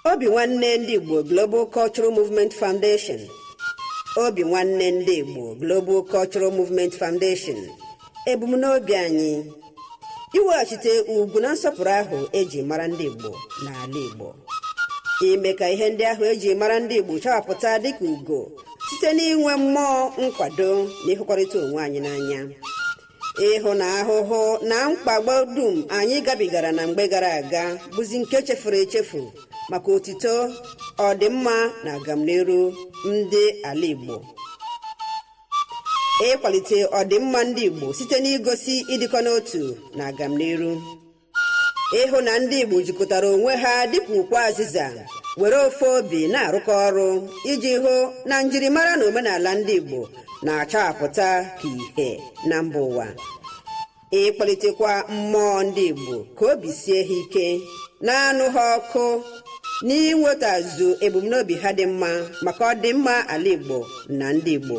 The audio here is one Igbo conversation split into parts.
Obinwannem ndị Igbo Global Cultural Movement Foundation. Obinwannem ndị Igbo Global Cultural Movement Foundation. Ebumnobi anyị iweghachite ugwu na nsọpụrụ ahụ eji mara ndị Igbo n'ala Igbo. Ime ka ihe ndị ahụ eji mara ndị Igbo chawapụta dịka ugo site n'inwe mmụọ nkwado na ịhụkọrịta onwe anyị n'anya. Ịhụ na ahụhụ na mkpagbu dum anyị gabigara na mgbe gara aga bụzi nke chefuru echefu maka otito, ọdịmma na agamniru ndị ala Igbo. Ịkwalite ọdịmma ndị Igbo site n'igosi ịdịkọ n'otu na agamniru. Ịhụ na ndị Igbo jikọtara onwe ha dịka ukwu azịza were ofe obi na-arụkọ ọrụ iji hụ na njirimara na omenala ndị Igbo na-achapụta ka ihe na mba ụwa. Ịkpalitekwa mmụọ ndị Igbo ka obi sie ha ike na-anụ ha ọkụ n'inwetazu ebumnobi ha dị mma maka ọdịmma ala Igbo na ndị Igbo.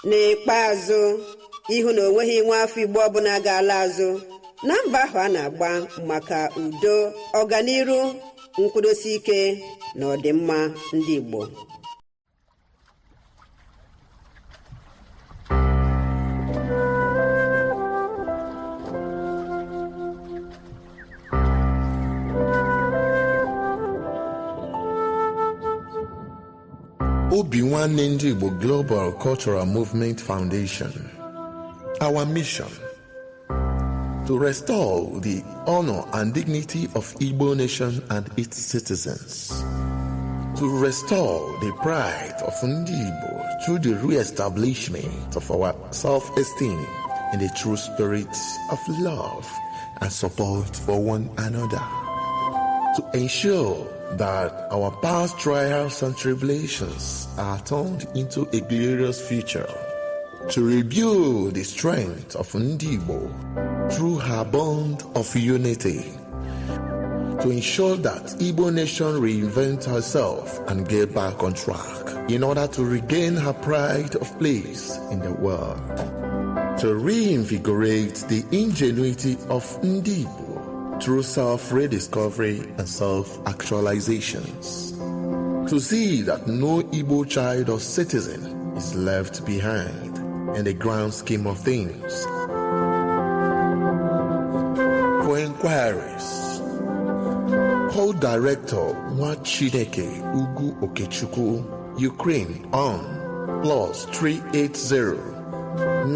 N'ikpeazụ, ịhụ na onweghị nwa afọ Igbo ọbụla ga-ala azụ na mba ahụ a na-agba maka udo, ọganiru, nkwụdosi ike na ọdịmma ndị Igbo. Obinwannem ndị Igbo Global Cultural Movement Foundation. Our mission: to restore the honor and dignity of Igbo nation and its citizens, to restore the pride of Ndi Igbo through the re-establishment of our self-esteem in the true spirit of love and support for one another, to ensure that our past trials and tribulations are turned into a glorious future, to rebuild the strength of Ndi Igbo through her bond of unity, to ensure that Igbo nation reinvent herself and get back on track in order to regain her pride of place in the world, to reinvigorate the ingenuity of Ndi Igbo through self-rediscovery and self-actualizations, to see that no Igbo child or citizen is left behind in the grand scheme of things. For inquiries, call Director Ubochi Eke Oku Okechukwu, Ukraine on +380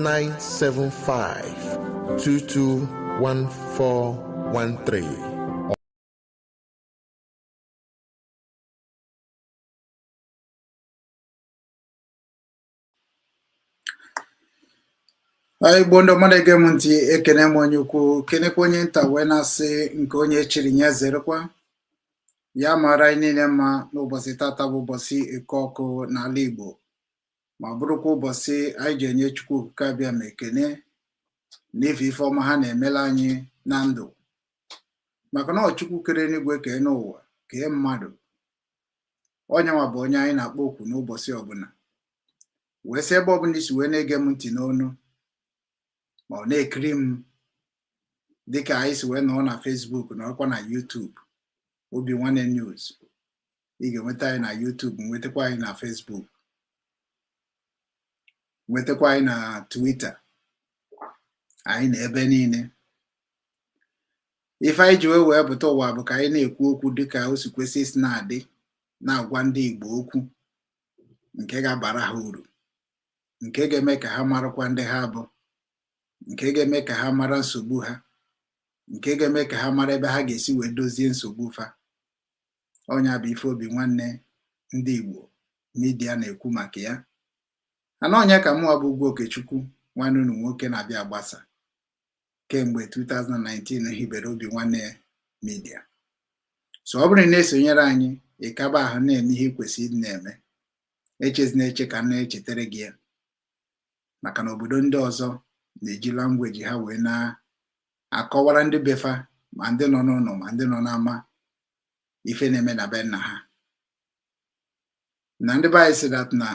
975 221413. Igbo ndị mmadụ ege m ntị, ekene m onye ukwu, kenekwa onye nta wee na-asị nke onye chiri nye zerekwa. Ya mara anyị niile mma n'ụbọchị tata bụ ụbọchị Eke Ọkụ n'ala Igbo, ma bụrụkwa ụbọchị anyị ji enye Chukwu okike abịa ma ekene n'ife ife ọma ha na-emela anyị na ndụ, maka na Chukwu kere n'igwe kee n'ụwa kee mmadụ. Onye nwa bụ onye anyị na-akpọ okwu n'ụbọchị ọbụla, wee sị ebe ọbụla isi wee na-ege m ntị n'onu ma ọ na-ekiri m dịka anyị si wee nọ na Facebook na ọkwa na YouTube Obinwannem News. Ị ga-enweta anyị na YouTube, nwetakwa anyị na Facebook, nwetakwa anyị na Twitter, anyị na ebe niile. Ife anyị ji wee pụta ụwa bụ ka anyị na-ekwu okwu dịka o si kwesị isi na-adị, na-agwa ndị Igbo okwu nke ga-abara ha uru, nke ga-eme ka ha marakwa ndị ha bụ, nke ga-eme ka ha mara nsogbu ha, nke ga-eme ka ha mara ebe ha ga-esi wee dozie nsogbu fa. Ọnya bụ ife Obinwannem ndị Igbo media na-ekwu maka ya. Ana ọnya ka mụ bụ Ugwu Okechukwu, nwanne unu nwoke na-abịa agbasa kemgbe 2019 hibere Obinwannem media. So ọ bụrụ na esonyere anyị, ịkaba ahụ na-eme ihe kwesịrị na-eme, echezina eche ka na-echetere gị ya, maka na obodo ndị ọzọ na-eji langweji ha wee na-akọwara ndị befa, ma ndị nọ n'ụlọ ma ndị nọ n'ama, ife na-eme na be nna ha. Na ndị be anyị sị that na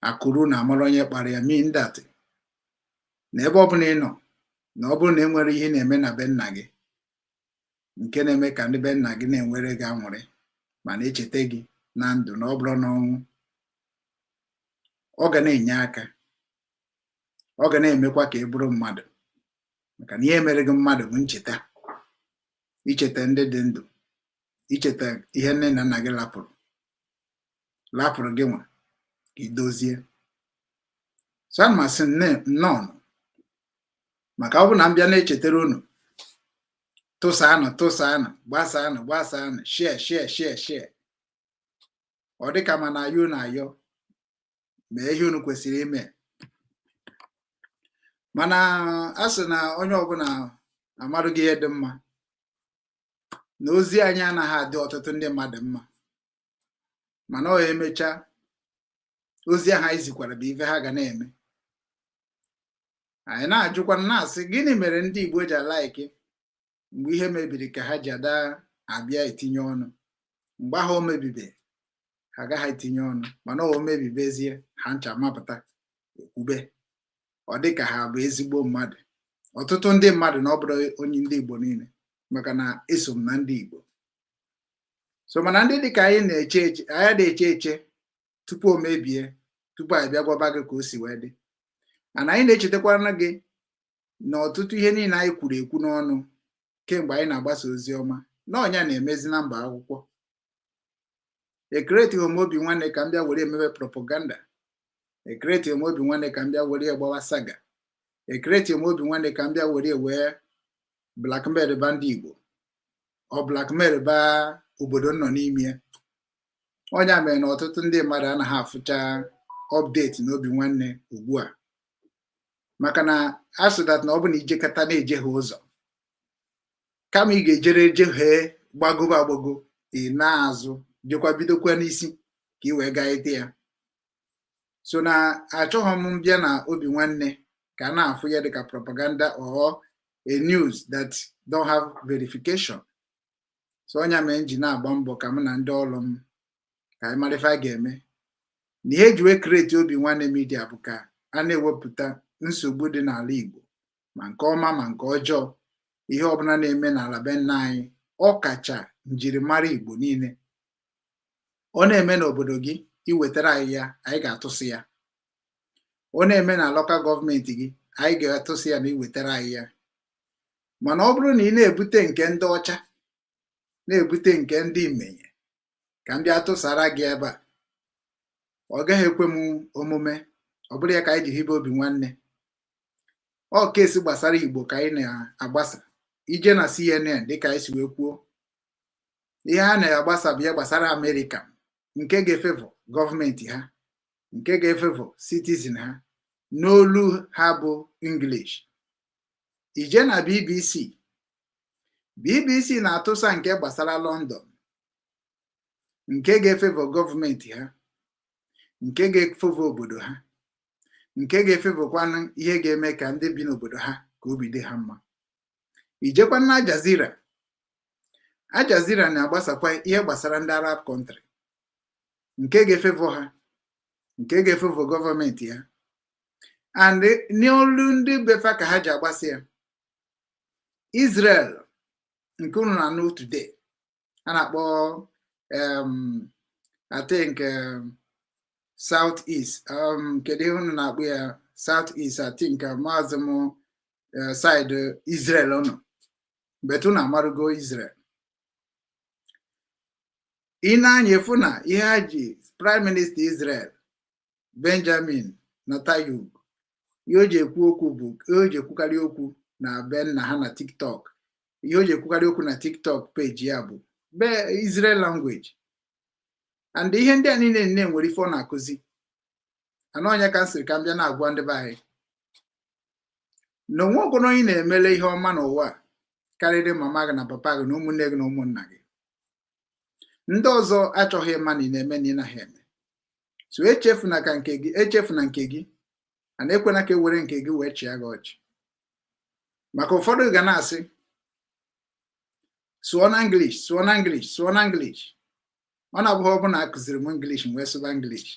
akụrụ na amara onye kpara ya, mean that na ebe ọbụla ị nọ, na ọ bụrụ na enwere ihe na-eme na be nna gị, nke na-eme ka ndị be nna gị na-enwere gị aṅụrị ma na-echeta gị na ndụ na ọ bụrụ na ọnwụ. Ọ ga na-enye aka, ọ ga na-emekwa ka ị bụrụ mmadụ, maka na ihe mere gị mmadụ bụ ncheta. Icheta ndị dị ndụ, icheta ihe nne na nna gị lapụrụ gị nwa ka idozie. So ana m asị nnọọ, maka ọ bụ na m bịa na-echetara unu, tụsaanụ, gbasaanụ, share. Ọ dịka ma na ayọ na-ayọ mee ihe unu kwesịrị ime. Mana a sị na onye ọbụla amarụ gị ihe dị mma, na ozi anyị anaghị adị ọtụtụ ndị mmadụ mma, mana ọ emechaa ozi ahụ anyị zikwara bụ ife ha ga na-eme. Anyị na-ajụkwa na-asị gịnị mere ndị Igbo ji alaiki mgbe ihe mebiri ka ha ji abịa etinye ọnụ, mgbe ahụ o mebibe ha agaghị etinye ọnụ, mana o mebibezie ha ncha mapụta ekwube. Ọ dị ka ha bụ ezigbo mmadụ. Ọtụtụ ndị mmadụ na ọ bụrụ onye ndị Igbo niile, maka na eso m na ndị Igbo. So mana ndị dị ka anyị na-eche eche tupu o mebie, tupu anyị bịa gwaba gị ka o si wee dị. Ana anyị na-echetakwara gị na ọtụtụ ihe niile anyị kwuru ekwu n'ọnụ kemgbe anyị na-agbasa ozi ọma na ọnya na-emezi na mba akwụkwọ. Ekreti Obinwanne ka m bịa were emebe propaganda. Ekreti Obinwanne ka m bịa were gbawa saga. Ekreti Obinwanne ka m bịa were blackmail ba ndị Igbo, ọ blackmail ba obodo nọ n'ime ya. Ọnya mere na ọtụtụ ndị mmadụ anaghị afụcha update na Obinwanne ugbu a, maka na asụdat na ọ bụ na ijekọta na-eje ha ụzọ, kama ị ga-ejere jehee gbago ị na-azụ jekwa bidokwa n'isi ka ị wee gaa ite ya. So na achọghị m bịa na Obinwanne ka a na-afụ ya dịka propaganda or a news that don't have verification. So ọnya mere ji na-agba mbọ ka m na ndị ọrụ m ka anyị mara ife a ga-eme. Na ihe eji wee kreti Obinwanne media bụ ka a na-ewepụta nsogbu dị n'ala Igbo, ma nke ọma ma nke ọjọọ, ihe ọbụla na-eme n'ala be nna anyị, ọ kacha njirimara Igbo niile. Ọ na-eme n'obodo gị, iwetara anyị ya, anyị ga-atụsị ya. Ọ na-eme na lokal gọọmenti gị, anyị ga-atụsị ya na iwetara anyị ya. Mana ọ bụrụ na ị na-ebute nke ndị ọcha, na-ebute nke ndị imenye ka m bịa tụsara gị ebe a, ọ gaghị ekwe m omume. Ọ bụrụ ya ka anyị ji hibe Obinwanne. Ọ kesi gbasara Igbo ka anyị na-agbasa. Ije na CNN dịka anyị si wee kwuo, ihe ha na-agbasa bụ ya gbasara Amerịka, nke ga-efevọ gọọmenti ha, nke ga-efevọ citizen ha, n'olu ha bụ English. Ije na BBC na-atụsa nke gbasara London, nke ga-efevọ gọọmenti ha, nke ga-efevọ obodo ha, nke ga-efevọkwana ihe ga-eme ka ndị bi n'obodo ha ka obi dị ha mma. Ijekwa na Aljazeera na-agbasakwa ihe gbasara ndị Arab country, nke ga-efevọ ha, nke ga-efevọ gọọmenti ya, and n'olu ndị befa ka ha ji agbasa ya. Israel nke unu na-anụ today, a na-akpọ I think South East, kedu ihe unu na-akpọ ya South East, I think maazị m side Israel nọ, betu na amarugo Israel. Ị na-anya efu na ihe ha ji Prime Minister Israel Benjamin Netanyahu, ihe o ji ekwu okwu bụ ihe o ji ekwukarị okwu na be nna ha na TikTok. Ihe o ji ekwukarị okwu na TikTok page ya bụ Israel language. And ihe ndị a niile nwere ife ọ na-akụzi. Anọnya ka nsịrị ka m bịa na-agwa ndị be anyị na onwe ọgụnọ ị na-emele ihe ọma n'ụwa karịrị mama gị na papa gị na ụmụnne gị na ụmụnna gị. Ndị ọzọ achọghị ịma na ị na-eme na ị naghị eme. So echefuna nke gị, a na-ekwena ka e were nke gị wee chịa gị ọchị. Maka ụfọdụ ga na-asị sụọ na English. Ọ na-abụghị ọ bụla akụziri m English wee sụba English.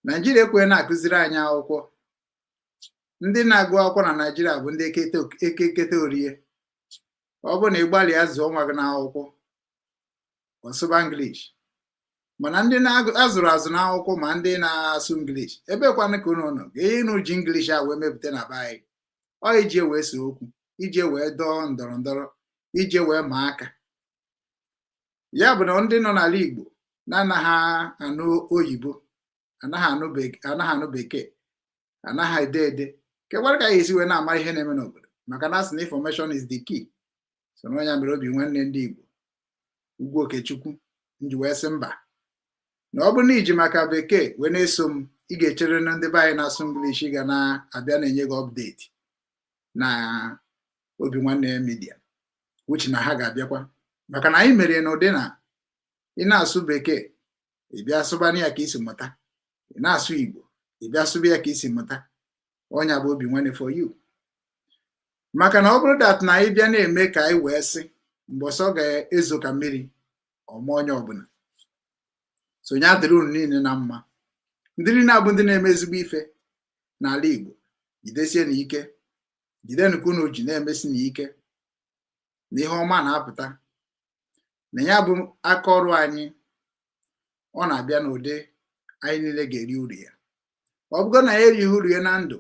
Naijiria ekweghị na-akụziri anyị akwụkwọ. Ndị na-agụ akwụkwọ na Naijiria bụ ndị ekete orie. ọ bụ na ịgbalị azụọ nwa gị n'akwụkwọ ọsụba English, mana ndị na-azụrụ azụ n'akwụkwọ ma ndị na-asụ English ebekwanụ ka unu nọ ga-enye unu ji English a wee mepụta na be anyị, ọ iji wee so okwu, iji wee dọọ ndọrọ ndọrọ, iji wee ma aka. Ya bụ na ndị nọ n'ala Igbo na-anaghị anụ oyibo, anaghị anụ bekee, anaghị ede ede, kekwara ka ya esi wee na-ama ihe na-eme n'obodo, maka na asị na information is the key. So n'ọnya mere Obinwanne ndị Igbo Ugwu Okechukwu nji wee sị mba na ọ bụ na iji maka bekee wee na-eso m, ị ga-echere na ndị be anyị na-asụ English ga na-abịa na-enye gị update na Obinwanne media, which na ha ga-abịakwa, maka na anyị mere na ụdị na ị na-asụ bekee ị bịa sụbana ya ka isi mụta, ị na-asụ Igbo ị bịa sụba ya ka isi mụta. Ọnya bụ Obinwanne for you. Maka na ọ bụrụ dat na anyị bịa na-eme ka anyị wee sị mgbe ọsọ ga-ezo ka mmiri ọma onye ọbụla, sonye adịrị unu niile na mma. Ndị niile abụ ndị na-eme ezigbo ife n'ala Igbo, jidesie n'ike, jidenụ ka unu ji na-emesi n'ike na ihe ọma na-apụta na ya bụ aka ọrụ anyị. Ọ na-abịa n'ụdị anyị niile ga-eri uru ya. Ọ bụgo na ya erighị uru ya na ndụ,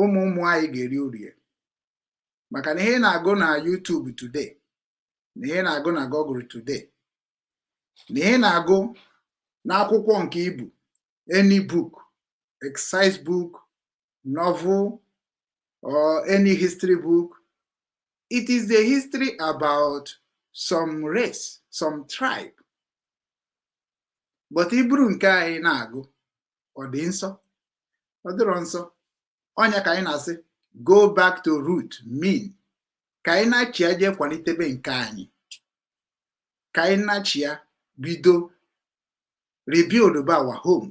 ụmụ anyị ga-eri uru ya, maka na ihe na-agụ na YouTube today, na ihe na-agụ na Google today, na ihe na-agụ n'akwụkwọ nke ibu, any book, exercise book, novel, or any history book, it is the history about some race, some tribe. But iburu nke anyị na-agụ, ọ dị nsọ? Ọ dịrọ nsọ. Ọnya ka anyị na-asị go back to root, mean ka anyị na-achịa je kwalitebe nke anyị, ka anyị na-achịa bido rebuild by our home,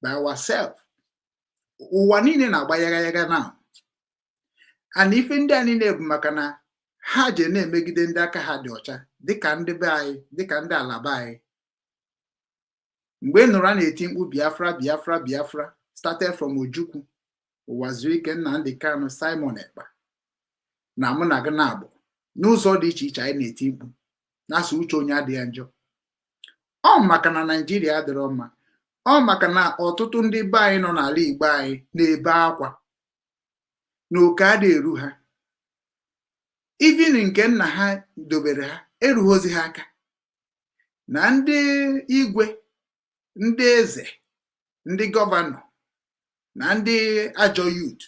by ourselves. Ụwa niile na-agba yaga yaga na, and ife ndị a niile bụ maka na ha je na-emegide ndị aka ha dị ọcha, dịka ndị be anyị, dịka ndị ala be anyị. Mgbe nụrụ a na-eti mkpu Biafra Biafra Biafra, started from Ojukwu, Ụwazu Ike, Nnamdi Kanu, Simon Ekpa na mụ na gị na-abụ n'ụzọ dị iche iche anyị na-eti mkpu na-asụ uche onye adịghị njọ. Ọ maka na Naijiria adịrọ mma, ọ maka na ọtụtụ ndị be anyị nọ n'ala Igbo anyị na-ebe akwa na oke adị eru ha, even nke nna ha dobere ha erughozi ha aka, na ndị igwe, ndị eze, ndị gọvanọ na ndị ajọ youth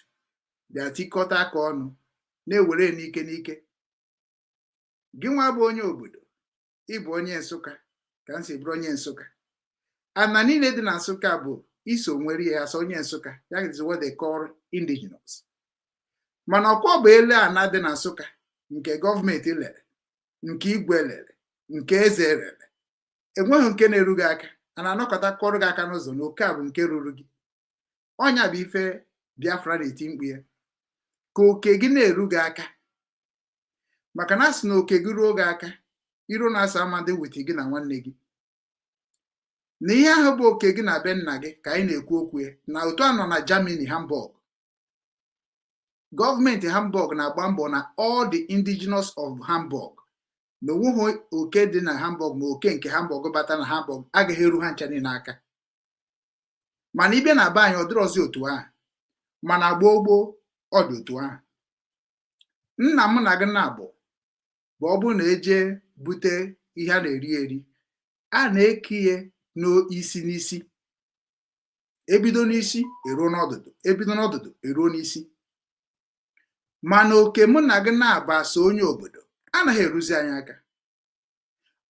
ga-atikọta aka ọnụ na-ewere n'ike n'ike. Gị nwa bụ onye obodo, ịbụ onye Nsụka ka m si bụrụ onye Nsụka, ana niile dị na Nsụka bụ iso nwere ya asọ onye Nsụka, ya is what they call indigenous. Mana ọkwa bụ ele ana dị na Nsụka nke gọọmenti lere, nke igwe lere, nke eze lere, enweghị nke na-eru gị aka, a na-anọkọta kọrọ gị aka n'ụzọ na oke a bụ nke ruru gị. Ọnya bụ ife Biafra na-eti mkpu ya, ka oke gị na-eru gị aka, maka na asị na oke gị ruo gị aka, iru na-asa amadị witi gị na nwanne gị, na ihe ahụ bụ oke gị na be nna gị ka anyị na-ekwu okwu ya. Na otu a nọ na Germany, Hamburg, gọọmenti Hamburg na-agba mbọ na all the indigenous of Hamburg, na onweghị oke dị na Hamburg ma oke nke Hamburg bata na Hamburg agaghị eru ha ncha niile aka. Mana ịbịa na be anyị ọ dịrọzi otu ahụ, mana gboo gboo ọ dị otu ahụ. Nna m na gị na-abụ bụ ọ bụrụ na eje bute ihe a na-eri eri, a na-eke ihe n'isi n'isi, ebido n'isi eruo n'ọdụdụ, ebido n'ọdụdụ eruo n'isi. Mana oke mụ na gị na-aba so onye obodo anaghị eruzi anyị aka.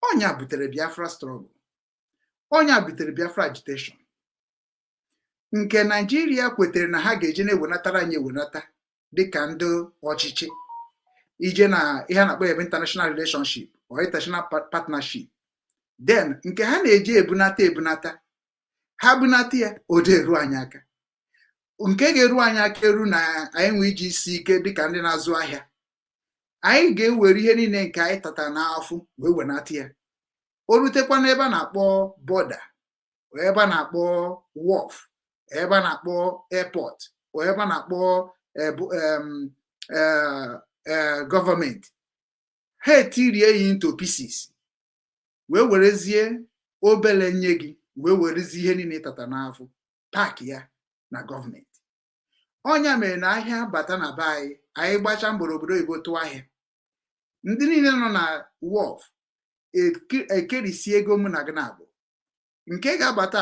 Ọnya butere Biafra struggle, ọnya butere Biafra agitation, nke Naijiria kwetere na ha ga-eje na-ewenatara anyị ewenata dịka ndị ọchịchị, ije na ihe a na-akpọ ebe international relationship or international partnership. Then nke ha na-eji ebunata, ha bunata ya oderu anyị aka. Nke ga-eru anyị aka eru na anyị nwee iji isi ike dịka ndị na-azụ ahịa, anyị ga-ewere ihe niile nke anyị tata n'afụ wee wenata ya. O rutekwa n'ebe a na-akpọ border, ebe a na-akpọ wharf, ebe a na-akpọ airport, ebe a na-akpọ gọọmenti, ha etirie ya into pieces wee werezie obele nye gị wee werezie ihe niile tata n'afọ paaki ya na gọọmenti. Ọnya mere na ahịa bata na be anyị gbacha mboro obodo oyibo tụọ ahịa, ndị niile nọ na wọf ekerisi ego mụ na gị na-abụ nke ga-abata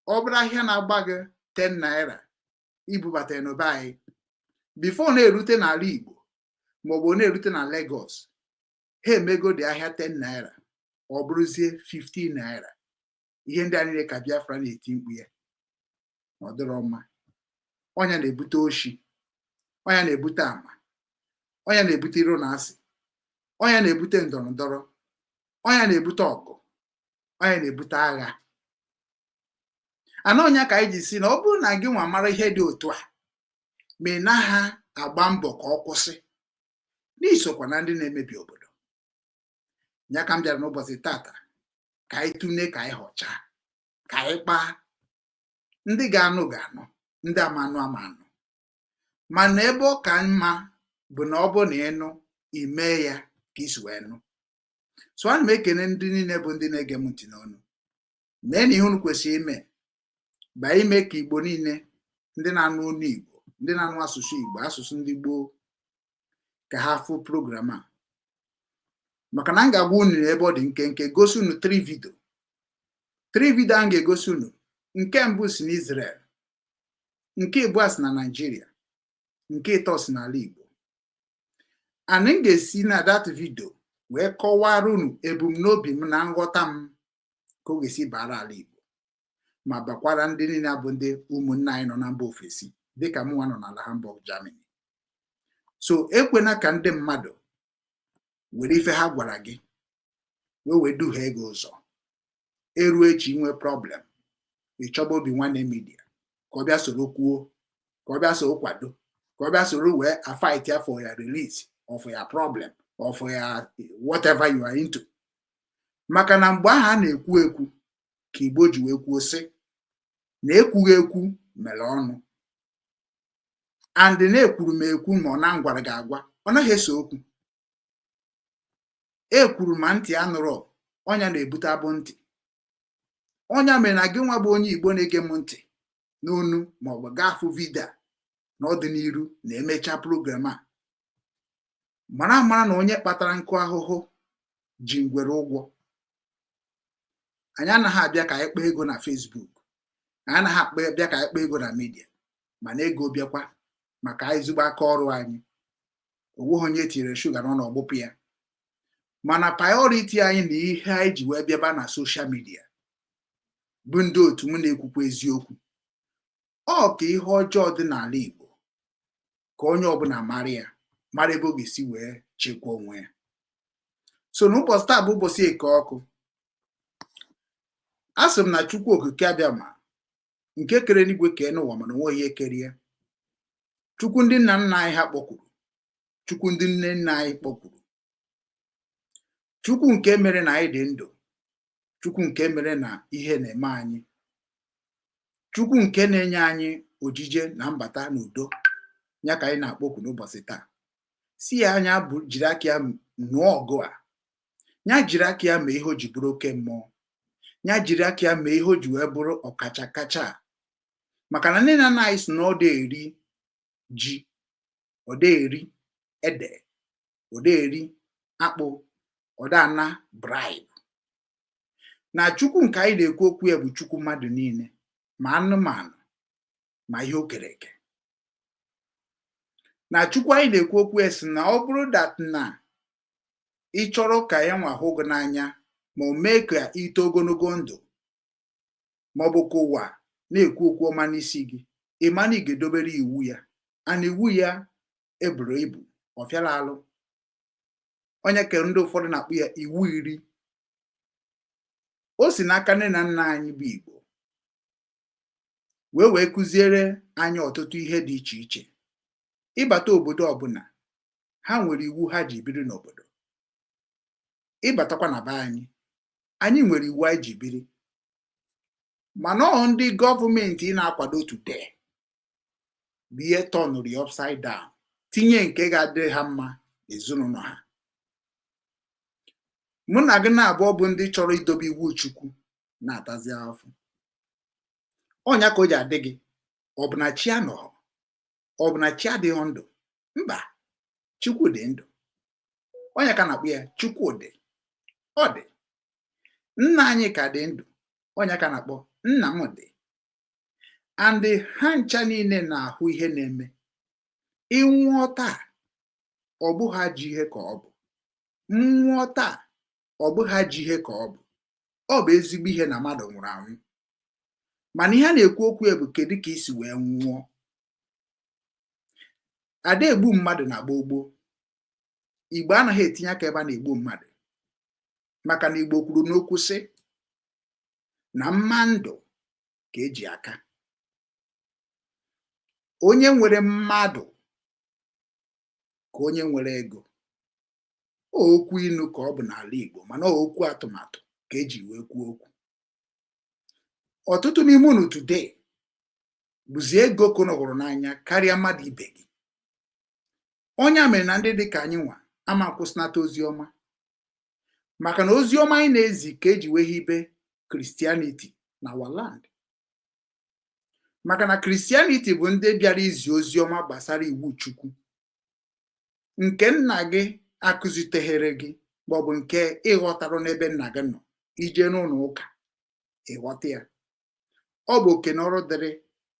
ọ bụrụ ahịa na-agba gị 10 naira ibubata ya n'obe anyị bifo na-erute n'ala Igbo maọbụ na-erute na Lagos, ha emego dị ahịa 10 naira ọ bụrụzie 15 naira. Ihe ndị a niile ka Biafra na-eti mkpu ya ọ dịrọ mma. Ọnya na-ebute oshi, ọnya na-ebute ama, ọnya na-ebute iro na asị, ọnya na-ebute ndọrọndọrọ, ọnya na-ebute ọgụ, ọnya na-ebute agha. Ana ọnya ka anyị ji si na ọ bụrụ na gị nwa mara ihe dị otu a ma ị naghị agba mbọ ka ọ kwụsị, n'isokwa na ndị na-emebi obodo. Ya ka m bịara n'ụbọchị tata ka anyị tụne, ka anyị họchaa, ka anyị kpaa. Ndị ga-anụ ga-anụ, ndị amanụ amanụ, mana ebe ọ ka mma bụ na ọ bụ na ịnụ ime ya ka isi wee nụ. So ana m ekene ndị niile bụ ndị na-ege m ntị n'ọnụ. Mee na ihe unu kwesịrị ime bụ ime ka Igbo niile, ndị na-anụ ọnụ Igbo, ndị na-anụ asụsụ Igbo, asụsụ ndị gboo, ka ha fụ program a. Maka na m ga-agwa unu ebe ọ dị nkenke gosi unu 3 vidio. 3 vidio a ga-egosi unu, nke mbụ si na Israel, nke abụọ si na Nigeria, nke ịtọ si n'ala Igbo. Anyị ga-esi na that vidio wee kọwara unu ebumnobi m na nghọta m ka ọ ga-esi bara ala Igbo ma bakwara ndị niile bụ ndị ụmụnne anyị nọ na mba ofesi dịka mụnwa nọ n'ala Hamburg, Germany. So ekwena ka ndị mmadụ were ife ha gwara gị wee duhie gị ụzọ. Eruo echi inwe problem, ịchọba Obinwannem media ka ọ bịa soro kwuo, ka ọ bịa soro kwado, ka ọ bịa soro wee fight ya for your release or for your problem or for your whatever you are into. Maka na mgbe ahụ a na-ekwu ekwu ka Igbo ji wee kwuo sị na ekwughị ekwu mere ọnụ, and na-ekwuru m ekwu ma ọ na ngwara gị agwa ọ naghị eso okwu. Ekwuru ma ntị anụrụ, ọnya na-ebute abụ ntị. Ọnya mere na gị nwa bụ onye Igbo na-ege m ntị n'onu maọbụ gafụ vidio n'ọdịnihu na-emecha program a, mara na onye kpatara nkụ ahụhụ ji ngwere ụgwọ. Anyị anaghị abịa ka anyị kpaa ego na Facebook, anyị anaghị abịa ka anyị kpaa ego na media, mana ego bịakwa maka anyị zugbo aka ọrụ anyị. Onweghị onye tinyere shuga n'ọnụ ọgbụpụ ya. Mana priority anyị na ihe anyị ji wee bịaba na social media bụ ndị otu m na-ekwukwa eziokwu. Ọ ka ihe ọjọọ dị n'ala Igbo ka onye ọbụla mara ya, mara ebe ọ ga-esi wee chekwaa onwe ya. So n'ụbọchị taa bụ ụbọchị Eke Ọkụ. Asị m na Chukwu Okike abịa ma nke kere n'igwe kee n'ụwa mana onwe ihe kere ya. Chukwu ndị nna nna anyị ha kpọkwuru, Chukwu ndị nne nna anyị kpọkwuru, Chukwu nke mere na anyị dị ndụ, Chukwu nke mere na ihe na-eme anyị, Chukwu nke na-enye anyị ojije na mbata n'udo, ya ka anyị na-akpọku n'ụbọchị taa. Si ya anya bụ jiri aka ya nụọ ọgụ a, ya jiri aka ya mee ihe o ji bụrụ oke mmụọ, ya jiri aka ya mee ihe o ji wee bụrụ ọkacha kacha. Maka na nne na nna anyị si na ọ dị eri ji, ọ dị eri ede, ọ dị eri akpụ, ọ dị ana bribe. Na Chukwu nke anyị na-ekwu okwu ya bụ Chukwu mmadụ niile, ma anụmanụ ma ihe o kere eke. Na Chukwu anyị na-ekwu okwu ya sị na ọ bụrụ dat na ị chọrọ ka ya nwa hụ gị n'anya ma o mee ka ite ogologo ndụ ma ọ bụ ka ụwa na-ekwu okwu ọma n'isi gị, ị ma na ị ga-edobere iwu ya, ana iwu ya eburu ibu, ọ fịara alụ. Onye kere ndị ụfọdụ na-akpụ ya iwu 10. O si n'aka nne na nna anyị bụ Igbo wee kụziere anyị ọtụtụ ihe dị iche iche. Ịbata obodo ọbụla ha nwere iwu ha ji biri n'obodo. Ịbatakwa na be anyị nwere iwu anyị ji biri. Mana ọ ndị gọọmenti na-akwado today bụ ihe tọnụrụ ya upside down, tinye nke ga-adị ha mma n'ezinụlọ ha. mụ na gị na-abụọ bụ ndị chọrọ idobe iwu Chukwu na-atazi afọ. Ọnya ka o ji adị gị ọ bụ na chi anọghọ, ọ bụ na chi adịghị ndụ. Mba, Chukwu dị ndụ. Ọnya ka na-akpọ ya Chukwu dị. Ọ dị. Nna anyị ka dị ndụ. Ọnya ka na-akpọ nna m dị. And ha ncha niile na-ahụ ihe na-eme. Ịnwụọ taa, ọ bụ ha ji ihe ka ọ bụ. Nwụọ taa, ọ bụ ha ji ihe ka ọ bụ. Ọ bụ ezigbo ihe na mmadụ nwụrụ anwụ. Mana ihe a na-ekwu okwu ya bụ kedu ka isi wee nwụọ. Ada egbu mmadụ na gboo gboo. Igbo anaghị etinye aka ebe a na-egbu mmadụ, maka na Igbo kwuru n'okwu sị na mma ndụ ka eji aka. Onye nwere mmadụ ka onye nwere ego. Okwu inu ka ọ bụ n'ala Igbo, mana okwu atụmatụ ka eji wee kwuo okwu. Ọtụtụ n'ime unu today bụzi ego ka unu hụrụ n'anya karịa mmadụ ibe gị. Onye mere na ndị dị ka anyị nwa ama kwụsịnata ozi ọma, maka na ozi ọma anyị na-ezi ka eji wee hibe Christianity na our land. Maka na Christianity bụ ndị bịara izi ozi ọma gbasara iwu Chukwu, nke nna gị akụziteghere gị maọbụ nke ịghọtarụ n'ebe nna gị nọ ije n'ụlọ ụka ịghọta ya. Ọ bụ oke na ọrụ dịrị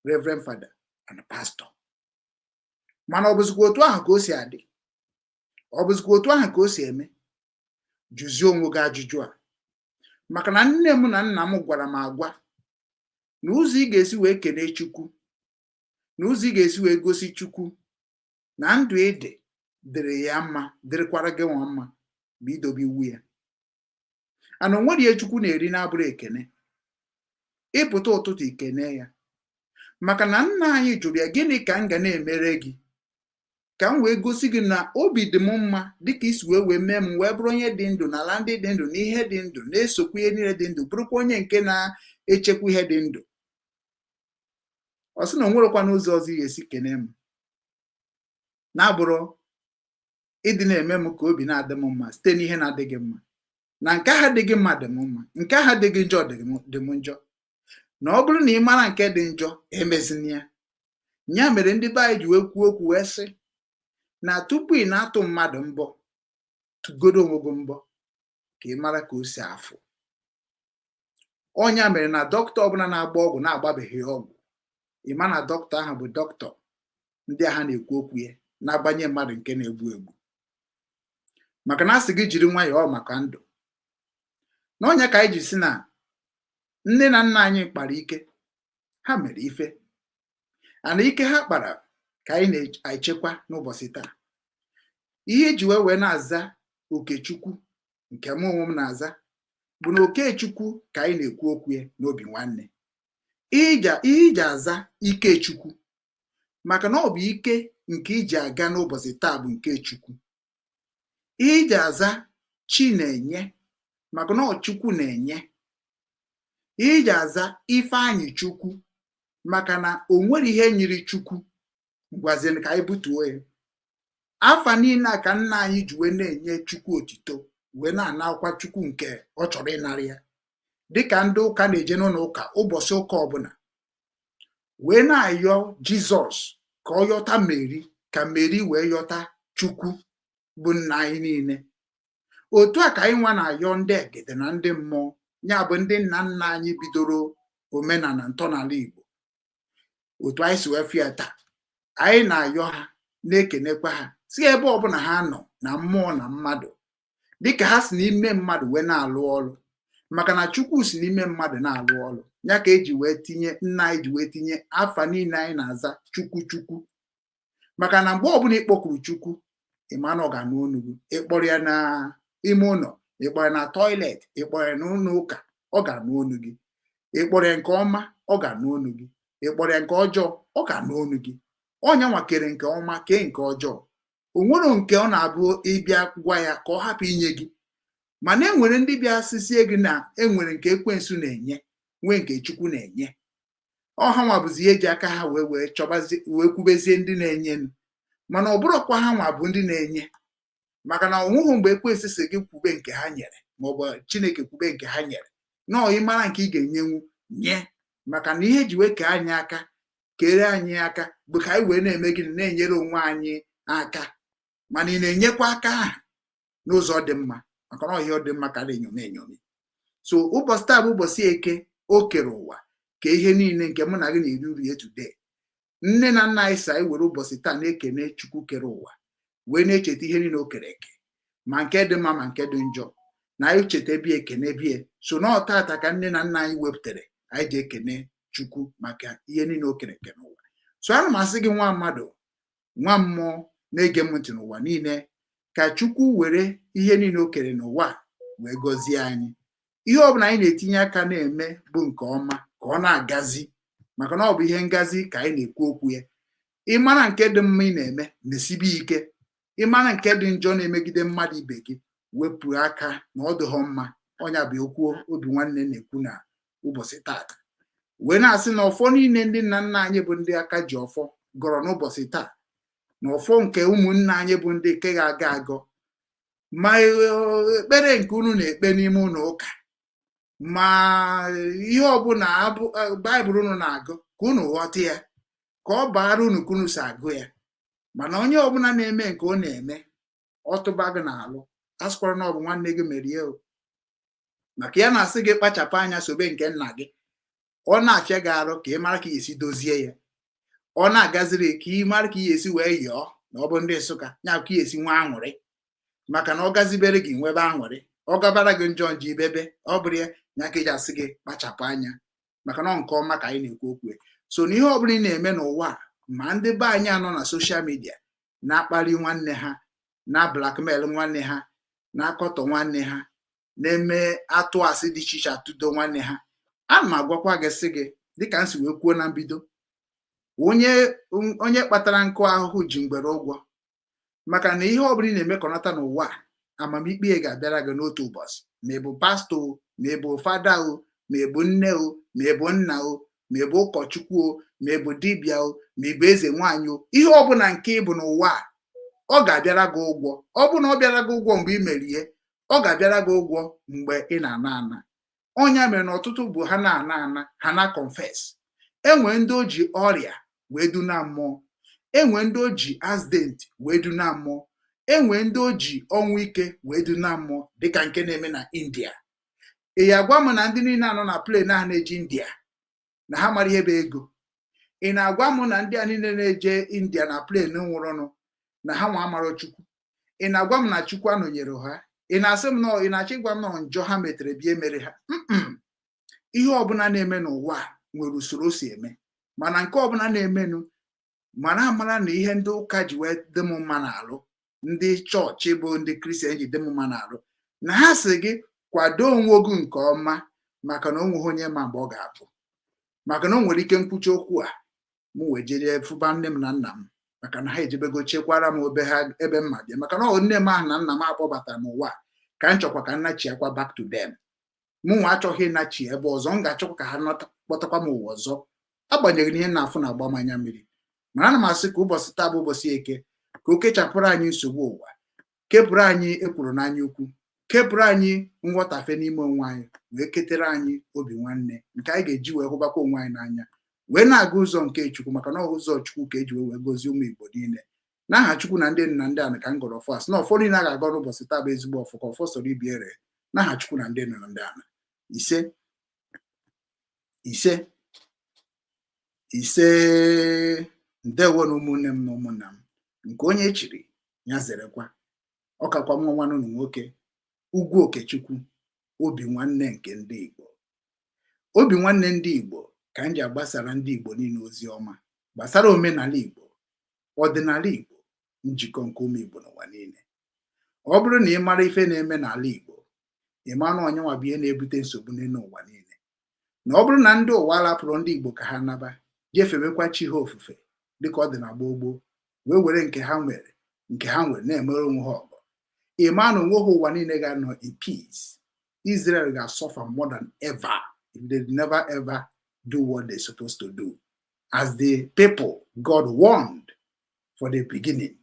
Reverend Father and Pastor. Mana ọ bụzikwa otu ahụ ka o si adị, ọ bụzikwa otu ahụ ka o si eme. Jụzie onwe gị ajụjụ a, maka na nne m na nna m gwara m agwa na ụzọ ị ga-esi wee kelee Chukwu, na ụzọ ị ga-esi wee gosi Chukwu na ndụ ede dịrị ya mma, dịrịkwara gị nwa mma, bụ idobe iwu ya. Ana o nwere ihe Chukwu na-eri na-abụrụ ekene. Ịpụta ụtụtụ ikene ya, maka na nna anyị jụrụ ya, gịnị ka m ga na-emere gị ka m wee gosi gị na obi dị m mma dịka isi wee mee m wee bụrụ onye dị ndụ n'ala ndị dị ndụ na ihe dị ndụ, na-esokwa ihe niile dị ndụ, bụrụkwa onye nke na-echekwa ihe dị ndụ. Ọ sị na o nwerekwa n'ụzọ ọzọ ị ga-esi kene m na-abụrụ ịdị na-eme m ka obi na-adị m mma site n'ihe na-adị gị mma. Na nke aha dị gị mma dị m mma, nke aha dị gị njọ dị m njọ. Na ọ bụrụ na ị mara nke dị njọ, emezina ya. Ya mere ndị be anyị ji wee kwuo okwu wee sị na tupu ị na-atụ mmadụ mbọ, tụgodo onwe gị mbọ ka ị mara ka o si afụ. Ọnya mere na dọkịta ọbụla na-agba ọgwụ na-agbabeghị ọgwụ, ị ma na dọkịta ahụ bụ dọkịta ndị agha na-ekwu okwu ya na-agbanye mmadụ nke na-egbu egbu. Maka na asị gị jiri nwayọọ maka ndụ. N'ọnya ka anyị ji si na nne na nna anyị kpara ike, ha mere ife. Ana ike ha kpara ka anyị na-echekwa n'ụbọchị taa. Ihe eji wee na-aza Okechukwu nke mụ onwe m na-aza bụ na Okechukwu ka anyị na-ekwu okwu ya n'obi nwanne. Ihe iji aza Ikechukwu maka na ọ bụ ike nke iji aga n'ụbọchị taa bụ nke Chukwu. Ihe iji aza Chi na-enye maka na ọ Chukwu na-enye. Ihe iji aza Ifeanyị Chukwu maka na o nwere ihe nyiri Chukwu. Ngwazini ka anyị butuo ya. Afa niile a ka nna anyị ji wee na-enye Chukwu otito, wee na-anakwa Chukwu nke ọ chọrọ ịnara ya. Dịka ndị ụka na-eje n'ụlọ ụka ụbọchị ụka ọbụla wee na-ayọ Jizọs ka ọ yọta Meri, ka Meri wee yọta Chukwu bụ nna anyị niile. Otu a ka anyị nwa na-ayọ ndị egede na ndị mmụọ, ya bụ ndị nna nna anyị bidoro omenala ntọala Igbo. Otu anyị si wee fịa taa, anyị na-ayọ ha, na-ekenekwa ha si ebe ọbụla ha nọ, na mmụọ na mmadụ, dịka ha si n'ime mmadụ wee na-alụ ọrụ. Maka na Chukwu si n'ime mmadụ na-alụ ọrụ, ya ka eji wee tinye, nna anyị ji wee tinye afa niile anyị na-aza Chukwu Chukwu. Maka na mgbe ọbụla ịkpọkuru Chukwu, ịma na ọ ga-anụ olu gị. Ịkpọrọ ya n'ime ụlọ, ịkpọrọ ya na tọilet, ịkpọrọ ya n'ụlọ ụka, ọ ga-anụ olu gị. Ịkpọrọ ya nke ọma, ọ ga-anụ olu gị. Ịkpọrọ ya nke ọjọọ, ọ ga-anụ olu gị. Ọnya nwakere nke ọma kee nke ọjọọ. O nwere nke ọ na-abụ ịbịa gwa ya ka ọ hapụ inye gị. Mana enwere ndị bịa asịsie gị na enwere nke ekwensu na-enye, nwee nke Chukwu na-enye. Ọha nwa bụzi ihe eji aka ha wee kwubezie ndị na-enye. Mana ọ bụrụkwa ha nwa bụ ndị na-enye, maka na onweghị mgbe ekwensu si gị kwube nke ha nyere maọbụ Chineke kwube nke ha nyere nọọ ịmara nke ị ga-enyenwu nye, maka na ihe ji wee kee anyị aka kere anyị aka bụ ka anyị wee na-eme gịnị na-enyere onwe anyị aka, mana ị na-enyekwa aka ahụ n'ụzọ dị mma, maka na ihe ọ dị mma karịa enyomi enyomi. So ụbọchị taa bụ ụbọchị Eke o kere ụwa ka ihe niile nke mụ na gị na-eri uru ya today. Nne na nna anyị si anyị were ụbọchị taa na-ekene Chukwu kere ụwa wee na-echeta ihe niile o kere eke, ma nke dị mma ma nke dị njọ, na anyị cheta bie ekene bie. So na ọtata ka nne na nna anyị wepụtara anyị ji ekene Chukwu maka ihe niile o kere eke n'ụwa. So ana m asị gị nwa mmadụ, nwa mmụọ na-ege m ntị n'ụwa niile, ka Chukwu were ihe niile o kere n'ụwa wee gọzie anyị. Ihe ọbụla anyị na-etinye aka na-eme bụ nke ọma ka ọ na-agazi, maka na ọ bụ ihe ngazi ka anyị na-ekwu okwu ya. Ịmara nke dị mma ị na-eme mesibe ike, ịmara nke dị njọ na-emegide mmadụ ibe gị wepụ aka na ọ dịghọ mma. Ọnya bụ okwu Obinwanne na-ekwu na ụbọchị taata, wee na-asị na ọfọ niile ndị nna nna anyị bụ ndị aka ji ọfọ gọrọ n'ụbọchị taa, na ọfọ nke ụmụnna anyị bụ ndị nke ga-aga agọ, ma ekpere nke unu na-ekpe n'ime ụlọ ụka, ma ihe ọbụla Baịbụl unu na-agụ ka unu ghọta ya, ka ọ baara unu ka unu si agụ ya. Mana onye ọbụla na-eme nke ọ na-eme ọtụba gị n'alụ, asịkwara na ọ bụ nwanne gị merie o, maka ya na-asị gị kpachapụ anya sobe nke nna gị. Ọ na-afịa gị arụ ka ị mara ka ị esi dozie ya, ọ na-agaziri ka ị mara ka ị esi wee yọọ na ọ bụ ndị Nsụka nya ka ị esi nwe aṅụrị, maka na ọ gazibere gị nwebe aṅụrị, ọ gabara gị njọ nje ibebe, ọ bụrụ ya nya ka iji asị gị kpachapụ anya, maka na nke ọma ka anyị na-ekwu okwu. So na ihe ọbụla ị na-eme n'ụwa, ma ndị be anyị anọ na soshal midia na-akpali nwanne ha, na blackmail nwanne ha, na-akọtọ nwanne ha, na-eme atụ asị dị iche iche atụdo nwanne ha, ana m agwakwa gị sị gị dịka m si wee kwuo na mbido, onye kpatara nkụ ahụhụ ji mgbere ụgwọ, maka na ihe ọbụla ị na-emekọnata n'ụwa amamikpe ga-abịara gị n'otu ụbọchị, ma ị bụ pastọ o, ma ị bụ fada o, ma ị bụ nne o, ma ị bụ nna o, ma ị bụ ụkọchukwu o, ma ị bụ dibịa o, ma ị bụ eze nwaanyị o. Ihe ọbụla nke ị bụ n'ụwa ọ ga-abịara gị ụgwọ. Ọ bụ na ọ bịara gị ụgwọ mgbe ị merie, ọ ga-abịara gị ụgwọ mgbe ị na-ana ana. Ọnya mere na ọtụtụ bụ ha na-ana ana ha na confess. Enwe ndị o ji ọrịa wee duna mmụọ, enwe ndị o ji accident wee duna mmụọ, enwe ndị o ji ọnwụ ike wee duna mmụọ, dịka nke na-eme na India. Ị ya gwa m na ndị niile anọ na plane ahụ na-eji India na ha mara ihe bụ ego? Ị na-agwa m na ndị a niile na-eje India na plane nwụrụnụ na ha nwa amara Chukwu? Ị na-agwa m na Chukwu anọnyere ha? Ị na-asị m na ị na-achọ ịgwa m na njọ ha metere bịa mere ha? Ihe ọbụla na-eme n'ụwa nwere usoro o si eme, mana nke ọbụla na-emenụ mara amara na ihe ndị ụka ji wee dị m mma n'alụ, ndị chọọchị bụ ndị Kristian ji dị m mma n'alụ, na ha sị gị kwado onwe gị nke ọma, maka na o nweghị onye ma mgbe ọ ga-abụ. Maka na o nwere ike nkwuchi okwu a m wee jere fụba nne m na nna m, maka na ha ejebego chekwara m ebe m ma bịa, maka na nne m ahụ na nna m akpọbatara n'ụwa ka m chọkwa ka nnachi akwa back to them. Mụ nwa achọghị ịnachi ebe ọzọ, m ga-achọkwa ka ha kpọtakwa m ụwa ọzọ, agbanyeghị na ihe na-afụ na-agba m anya mmiri. Mana ana m asị ka ụbọchị taa bụ ụbọchị Eke, ka o kechapụrụ anyị nsogbu ụwa, kepụrụ anyị ekwuru n'anya ukwu, kepụrụ anyị nghọtafe n'ime onwe anyị, wee ketere anyị Obinwanne nke anyị ga-eji wee hụbakwa onwe anyị n'anya, wee na-aga ụzọ nke Chukwu, maka na ụzọ Chukwu ka eji wee gozie ụmụ Igbo niile. N'aha Chukwu na ndị nna ndị ana ka m gọrọ fast na ọfọ niile a ga-agọ n'ụbọchị taa bụ ezigbo ọfọ, ka ọfọ sọrọ ibi ere. N'aha Chukwu na ndị nna ndị ana. Ise ise ise. Ndewo na ụmụnne m na ụmụnna m, nke onye echiri ya zerekwa. Ọ kakwa nwa nwanne unu nwoke Ugwu Okechukwu, Obinwanne nke ndị Igbo. Obinwanne ndị Igbo ka m ji agbasara ndị Igbo niile ozi ọma gbasara omenala Igbo, ọdịnala Igbo, njikọ nke ụmụ Igbo n'ụwa niile. Ọ bụrụ na ị mara ife na-eme n'ala Igbo, ị ma na onye nwa bụ ihe na-ebute nsogbu n'elu ụwa niile. Na ọ bụrụ na ndị ụwa lapụrụ ndị Igbo ka ha naba jefebekwa chi ha ofufe dịka ọ dị na gboo gboo, wee were nke ha nwere na-emere onwe ha ọgọ, ị ma na onwe ha ụwa niile ga-anọ in peace. Israel ga-suffer more than ever if they never ever do what they're supposed to do as the people God warned for the beginning.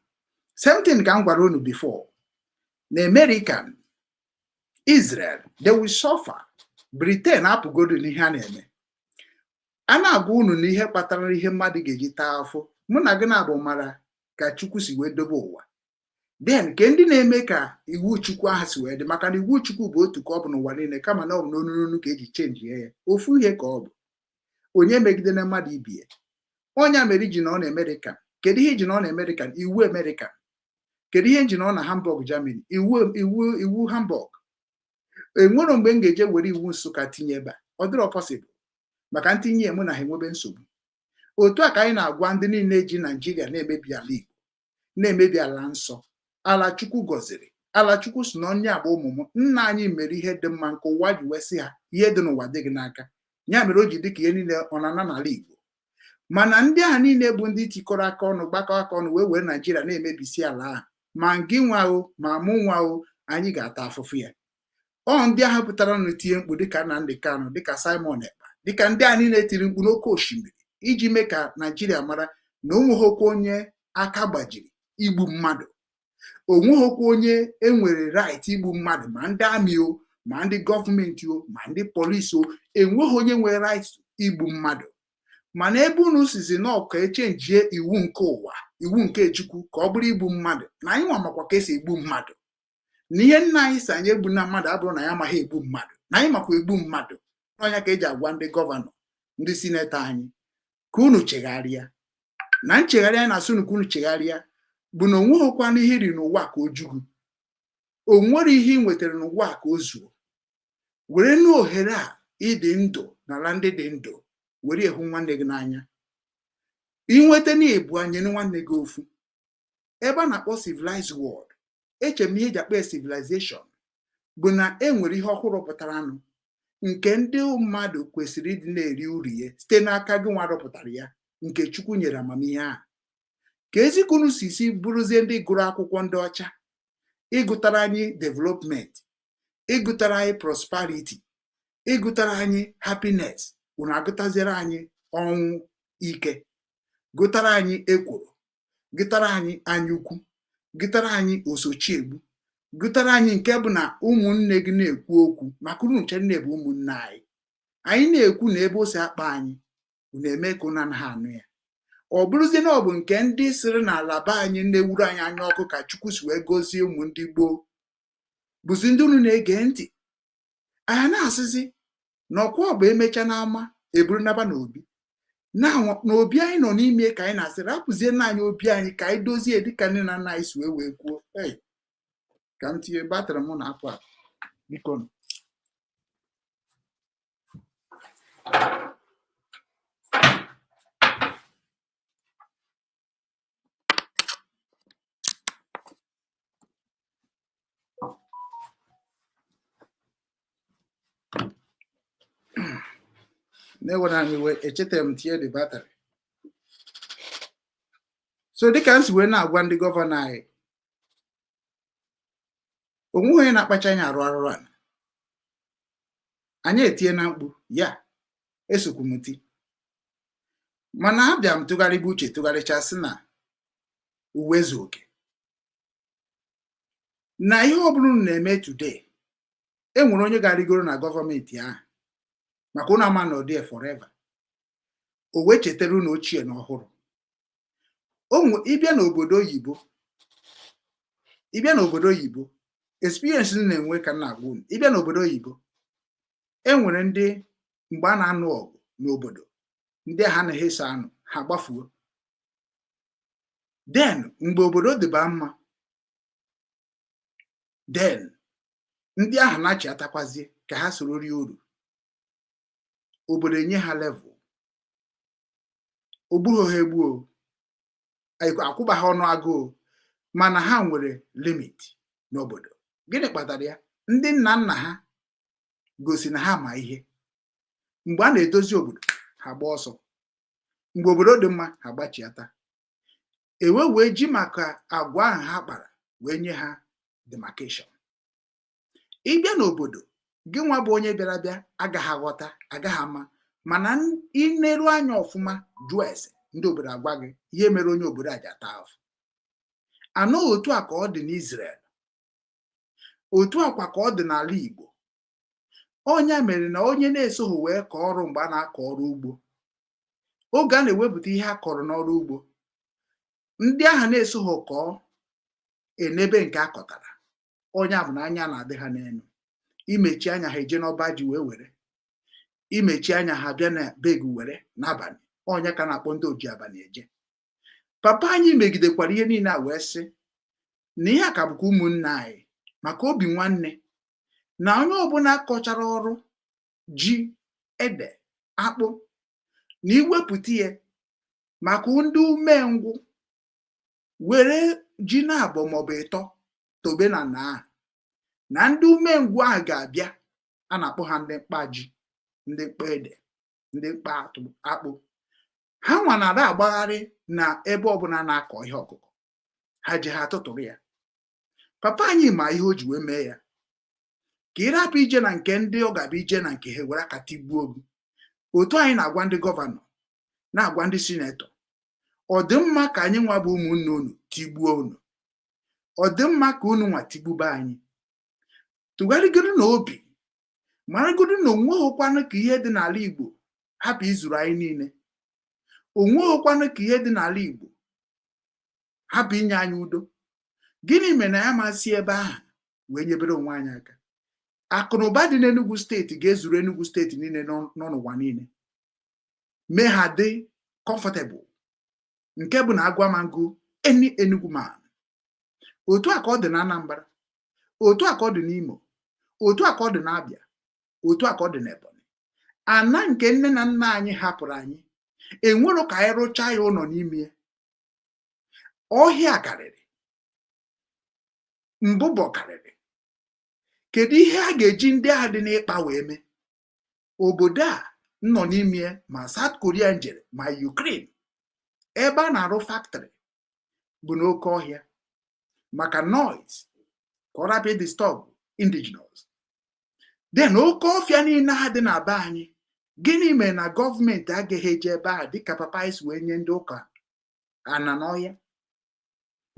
Same thing ka m gwara unu before na Israel, they will suffer. Britain apụgodo n'ihe a na-eme. A na-agwa unu na ihe kpatara ihe mmadụ ga-eji taa afọ. Mụ na gị na-abụ mara ka Chukwu si wee dobe ụwa. Then ke ndị na-eme ka iwu Chukwu ahụ si wee dị, maka na iwu Chukwu bụ otu ka ọ bụ n'ụwa niile, kama na ọ bụ n'onu ka eji chenji ya. Ofu ihe ka ọ bụ. Onye megide na mmadụ ibie. Onye mere ji na ọ na America. Kedu ihe ji na ọ na America? Iwu America. Kedu ihe ji na ọ na Hamburg, Germany? Iwu Hamburg. Enwere mgbe m ga-eje were iwu Nsụka tinye ebe a. Ọ dịrọ possible. Maka ntinye mụ na ha enwebe nsogbu. Otu a ka anyị na-agwa ndị niile ji Nigeria na-emebi ala Igbo, na-emebi ala nsọ, ala Chukwu gọziri, ala Chukwu si na onye agba ụmụ m, nna anyị mere ihe dị mma nke ụwa ji wee sị ha ihe dị n'ụwa dị gị n'aka. Ya mere o ji dị ka ihe niile ọnana n'ala Igbo. Mana ndị ahụ niile bụ ndị tikọrọ aka ọnụ, gbakọ aka ọnụ wee Nigeria na-emebisi ala ahụ. Ma gị nwa o, ma mụ nwa o, anyị ga-ata afụfụ ya. Ọ ndị ahụ pụtara nụ tie mkpu dịka Nnamdi Kanu, dịka Simon Ekpa, dịka ndị a niile tiri mkpu n'oké osimiri iji mee ka Nigeria mara na onweghịkwa onye aka gbajiri igbu mmadụ. Onweghịkwa onye enwere right igbu mmadụ, ma ndị amị o, ma ndị gọọmenti o, ma ndị polisi o, enweghị onye nwere right igbu mmadụ. Mana ebe unu sizi na ọka echenjie iwu nke ụwa, iwu nke Chukwu ka ọ bụrụ igbu mmadụ, na anyị nwa makwa ka esi egbu mmadụ. Na ihe nna anyị si anyị egbu na mmadụ abụrụ na ya amaghị egbu mmadụ, na anyị makwa egbu mmadụ. N'ọnya ka eji agwa ndị gọvanọ, ndị sinetọ anyị ka unu chegharịa. Na nchegharị anyị na-asụ ka unu chegharịa bụ na onweghịkwana ihe iri n'ụwa ka o jugu. O nwere ihe ị nwetara n'ụwa ka o zuo. Were nu ohere a ịdị ndụ n'ala ndị dị ndụ, were ehu nwanne gị n'anya. Inweta na ebu anya nwanne gị ofu. Ebe a na-akpọ civilized world, eche m ihe eji akpọ civilization bụ na enwere ihe ọhụrụ pụtara nụ nke ndị mmadụ kwesịrị ịdị na-eri uru ya site n'aka gị nwa rụpụtara ya, nke Chukwu nyere amamihe a. Ka ezikunu si bụrụzie ndị gụrụ akwụkwọ ndị ọcha, ịgụtara anyị development, ịgụtara anyị prosperity, ịgụtara anyị happiness, unu agụtaziere anyị ọnwụ ike, gụtara anyị ekworo, gụtara anyị anyaukwu, gụtara anyị osochiegbu, gụtara anyị nke bụ na ụmụnne gị na-ekwu okwu maka unu nche nne bụ ụmụnne anyị. Anyị na-ekwu na ebe o si akpa anyị unu eme ka unu anaghị anụ ya. Ọ bụrụzie na ọ bụ nke ndị sịrị na ala be anyị na-ewuru anyị anya ọkụ ka Chukwu si wee gozie ụmụ ndị gboo, bụzi ndị unu na-ege ntị. Anyị na-asịzi na ọkwa ọ bụ emecha n'ama eburu naba n'obi. Na obi anyị nọ n'ime ka anyị na-asịrị apụzie na anyị obi anyị ka anyị dozie dịka nne na nna anyị si wee kwuo. Ka m tinye batrị m na-apụ apụ, biko. Na-ewere anyị wee echetara m tinye dị batrị. So dịka m si wee na-agwa ndị gọvanọ anyị, onweghị onye na-akpacha anyị arụ arụrụ a. Anyị etinye na mkpu ya esokwumuti. Mana abịa m tụgharịba uche tụgharịchasị na uwe zu oke. Na ihe ọ bụla na-eme today, enwere onye ga-arịgoro na gọọmenti ahụ maka ụnụ ama na ọ dị forever. O wee chetara unu ochie na ọhụrụ. Ịbịa n'obodo oyibo, experience na-enwe ka na-agwa unu. Ịbịa n'obodo oyibo, enwere ndị mgbe a na-anụ ọgụ n'obodo, ndị ha na-eso anụ ha gbafuo. Then mgbe obodo dịba mma, then ndị ahụ na-achị atakwazie ka ha soro rie uru. Obodo enye ha level, ogburu ha egbuo, akwụba ha ọnụ agụụ, mana ha nwere limit n'obodo. Gịnị kpatara ya? Ndị nna nna ha gosi na ha ma ihe. Mgbe a na-edozi obodo, ha gba ọsọ. Mgbe obodo dị mma, ha gbachiata. Wee ji maka agwa ahụ ha kpara wee nye ha demarcation. Ịbịa n'obodo, gị nwa bụ onye bịara bịa agaghị aghọta, agaghị ama, mana ineru anya ọfụma jụọ ese, ndị obodo agwa gị ihe mere onye obodo a ji ata afụ. Anọ otu a ka ọ dị n'Israel. otu akwa ka ọ dị n'ala Igbo. Onye mere na onye na-esoghị wee kọọ ọrụ mgbe a na-akọ ọrụ ugbo, oge a na-ewepụta ihe a kọrọ n'ọrụ ugbo, ndị ahụ na-esoghị kọọ enebe nke a kọtara, onye a bụ na anya na-adị ha n'elu. Imechi anya ha eje n'ọba ji wee were, imechi anya ha bịa na begu were n'abalị. Onye ka na-akpọ ndị oji abalị eje. Papa anyị megidekwara ihe niile a wee sị na ihe a ka bụkwa ụmụnne anyị, maka obi nwanne na onye ọbụla kọchara ọrụ ji, ede, akpụ, na iwepụta ya maka ndị umengwụ were ji na-abọ maọbụ ịtọ tobe na na ndị umengwụ ahụ ga-abịa, a na-akpọ ha ndị mkpa ji, ndị mkpa ede, ndị mkpa akpụ. Ha nwa na-ada agbagharị na ebe ọbụla na-akọ ihe ọkụkọ, ha ji ha tụtụrụ ya. Papa anyị ma ihe o ji wee mee ya, ka ị rapụ ije na nke ndị ọ ga-abịa ije na nke ha were aka tigbuo gị. Otu anyị na-agwa ndị gọvanọ, na-agwa ndị sinetọ, ọ dị mma ka anyị nwa bụ ụmụnne unu tigbuo unu? Ọ dị mma ka unu nwa tigbube anyị? Tụgharịgodu na obi, maragodu na onweghịkwanụ ka ihe dị n'ala Igbo hapụ izuru anyị niile. Onweghịkwanụ ka ihe dị n'ala Igbo hapụ inye anyị udo. Gịnị mere na ya masị ebe ahụ wee nyebere onwe anyị aka? Akụnụba dị n'Enugu steeti ga-ezuru Enugu steeti niile nọ n'ụwa niile, mee ha dị comfortable, nke bụ na agwamango eni Enugu man. Otu a ka ọ dị na Anambra, otu a ka ọ dị n'Imo, otu a ka ọ dị n'Abịa, otu a ka ọ dị n'Ebonyi. Ana nke nne na nna anyị hapụrụ anyị, enwero ka anyị rụchaa ya ụlọ n'ime ya. Ọhịa karịrị, mbụbọ karịrị. Kedu ihe a ga-eji ndị agha dị n'ịkpa wee mee? Obodo a nọ n'ime ma South Korea njere ma Ukraine, ebe a na-arụ factory bụ n'oke ọhịa maka noise, ka ọ rapụ disturb indigenous. Den oke ọfịa niile ha dị na be anyị, gịnị mere na gọọmenti agaghị eje ebe ahụ dịka Papa isi wee nye ndị ụka ana n'ọhịa?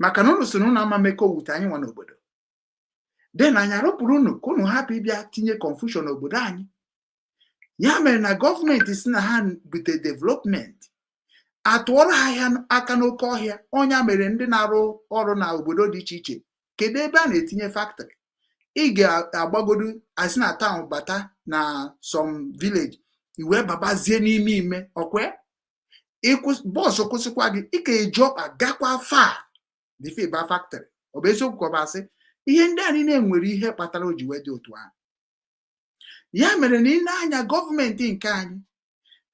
Maka na unu so na ama mmekọ wute anyị nwa n'obodo. Den anyị arụpụrụ unu ka unu hapụ ịbịa tinye confusion n'obodo anyị. Ya mere na gọọmenti si na ha bute development, atụọrọ ha aka n'oke ọhịa. Onye mere ndị na-arụ ọrụ na obodo dị iche iche, kedu ebe a na-etinye factory? Ị ga-agbagodu asị na town bata na some village, iwe babazie n'ime ime ọkwe bọọsụ kwụsịkwa gị, ị ka eji ọkpa gakwa far dịfe ba factory. Ọ bụ eziokwu ka ọ bụ asị? Ihe ndị anyị na-enwere ihe kpatara o ji wee dị otu ahụ. Ya mere na ị na-anya gọọmenti nke anyị,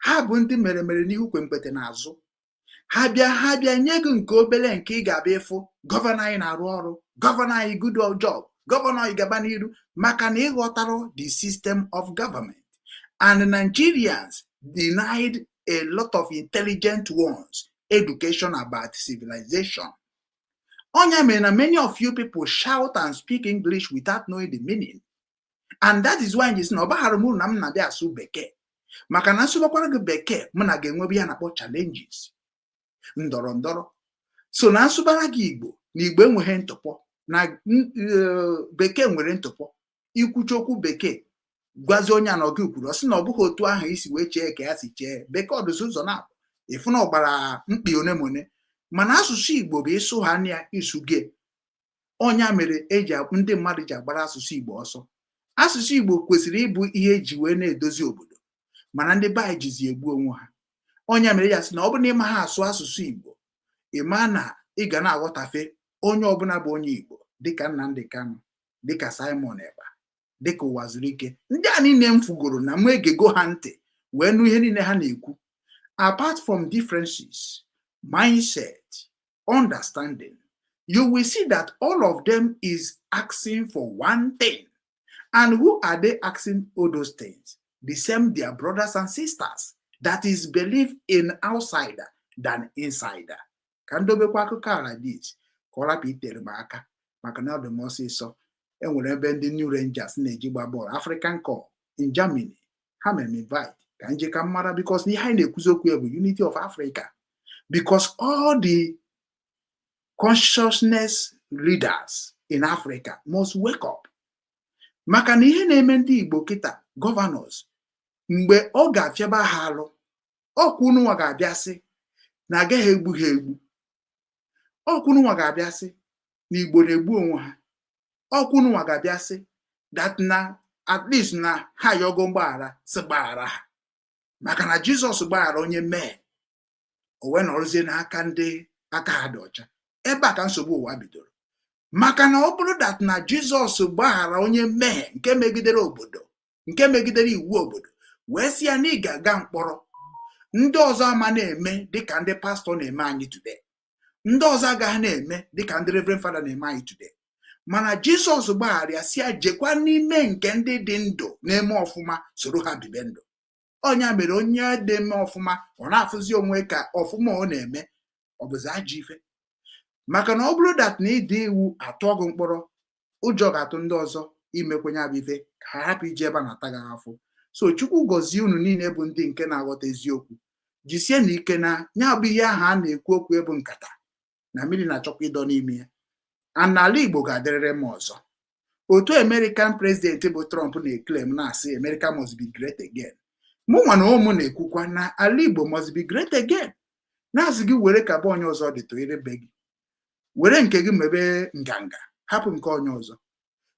ha bụ ndị mere n'ihu kwemkpete n'azụ. Ha bịa nye gị nke obere nke ị ga-abịa ịfụ. Gọvanọ anyị na-arụ ọrụ, gọvanọ anyị good job, gọvanọ anyị gaba n'iru, maka na ịghọtara the system of government. And Nigerians denied a lot of intelligent ones education about civilization. Onya mere na many of you people shout and speak English without knowing the meaning. And that is why na ọbaghara m na m na-abịa asụ bekee. Maka na nsụbakwara gị bekee, m na ga-enwebe ya na-akpọ challenges, ndọrọ ndọrọ. So na nsụbara gị Igbo, na Igbo enweghị ntụpọ, na bekee nwere ntụpọ. Ikwuchokwu bekee gwazi onye a na ọgụ kwuru, ọ sị na ọ bụghị otu ahụ isi wee chee ka ya si chee. Bekee ọdụzi ụzọ na-abụ ịfụ na ọgbara mkpi onemone, mana asụsụ Igbo bụ ịsụ ha anya isu gị. Onya mere ndị mmadụ ji agbara asụsụ Igbo ọsọ. Asụsụ Igbo kwesịrị ịbụ ihe eji wee na-edozi obodo, mana ndị be anyị jizi egbu onwe ha. Onya mere ya sị na ọ bụ na ịma ha asụ asụsụ Igbo, ịma na ị ga na-aghọtafe onye ọbụla bụ onye Igbo, dịka Nnamdi Kanu, dịka Simon Ekpa, dịka Ụwa Zuru Ike. Ndị a niile m fugoro na m egego ha ntị wee nụ ihe niile ha na-ekwu. Apart from differences, mindset, understanding, you will see that all of them is asking for one thing. And who are they asking all those things? The same their brothers and sisters. That is belief in outsider than insider. Ka ndobekwa akụkọ ala dis ka ọ rapụ itere m aka, maka na ọ dị m ọsịsọ. Enwere ebe ndị New Rangers na-eji gba bọọlụ African Cup in Germany. Ha mere m invite ka nje ka mmara, because ihe anyị na-ekwuzi okwu ya bụ unity of Africa. Because all the consciousness leaders in Africa must wake up maka na ihe na-eme ndị Igbo kịta gọvanọs mgbe ọ ga-afịaba ha alụ ọkwụnụnwa ga-abịa sị na agaghị egbu ha egbu, ọkwụnụnwa ga-abịa sị na Igbo na-egbu onwe ha, ọkwụnụnwa ga-abịa sị that na at least na ha yọgo mgbaghara sị gbaghara ha maka na Jizọs gbaghara onye mmehie o wee nọrọzie n'aka ndị aka ha dị ọcha. Ebe a ka nsogbu ụwa bidoro, maka na ọ bụrụ that na Jizọs gbaghara onye mmehie nke megidere obodo, nke megidere iwu obodo, wee sị ya na ị ga-aga mkpọrọ, ndị ọzọ ama na-eme dịka ndị pastọ na-eme anyị today, ndị ọzọ agaghị na-eme dịka ndị reverend fada na-eme anyị today. Mana Jizọs gbaghara ya sị ya jekwa n'ime nke ndị dị ndụ na-eme ọfụma soro ha bibe ndụ. Ọnya mere onye dị eme ọfụma ọ na-afụzi onwe ka ọfụma ọ na-eme ọ bụzi ajọ ife, maka na ọ bụrụ dat na ịdị iwu atụ ọgụ mkpọrọ, ụjọ ga-atụ ndị ọzọ imekwenye abụ ife ka ha hapụ iji ebe a na-ata gị afọ. So Chukwu gọzie unu niile bụ ndị nke na-aghọta eziokwu, jisie na ike na ya bụ ihe ahụ a na-ekwu okwu ebu nkata na mmiri na-achọkwa ịdọ n'ime ya. N'ala Igbo ga-adịrịrị m ọzọ. Otu American president bụ Trump na-eklem na-asị America must be great again. Mụ nwa na ụmụ na-ekwukwa na ala Igbo must be great again. Na-asị gị were ka bụ onye ọzọ dị tụirebe gị, were nke gị mebe nganga, hapụ nke onye ọzọ.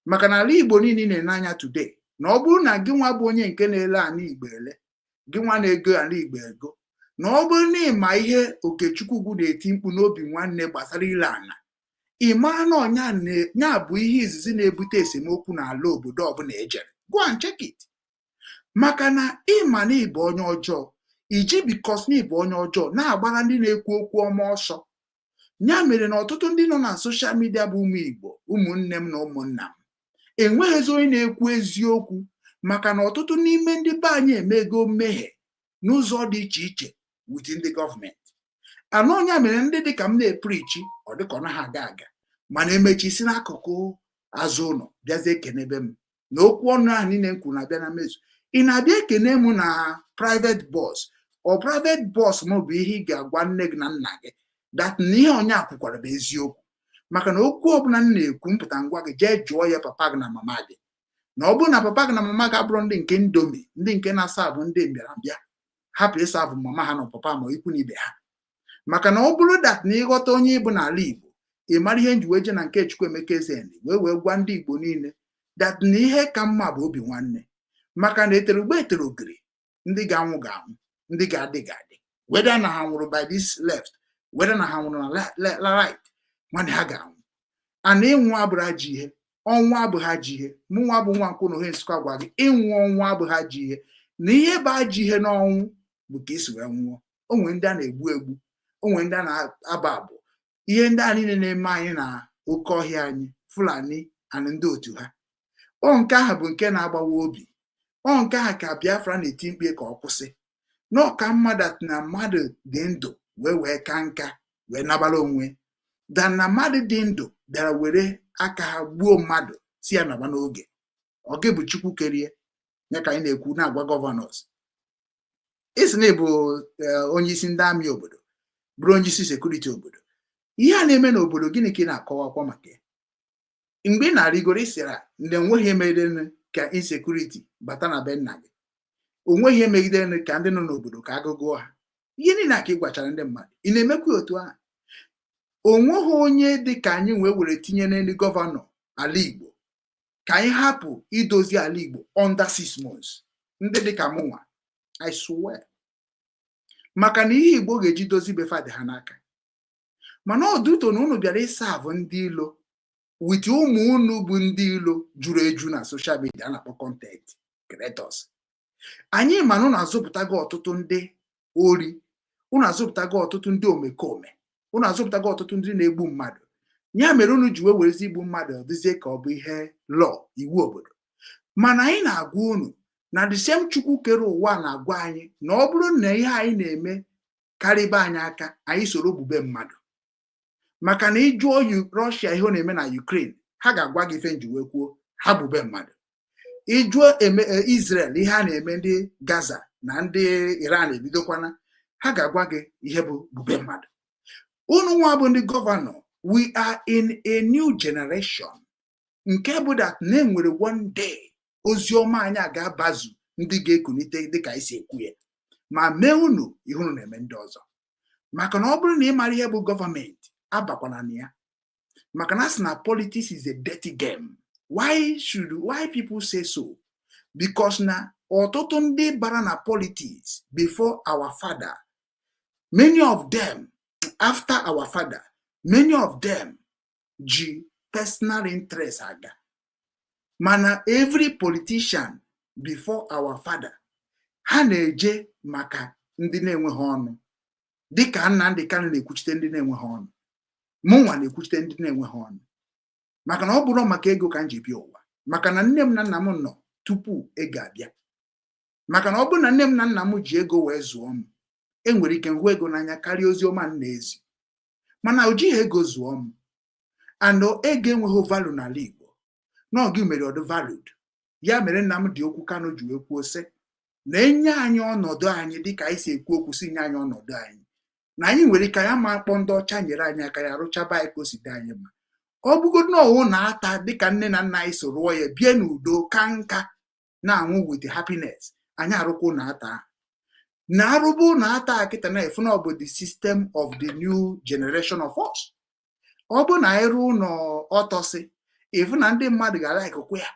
Maka na ala Igbo niile na-ene anya today na ọ bụrụ na gị nwa bụ onye nke na-ele ala Igbo ele, gị nwa na-ego ala Igbo ego, na ọ bụrụ na ịma ihe Okechukwu na-eti mkpu n'obi nwanne gbasara ile ala, ịma na ọnya bụ ihe izizi na-ebute esemokwu n'ala obodo ọbụla ejere. Go and check it. Maka na ịma na ịbụ onye ọjọọ, iji bikos na ịbụ onye ọjọọ na-agbara ndị na-ekwu okwu ọma ọsọ. Ya mere na ọtụtụ ndị nọ na soshal midia bụ ụmụ Igbo, ụmụnne m na ụmụnna m, enweghịzi onye na-ekwu eziokwu, maka na ọtụtụ n'ime ndị be anyị emego mmehie n'ụzọ dị iche iche within the gọọmenti. Anọ ọnya mere ndị dịka m na-eprichi ọ dịka ọ naghị aga aga, mana emechi si n'akụkụ azụ ụlọ bịazie ekenebe m na okwu ọnụ ahụ niile m kwuru na-abịa na mmezu. Ị na-abịa ekene m na private bus ọ private bus m bụ ihe ị ga-agwa nne gị na nna gị dat na ihe onye akwụkwara bụ eziokwu, maka na okwu ọbụla m na-ekwu mpụta ngwa gị jee jụọ ya papa gị na mama gị, na ọ bụrụ na papa gị na mama gị abụrụ ndị nke ndomi, ndị nke na-asa bụ ndị mbịarambịa, hapụ ịsa bụ mama ha na papa ma ikwu na ibe ha. Maka na ọ bụrụ dat na ịghọta onye ịbụ n'ala Igbo, ị mara ihe njiwe je na nke Chukwu Emeka Ezeni wee gwa ndị Igbo niile dat na ihe ka mma bụ obi nwanne. Maka na etere ugbo etere ogiri, ndị ga-anwụ ga-anwụ, ndị ga-adị ga-adị, weda na ha nwụrụ by this left, weda na ha nwụrụ na right, nwanne ha ga-anwụ. Ana ịnwụ abụrụ ajọ ihe, ọnwụ abụghị ajọ ihe. Mụ nwa bụ nwa nkwụ na ohe Nsukka gwa gị ịnwụ ọnwụ abụghị ajọ ihe, na ihe bụ ajọ ihe n'ọnwụ bụ ka isi wee nwụọ. Onwe ndị a na-egbu egbu, onwe ndị a na-aba abụ, ihe ndị a niile na-eme anyị na oke ọhịa anyị, Fulani ana ndị otu ha. Ọ nke ahụ bụ nke na-agbawa obi. Ọ nke ahụ ka Biafra na-eti mkpe ka ọ kwụsị. N'ọka mmadụ na mmadụ dị ndụ wee ka nka wee nabara onwe, dan na mmadụ dị ndụ bịara were aka ha gbuo mmadụ si ya naba n'oge. Ọ gị bụ Chukwu kerie ya ka anyị na-ekwu na-agwa gọvanọs. Isi na ịbụ onye isi ndị amị obodo, bụrụ onye isi sekuriti obodo. Ihe a na-eme n'obodo gịnị ka ị na-akọwakwa maka ya? Mgbe ị na-arịgoro isira ndị enweghị emegidere ka insecurity bata na be nna gị, onweghị emegidere ka ndị nọ n'obodo ka agụgụọ ha. Ihe niile ka ị gwachara ndị mmadụ, ị na-emekwa otu ahụ. Onweghị onye dị ka anyị were tinye n'elu gọvanọ ala Igbo ka anyị hapụ idozi ala Igbo under 6 months. Ndị dị ka mụnwa, I swear. Maka na ihe Igbo ga-eji dozi befa dị ha n'aka. Mana ọ duto na unu bịara ịsavụ ndị ilo wit ụmụ unu bụ ndị ilo juru eju na soshal midia a na-akpọ content creators. Anyị mana unu azụpụtago ọtụtụ ndị ori, unu azụpụtago ọtụtụ ndị omekome, unu azụpụtago ọtụtụ ndị na-egbu mmadụ. Ya mere unu ji werezi igbu mmadụ dịzie ka ọ bụ ihe lọọ iwu obodo. Mana anyị na-agwa unu na the same Chukwu kere ụwa na-agwa anyị na ọ bụrụ na ihe anyị na-eme karịba anyị aka, anyị soro bube mmadụ. Maka na ịjụọ Russia ihe ọ na-eme na Ukraine, ha ga-agwa gị ife nji wee kwuo ha bube mmadụ. Ịjụọ Israel ihe a na-eme ndị Gaza na ndị Iran ebidokwana, ha ga-agwa gị ihe bụ bube mmadụ. Unu nwa bụ ndị gọvanọ, we are in a new generation. nke bụ that na enwere one day ozi ọma anyị ga-abazu ndị ga-ekunite dịka isi ekwu ya ma mee unu ihe unu na-eme ndị ọzọ. Maka na ọ bụrụ na ị mara ihe bụ gọọmenti abakwana na ya, maka na sị na politics is a dirty game. Why people say so? Because na ọtụtụ ndị bara na politics before our father, many of them after our father, many of them ji personal interest aga. Mana every politician before our father ha na-eje maka ndị na-enweghị ọnụ, dịka Nnamdi Kanu na-ekwuchite ndị na-enweghị ọnụ, mụnwa na-ekwuchite ndị na-enweghị ọnụ. Maka na ọ bụrụ maka ego ka m ji bịa ụwa, maka na nne m na nna m nọ tupu ego abịa. Maka na ọ bụrụ na nne m na nna m ji ego wee zụọ m, enwere ike hụ ego n'anya karịa ozi ọma m na-ezi. Mana o jighị ego zụọ m, and ego enweghị value n'ala Igbo, na ọgụ mere ọdụ valued. Ya mere Nnamdi Okwu Kanu ji wee kwuo sị na enye anyị ọnọdụ anyị dịka anyị si ekwu okwu si nye anyị ọnọdụ anyị, na anyị nwere ike ya ma akpọ ndị ọcha nyere anyị aka ya rụchaba anyị ka o si dị anyị mma. Ọ bụgodu na ọwụ na-ata dịka nne na nna anyị so rụọ ya bie n'udo ka nka na-anwụ with happiness, anyị arụkwa na-ata na arụbụ na-ata kịta na efu na ọ bụ the system of the new generation of us. Ọ bụ na anyị ruo n'ọtọsị efu na ndị mmadụ ga-alaikokwa ya.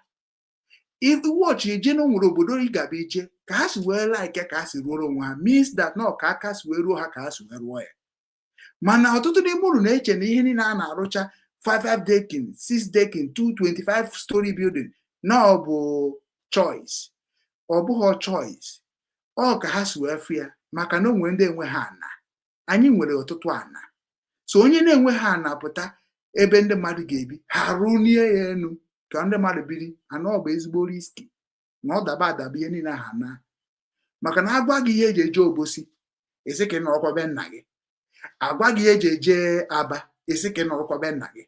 If watch eje na nwere obodo ị ga-abịa ije ka ha si wee like ka ha si ruo onwe ha, means that na ka aka si wee ruo ha ka ha si wee ruo ya. Mana ọtụtụ n'ime unu na-eche na ihe niile a na-arụcha 5 decking, 6 decking, 225 story building na ọ bụ choice. Ọ bụghị choice. Ọ ka ha si wee fụ ya maka na onwe ndị enwe ha ana. Anyị nwere ọtụtụ ana. So onye na-enwe ha ana pụta ebe ndị mmadụ ga-ebi, ha rụnie ya enu ka ndị mmadụ biri, ana ọ bụ ezigbo riski na ọ daba adaba ihe niile ha na. Maka na agwa gị ihe eji eje Obosi, esi ka ị nọrọkwa be nna gị. Agwa gị ihe eji eje Aba, esi ka ị nọrọkwa be nna gị.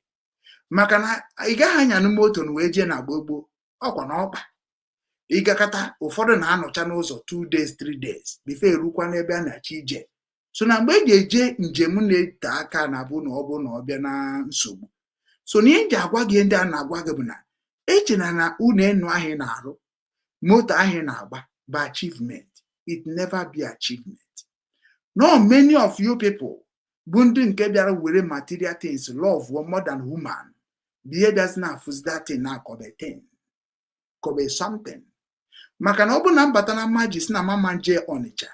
Maka na ị gaghị anya na moto na wee jee na gbogbo ọkwa na ọkpa. Ị gakọta ụfọdụ na-anọcha n'ụzọ 2 days 3 days bifo erukwa n'ebe a na-achọ ije. So na mgbe e ga-eje njem na-ete aka na abụ na ọ bụ na ọ bịa na nsogbu. So na ihe ji agwa gị ndị a na-agwa gị bụ na echena na unu enu ahụ na-arụ, moto ahụ na-agba bụ achievement. It never be achievement. No, many of you people bụ ndị nke bịara were material things, love more than woman. Behaviors na fuz that thing na kobe something. Maka na ọ bụ na mbata na mmaji si na mama nje Ọnịcha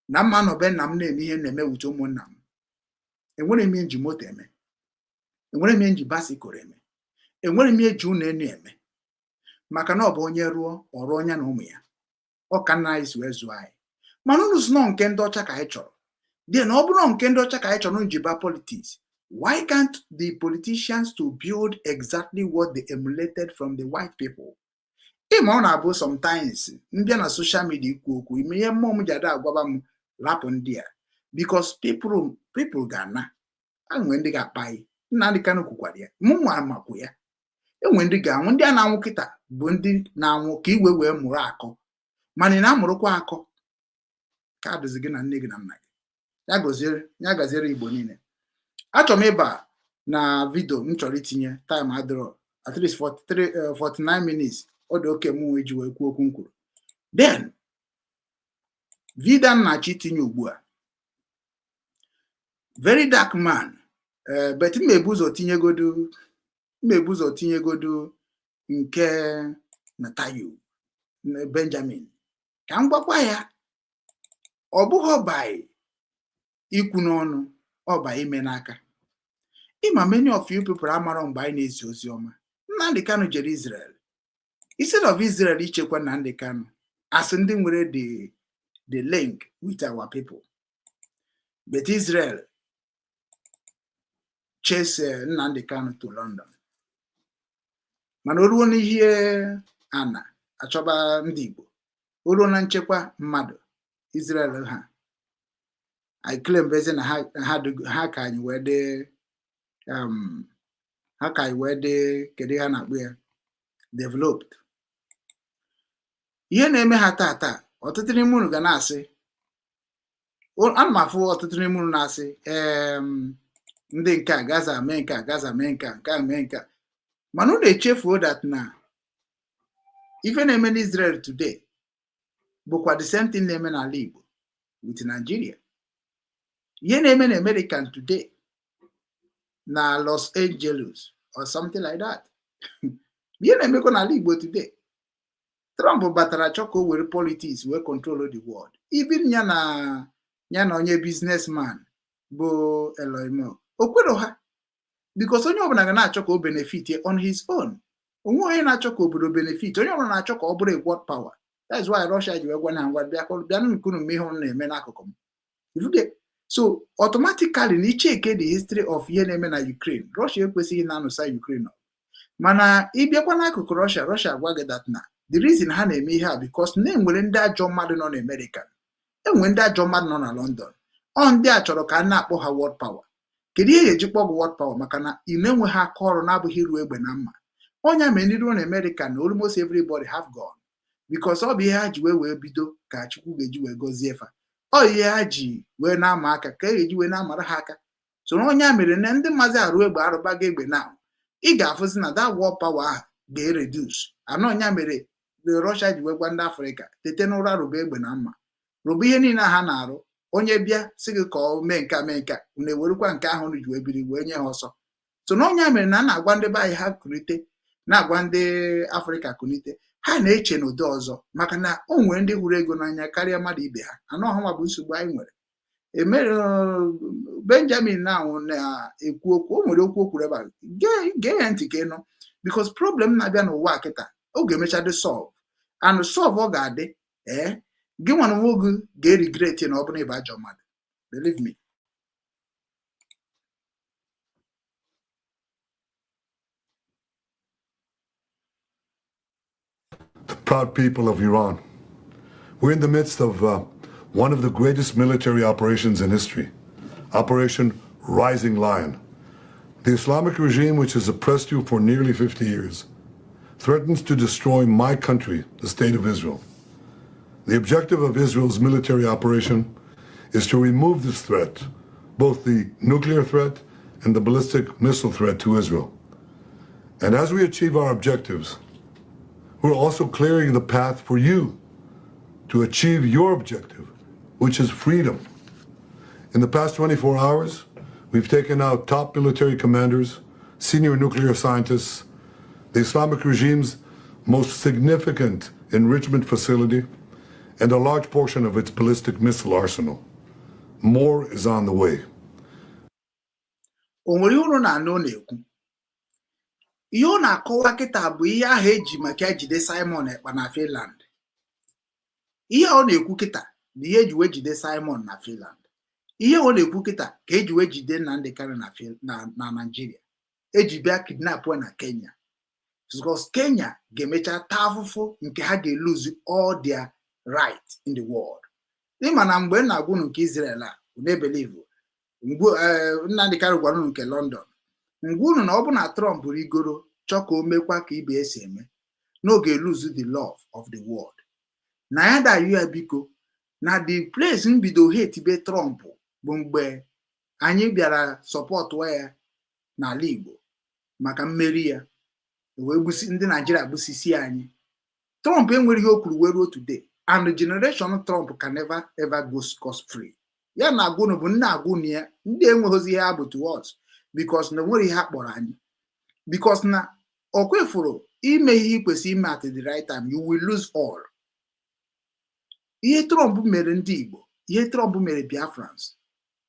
na mma nọ be nna m na-eme ihe na-eme wuche ụmụnna m. Enwere m nji moto eme, enwere m nji basikoro eme, enwere m eji unu enu eme. Maka na ọ bụ onye rụọ ọrụ onye na ụmụ ya, ọ ka nna anyị si wee zụọ anyị. Mana unu si nọ nke ndị ọcha ka anyị chọrọ. Dị na ọ bụrụ nke ndị ọcha ka anyị chọrọ njiba politics, why can't the politicians to build exactly what they emulated from the white people? Ịma ọ na-abụ sometimes mbịa na social media ikwu okwu ime ihe mmụọ m ji ada agwaba m lapụ ndị a, because people ga-ana enwe ndị ga-akpa anyị. Nnamdi Kanu kwukwara ya, mụ nwa makwu ya. Enwe ndị ga-anwụ, ndị a na-anwụ kịta bụ ndị na-anwụ ka iwe wee mụrụ akọ. Mana ị na-amụrụkwa akọ ka adịzi gị na nne gị na nna gị. Ya gaziere Igbo niile. Achọrọ m ịba na vidio m chọrọ itinye time adịrọ at least 49 minutes. Ọ dị oke mụ eji wee kwuo okwu m kwuru. Then vidio m na-achọ itinye ugbu a, very dark man, but mmebu ụzọ tinyegodu nke Natayu Benjamin ka m gwakwa ya ọ bụghị ọbai ikwu n'ọnụ, ọbai ime n'aka. Ịma many of you people amara mgbe anyị na-ezi ozi ọma. Nnamdi Kanu jere Israel. Instead of Israel ichekwa Nnamdi Kanu as ndị nwere the link with our people, but Israel chase Nnamdi Kanu to London. Mana o ruo n'ihe ana achọba ndị Igbo, o ruo na nchekwa mmadụ, Israel ha I claim beze na ha ka anyị wee dị ha ka anyị wee dị kedu ha na-akpụ ya developed. Ihe na-eme ha taa ọtụtụ n'ime unu ga na-asị, ana m afụ ọtụtụ n'ime unu na-asị ndị nke a Gaza mee nke a, Gaza mee nke a, nke a mee nke a. mana unu echefuo that na ife na-eme n'Israel today bụkwa the same thing na-eme n'ala Igbo with Nigeria. Ihe na-eme na American today na Los Angeles or something like that. Ihe na-emekwa n'ala Igbo today. Trump batara chọ ka o were politics wee control the world. Even ya na onye businessman bụ Eloimo okwero ha, because onye ọbụla ga na-achọ ka o benefit on his own. Onwe onye na-achọ ka obodo benefit, onye ọbụla na-achọ ka ọ bụrụ a world power. That's why Russia ji wee gwa na ngwa bịa nkunu mme ihe unu na-eme n'akụkụ m. So automatically na icheke the history of ihe na-eme na Ukraine, Russia ekwesịghị na-anụsa Ukraine. Mana ịbịakwa n'akụkụ Russia gwa gị that na the reason ha na-eme ihe a because na-enwere ndị ajọ mmadụ nọ n'Amerika, enwere ndị ajọ mmadụ nọ na London, ọ ndị a chọrọ ka a na-akpọ ha world power. Kedu ihe ga-eji kpọ world power? Maka na ị na-enwe ha aka ọrụ na-abụghị iru egbe na mma. Onye mere ndị ruo na America na almost everybody have gone because ọ bụ ihe ha ji wee bido ka Chukwu ga-eji wee gọzie fa. Ọ ihe ha ji wee na-ama aka ka eji wee na-amara ha aka. So onye mere na ndị mmazi arụ egbe arụbaga egbe na ị ga-afụzi na that world power ahụ ga-reduce. Anọ onye mere the Russia ji wee gwa ndị Afrịka tete n'ụra rụba egbe na mma, rụba ihe niile ha na-arụ. Onye bịa sị gị ka ọ mee nka na-ewerukwa nke ahụ ji wee biri wee nye ha ọsọ. So na onye mere na na-agwa ndị be anyị ha kunite, na-agwa ndị Afrịka kunite, ha na-eche n'ụdị ọzọ maka na o nwere ndị hụrụ ego n'anya karịa mmadụ ibe ha. Anọ ha ma bụ nsogbu anyị nwere. Emere Benjamin na-ekwu okwu, o nwere okwu okwuru ebe a, gee ya ntị ka ịnụ, because problem na-abịa n'ụwa kịta oge emecha dị solve and solve ọ ga-adị gị nwana nwoge ga-erigret na ọ bụrụ ịba ajọ mmadụ. Believe me. The proud people of Iran. We're in the midst of one of the greatest military operations in history, Operation Rising Lion. The Islamic regime, which has oppressed you for nearly 50 years, threatens to destroy my country, the State of Israel. The objective of Israel's military operation is to remove this threat, both the nuclear threat and the ballistic missile threat to Israel. And as we achieve our objectives, we're also clearing the path for you to achieve your objective, which is freedom. In the past 24 hours, we've taken out top military commanders, senior nuclear scientists, the Islamic regime's most significant enrichment facility, and a large portion of its ballistic missile arsenal. More is on the way. Ihe ọ na-akọwa kịta bụ ihe ahụ eji maka ejide Simon Ekpa na Finland. Ihe ọ na-ekwu kịta bụ ihe eji wee jide Simon na Finland. Ihe ọ na-ekwu kịta ka eji wee jide Nnamdi Kanu na Nigeria. Eji bịa kidnap na Kenya. Because Kenya ga-emecha taa afụfụ nke ha ga-lose all their right in the world. Ịma na mgbe na-agwụ nke Israel a, na-ebelieve Nnamdi Kanu gwara nke London. Ngwunu na ọ bụ na Trump rigoro chọ ka o mekwa ka ibe esi eme n'oge lose the love of the world. Na ya da ya biko na the place mbido hate be Trump bụ mgbe anyị bịara support ya n'ala Igbo maka mmeri ya wee gbusi ndị Nigeria gbusisi anyị. Trump enwere ihe o kwuru were today, and the generation Trump can never ever go scot free. Ya na agwunu bụ nna agwunu ya ndị enweghịzi ihe abụ to us. Because na nwere ihe akpọrọ anyị, because na okwefuru ime ihe ikwesị ime at the right time, you will lose all. Ihe Trump mere ndị Igbo, ihe Trump mere Biafrans,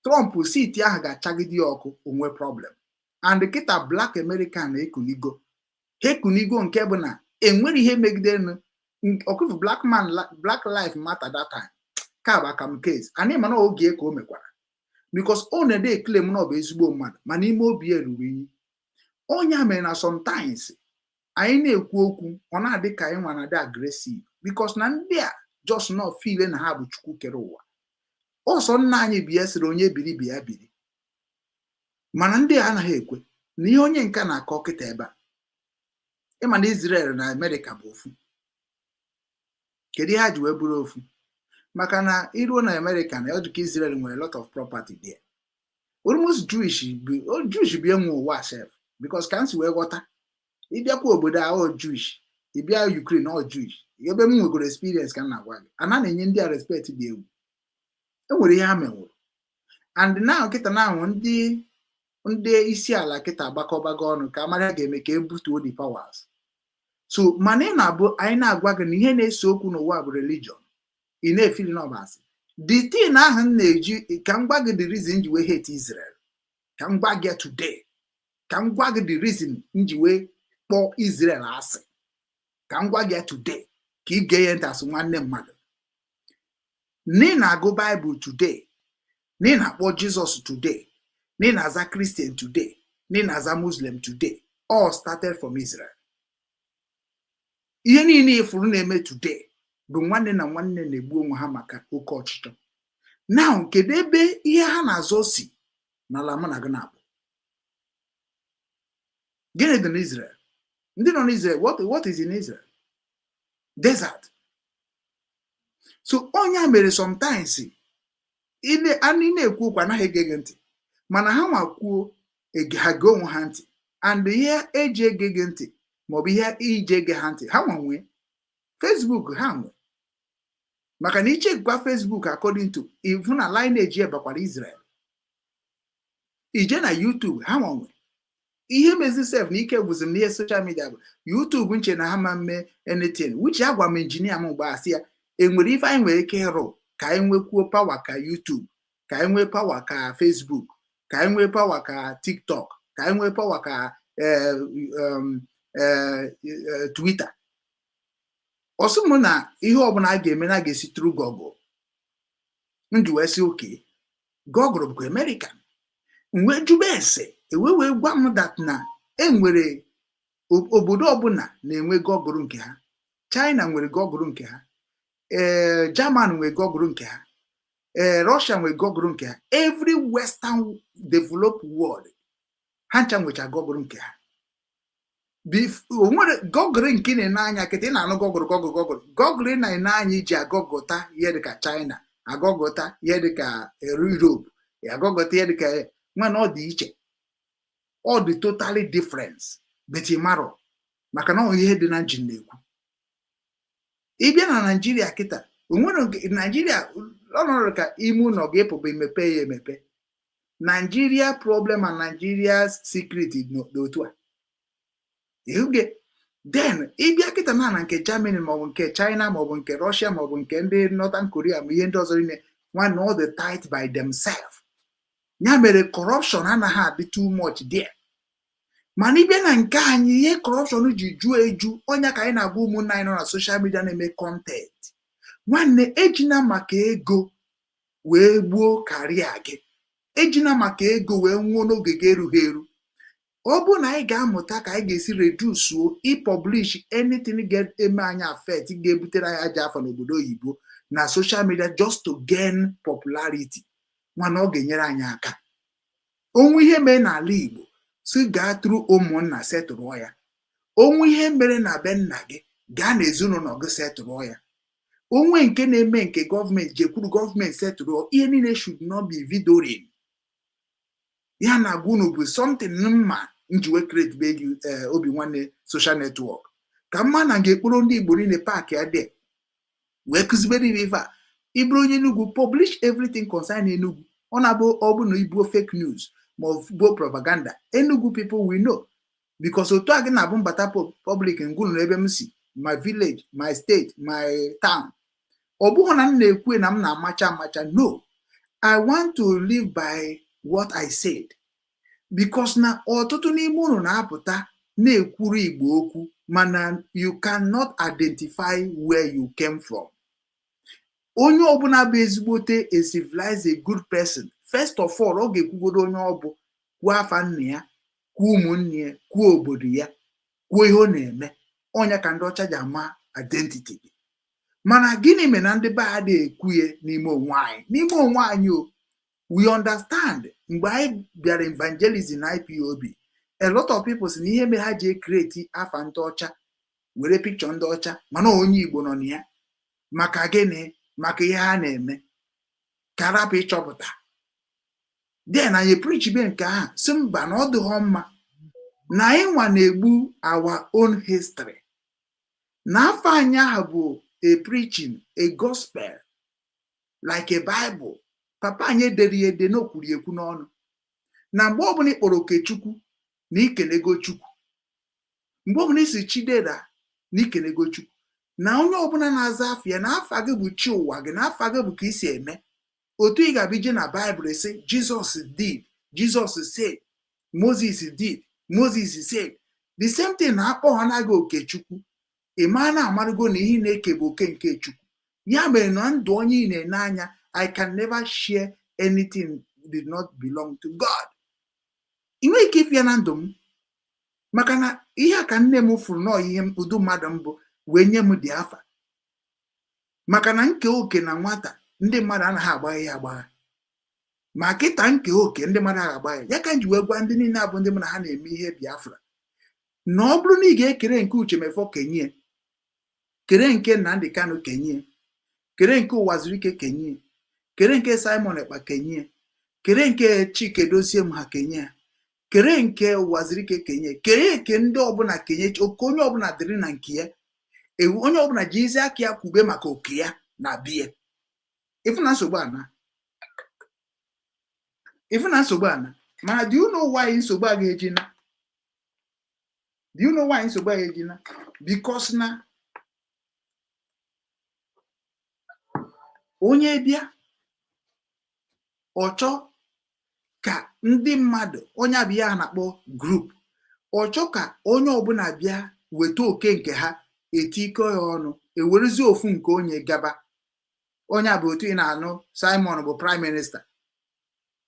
Trump siti ahụ ga-achagide ọkụ onwe problem. And kịta black American ekunigo nke bụ na enwere ihe megidere okwefu black life matter that time ka bụ akam case anyị mana oge ka o mekwara. Because ọ na-ede claim na ọ bụ ezigbo mmadụ ma n'ime obi eruru iyi. Onye mere na sometimes anyị na-ekwu okwu ọ na-adị ka anyị nwa na-adị aggressive because na ndị a just not feel na ha bụ Chukwu kere ụwa. Ọsọ nna anyị bi ya sịrị onye biri bi ya biri. Mana ndị a anaghị ekwe na ihe onye nka na-akọ kịta ebe a. Ịma na Israel na America bụ ofu. Kedu ha ji wee bụrụ ofu? Maka na iruo na America na ọdụ ka Israel nwere a lot of property there. Almost Jewish bi enwe ụwa self because ka nsi wee ghọta ịbịakwa obodo ahụ Jewish, ịbịa Ukraine ọ Jewish, ebe m nwegoro experience ka m na-agwa gị, ana na-enye ndị a respect dị egwu. Enwere ihe ha menwụrụ, and now kịta na-ahụ ndị isi ala kịta agbakọbago ọnụ ka amara ga-eme ka ebutuo the powers. So mana anyị na-agwa gị na ihe na-ese okwu n'ụwa bụ religion, ị na-efili n'ọbasị. The thing ahụ m na-eji ka m gwa gị the reason ji wee hate Israel, ka m gwa gị today, ka m gwa gị the reason m ji wee kpọọ Israel asị, ka m gwa gị today, ka ị gee ya ntị asị nwanne mmadụ. N'i na-agụ Bible today, n'i na-akpọ Jesus today, n'i na-aza Christian today, n'i na-aza Muslim today, all started from Israel. Ihe niile ifuru na-eme today bụ nwanne na nwanne na-egbu onwe ha maka oke ọchịchọ. Now kedu ebe ihe ha na-azọ si n'ala mụ na gị na-abụ? Gịnị dị n'Israel? Ndị nọ n'Israel, what is in Israel? Desert. So onye mere sometimes anyị na-ekwu okwu anaghị ege gị ntị, mana ha nwa kwuo ha gee onwe ha ntị, and ihe eji ege gị ntị maọbụ ihe iji ege ha ntị ha nwe Facebook ha nwe, maka na ichekwa Facebook according to ifu na lineage bakwara Israel. Ije na YouTube ha nwe ihe mezi sef na ike gwụzi m n'ihe social media bụ YouTube nche na ha ma mme anything, which agwa m injinia m mgbe asị ya enwere ife anyị nwere ike ịrụ ka anyị nwekwuo power ka YouTube, ka anyị nwee power ka Facebook, ka anyị nwee power ka TikTok, ka anyị nwee power ka Twitter. Ọsọ mụ na ihe ọbụla a ga-eme na ga-esi through Google. Ndụ wee sị oke Google bụ American. Mgbe jube ese wee gwa m that na enwere obodo ọbụla na-enwe Google nke ha. China nwere Google nke ha, German nwere Google nke ha, Russia nwere Google nke ha. Every Western developed world ha ncha nwecha Google nke ha. Onwere Google nke na-anya kịta ị na-anụ Google na-anya iji agọgọta ihe dịka China, agọgọta ihe dịka Europe, agọgọta ihe dịka mana ọ dị iche, ọ dị totally difference, but ịmarọ maka na ihe dị na njin na-ekwu. Ịbịa na Nigeria kịta, onwere Nigeria ọnọdụ ka ime ụlọ ga-epụba emepe ya emepe. Nigeria problem and Nigeria's secret dị otu a. Ihuge then ịbịa kịta na nke Germany maọbụ nke China maọbụ nke Russia maọbụ nke ndị Northern Korea ma ihe ndị ọzọ niile one all the tight by themselves. Ya mere corruption anaghị adị too much there. Mana ịbịa na nke anyị ihe corruption ji juo eju, onye ka anyị na-agwa ụmụnne anyị nọ na social media na-eme content. Nwanne ejina maka ego wee gbuo karịa gị, ejina maka ego wee nwụọ n'oge ga-erughị eru. Ọ bụ na anyị ga-amụta ka anyị ga-esi reduce i-publish anything ga-eme anyị affect ga-ebutere anyị aja afọ n'obodo oyibo na social media just to gain popularity, mana ọ ga-enyere anyị aka. Onwe ihe mere n'ala Igbo si gaa tụrụ ụmụnna setụrụ ya. Onwe ihe mere na be nna gị gaa n'ezinụlọ gị setụrụ ya. Onwe nke na-eme nke gọọmenti jekwuru gọọmenti setụrụ, ihe niile should not be videoing. Ya na agwụnụ bụ something mma njiwe create be Obinwannem social network. Ka mma na ga-ekporo ndị Igbo niile paaki ya dị wee kụzibere ife a. Ịbụrụ onye Enugu, publish everything concerning Enugu. Ọ na-abụ ọ bụ na ibu fake news ma ọ bụ propaganda, Enugu people will know, because otu a gị na-abụ mbata public ngwụlụ n'ebe m si, my village, my state, my town. Ọ bụghị na m na-ekwu na m na-amacha. No, I want to live by what I said, because na ọtụtụ n'ime unu na-apụta na-ekwuru Igbo okwu mana you cannot identify where you came from. Onye ọbụla bụ ezigbote a civilized, a good person, first of all ọ ga-ekwugodo onye ọ bụ, kwuo afa nna ya, kwuo ụmụnne ya, kwuo obodo ya, kwuo ihe ọ na-eme. Onye ka ndị ọcha ji ama identity gị. Mana gịnị mere na ndị be ha na-ekwu ya n'ime onwe anyị? N'ime onwe anyị o, we understand mgbe anyị bịara evangelism na IPOB, a lot of people si na ihe mere ha ji create afa ndị ọcha were picture ndị ọcha mana onye Igbo nọ na ya. Maka gịnị? Maka ihe ha na-eme ka rapụ ịchọpụta. Then anyị preach be nke ahụ si mba na ọ dịghọ mma. na anyị nwa na-egbu our own history. N'afọ anyị ahụ bụ a preaching, a gospel, like a Bible. Papa anyị edere ya ede n'okwuru ekwu n'ọnụ. Na mgbe ọbụla ị kpọrọ Okechukwu na ikenego Chukwu, mgbe ọbụla isi Chidera na ikenego Chukwu, na onye ọbụla na-aza afọ ya na afa gị bụ chi ụwa gị, na afa gị bụ ka isi eme, otu ị ga-abịa na Bible ese Jesus did, Jesus said, Moses did, Moses said. The same thing na-akpọ ha na gị Okechukwu. Ị maa na amarụgo na ihe na-eke bụ oke nke Chukwu. Ya mere na ndụ onye ị na-ene anya, I can never share anything did not belong to God. Ị nwere ike ife ya na ndụ m, maka na ihe a ka nne m fụrụ na ihe udu mmadụ mbụ wee nye m dị afa. Maka na nke oke na nwata ndị mmadụ anaghị agba ya agbagha, ma kịta nke oke ndị mmadụ agba ya. Ya ka m ji wee gwa ndị niile abụ ndị m na ha na-eme ihe Biafra na ọ bụrụ na ị ga-ekere nke Uchemefo kenye, kere nke Nnamdi Kanu kenye, kere nke Ụwazirike kenye, kere nke Simon Ekpa kenye, kere nke Chike Doziem ha kenye, kere nke Ụwazirike kenye, kere nke ndị ọbụla kenye, oke onye ọbụla dịrị na nke ya. Onye ọbụla ji izi aka ya kwube maka oke ya na biye. Ifu na nsogbu ana. Mana do you know why nsogbu a ga-ejina? Do you know why nsogbu a ga-ejina? Because na onye bịa ọchọ ka ndị mmadụ, onye abịa ha na-akpọ group, ọchọ ka onye ọbụla bịa weta oke nke ha, etiko ya ọnụ, ewerezi ofu nke onye gaba. Onye bụ otu ị na-anụ, Simon bụ prime minister,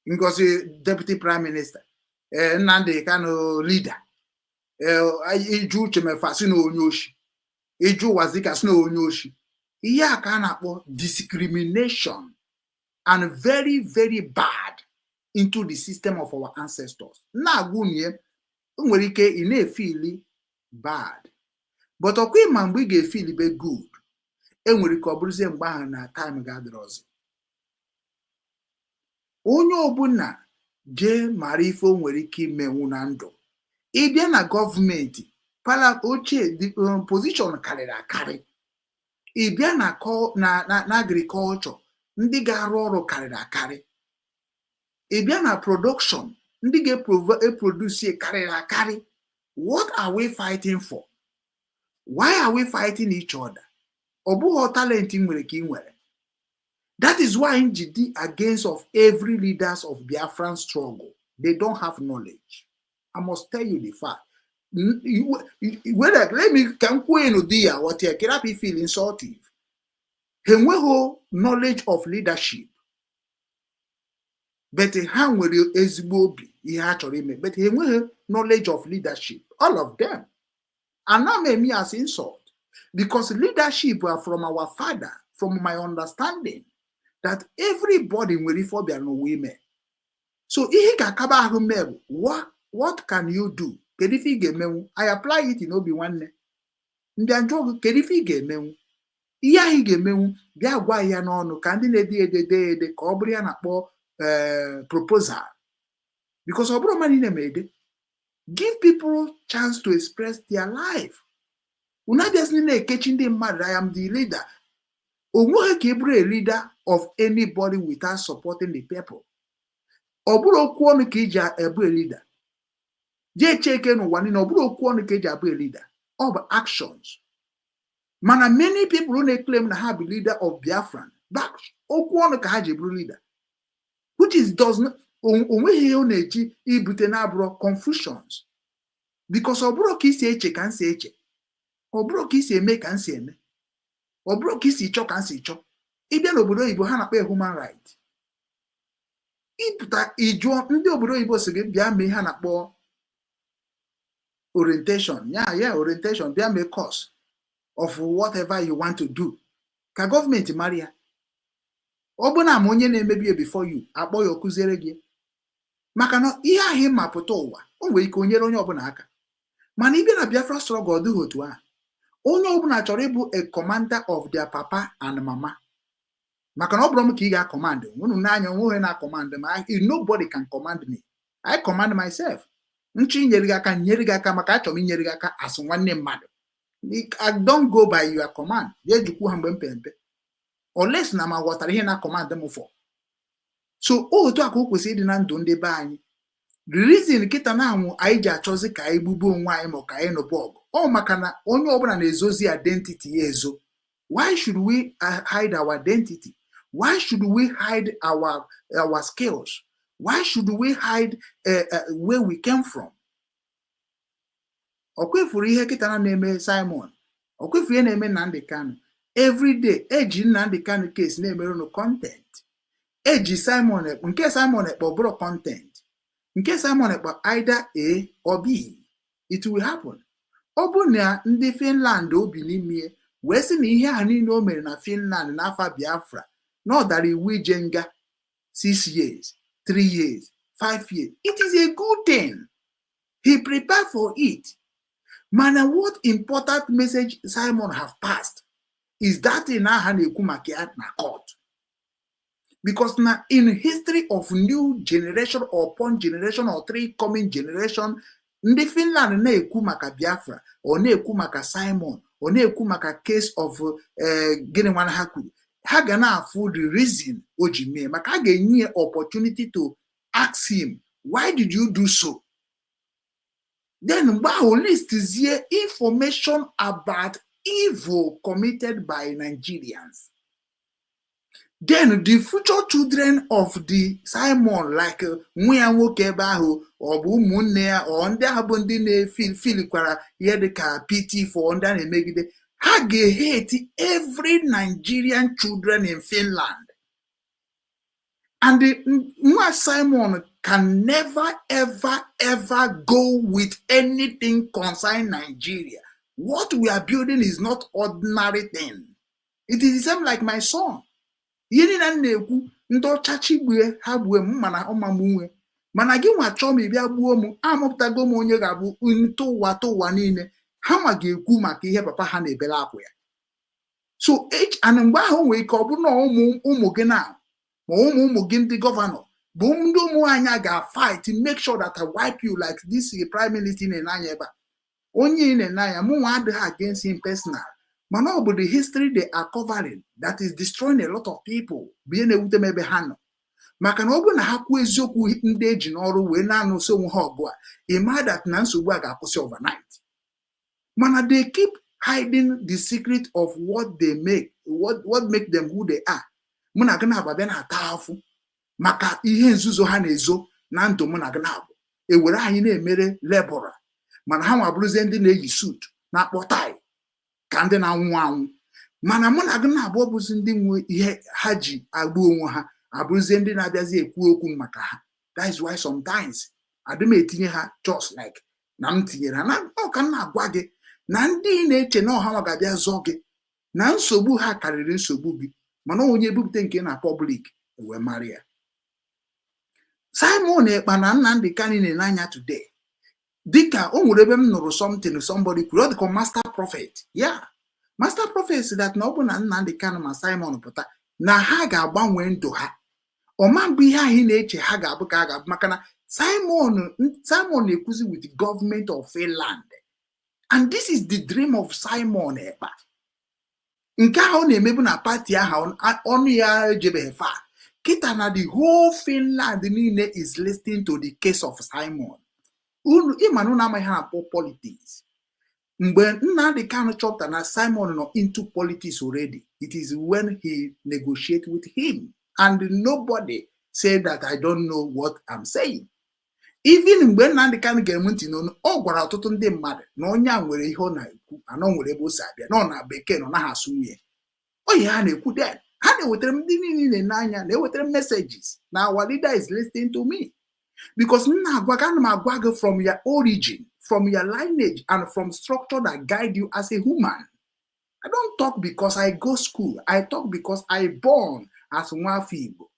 Ngozi deputy prime minister, Nnamdi Kanu leader, Iju Uchemefo si na onye oshi, Iju Ụwazirike si na onye oshi. Ihe a ka a na-akpọ discrimination, and very, very bad into the system of our ancestors. Na-agwụnye, nwere ike ị na-efili bad, but ọkwa ịma mgbe ị ga-efili be good, enwere ike ọ bụrụzie mgbe ahụ na time ga-adịrọzi. Onye ọbụla jee mara ife o nwere ike imenwu na ndụ. Ịbịa na gọọmenti pala ochie, position karịrị akarị. Ịbịa na agrikọlchọ, ndị ga-arụ ọrụ karịrị akarị. Ịbịa na production, ndị ga-eproduce karịrị akarị. What are we fighting for? Why are we fighting each other? Ọ bụghị talent nwere ka ị nwere. That is why I'm against of every leaders of Biafran struggle. They don't have knowledge. I must tell you the fact. Let me can what here can be feel insultive. He knowledge of leadership. But he nwere ezigbo obi ihe a chọrọ ime. But he knowledge of leadership. All of them. And now me as insult. Because leadership are from our father, from my understanding, that everybody will refer their women. So what can you do? I apply it in Obinwannem. Proposal. Because give people chance to express their life. I am the leader. A leader of anybody without supporting the people. A leader. Leader of actions. Many people who claim to have a leader of Biafran, but leader, which is does not confusions. Because oburo kisi eche kan se eche. Oburo kisi eme kan se eme. Oburo kisi cho kan se cho. Ibia n'obodo Igbo ha na-akpọ human right. Iputa ijuo ndị obodo Igbo sị gị bịa mee ha na-akpọ orientation. Yeah, orientation. Bịa mee course of whatever you want to do. Ka government mara ya. Ọ bụ na ma onye na-emebi before you, akpọ ya okuzere gị. Maka na ihe ahụ mapụta ụwa, o nwere ike onyere onye ọbụla aka. Mana ịbịa na Biafra struggle dị otu a. Onye ọbụla chọrọ ịbụ a commander of their papa and mama. Maka na ọ bụrụ m ka ị ga-command. Unu n'anya onwe na command ma nobody can command me. I command myself. nchi nyere gị aka maka achọrọ m inyere gị aka as nwanne mmadụ. I don't go by your command. Jekwu ha mgbe mpempe. Unless na ma ghọtara ihe na command m for. So otu aka o kwesịrị ịdị na ndụ ndị be anyị. The reason kịta na anwụ anyị ji achọzi ka anyị gbubo onwe anyị ma ka anyị nụba ọgụ. Ọ maka na onye ọbụla na-ezozi identity ya ezo. Why should we hide our identity? Why should we hide our skills? Why should we hide where we came from? Okwefuru ihe kịta na-eme Simon. Okwefuru ihe na-eme Nnamdi Kanu. Every day, eji Nnamdi Kanu case na-emere no content. Eji Simon nke Simon bụrụ content. Nke Simon either A or B. It will happen. Ọ bụ na ndị Finland obi n'ime wee sị na ihe a niile o mere na Finland n'afọ Biafra na ọ dara iwu ije nga 6 years, 3 years, 5 years. It is a good thing. He prepared for it. Mana what important message Simon have passed is that in aha na-ekwu maka ya na court. Because now in history of new generation or upon generation or 3 coming generation, ndị Finland na-ekwu maka Biafra, or na-ekwu maka Simon, or na-ekwu maka case of gịnị nwana ha kwuru. Ha ga na-afụ the reason o ji mee, maka ha ga-enye opportunity to ask him, why did you do so? Then mgbe ahụ listizie information about evil committed by Nigerians. Then the future children of the Simon, like nwa ya nwoke ebe ahụ, ọ bụ ụmụnne ya, ọ ndị ahụ bụ ndị na-efilikwara ihe dịka pity for ndị a na-emegide, ha ga-hate every Nigerian children in Finland. And nwa Simon can never, ever go with anything concerning Nigeria. What we are building is not ordinary thing. It is the same like my son. Yini na na-ekwu ndị ọcha chigbue ha gbue m mana ọmamunwe. Mana gị nwa chọọ m bịa gbuo m, amụpụtago m onye ga-abụ ntụwa niile. Ha nwa ga-ekwu maka ihe papa ha na-ebere akwa ya. So and mgbe ahụ nwee ike ọ bụ na ụmụ gị na ma ụmụ gị ndị gọvanọ bụ ndị ụmụ anyị ga-fight to make sure that I wipe you like this prime minister na-enanya ebe a. Onye na-enanya mụ nwa adịghị against him personal. Mana ọ bụ the history they are covering that is destroying a lot of people. Bụ na-ewute m ebe ha nọ. Maka na ọ bụ na ha kwuo eziokwu ndị eji n'ọrụ wee na-anụso onwe ha ọgụ a, ịma that na nsogbu a ga-akwụsị overnight. Mana they keep hiding the secret of what they make, what make them who they are. Mụ na gị na-abụ bịa na-ata afụ maka ihe nzuzo ha na-ezo na ndụ mụ na gị na-abụ. Ewere anyị na-emere lebora, mana ha nwa bụrụzie ndị na-eyi suit na-akpọ tai ka ndị na-anwụ anwụ. Mana mụ na gị na-abụ bụzi ndị nwe ihe ha ji agbu onwe ha, abụrụzie ndị na-abịazi ekwu okwu maka ha. That is why sometimes adị m etinye ha just like na m tinyere ha na ọ ka m na-agwa gị na ndị na-eche na ọha nwa ga-abịa zọọ gị na nsogbu ha karịrị nsogbu gị, mana onye ebupụta nke na public wee mara ya. Simon Ekpa na Nnamdi Kanu na-anya today dịka o nwere ebe m nụrụ something somebody kwuru dịka master prophet. Yeah, master prophet si that na ọ bụ na Nnamdi Kanu ma Simon pụta na ha ga-agbanwe ndụ ha. Ọma mbụ ihe anyị na-eche ha ga-abụ ka ha ga-abụ maka na Simon na-ekwuzi with the government of Finland, and this is the dream of Simon Ekpa. Nke ahụ na-emebu na pati ahụ ọnụ ya ejebeghị fa. Kita na the whole Finland niile is listening to the case of Simon. Ịmanụ na amaghị ha politics. Mgbe Nnamdi Kanu chọpụtara na Simon nọ into politics already, it is when he negotiated with him. And nobody said that I don't know what I'm saying. Even mgbe Nnamdi Kanu ga-enwe ntị n'onu, ọ gwara ọtụtụ ndị mmadụ na onye a nwere ihe ọ na-ekwu, anọ nwere ebe o si abịa, nọ na bekee nọ na ha asụ nwunye. Onye ha na-ekwu den. Ha na-ewetara m ndị niile n'anya, na-ewetara messages. Na our leader is listening to me. Because ana m agwa gị from your origin, from your lineage, and from structure that guide you as a human. I don't talk because I go school. I talk because I born as Nwafọ Igbo.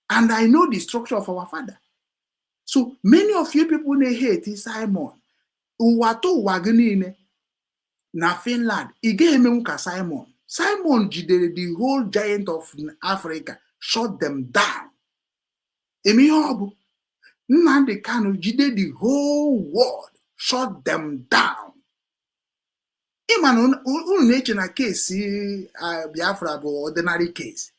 And I know the structure of our father. So many of you people they hate Simon. Ụwa to ụwa gị niile na Finland, ị ga-emenwu ka Simon. Simon jidere the whole giant of Africa, shut them down. Eme ihe ọ bụ. Nnamdi Kanu jide the whole world, shut them down. Ịma unu na-eche na kesi Biafra bụ ordinary case.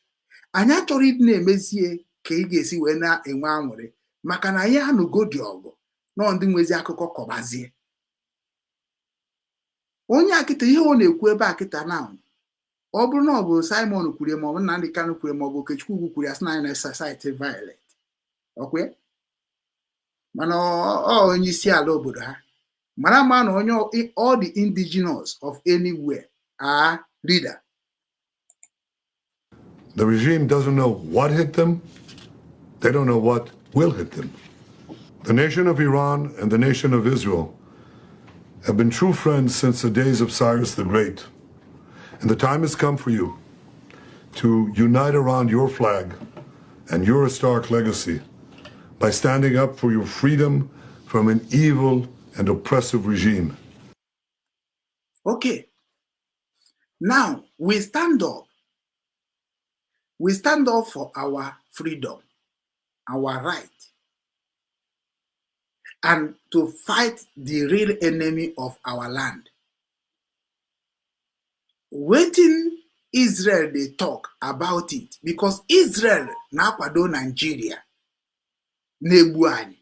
Anyị achọrọ ịdị na-emezie ka ị ga-esi wee na-enwe anwụrị maka na anyị anụgo dị ọgụ nọ ndị nwezi akụkọ kọbazie. Onye akịta ihe ọ na-ekwu ebe akịta na ọ bụrụ na ọ bụ Simon kwuru ma ọ bụ Nnamdi Kanu kwuru ma ọ bụ Okechukwu kwuru asị na anyị na society violent. Okwe? Mana onye isi ala obodo ha mara ma na onye all the indigenous of anywhere are leader. The regime doesn't know what hit them. They don't know what will hit them. The nation of Iran and the nation of Israel have been true friends since the days of Cyrus the Great. And the time has come for you to unite around your flag and your historic legacy by standing up for your freedom from an evil and oppressive regime. Okay. Now, we stand up. We stand up for our freedom, our right, and to fight the real enemy of our land. Waiting Israel, they talk about it because Israel na-akwado Nigeria na-egbu anyị.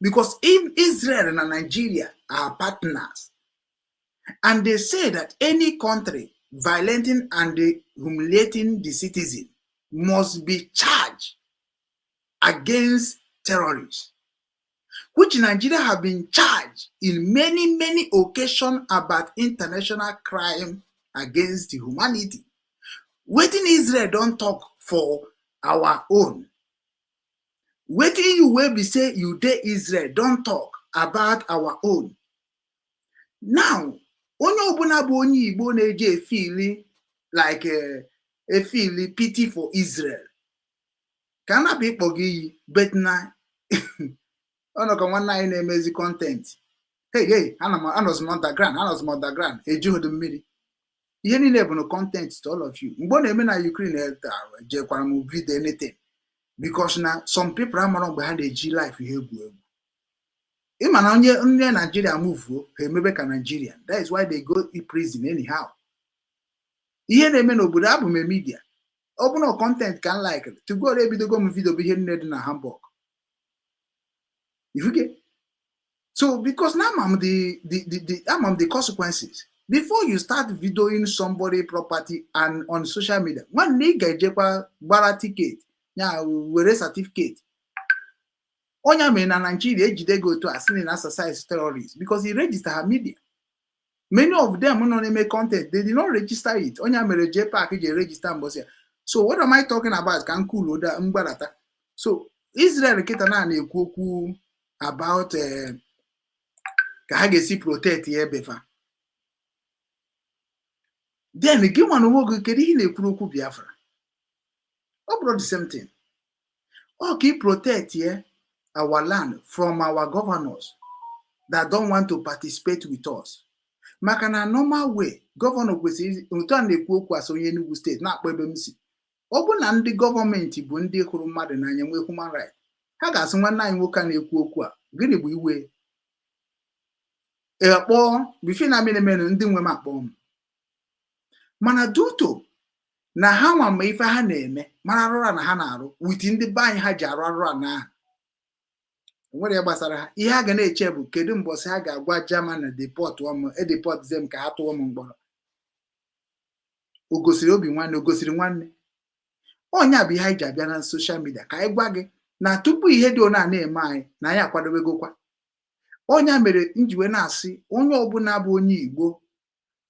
Because if Israel and Nigeria are partners, and they say that any country violating and humiliating the citizen must be charged against terrorists, which Nigeria have been charged in many occasions about international crime against humanity. Waiting Israel don't talk for our own. Waiting you will be say you dey Israel don't talk about our own. Now, onye ọbụla bụ onye Igbo na-eje feel like a feel pity for Israel. Ka na be ịkpọ gị but na ono ka nwanne anyị na-emezi content. Hey, anọzi m underground, ejughị mmiri. Ihe niile bụ no content to all of you. Mgbe na-eme na Ukraine jekwara m video anything. Because now some people are more behind the G life here. Even only Nigeria move, maybe can Nigerian. That is why they go to prison anyhow. Here they men obodo abụ media. Open no content can like to go there to go video be here in Hamburg. If you get so because now I'm the consequences. Before you start videoing somebody property and on social media, one nigga jekwa gbara ticket. Yeah, were certificate. Onya me na Nigeria ejide go to asini na society terrorists because he registered her media. Many of them no make content. They did not register it. Onya mere JPAC je register mbosia. So what am I talking about? Can cool oda mbarata. So Israel kita na na-ekwu okwu about ka ha ga-esi protect ye befa. Then again one wogo kedu ihe na-ekwu okwu Biafra. All brought the same thing. Okay, protect our land from our governors that don't want to participate with us. Makana normal way, governor kwesịrị otu a na-ekwu okwu asị onye Enugu steeti na-akpọ ebe m si. Ọ bụ na ndị gọọmenti bụ ndị hụrụ mmadụ n'anya nwee human right. Ha ga-asị nwanne anyị nwoke na-ekwu okwu a, gịnị bụ iwe? Ekpọ bife na menemene ndị nwe m akpọ m. Mana duto na ha nwa ma ife ha na-eme mara arụra na ha na-arụ witi ndị be anyị ha ji arụ arụra na ha nwere ya gbasara ha ihe ha ga na-eche bụ kedu mbọsị ha ga-agwa German na deport them ka ha tụọ m mkpọrọ. O gosiri Obinwannem, o gosiri nwanne onye a bụ ihe anyị ji abịa na social media ka anyị gwa gị na tupu ihe dị ona na-eme anyị na anyị akwadobegokwa. Onye mere njiwe na-asị onye ọbụla bụ onye Igbo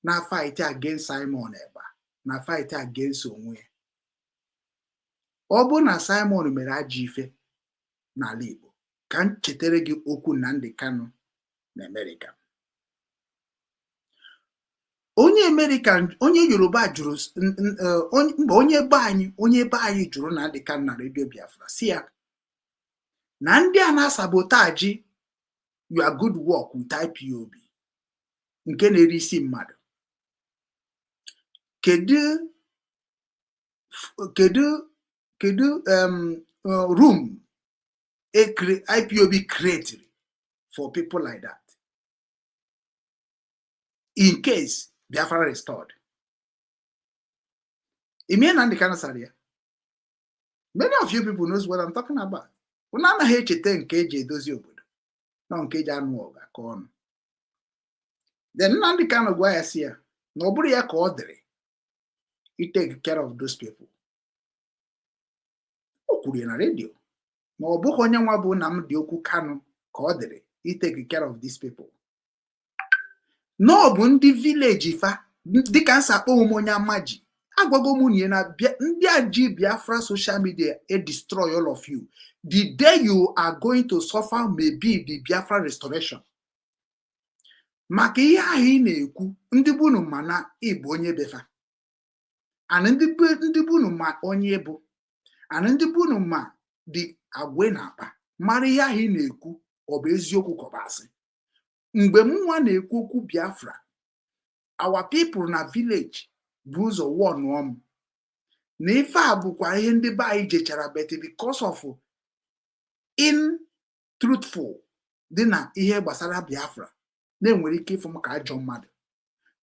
na fight against Simon Eba na fight against onwe. Ọ bụ na Simon mere ajọ ife n'ala Igbo ka m chetere gị okwu Nnamdi Kanu na America. Onye America, onye Yoruba jụrụ onye be anyị jụrụ Nnamdi Kanu na Radio Biafra si ya na ndị a na-sabotaji your good work with IPOB nke na-eri isi mmadụ. Kedu room IPOB created for people like that. In case Biafra restored. Many of you people knows what I'm talking about. Unana hechete nke je edozi obodo. No nke je anu oga ka onu. Then Nnamdi Kanu gwa ya si ya na ọ bụrụ ya ka ọ dịrị he take care of those people. O kwuru na radio na ọ bụghị onye nwa bụ Nnamdi Okwu Kanu ka ọ dịrị he take care of these people. No bụ ndị village fa dịka nsakpọ onye amaji agwago m nye na ndị aji Biafra social media destroy all of you. The day you are going to suffer may be the Biafra restoration. Maka ihe ahụ ị na-ekwu ndị bunu ma na Igbo onye befa and ndị bunu ma onye bụ and ndị bunu ma dị agwe na akpa mara ihe ahụ ị na-ekwu ọ bụ eziokwu ka ọ bụ asị. Mgbe m nwa na-ekwu okwu Biafra our people na village bụ ụzọ wọnụọ m na ife a bụkwa ihe ndị be anyị jechara bete because of in truthful dị na ihe gbasara Biafra na-enwere ike ịfụ m ka ajọ mmadụ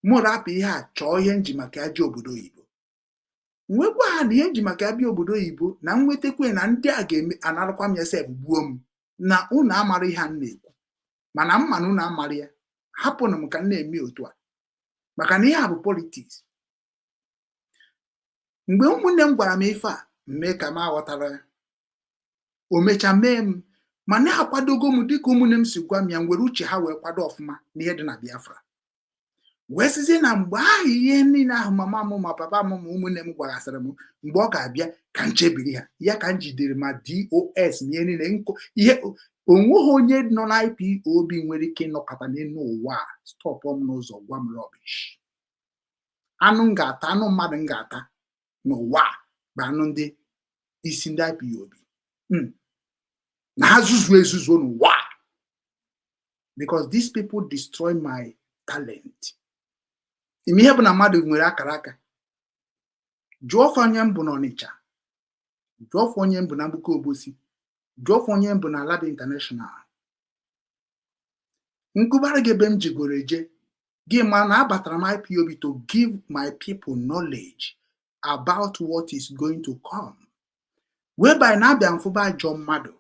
mụ rapụ ihe a chọọ ihe nji maka ajọ obodo oyibo nwekwa ha na ihe nji maka abịa obodo oyibo na nwetakwe na ndị a ga-eme anarụkwa m ya sef gbuo m na unu amara ihe a na-ekwu mana mmanụ na amara ya hapụnụ m ka m na-eme otu a maka na ihe a bụ politics. Mgbe ụmụnne m gwara m ife a mee ka m aghọtara ya o mecha mee m ma na-akwadogo m dịka ụmụnne m si gwa m ya nwere uche ha wee kwado ọfụma n'ihe dị na Biafra wee sizie na mgbe ahụ ihe niile ahụ mama m ma papa m ma ụmụnne m gwarasịrị m mgbe ọ ga-abịa ka m chebiri ha ya ka m jidere ma DOS na ihe niile ihe onweghị onye nọ na IPOB nwere ike ịnọkọta n'elu ụwa stọpụ m n'ụzọ gwa m rubbish. Anụ m ga-ata anụ mmadụ m ga-ata n'ụwa bụ anụ ndị isi ndị IPOB na ha zuzuo ezuzuo n'ụwa because these people destroy my talent. Ime ihe bụ na mmadụ nwere akara aka jụọ onye m bụ n'Ọnịcha jụọ onye m bụ na Mbuko Obosi jụọ onye m bụ na Alaba International nkụbara gị ebe m jigoro eje gị ma na abatara m IPOB to give my people knowledge about what is going to come whereby na-abịa mfụba ajọ mmadụ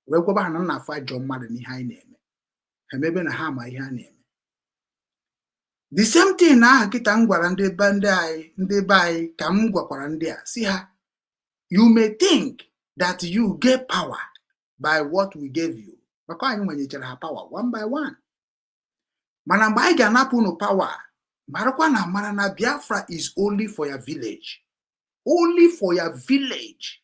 wee gwaba ha na na-afụ ajọ mmadụ n'ihe anyị na-eme emebe na ha ma ihe a na-eme. The same thing na aha kịta m gwara ndị be anyị ka m gwakwara ndị a si ha you may think that you get power by what we gave you maka anyị nwenyechara ha power one by one mana mgbe anyị ga-anapụ unu power marakwa na mara na Biafra is only for your village. Only for your village.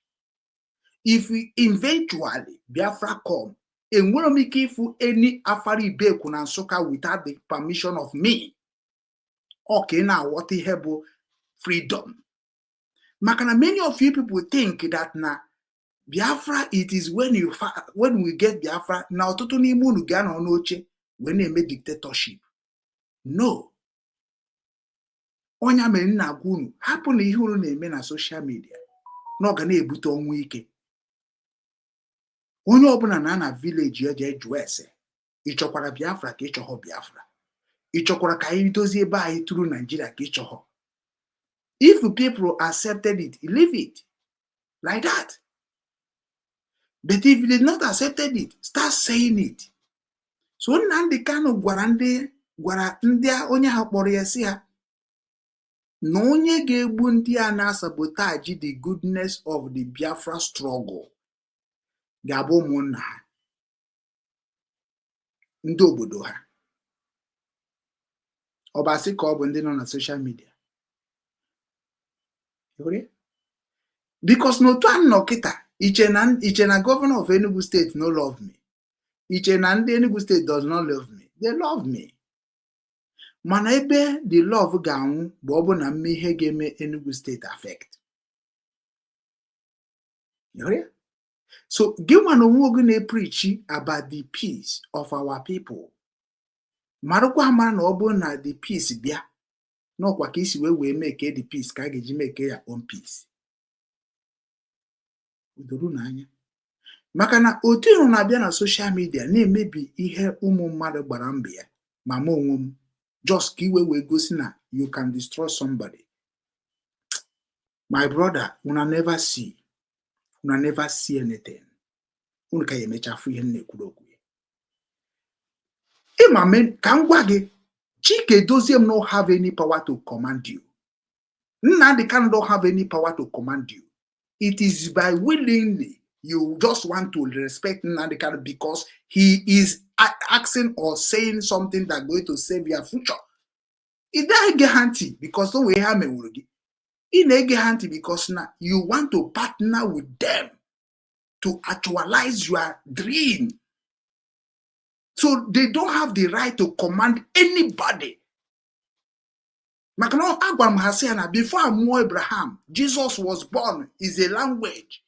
If we eventually Biafra come, and we don't make it for any Afari Beku na Nsukka without the permission of me. Okay, now what the hell freedom? Makana many of you people think that na Biafra it is when we get Biafra now totally munu gana onoche when they make dictatorship. No. Onya mere na agwunu hapụ na ihe unu na-eme na social media na ọ ga na-ebute ọnwụ ike. Onye ọbụla na village ya je jụọ ese ịchọkwara Biafra ka ịchọhọ Biafra ịchọkwara ka anyị dozie ebe anyị tụrụ Nigeria ka ịchọhọ. If people accepted it, leave it like that. But if they not accepted it, start saying it. So Nnamdi Kanu gwara ndị onye ha kpọrọ ya si ha na onye ga-egbu ndị a na-sabotage the goodness of the Biafra struggle ga-abụ ụmụnna ha ndị obodo ha. Ọ bụ asị ka ọ bụ ndị nọ na social media because n'otu a nọ kịta iche na governor of Enugu State no love me, iche na ndị Enugu State does not love me. They love me. Mana ebe the love ga-anwụ bụ ọ bụ na mme ihe ga-eme Enugu State affect. So gị nwa na onwe oge na-preach about the peace of our people. Marụkwa ama na ọ bụ na the peace bịa n'ọkwa ka isi wee make the peace ka a ga-eji make ya own peace. Udoro n'anya. maka na otu ịrụ na-abịa na social media na-emebi ihe ụmụ mmadụ gbara mbọ ya ma ma onwe m just ka iwe wee gosi na you can destroy somebody. My brother, una never see anything. Unu ka emechafu ihe na-ekwuru okwu. Ịma men ka m gwa gị, Chike Doziem no have any power to command you. Nnamdi Kanu don't have any power to command you. It is by willingly you just want to respect Nnamdi Kanu because he is asking or saying something that's going to save your future. It doesn't get handy because the way I'm it get handy because now you want to partner with them to actualize your dream. So they don't have the right to command anybody. Before Abraham, Jesus was born is a language.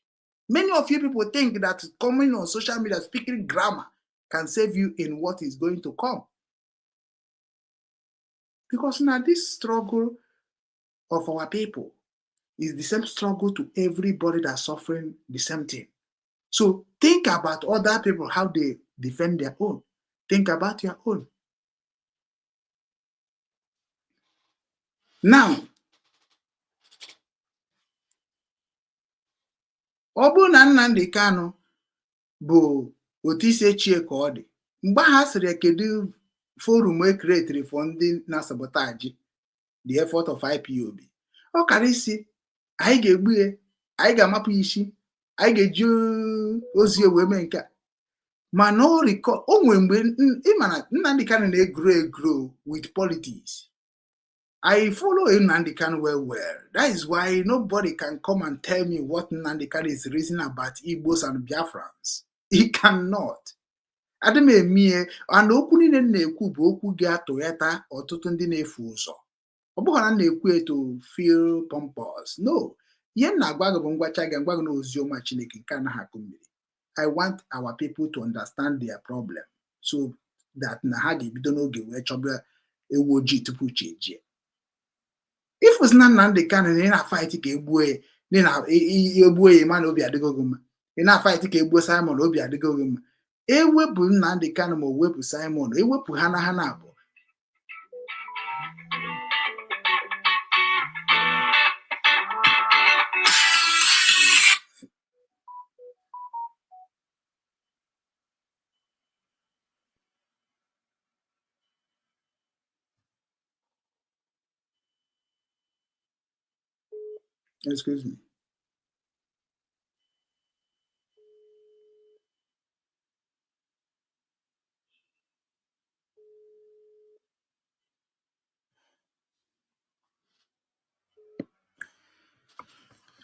Many of you people think that coming on social media speaking grammar can save you in what is going to come. Because now this struggle of our people is the same struggle to everybody that's suffering the same thing. So think about other people, how they defend their own. Think about your own. Now, ọ bụrụ na Nnamdi Kanu bụ otu isi echie ka ọ dị, mgbe ha sịrị kedu forum e create for ndị na-sabotage the effort of IPOB, ọ kara isi anyị ga-egbu ya, anyị ga-amapụ isi, anyị ga-eji ozi wee mee nke a. Mana o nwere mgbe ịmana Nnamdi Kanu na-grow with politics. I follow Nnamdi Kanu well. That is why nobody can come and tell me what Nnamdi Kanu is reasoning about Igbos and Biafrans. He cannot. Adememie and okwu niile na-ekwu bụ okwu ga-atụgheta ọtụtụ ndị na-efu ụzọ. Ọ bụghị na na-ekwu to feel pompous. No. Ihe na-agwa gị bụ ngwacha gị ngwa gị na oziọma Chineke nke anaghị akụ mmiri. I want our people to understand their problem so that na ha ga-ebido n'oge wee chọba ewu ojii tupu chi ejie. If it's not Nnamdi Kanu na fight ka egbuo na egbuo ya mana obi adịgo gị mma. Ị na fight ka egbuo Simon obi adịgo gị mma. Ewepụ Nnamdi Kanu ma wepụ Simon, ewepụ ha na abụ. Excuse me.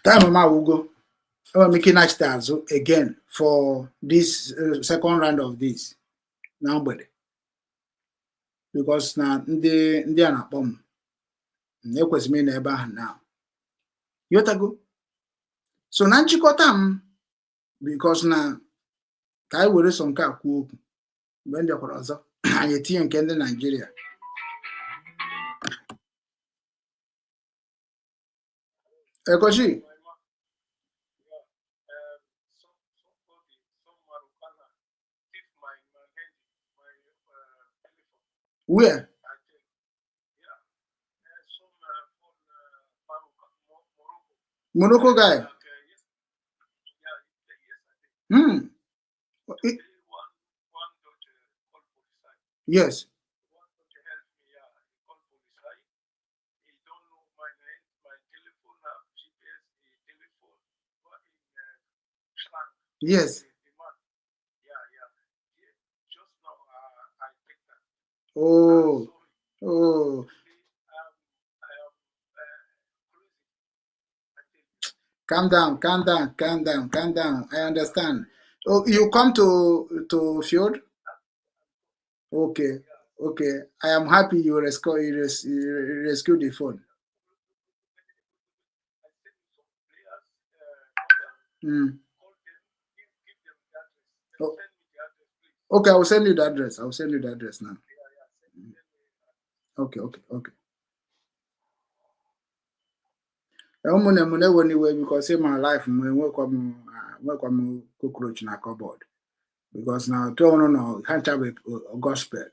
Time ma will go. Making stars again for this second round of this. Nobody. Because now ndị a na-akpọ m na-ekwesịrị na ebe ahụ now. Yotago. So na nchịkọta m because na ka anyị were so nke a kwuo okwu mgbe ndị ọkwara ọzọ anyị etinye nke ndị Nigeria. Ekochi. Where? Morocco guy. Yes. Yes. Oh. Calm down. I understand. Oh, you come to Fjord? Okay. I am happy you rescue the phone. Oh. Okay, I will send you the address. Now. Okay. Because in my life, welcome cockroach na cupboard because now no can't have a gospel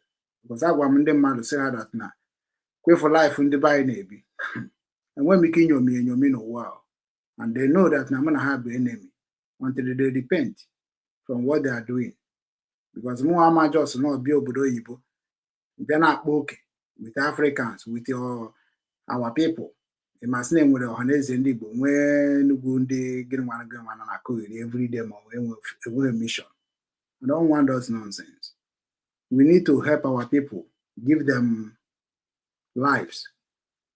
because I want them man to say that now quay for life in the by navy and when we can you me and you mean wow and they know that now I'm gonna have the enemy until they repent from what they are doing because more am just not be obodo yibo they're not okay with Africans with our people. The must name with Ohanese and Igbo when Ugwu ndị gịnị nwana na-akụghịrị every day ma enwe mission. I don't want those nonsense. We need to help our people, give them lives.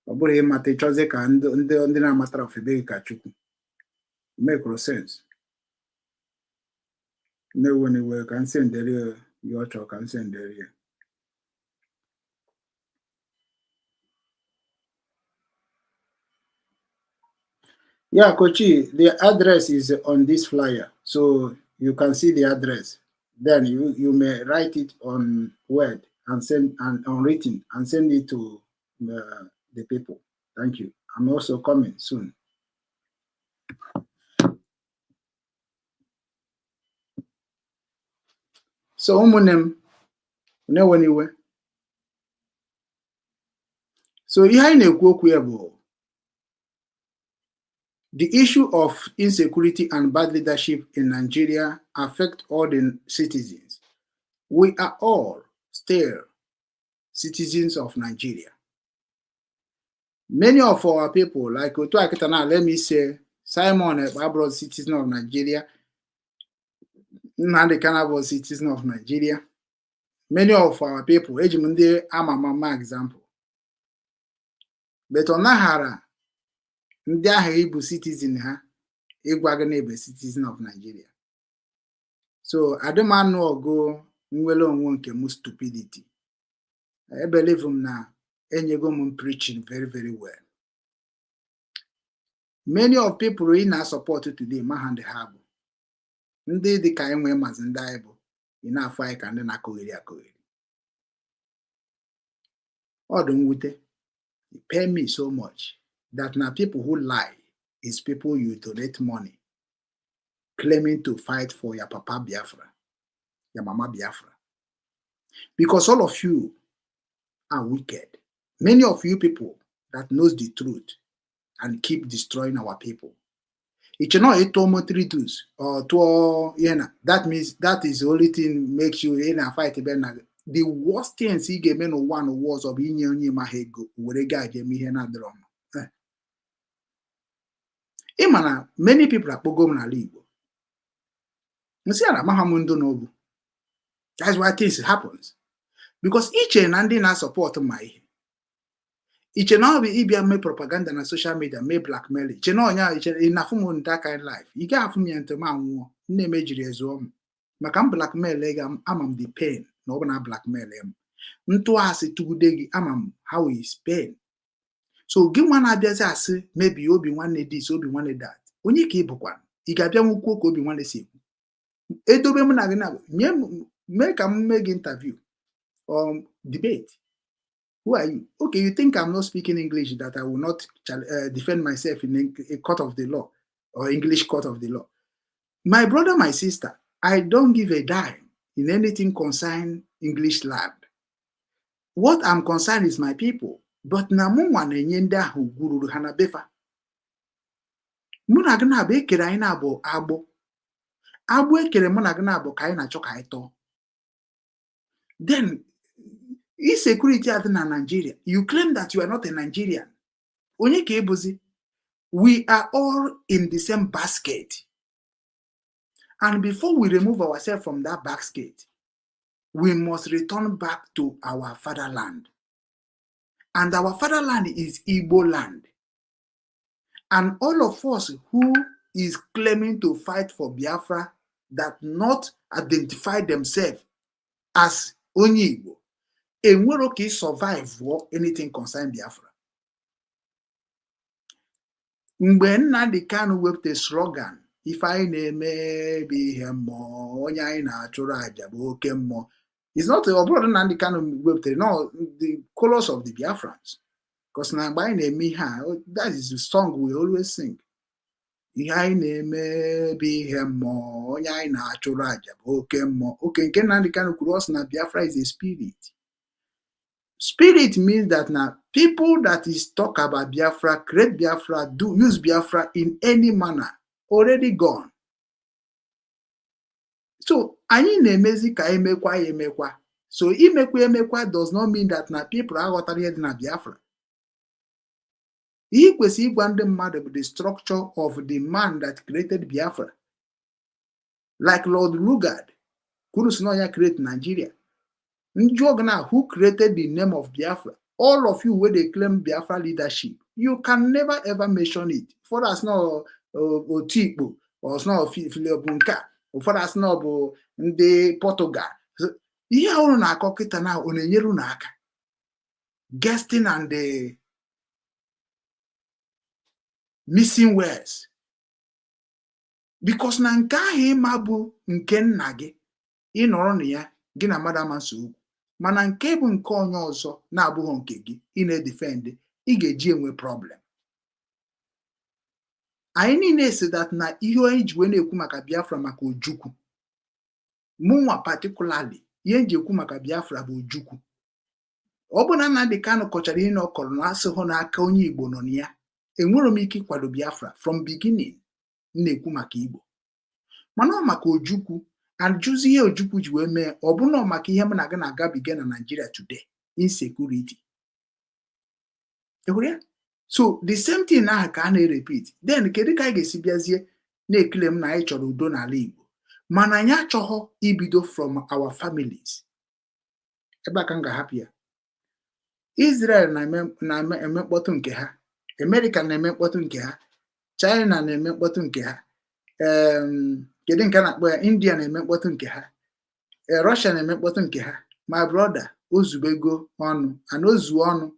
Ọ bụrụ ịmata ịchọzi ka ndị na-amatara ofebe ka Chukwu. Make no sense. No one anywhere can send there your talk can send there. Yeah, Kochi, the address is on this flyer, so you can see the address. Then you may write it on Word and send and on written and send it to the people. Thank you. I'm also coming soon. So umunem no anywhere. So ihe na-ekwu okwu ya bụ the issue of insecurity and bad leadership in Nigeria affect all the citizens. We are all still citizens of Nigeria. Many of our people, like Otu Akitana, let me say, Simon Abroad citizen of Nigeria, Nnamdi Kanu was citizen of Nigeria. Many of our people, Ejimunde Amamama example. But on Nahara, ndị ahụ ịbụ citizen ha ịgwa gị na-ebe citizen of Nigeria. So adịmanụ ọgụ nwere onwe nke m stupidity. I believe na enyego m preaching very very well. Many of people in our support today ma hand ha bụ ndị dị ka enwe mazi ndị anyị bụ ị na-afọ anyị ka ndị na-akụghịrị akụghịrị. Ọ dị mwute. It pay me so much that now people who lie is people you donate money claiming to fight for your papa Biafra, your mama Biafra. Because all of you are wicked. Many of you people that knows the truth and keep destroying our people. It should not reduce or to that means that is the only thing makes you in a fight. The worst thing he gave me no one was of in my head go where a guy gave me a drum. Imana, many people are pogom na Igbo. That's why things happens. Because each and every na support my each and every Ibia make propaganda na social media, make blackmail. Each and every enough in that kind of life. You can't have me into man name ejiri ezo. Makam blackmail legam amam the pain. No na blackmail him. Nto asi tugudegi amam how is pain. So give one idea say maybe Obinwannem this, Obinwannem that. Onye ka ibukwan. I ga-abịa nwukwu ka Obinwannem si. Edobe m na gị na make am make interview debate. Who are you? Okay, you think I'm not speaking English that I will not defend myself in a court of the law or English court of the law. My brother, my sister, I don't give a dime in anything concern English land. What I'm concerned is my people. But na mụnwa na-enye ndị ahụ gwururu ha na befa. Mụ na gị na-abụ ekere anyị na-abụ agbụ. Agbụ ekere mụ na gị na-abụ ka anyị na-achọ ka anyị tọọ. Then, insecurity adị na Nigeria. You claim that you are not a Nigerian. Onye ka ebuzi? We are all in the same basket. And before we remove ourselves from that basket, we must return back to our fatherland. And our fatherland is Igbo land. And all of us who is claiming to fight for Biafra that not identify themselves as only Igbo, and we're okay survive for anything concerned Biafra. Mgbe Nnamdi Kanu wepụta slogan, if I name be him more, onye anyị na-achụrụ aja bụ oke mmụọ. It's not a brother Nnamdi Kanu wepụtara, no, the colors of the Biafrans. Because now by name that is the song we always sing. ihe anyị na-eme bụ ihe mmụọ, onye anyị na-achụrụ aja bụ oke mmụọ. Oke nke Nnamdi Kanu kwuru ọsọ na Biafra is a spirit. Spirit means that now people that is talk about Biafra, create Biafra, do use Biafra in any manner, already gone. So anyị na-emezi ka emekwa ya emekwa. So imekwa emekwa does not mean that na people aghọtara ihe dị na Biafra. Ihe kwesịrị ịgwa ndị mmadụ bụ the structure of the man that created Biafra. Like Lord Lugard, kwuru sị na ya create Nigeria. Njogna, who created the name of Biafra? All of you where they claim Biafra leadership, you can never ever mention it. For us no Otikpo, or no Filibunka, or for us no the Portugal. Ihe ọrụ na-akọ kịta na onenyeru n'aka. Guesting and the missing words. Because na nke ahụ ịma bụ nke nna gị, ị nọrọ na ya, gị na mmadụ ama nsogbu. Mana nke bụ nke onye ọzọ na-abụghị nke gị, ị na-edefend, ị ga-eji enwe problem. Anyị niile si that na ihe onye ji wee na-ekwu maka Biafra maka Ojukwu. Mụnwa particularly, ihe nji ekwu maka Biafra bụ Ojukwu. Ọ bụ na Nnamdi Kanu kọchara ihe na ọ kọrọ na asị hụ n'aka onye Igbo nọ na ya, enwere m ike ịkwado Biafra from beginning. Na-ekwu maka Igbo. Mana ọ maka Ojukwu, and juzi ihe Ojukwu ji wee mee, ọ bụ na maka ihe m na aga na-agabiga na Nigeria today, insecurity. So the same thing ahụ ka a na-repeat. Then kedu ka anyị ga-esi bịazie na-ekele m na anyị chọrọ udo n'ala Igbo, mana anyị achọghọ ibido from our families. Ebe aka m ga-ahapụ ya. Israel na-eme mkpọtụ nke ha, America na-eme mkpọtụ nke ha, China na-eme mkpọtụ nke ha, kedu nke na-akpọ ya, India na-eme mkpọtụ nke ha, Russia na-eme mkpọtụ nke ha. My brother, ozubego ọnụ, and ozu ọnụ,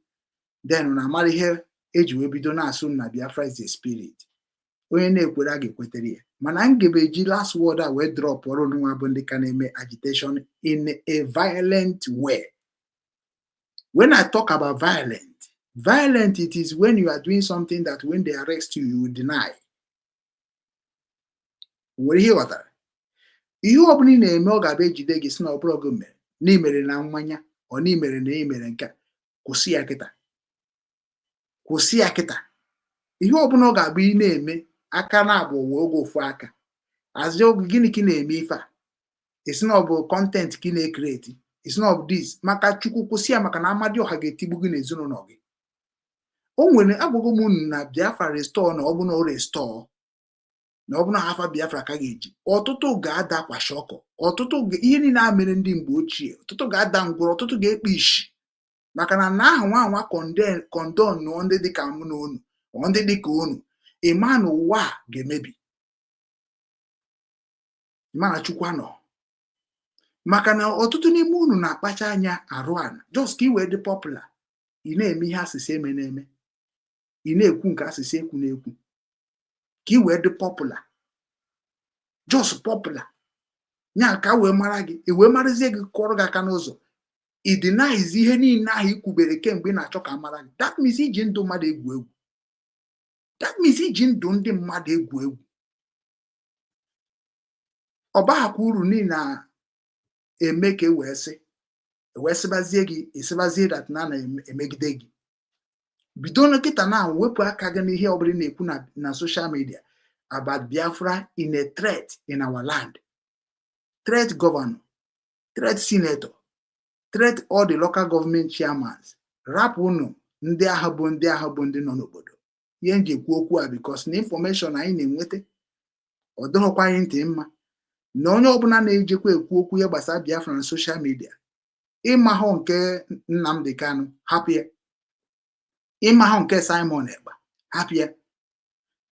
then na amara ihe eji wee bido na-asụ na Biafra is a spirit. Onye na-ekwere a ga-ekwetere ya. Mana m ga-eji last word a wee drop ọrụ nwa bụ ndị ka na-eme agitation in a violent way. When I talk about violent, it is when you are doing something that when they arrest you, you will deny. Were ihe ghọtara? Ihe ọ bụla ị na-eme ọ ga-abịa ejide gị sị na ọ bụrụ gị mere, na imere na mmanya, ọ na imere na imere nke, kwụsị ya kịta. Kwụsị ya kịta. Ihe ọ bụla ọ ga-abụ ị na-eme aka na-abụ uwe oge ofu aka. Azị oge gịnị ka ị na-eme ife a? It's not bụ content ka ị na-ekreti. It's not this. Maka Chukwu kwụsị ya, maka na Amadioha ga-etigbu gị n'ezinụlọ gị. O nwere agwụgwọ m na Biafra restore na ọ bụ na o restore na ọ bụ na hafa Biafra ka ga-eji. Ọtụtụ ga-ada kwa shọkọ. Ọtụtụ ihe niile a mere ndị mgbe ochie. Ọtụtụ ga-ada ngwụrụ, ọtụtụ ga-ekpe ishi. Maka na ahụ nwa kondon na ndị dịka mụ na unu, ndị dịka unu, ịma na ụwa ga-emebi. Ịma na Chukwu anọ. Maka na ọtụtụ n'ime unu na-akpacha anya arụ ana, just ka i wee dị popular. Ị na-eme ihe asịsị eme na-eme. Ị na-ekwu nke asịsị ekwu na-ekwu. Ka i wee dị popular. Just popular. Nya ka wee mara gị, e wee marazie gị kọrọ gị aka n'ụzọ. Ị denies ihe niile ahụ ikwubere kemgbe ị na-achọ ka mara gị. That means iji ndụ mmadụ egwu egwu. That means iji ndụ ndị mmadụ egwu egwu. Ọ baghakwa uru niile eme ka wee sịbazie gị, esibazie dat na emegide gị. Bido nkịta na wepụ aka gị n'ihe ọbụla na-ekwu na social media about Biafra in a threat in our land. Threat governor, threat senator, threat all the local government chairmans. Rapụ unu ndị ahụ bụ ndị nọ n'obodo. Ihe nji ekwu okwu a because na information anyị na-enweta ọ dọghọkwa anyị ntị mma. Na onye ọbụla na-ejekwa ekwu okwu ya gbasara Biafra na social media, ịmahụ nke Nnamdi Kanu, hapụ ya. Ịmahụ nke Simon Ekpa, hapụ ya.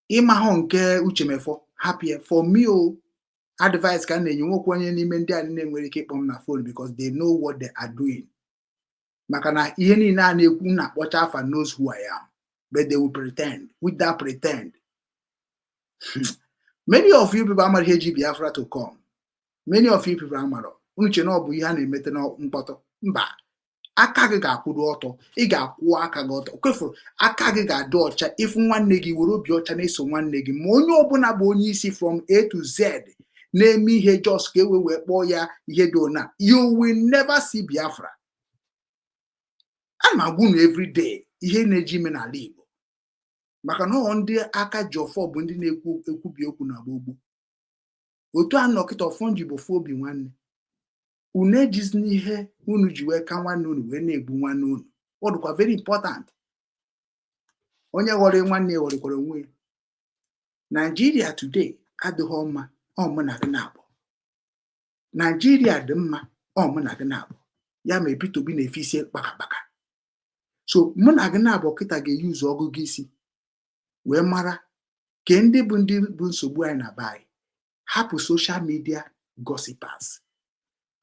Ịmahụ nke Uchemefo, hapụ ya. For me, advice ka na-enye nwoke onye n'ime ndị a na-enwere ike ịkpọ m na phone because they know what they are doing. Maka na ihe niile a na-ekwu na-akpọcha afa knows who I am, but they will pretend. With that pretend. Many of you people amara ihe ji Biafra to come. Many of you people amara. Uche na ọ bụ ihe a na-emete na mkpọtọ. Mba. aka gị ga-akwụdo ọtọ, ị ga-akwụ aka gị ọtọ, kwefuru aka gị ga-adị ọcha ifu nwanne gị were obi ọcha na-eso nwanne gị. Ma onye ọbụla bụ onye isi from A to Z na-eme ihe just ka wee kpọọ ya ihe dị ona, you will never see Biafra. A na-agwụ nu every day ihe na-eji ime n'ala Igbo, maka na ọ ndị aka ji ọfọ bụ ndị na-ekwubi okwu na gbogbo. Otu a nọkịta ọfọ ji bụ obi nwanne. Unu ejizi n'ihe unu ji wee ka nwanne unu wee na-egbu nwanne unu. Ọ dịkwa very important. Onye ghọrọ nwanne ya ghọrịkwara onwe ya. Nigeria today adịghị mma, ọ mụ na gị na-abụ. Nigeria dị mma, ọ mụ na gị na-abụ. Ya ma Peter Obi na-efe isi kpakakpaka. So mụ na gị na-abụ kịta ga-eyuzu ọgụgụ isi wee mara ke ndị bụ nsogbu anyị na be anyị. Hapụ social media gossipers.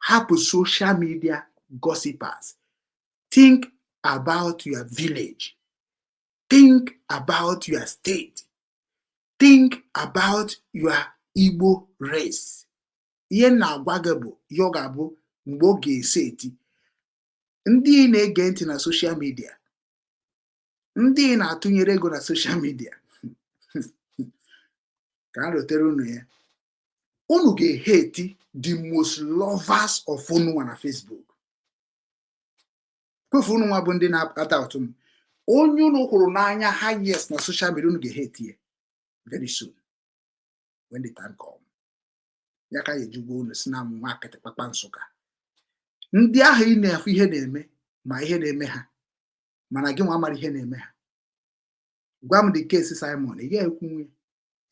Hapụ social media gossipers. Think about your village. Think about your state. Think about your Igbo race. Ihe na-agwa gị bụ ihe ọ ga-abụ mgbe ọ ga-ese eti. Ndị na-ege ntị na social media, ndị na-atụnyere ego na social media, ka a rotere unu ya. Unu ga-hate the most lovers of unu na Facebook. Kwefu unu nwa bụ ndị na-ata ụtụ m. Onye unu hụrụ n'anya highest na social media, unu ga-hate ya very soon when the time come. Ya ka ejigbo unu si na market kpakpa Nsụka. Ndị ahụ ị na-afụ ihe na-eme ma ihe na-eme ha, mana gị nwa amara ihe na-eme ha. Gwa m the case Simon, ị ga-ekwunwe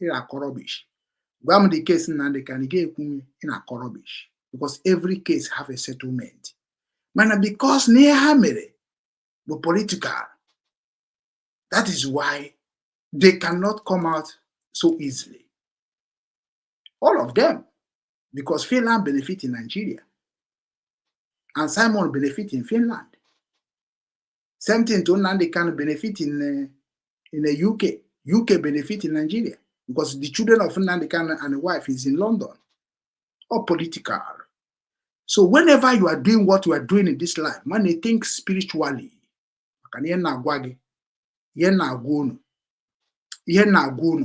ị na-akọ rubbish. Gwa m the case Nnamdi Kanu, ị ga-ekwunwe ị na-akọ rubbish, because every case have a settlement. Mana because na ihe ha mere bụ political, that is why they cannot come out so easily. All of them, because Finland benefit in Nigeria and Simon benefit in Finland. Same thing to Nnamdi Kanu benefit in the UK. UK benefit in Nigeria because the children of Nnamdi Kanu and the wife is in London. All political. So whenever you are doing what you are doing in this life, man, you think spiritually. Ihe na-agwa unu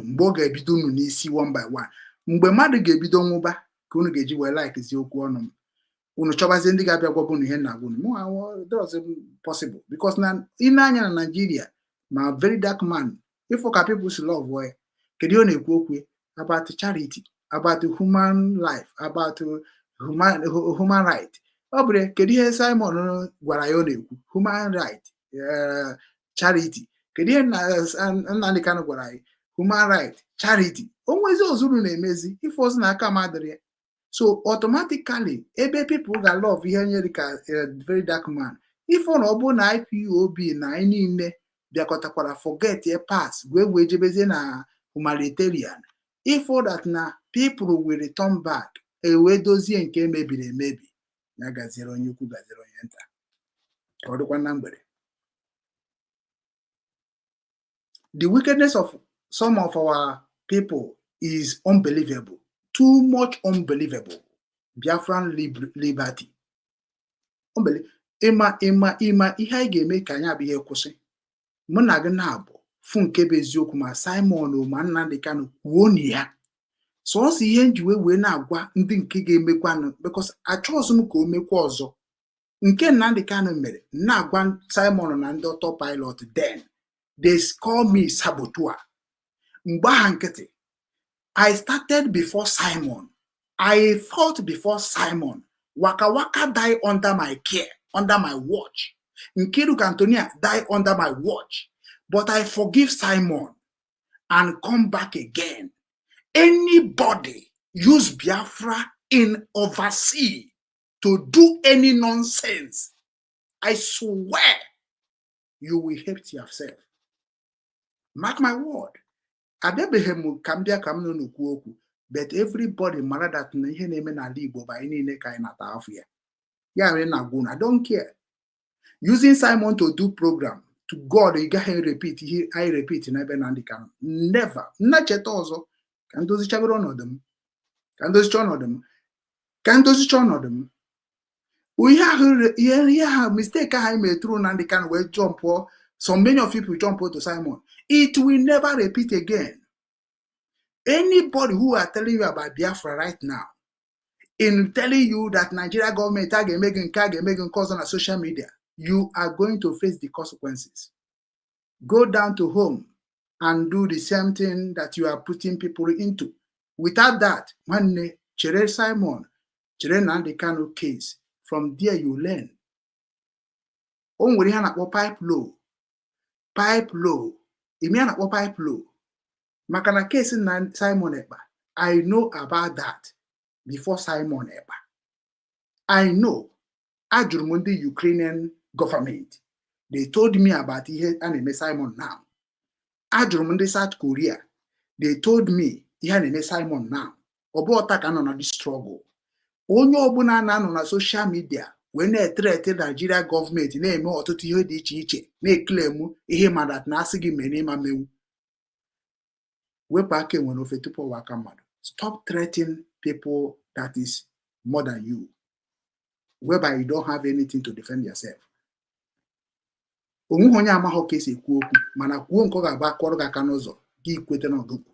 mgbe ọ ga-ebido unu n'isi one by one. Mgbe mmadụ ga-ebido nwụba ka unu ga-eji wee like zi okwu ọnụ m. Unu chọbazie ndị ga-abịa gwa unu ihe na-agwa unu. That's possible because na anya na Nigeria ma very dark man, if ka people should love why kedu ọ na-ekwu okwu about charity, about human life, about human right. Ọ bụrụ kedu ihe Simon gwara ya ọ na-ekwu human right, charity. Kedu ihe Nnamdi Kanu gwara anyị human right, charity. Onwezi ozuru na-emezi ife ozi na aka madịrị ya. So automatically ebe people ga love ihe nye dịka very dark man, ife na ọ bụ na IPOB na anyị niile bịakọtakwara forget ye pass wee jebezie na humanitarian, ife that na people will return back wee dozie nke emebiri emebi. Ya gaziere onye ukwu gaziere onye nta. Ọ dịkwa na mgbede. The wickedness of some of our people is unbelievable. Too much unbelievable. Biafran liberty. Ima ihe anyị ga-eme ka anyị abịa kwụsị. Mụ na gị na-abụ fụ nke bụ eziokwu ma Simon ma Nnamdi Kanu kwuo na ya. Sọọsọ ihe njiwe wee na-agwa ndị nke ga-emekwanụ because achọghịzị m ka o mekwa ọzọ. Nke Nnamdi Kanu mere na-agwa Simon na ndị ọtọ pilot then. They call me saboteur. Mgbaha nkịtị. I started before Simon. I fought before Simon. Waka Waka died under my care, under my watch. Nkiru Antonia died under my watch. But I forgive Simon and come back again. Anybody use Biafra in overseas to do any nonsense, I swear you will hate yourself. Mark my word. Adebehem kambia kamno n'ukwu okwu, but everybody mara that na ihe na-eme n'ala Igbo ba anyị niile ka anyị nata afọ ya. Ya mere na agwụ, I don't care. Using Simon to do program to God, ị gaghị repeat ihe I repeat na ebe Nnamdi Kanu. Never. Nna cheta ọzọ ka ndozichagoro ọnọdụ m. Ka ndozicha ọnọdụ m. We have mistake I made through and they can well jump or so many of people jump to Simon. It will never repeat again. Anybody who are telling you about Biafra right now, in telling you that Nigeria government are making cause on social media, you are going to face the consequences. Go down to home and do the same thing that you are putting people into. Without that, one Chere Simon, Chere Nnamdi Kanu case, from there you learn. Onwere ha na-akpọ pipe low. Imi na-akpọ pipe low. Maka na case na Simon Ekpa, I know about that before Simon Ekpa. I know. Ajụrụ m ndị Ukrainian government. They told me about ihe a na-eme Simon now. Ajụrụ m ndị South Korea. They told me ihe a na-eme Simon now. Ọ bụ ọta ka nọ na the struggle. Onye ọbụla na-anọ na social media wee na-etrete Nigeria gọọmenti na-eme ọtụtụ ihe dị iche iche na-eklemu ihe madat na asị gị mere ịma mewu. Wepụ aka enwe n'ofe tupu ọwa aka mmadụ. Stop threatening people that is more than you, whereby you don't have anything to defend yourself. Onwe onye amaghị ka esi ekwu okwu mana kwuo nke ọ ga-agba akọrọ gị aka n'ụzọ gị kwete na ọgụgụ.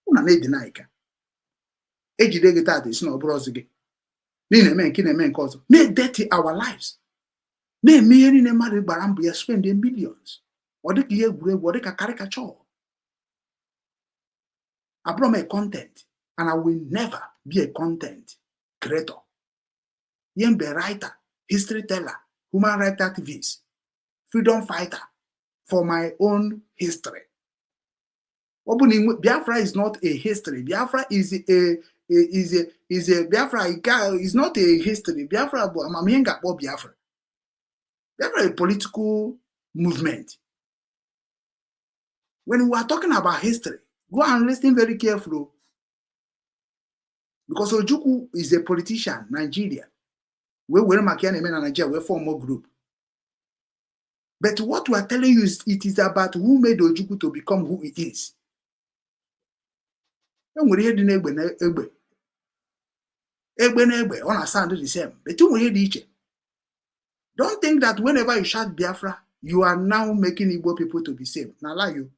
Ụna na-edina ika. Ejide gị taata isi na ọ bụrụ ọzọ gị. Na-eme nke ọzọ. Na-edeti our lives. Na-eme ihe niile mmadụ gbara mbọ ya spend millions. Ọ dịka ihe egwuregwu, ọ dịka caricature. I'm a content, and I will never be a content creator. I am a writer, history teller, human rights activist, freedom fighter for my own history. Biafra is not a history. Biafra is Biafra is not a history. Biafra is a political movement. When we are talking about history, go and listen very carefully. Because Ojukwu is a politician, Nigeria. We Nigeria, we form a group. But what we are telling you is it is about who made Ojukwu to become who he is. Don't think that whenever you shout Biafra, you are now making Igbo people to be saved. Now lie you.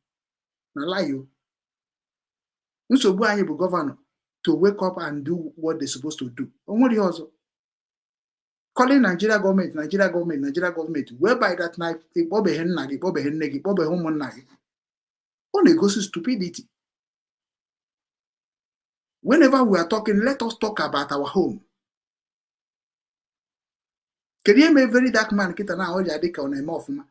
Nsogbu anyị bụ governor to wake up and do what they're supposed to do. Onwere ọzọ. Calling Nigeria government, whereby that night ikpọbeghị nna gị, ikpọbeghị nne gị, ikpọbeghị ụmụnna gị. Ọ na-egosi stupidity. Whenever we are talking, let us talk about our home. Kedu ihe mee very dark man kịta na ọ ji adị ka ọ na-eme ọfụma?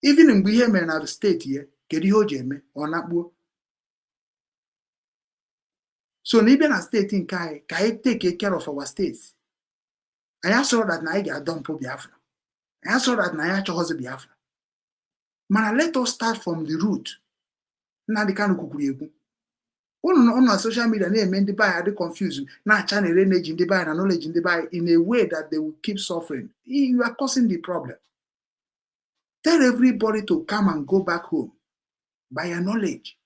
Even in ihe mere na state here, kedu ihe o ji eme ọ na-akpuo. So na ịbịa na steeti nke anyị ka anyị take care of our states. Anyị asọrọ that na anyị ga-adọmpụ Biafra. Anyị asọrọ that na anyị achọghọzi Biafra. Mana let us start from the root. Nnamdi Kanu kwukwuru ekwu. Unu na social media na-eme ndị be anyị adị confused na-acha na ere na-eji ndị be anyị na knowledge ndị be anyị in a way that they will keep suffering. You are causing the problem. Tell everybody to come and go back home by your knowledge.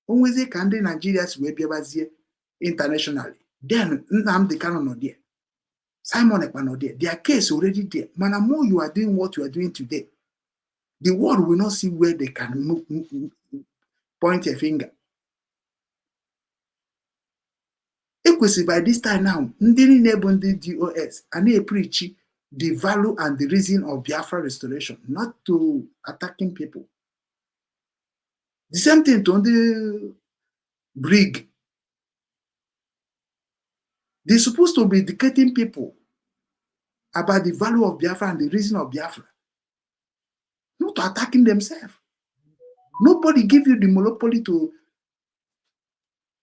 Onwezi ka ndị Nigeria si wee bịabazie internationally. Then Nnamdi Kanu no there. Simon Ekpa no there. Their case already there. Mana more you are doing what you are doing today, the world will not see where they can point a finger. Ekwesị by this time now, ndị niile bụ ndị DOS a na-epreach the value and the reason of Biafra restoration, not to attacking people. The same thing to the brig. They're supposed to be educating people about the value of Biafra and the reason of Biafra, not to attacking themselves. Nobody give you the monopoly to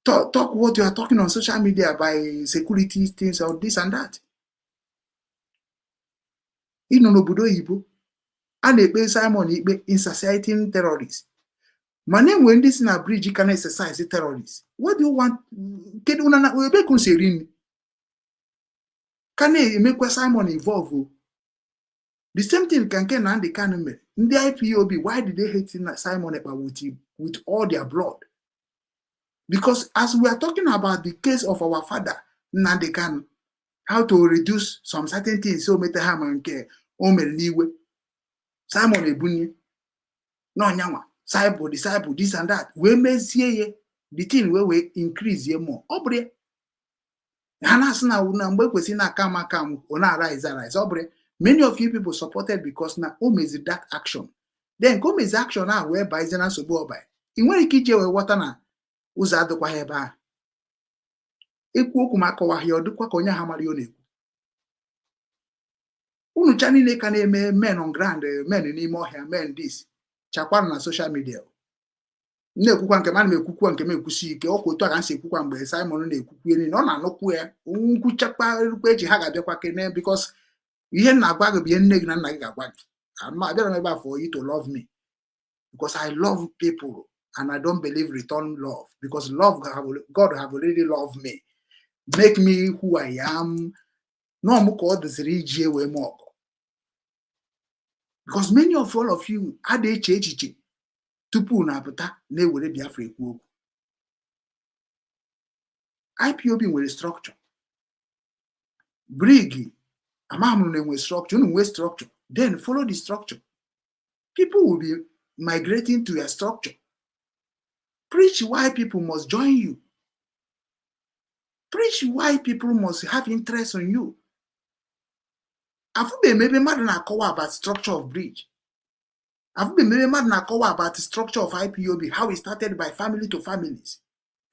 talk what you are talking on social media by security things or this and that. Ino n'obodo Igbo a na-ekpe Simon ikpe inciting terrorists. Mana enwe ndị si na bridge can exercise terrorists. What do you want? Kedu una ebe kunserini? Can emekwa Simon involve? The same thing can get Nnamdi Kanu mere. Ndị IPOB, why did they hate Simon Ekpa with all their blood? Because as we are talking about the case of our father, Nnamdi Kanu, how to reduce some certain things, so mete ha nke o mere n'iwe, Simon Ebunye, no nyanwa, disciple, this and that, we mezie ye, the thing we increase ye more. Obre, Hanas na mgbe kwesi na kam, ona arise. Obre, many of you people supported because na o mezi that action. Then come mezi action na whereby zena sobo obai. I nwere ike ije we water na ụzọ adịkwa ebe a. Ekwu okwu ma akọwa ya ọdịkwa ka onye ha mara ya na-ekwu. Unu cha niile ka na-eme men on ground, men n'ime ọhịa, men this. Chakwara na social media. Na-ekwukwa nke mana ekwukwa nke ekwusi ike, ọkwa otu a ka nsi ekwukwa mgbe Simon na-ekwukwu eni, ọ na-anụkwu ya, nkwuchakwa erukwa eji ha ga-abịakwa kene because ihe na-agwa gị bụ ihe nne gị na nna gị ga-agwa gị. Abịara m ebe a for you to love me because I love people and I don't believe return love because God have already loved me. Make me who I am. No more called the 3G way more. Because many of all of you had a change tupu na apụta na ewere Biafra ekwu okwu. IPOB nwere structure. Brig, amahụrụ na enwe structure, unu nwe structure, then follow the structure. People will be migrating to your structure. Preach why people must join you. Preach why people must have interest in you. Afube maybe mad na kowa about structure of bridge. Afube maybe mad na kowa about the structure of IPOB, how it started by family to families.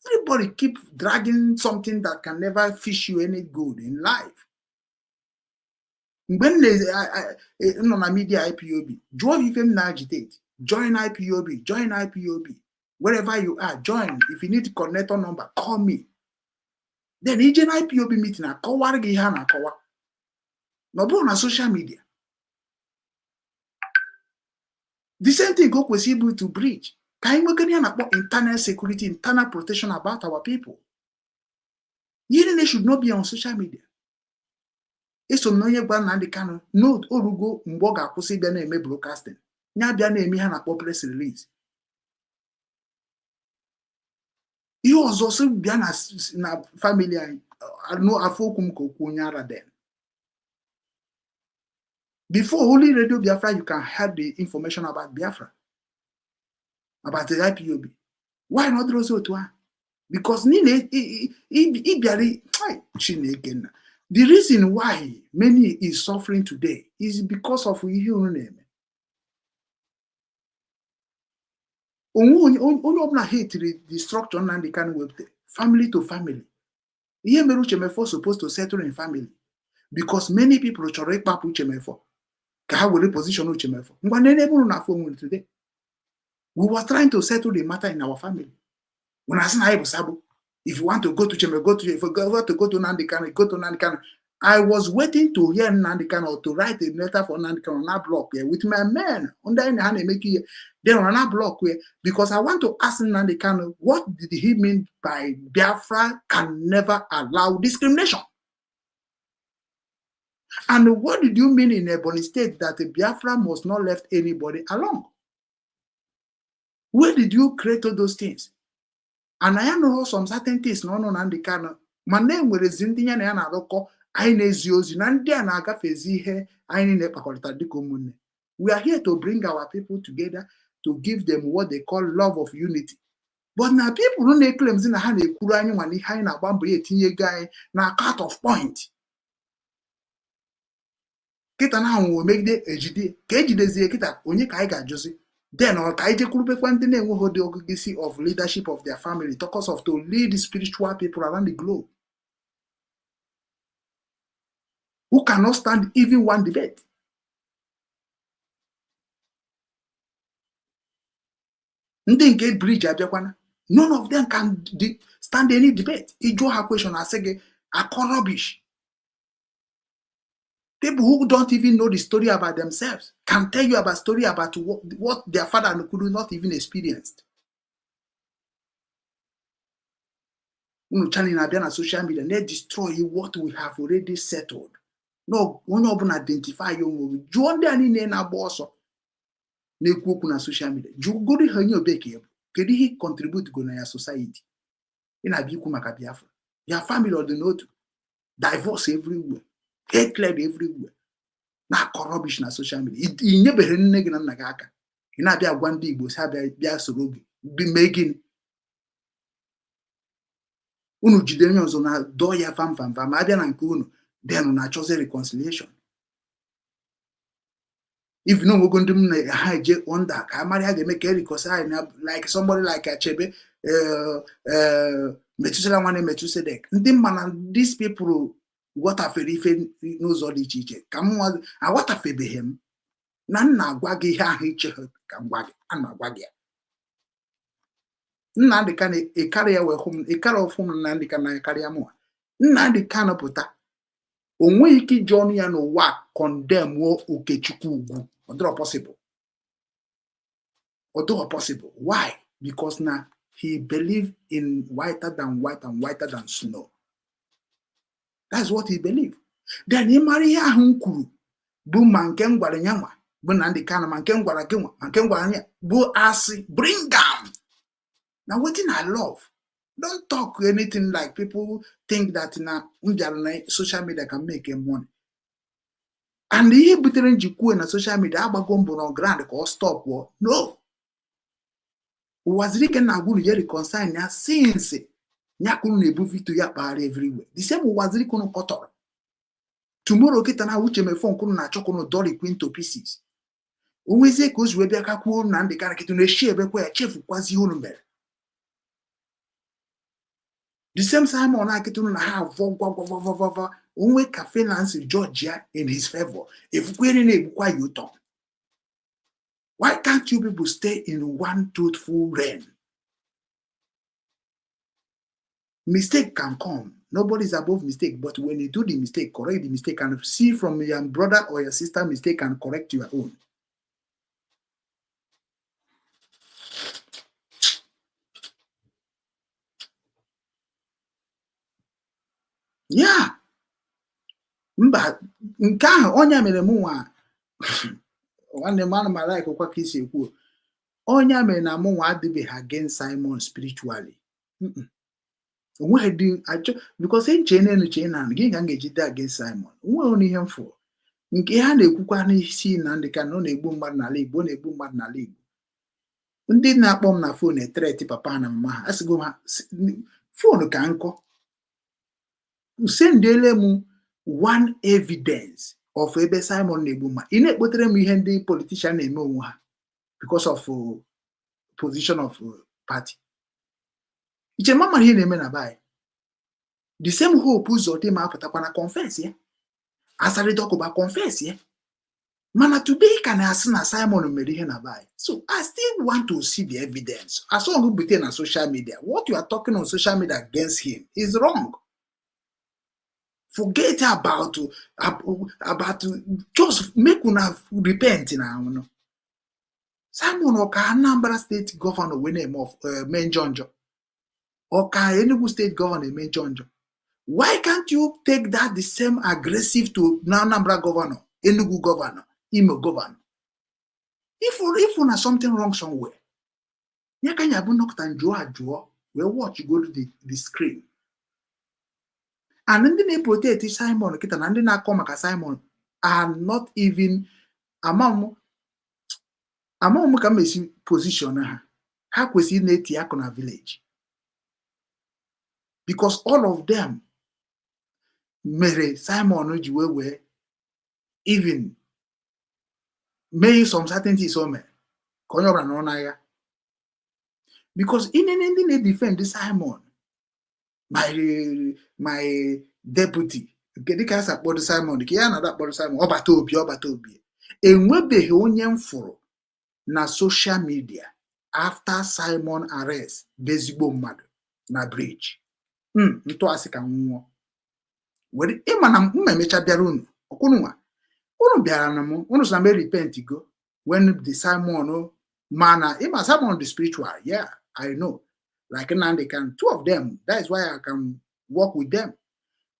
Everybody keep dragging something that can never fish you any good in life. When no media IPOB, join if na agitate, join IPOB, wherever you are, join. If you need a connector number, call me. Then each IPOB meeting na kowa gi ha na kowa. No bo na social media. The same thing go was able to bridge. Can you get about internal security, internal protection about our people? They should not be on social media. Eso no ye gba Nnamdi Kanu no orugo mgbe ọ ga-akwụsị bịa na-eme broadcasting. Nya bịa na-eme ha na press release. Ihe ọzọ so bịa na family anyị no afọ okwu m ka okwu onye ara den. Before Holy Radio Biafra, you can have the information about Biafra, about the IPOB. Why not those two? Because the reason why many is suffering today is because of your name. Only hate the structure and the kind of family to family. Here Meruchemefo supposed to settle in family because many people are papu Chemefo. How will reposition Uchemefo? Today. We were trying to settle the matter in our family. When I said if you want to go to Chemefo, go to. If you want to go to Nnamdi Kanu, go to Nnamdi Kanu. I was waiting to hear Nnamdi Kanu to write a letter for Nnamdi Kanu on that block with my men under in hand and make it then on that block because I want to ask Nnamdi Kanu what did he mean by Biafra can never allow discrimination. And what did you mean in Ebonyi State that Biafra must not left anybody alone? Where did you create all those things? And I know some certain things no Nnamdi Kanu. My name were Zindinya na Roko, I neziozi, Nandia na agafezi he, I ne pakolita dikomune. We are here to bring our people together to give them what they call love of unity. But now people don't claim in a hand a kurani when he hang a bamboo guy na cut off point. Kita na will make the ejide kita onye ka ga jozi then or ka ije kurube kwante na enwe the ogisi of leadership of their family talkers of to lead the spiritual people around the globe who cannot stand even one debate. Ndị nke bridge abịakwana none of them can stand any debate. Ijo ha question asege akọ rubbish. People who don't even know the story about themselves can tell you about story about what their father could not even experienced. Channel na social media, they destroy what we have already settled. No, we not identify you. Join the any na boss. Na social media. You go to her beke. Can he contribute to your society? ị na-abịa ikwu maka Biafra. Your family or the note, divorce everywhere, hatred everywhere. Na rubbish na social media. Ị nyebeghị nne gị na nna gị aka. Ị na-abịa gwa ndị Igbo si bịa soro gị mee gịnị? Unu jide onye ọzọ na dọọ ya fam ma abịa na nke unu then na-achọzi reconciliation. If no we going to ha under ka amara ha ga-eme ka reconcile like somebody like Achebe Metusela nwanne Metusedek. Ndị mana these people watafere ife n'ụzọ dị iche iche ka m awatafebeghị m na nna agwa gị ihe ahụ iche ka m gwa gị ana agwa gị. Nnamdị Kanu ịkarị ya wee hụ m ịkarị ọfụ m Nnamdị Kanu na karịa mụ. Nnamdị Kanu pụta o nweghị ike iji ọnụ ya n'ụwa condemn Okechukwu Ugwu. Although possible. Why? Because now he believed in whiter than white and whiter than snow. That's what he believed. Then he marry ahụ kwuru bụ ma nke ngwara nyanwa bụ Nnamdị Kanu ma nke ngwara gịnwa ma nke ngwara nya bụ asị bring down. Now wetin I love. Don't talk anything like people think that na social media can make money. And ihe butere njikwa na social media agbago mbụ na grand ka ọ stop war. No. Ụwaziri ke na agwụ ya reconcile ya since nyakunu na ebu video ya kpagharị everywhere. The same ụwaziri kunu kọtọrọ. Tomorrow kita na uche me phone kunu na chọkunu dolly queen to pieces. Onwezie ka ozu bịa ka kwuo na ndị kara kitu na eshi ebekwa ya chefu kwazi ihe unu mere. The same Simon Akitunu na ha vo onwe ka finance Georgia in his favor. If we really you talk, why can't you people stay in one truthful reign? Mistake can come. Nobody's above mistake, but when you do the mistake, correct the mistake and see from your brother or your sister mistake and correct your own. Yeah. Mba nke ahụ onye mere mụ nwa nwanne mmanụ ma like kwa ka isi ekwu onye mere na mụ nwa adịbeghị against Simon spiritually. Onwe dị achọ because enche na-enuche na gị ga ga-ejide against Simon. Onwe onye ihe mfụ nke ha na-ekwukwa n'isi na ndị ka nọ na-egbu mmadụ n'ala Igbo na-egbu mmadụ n'ala Igbo. Ndị na-akpọ m na phone etreti papa na mama ha asịgo ha phone ka nkọ sendele mu one evidence of ebe Simon Nebuma. Ị na-ekpotere m ihe ndị politician na-eme onwe ha because of position of party. Iche mama ihe na-eme na bai. The same hope ụzọ dị ma apụtakwa na confess ya. Asarị dọkụba confess ya. Mana today ka na-asị na Simon mere ihe na bai. So I still want to see the evidence. As long as we na social media, what you are talking on social media against him is wrong. Forget about just make una repent now. Simon Oka Anambra State Governor we name of Menjonjo. Oka Enugu State Governor Menjonjo. Why can't you take that the same aggressive to Anambra Governor, Enugu Governor, Imo Governor? If una something wrong somewhere, you can have knocked and draw. We watch you go to the screen. And ndị na-protect Simon kita na ndị na-akọ maka Simon are not even amam ka mesi position ha kwesịrị na-eti akụ na village because all of them mere Simon ji wee even may some certain things o mere ka onye ọbụla nọ n'agha because in ndị na-defend Simon my deputy dịka asa kpọrọ Simon ka ya na kpọrọ Simon ọbata obi enwebeghị onye mfụrụ na social media after Simon arrest bezigbo mmadụ na bridge ntụasị ka nwụọ were ịma na mmemecha bịara unu ọkwụnụnwa unu bịara na m unu na me repent go when the Simon mana ịma Simon the spiritual yeah I know like Nnamdị Kanu two of them that is why I can work with them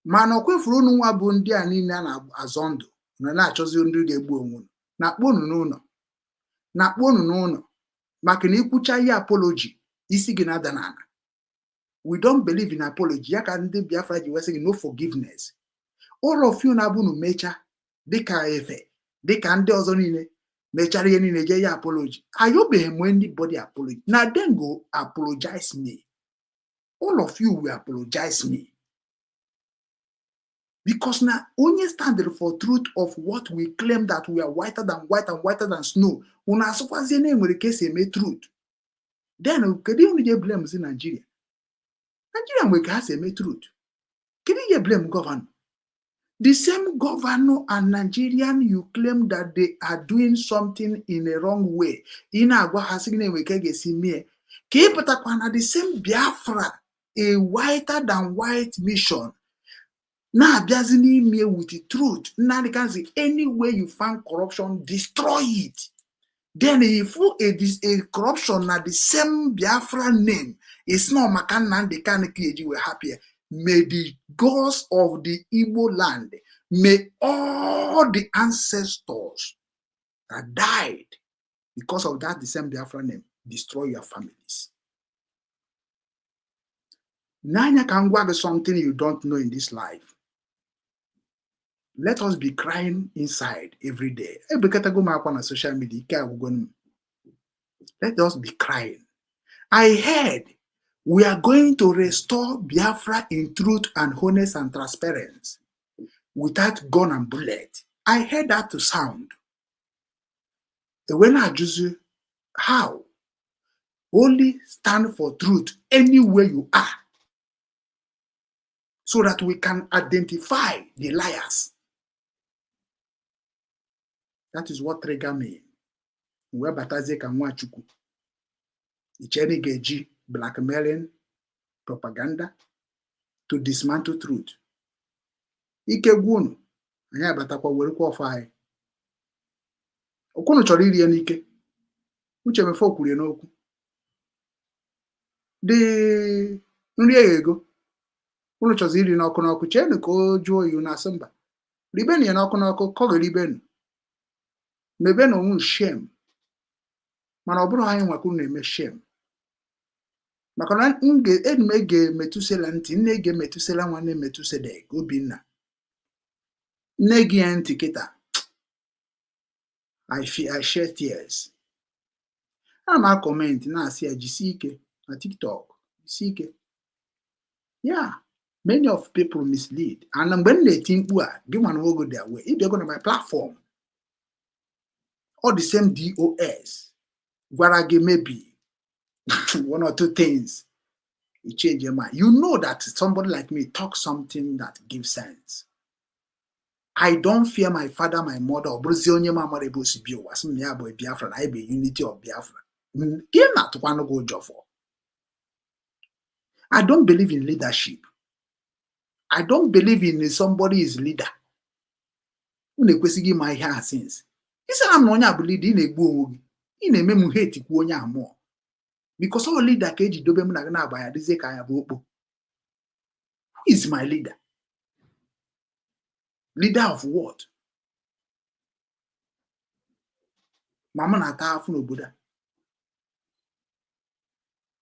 mana okwefuru unu nwa bụ ndị a niile a na-azọ ndụ na-achọzi ndị ga-egbu onwe na-akpọ unu n'ụlọ maka na ikwucha ihe apology isi gị na-ada n'ala We don't believe in apology. Ya ka ndị Biafra ji wesị no forgiveness. All of you na-abụ nu mecha dịka efe dịka ndị ọzọ niile mechara ihe niile je ya apology. Ayọbeghị m anybody apology. Na then go apologize me. All of you will apologize me. Because now only standing for truth of what we claim that we are whiter than white and whiter than snow. Una asụkwazie na enwere ka esi eme truth. Then kedu only dey blame in Nigeria? Nigeria nwere ka ha si eme truth. Kedu you blame governor? The same governor and Nigerian you claim that they are doing something in a wrong way. Ina agwa ha sị na enwere ka ga-esi mee. Ka ịpụtakwa na the same Biafra, a whiter than white mission. Now, me with the truth. Now, they can say any way you find corruption, destroy it. Then, if a corruption at the same Biafra name, it's not Makan they can't create you happier. May the gods of the Igbo land, may all the ancestors that died because of that the same Biafra name destroy your families. Nanya can work something you don't know in this life. Let us be crying inside every day. On social media. Let us be crying. I heard we are going to restore Biafra in truth and honest and transparency without gun and bullet. I heard that to sound. When I just how? Only stand for truth anywhere you are so that we can identify the liars. That is what trigger me. Where Bataze can Okechukwu. Icheni geji blackmailing propaganda to dismantle truth. Ike gwunu anya batakwa were kwa ofai. Okunu chọrọ iri ya n'ike. Uche mefo kwurie n'okwu. De nri ego. Unu chọzi iri n'ọkụ n'ọkụ chenu ka o jụọ oyi na asịmba. Ribenu ya n'ọkụ n'ọkụ kọgị ribenu. Mebe na onwe shame. Mana ọ bụrụ anyị nwakwu na-eme shame. Maka na enime ga-emetusela ntị, nne ga-emetusela nwanne metusede Obinna. Nne gị ya ntị kịta. I shed tears. Ana m a comment na-asị ya jisi ike na TikTok. Jisi ike. Yeah, many of people mislead. And mgbe m na-eti mkpu a, gị nwa na go their way. If you go to my platform, all the same DOS, Gwarage maybe one or two things, you change your mind. You know that somebody like me talk something that gives sense. I don't fear my father, my mother, or Brazilian mama Rebosibio, was me boy Biafra, I be unity of Biafra. You're not one to go job for. I don't believe in leadership. I don't believe in somebody is leader. My hair since. He said, I'm not believe in a boo. In a memu hate more. Because all leader keji dobe muna na abaya dize kaya bobo. Who is my leader? Leader of what? Mama na ta afu n'obodo.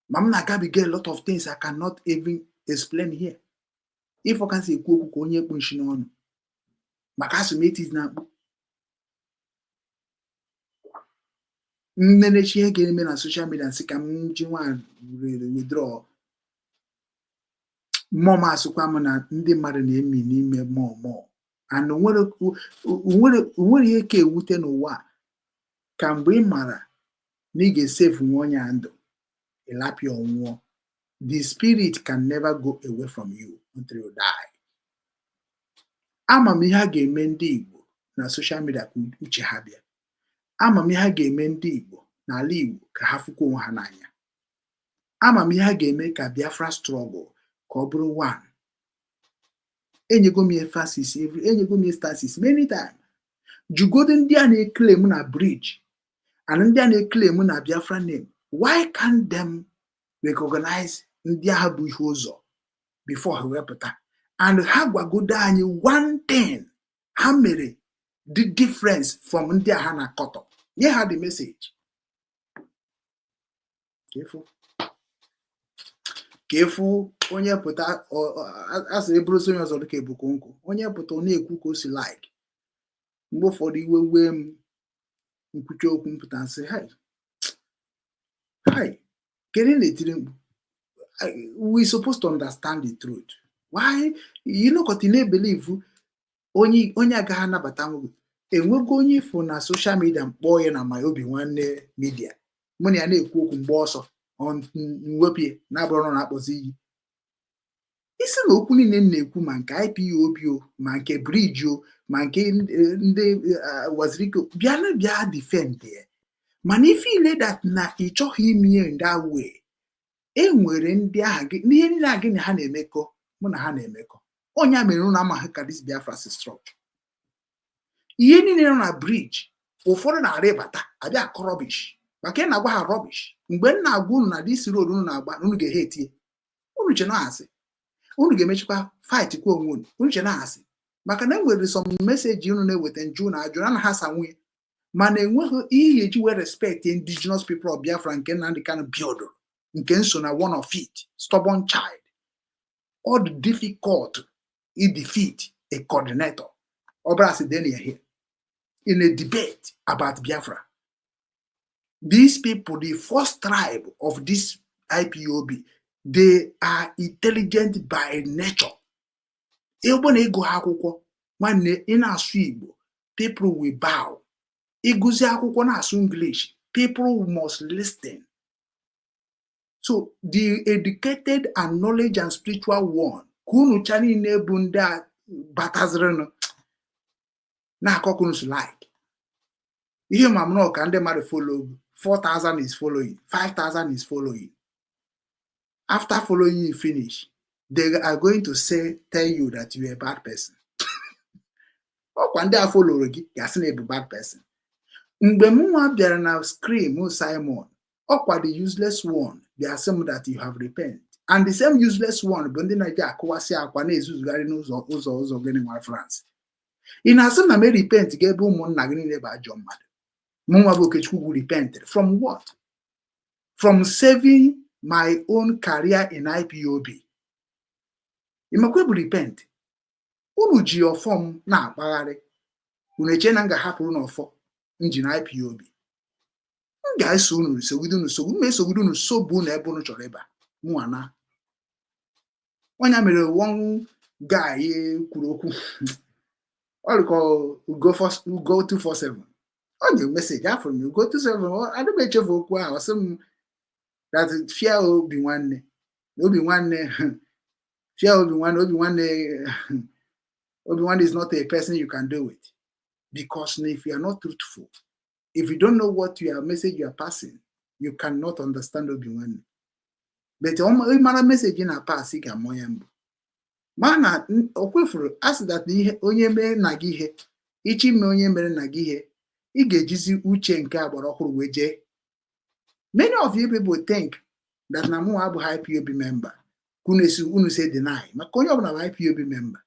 Mama na gabi get a lot of things I cannot even explain here. If I can say okwu ko onye kpu nshi n'ọnụ. Maka asụmetis na akpụ. Nnenechi ihe ga-eme na social media nsị ka m ji nwa withdraw. Mmụọ m asụkwa m na ndị mmadụ na-emi n'ime mmụọ. And onwere ihe ka ewute n'ụwa ka mgbe ị mara na ị ga-esave nwa onye ndụ ịlapịa ọnwụọ. The spirit can never go away from you until you die. Ama m ihe a ga-eme ndị Igbo na social media ka uche ha bịa. Ama m ihe a ga-eme ndị Igbo n'ala Igbo ka ha fụkwa onwe ha n'anya. Ama m ihe a ga-eme ka Biafra struggle ka ọ bụrụ one. Enyego m emphasis enyego m stasis many times. Jugodo ndị a na-eclaim na bridge and ndị a na-eclaim na Biafra name. Why can't them recognize ndị agha bụ ihe ụzọ before ha wepụta? And ha gwagodo anyị one thing ha mere the difference from ndị agha na kọtọ. Nye ha the message. Careful onye pụta asị eburu onye ọzọ dịka ebuko nkụ onye pụta ọ na-ekwu ka o si like mgbe ụfọdụ iwe wee m nkwuchi okwu mpụta nsị hi kedu na-etiri mkpu we supposed to understand the truth why you know what you believe onye agaghị anabata nwoke enwego onye ifo na social media mkpọọ ya na my Obinwanne media mụ na ya na-ekwu okwu mgbe ọsọ mwepie na-abụrụ na-akpọzi iyi isi na okwu niile na-ekwu ma nke IPOB ma nke briji ma nke ndị wazirike bịa defend ya mana ife ile that na ị chọghị ime in that way enwere ndị agha gị n'ihe niile a gị na ha na-emekọ mụ na ha na-emekọ onye mere ụlọ amaghị ka this Biafra si structure ihe niile nọ na briji ụfọdụ na-arịbata abịa akọ rọbish maka ị na-agwa ha rọbish mgbe m na-agwa unu na dis road unu na-agba unu ga-ehe etie unu che na-asị unu ga-emechikwa fight kwa onwe unu che na-asị maka na enwere some meseji unu na-eweta nju na ajụ na ha sa nwunye mana enweghị ihe eji wee respect indigenous people of Biafra nke Nnamdi Kanu biodo nke nso na one of it stubborn child all the difficult to defeat a coordinator Obrasi Denia here in a debate about Biafra. These people, the first tribe of this IPOB, they are intelligent by nature. Even ego akwụkwọ nwanne ị na-asụ Igbo, people will bow. Ịgụzi akwụkwọ na-asụ English, people must listen. So the educated and knowledge and spiritual one, kunu chani nebu ndị a batazirinu na akọkunu like. Ihe mamno ka ndị mmadụ follow 4,000 is following, 5,000 is following. After following you finish, they are going to tell you that you are a bad person. Ọkwa ndị a follow gị gasị na ebu bad person. Mgbe mụnwa bịara na scream Simon, ọkwa the useless one, they assume that you have repent. And the same useless one bụ ndị na-eji akụwasị akwa na-ezuzugharị n'ụzọ gịnị nwa France. Ị na-asị na me repent ga ebe ụmụnna gị niile bụ ajọ mmadụ. Mụnwa bụ Okechukwu repented from what? From saving my own career in IPOB. Imakwe bụ repent. Unu ji ọfọm na-akpagharị. Unu eche na m ga-ahapụrụ n'ọfọ njin IPOB. M ga-eso unu sogide unu sobu na ebe unu chọrọ ịba. Mụana. Onye mere one guy kwuru okwu. Ọ rịkọ Ugo 247. Onye message afọ m Ugo 247. Adịbe echefu okwu ahụ sị m that fear Obinwanne. Fear Obinwanne is not a person you can do it. Because if you are not truthful, if you don't know what your message you are passing, you cannot understand Obinwanne. But a message in a pass, you can moyambo. Mana okwefuru asị that onye mere na gị ihe, ichi me onye mere na gị ihe, ị ga-ejizi uche nke agbara ọhụrụ wee jee. Many of you people think that na mụ abụ IPOB member. Unu say deny. Maka onye ọbụla bụ IPOB member.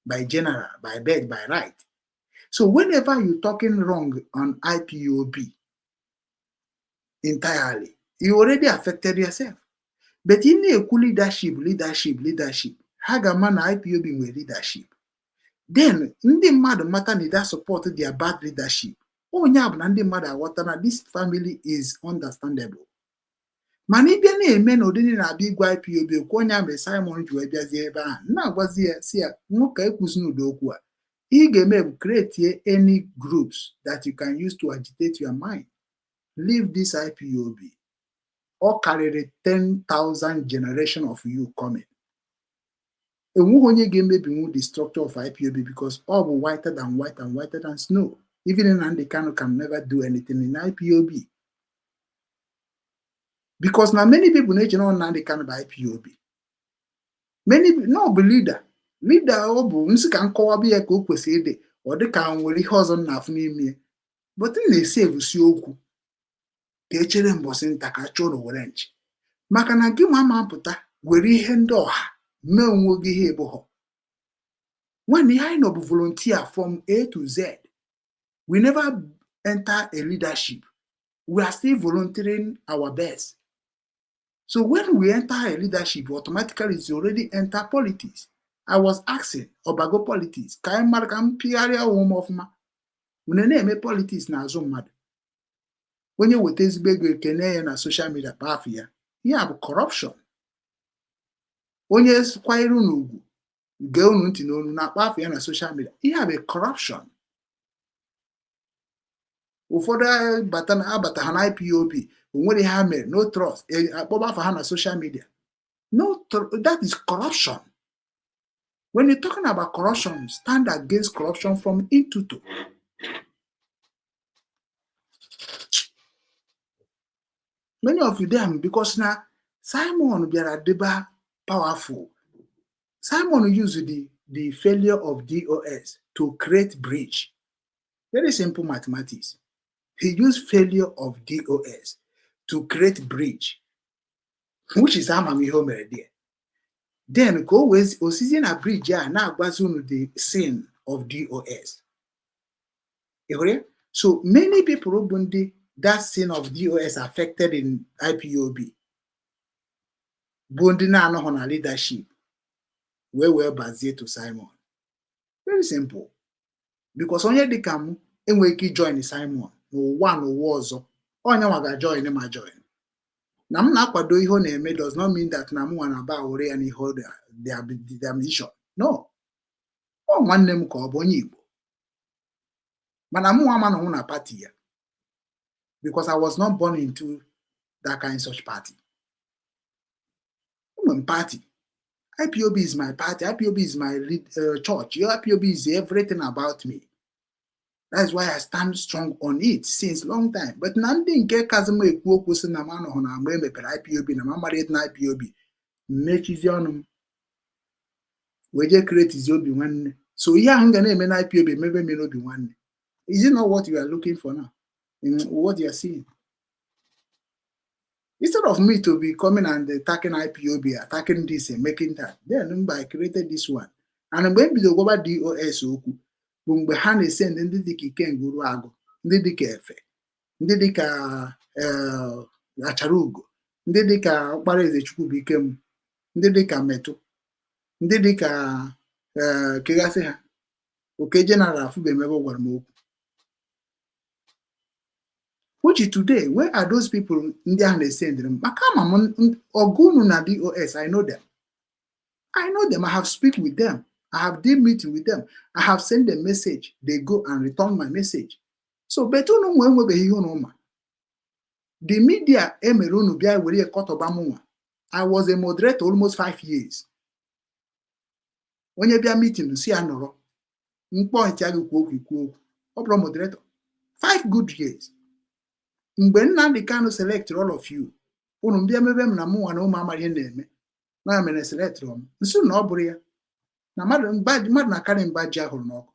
By general, by birth, by right. So whenever you're talking wrong on IPOB entirely, you already affected yourself. But in the leadership, Hagama na IPOB with leadership. Then, ndị mmadụ mata na that support their bad leadership. Onye abụ na ndị mmadụ aghọta na this family is understandable. Mana ịbịa na-eme na ụdịrị na-abịa igwe IPOB okwu onye mere Simon ji wee bịazie ebe ahụ na-agwazi ya si ya nwoke ekwuzi n'ụdị okwu a ị ga-eme bụ create any groups that you can use to agitate your mind. Leave this IPOB. Ọ karịrị 10,000 generation of you coming. Enweghị onye ga-emebinwu the structure of IPOB because all bụ whiter than white and whiter than snow. Even Nnamdi Kanu can never do anything in IPOB. Because now many people know Nnamdi Kanu by IPOB. Many no be leader ọ bụ nsị ka nkọwa bụ ya ka o kwesịrị ịdị ọ dị ka nwere ihe ọzọ na-afụ n'ime but na-esi ebusi okwu ka echere mbọsị nta ka chọrọ were nchi maka na gị nwa ma pụta were ihe ndị ọha mee onwe gị ihe eboho when I know volunteer from A to Z. We never enter a leadership. We are still volunteering our best. So when we enter a leadership, automatically it's already enter politics. I was asking Obago politics, ka anyị mara ka m pigharịa ụmụ ọfụma. Unu na-eme politics n'azụ mmadụ. Onye weta ezigbo ego ekene ya na social media kpaafụ ya. Ihe a bụ corruption. Onye kwanyere unu ugwu, gee unu ntị n'onu na-akpaafụ ya na social media. Ihe a bụ corruption. Ụfọdụ abata ha na IPOB, onwere ha mere, no trust, akpọba afa ha na social media. No, that is corruption. When you're talking about corruption, stand against corruption from into. Many of you them, because now Simon biara deba powerful. Simon used the failure of DOS to create bridge. Very simple mathematics. He used failure of DOS to create bridge, which is amamihe mere there. Then go with season a bridge now the sin of DOS. So many people who that sin of DOS affected in IPOB. Bundi na no on leadership. Where we're based to Simon. Very simple. Because onye dị ka m enwe ike join Simon n'ụwa n'ụwa ọzọ. Onye nwa ga-join ma join. Na m na-akwado ihe ọ na-eme does not mean that na m nwa na-aba ore ya n'ihe their mission. No. Ọ nwanne m ka ọ bụ onye Igbo. Mana m nwa ma na party ya. Because I was not born into that kind of such party. I'm a party. IPOB is my party. IPOB is my church. Your IPOB is everything about me. That's why I stand strong on it since long time. But nothing nke kazimo ekwu okwu si na mano na mgbe emepere IPOB na mamari na IPOB. Mechizi ọnụ. Weje create is Obinwannem. So ihe ahụ ga na-eme na IPOB mebe me no Obinwannem. Is it not what you are looking for now? In what you are seeing? Instead of me to be coming and attacking IPOB, attacking this and making that, then I created this one. And when we go over DOS Oku, when we hand send ndị dịka Ikenguru Agụ, ndị dịka Efe, ndị dịka Achara Ugo, ndị dịka Ọkpara Ezechukwu Bikem, ndị dịka Metu, ndị dịka kegasị ha, Oke General Afubemebe gwara m okwu. Which today, where are those people in the hand send them? Makama Ogunu na DOS, I know them. I know them. I have speak with them. I have deal meeting with them. I have sent them message. They go and return my message. So betu no when we be no. The media emerunu bia were a cut of I was a moderator almost 5 years. When you be a meeting, see anoro. Point Opera moderator. 5 good years. Mgbe nna dị ka select all of you unu ndị emebe m na mụ na ụmụ amara na-eme na mere select m nso na ọ bụrụ ya na mmadụ na karị mbaji ahụrụ n'ọkụ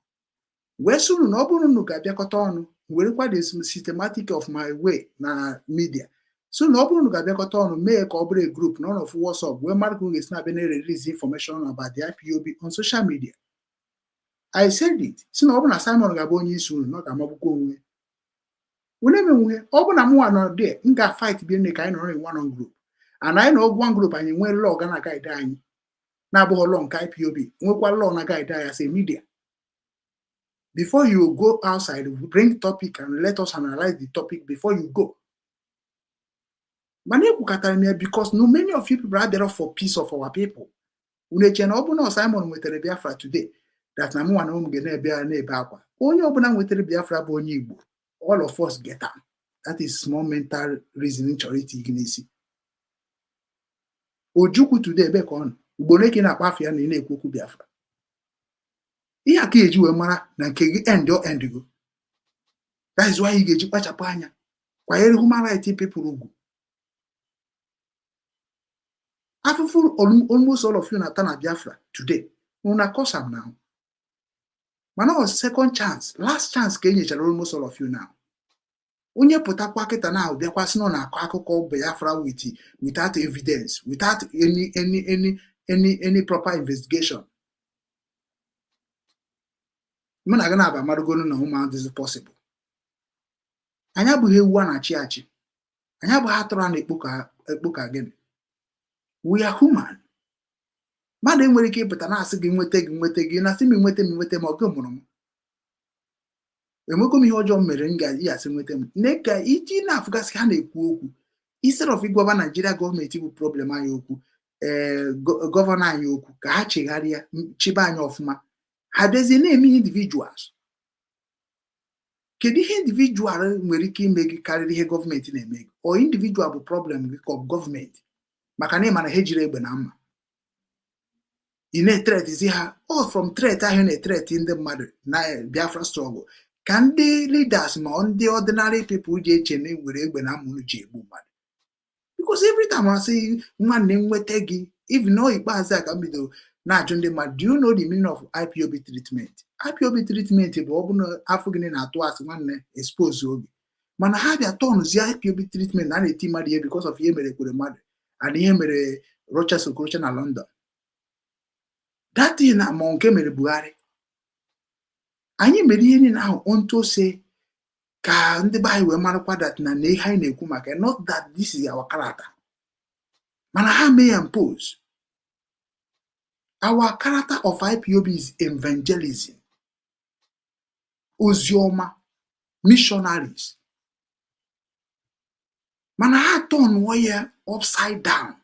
wee sị unu na ọ bụrụ unu ga-abịakọta ọnụ werekwa the systematic of my way na media so na ọ bụrụ unu ga-abịakọta ọnụ mee ka ọ bụrụ a group none of WhatsApp wee mmadụ ka ga-esi na-abịa na-release information about the IPOB on social media. I said it si na ọ bụrụ na Simon ga-abụ onye isi unu na ọ ga-amagbukwa onwe whenever open a more there, inga fight be in one group. And I know one group and you went log and a guy dying. Now bo long IPOB. What long a guy die as a media. Before you go outside, bring topic and let us analyze the topic before you go. Because no many of you people are there for peace of our people. Unechen open Simon with the Biafra today. That's na one home gene bia na ebakwa. Onye obuna with the Biafra bo onye Igbo. All of us get up. That is small mental reasoning charity ignisi. Ojukwu today back on. Uboneke na kpafia na ina ekwoku Biafra. Ihe aka eji we mara na nke gị end go. That is why you get kpachapụ anya. Kwanyere human rights people ugwu. Afufu almost all of you na tana Biafra today. Una cause am now. Mana second chance, last chance ka enyechara almost all of you now. Onye pụtakwa kịta na bịakwa sị na akọ akụkọ Biafra without evidence, without any proper investigation. Muna gana aba marugonu na human this is possible. Anya bụ ewu na chi. Anya bụ atụrụ na ekpoka gịnị. we are human. Mmadụ enwere ike ịpụta na-asị gị nweta gị na-asị m nweta ma ọ gị mụrụ m. Enwekwa m ihe ọjọọ mere m ga-eji asị nweta m. Nne ka iji na-afụgasị ha na-ekwu okwu instead of ịgwaba Nigeria gọọmenti bụ problem anyị okwu gọvanọ anyị okwu ka ha chegharịa chibe anyị ọfụma, ha bịazie na-eme individuals. Kedu ihe individual nwere ike ime gị karịrị ihe gọọmenti na-eme gị? O individual bụ problem gị ka gọọmenti? Maka na ị mana ha ejiri egbe na mma ị na-etretizi ha from threat ahụ na-etreti ndị mmadụ na Biafra struggle ka ndị leaders ma ndị ordinary people ji eche na were egbe na mma ji egbu mmadụ. Because every time I say nwanne nweta gị, even though ikpeazụ a ka m bidoro na-ajụ ndị mmadụ, do you know the meaning of IPOB treatment? IPOB treatment bụ ọ bụrụ afọ gị na-atụ asị nwanne expose obi, mana ha bịa tọnụzie IPOB treatment na na-eti mmadụ ihe because of ihe mere kwere mmadụ and ihe mere Rochas Okorocha na London. That thing na ma nke mere Buhari. Anyị mere ihe niile ahụ onto se ka ndị be anyị wee marakwa that na ihe anyị na-ekwu maka not that this is our character. Mana ha may impose. Our character of IPOB is evangelism, ozioma, missionaries. Mana ha turn ya upside down.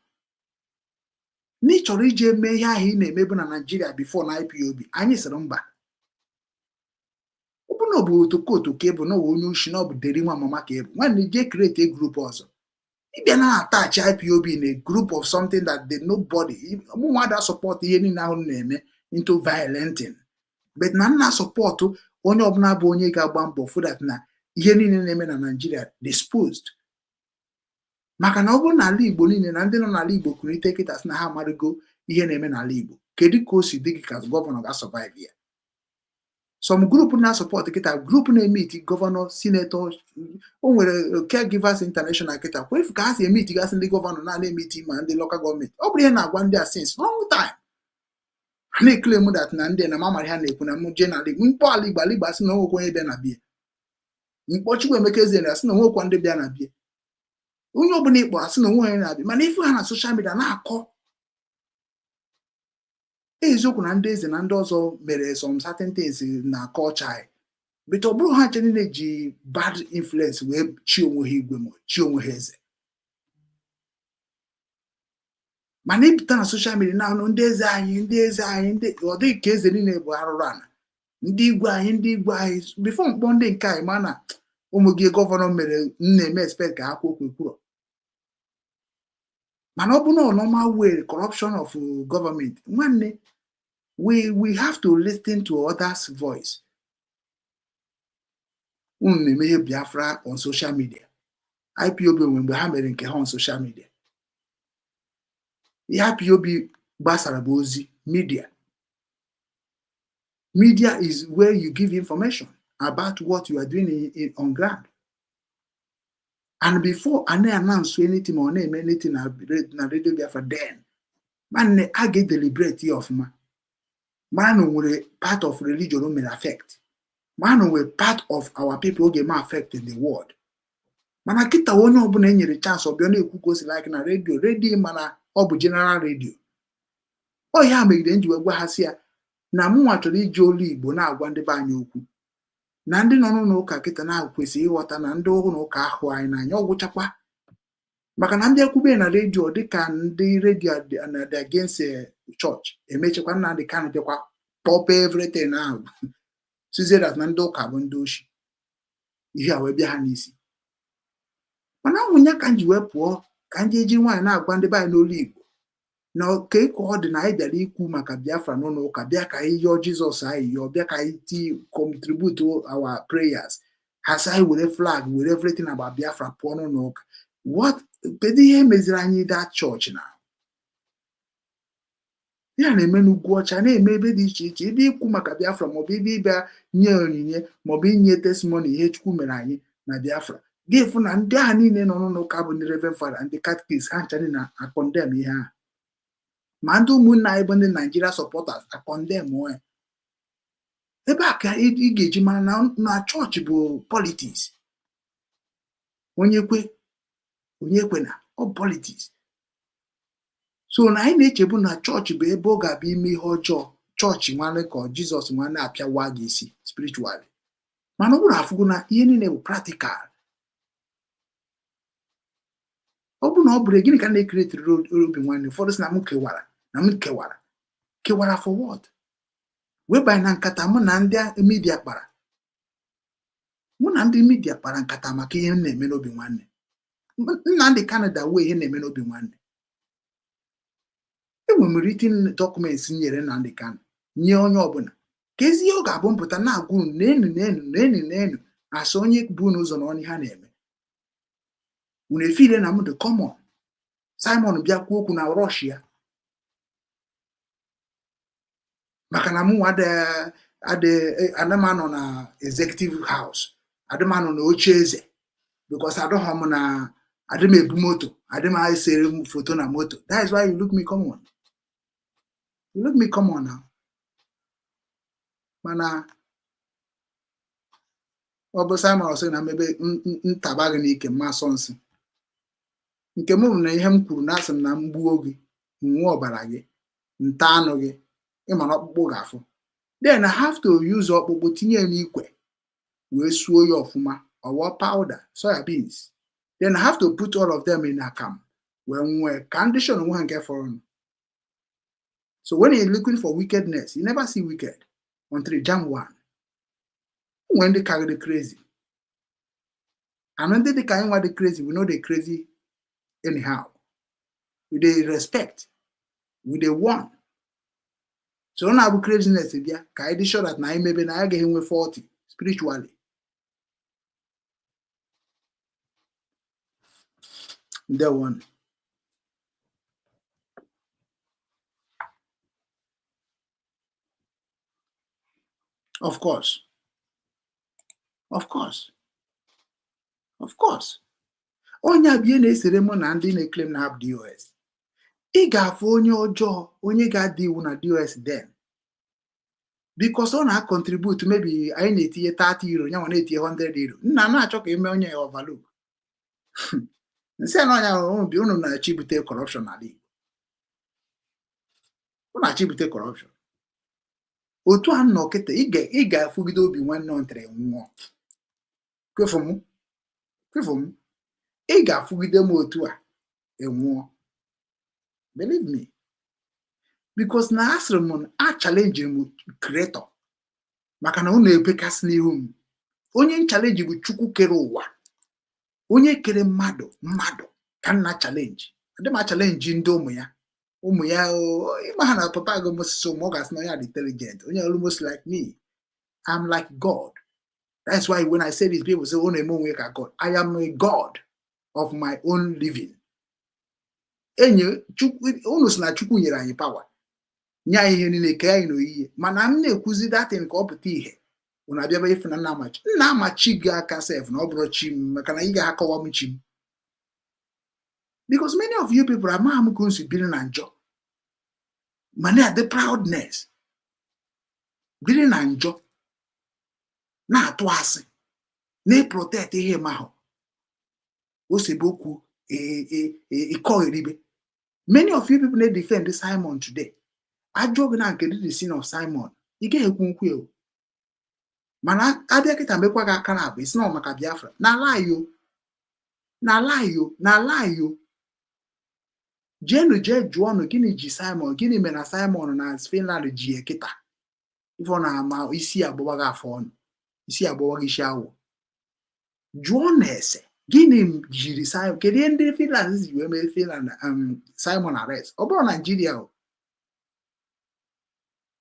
Ni chọrọ ije mee ihe ahụ ị na-emebu na Nigeria before na IPOB, anyị sịrị mba. Ọ bụ na ọ bụ otokoto ka bụ na onye ushi na ọ bụ deri nwa mama ka bụ nwanne je create a group ọzọ. Ịbịa na attach IPOB in a group of something that they nobody mụnwada support ihe niile ahụ na-eme into violenting. But na nna support onye ọbụla bụ onye ga-agba mbọ for that na ihe niile na-eme na Nigeria disposed. Maka na ọ bụrụ na ala Igbo niile na ndị nọ n'ala Igbo kunite kịta sị na ha amarịgo ihe na-eme n'ala Igbo, kedu ka o si dị gị ka gọvanọ ga-survive ya? Some group na-support kịta, group na-emeti gọvanọ, senator, o nwere Caregivers International kịta, kwa ifu ka ha si emeti gasị ndị gọvanọ na-emeti ma ndị local gọọmenti. Ọ bụrụ ihe na-agwa ndị a since long time. Ha na-claim that na ndị na mamari ha na-ekwu na mụ je n'ala Igbo, mkpọ ala Igbo Igbo asị na onwekwa onye bịa na bie. Mkpọchukwu Emeka Ezeani asị na onwekwa ndị bịa na bie. Onye ọbụla ịkpọ asị na onwe onye na-abịa, mana ife ha na social media na-akọ eziokwu na ndị eze na ndị ọzọ mere some certain things na culture anyị, but ọ bụrụ ha nche niile ji bad influence wee chi onwe ha igwe ma chi onwe ha eze. Mana ịpụta na social media na ndị eze anyị ndị ọ dịghị ka eze niile bụ arụrụ ana, ndị igwe anyị before mkpọ ndị nke anyị mana ụmụ gị gọvanọ mere na-eme expect ka ha kwuo. Mana ọ bụ na normal way corruption of government, nwanne, we have to listen to others' voice. Na-eme Biafra on social media. IPOB mgbe ha mere nke ha on social media. IPOB gbasara bụ ozi media. Media is where you give information about what you are doing on ground. And before I announce anything or name anything na Radio Biafra, then man I get deliberate of man nwere part of religion may affect. Man nwere part of our people get more affect in the world. Mana kita onye ọbụla enyere chance ọbịa na-ekwu ka o si like na radio mana ọ bụ general radio. Ọ ya megide nji wee gwa ha si ya na mụnwa chọrọ iji olu Igbo na-agwa ndị be anyị okwu. Na ndị nọ n'ụka kịta na-kwesịrị ịghọta na ndị ọhụrụ ụka ahụ anyị n'anya ọgwụchakwa. Maka na ndị ekwube na redio dịka ndị redio na the against church emechekwa na ndị ka bịakwa pop everything ahụ sizie that na ndị ụka bụ ndị oshi. Ihe a wee bịa ha n'isi. Mana nwunye ka nji wee pụọ ka nji eji nwaanyị na-agwa ndị be anyị n'olu Igbo na ka ọ dị na anyị bịara ikwu maka Biafra n'ụlọ ụka, bịa ka anyị yọọ Jizọs anyị yọọ, bịa ka anyị contribute to our prayers, has anyị were flag were everything about Biafra pụọ n'ụlọ ụka. What kedu ihe meziri anyị that church na ya na-eme n'Ugwu Ọcha na-eme ebe dị iche iche ebe ikwu maka Biafra maọbụ ebe ịbịa nye onyinye maọbụ inye testimony ihe Chukwu mere anyị na Biafra. Ga-efu na ndị ahụ niile nọ n'ụlọ ụka bụ ndị Reverend Father ndị Catechist ha ncha na akọndem ihe ahụ. Ma ndị ụmụnna anyị bụ ndị Nigeria supporters akọndem onwe. Ebe a ka ị ga-eji mara na chọọchị bụ politics. Onye kwe na ọ politics. so na anyị na-echebu na chọọchị bụ ebe ọ ga-abịa ime ihe ọjọọ, chọọchị nwanne ka Jizọs nwanne apịawa gị isi spiritually. Mana ọ bụrụ afụgo na ihe niile bụ practical, ọ bụ na ọ bụrụ gịnị ka na-ekeretiri Obinwannem? Ụfọdụ sị na m kewara for what? Webanye na nkata mụ na ndị midia kpara. Mụ na ndị midia kpara nkata maka ihe m na-eme n'Obinwannem. Nna ndị Canada wee ihe na-eme n'Obinwannem. Enwe m written documents nyere na ndị Canada nye onye ọbụla. Ka ezi ihe ọ ga-abụ mpụta na-agwụ n'enu asị onye bụ n'ụzọ na onye ha na-eme. Unu efile na m dị common. Simon bịa kwuo okwu na Russia maka na mụ adịmanụ na executive house, adịmanụ na oche eze, because adọghọ m na adịm ebu moto, adịm esere m foto na moto. That is why you look me common. You look me common now. Mana ọ bụ Simon ọsị na mebe ntaba gị n'ike mma asọ nsị. Nke m bụ na ihe m kwuru na asị m na mgbuo gị, nwụọ ọbara gị, nta anụ gị, ịma na ọkpụkpụ ga-afụ. Then I have to use ọkpụkpụ tinye n'ikwe wee suo ya ọfụma, ọwọ powder, soya beans. Then I have to put all of them in akam wee nwee condition onwe ha nke fọrọ. So when you're looking for wickedness, you never see wicked until jam one. When they carry the crazy. And when they carry what the crazy, we know they crazy anyhow. With the respect, with the one. So now we craziness, yeah, can I show that now maybe now I get him with 40 spiritually. The one. Of course. Onye abịa na-esere mụ na ndị na-eklem na have DOS. Ị ga-afụ onye ọjọọ, onye ga-adị iwu na DOS then. Because ọ na-contribute maybe anyị na-etinye 30 euro, ya nwa na-etinye 100 euro. Nna na-achọ ka ime onye overlook. Nsị na onye ahụ bi unu na-achibute corruption n'ala Igbo. Unu na-achibute corruption. Otu a nọ kịta ị ga-afụgide Obinwannem ntere nwụọ. Kwefu m. Ị ga-afụgide m otu a enwụọ. Believe me. Because na asịrị m a challenge m creator. Maka na unu ebekasị n'ihu m. Onye challenge bụ Chukwu kere ụwa. Onye kere mmadụ ka nna challenge. Adị ma challenge ndị ụmụ ya. Ịma ha na papa gị so ọ ga-asị na onye dị intelligent. Onye almost like me. I'm like God. That's why when I say this, people say, oh, no, God. I am a God of my own living. Unu si na Chukwu nyere anyị power. Nye anyị ihe niile ka anyị n'oyiyi. Mana m na-ekwuzi datin ka ọ pụta ihe. Unu abịaba ife na nna amachi gị aka sef na ọ bụrụ chi m maka na ị ga-akọwa m chi m. Because many of you people are going to be na njọ. Mana the proudness. Biri na njọ. Na-atụ asị. Na-protect ihe mahụ. Osebokwu ịkọ eribe. Many of you people defend Simon today. Ajọ na nke the sin of Simon. Ị ga-ekwu nkwu ewu. Mana abịa kịta mekwa gị aka na abụ isi na maka Biafra. Na layo. Jenu jee jụọ ọnụ gịnị ji Simon, gịnị mere na Simon na Finland ji ekịta. Ife ọ na-ama isi agbọwa gị afọ ọnụ. Isi agbọwa gị isi awụ. Jụọ na ese. Gịnị jiri Simon? Kedu ihe ndị Finland ji wee mee Finland Simon arrest? Ọ bụrụ Nigeria o.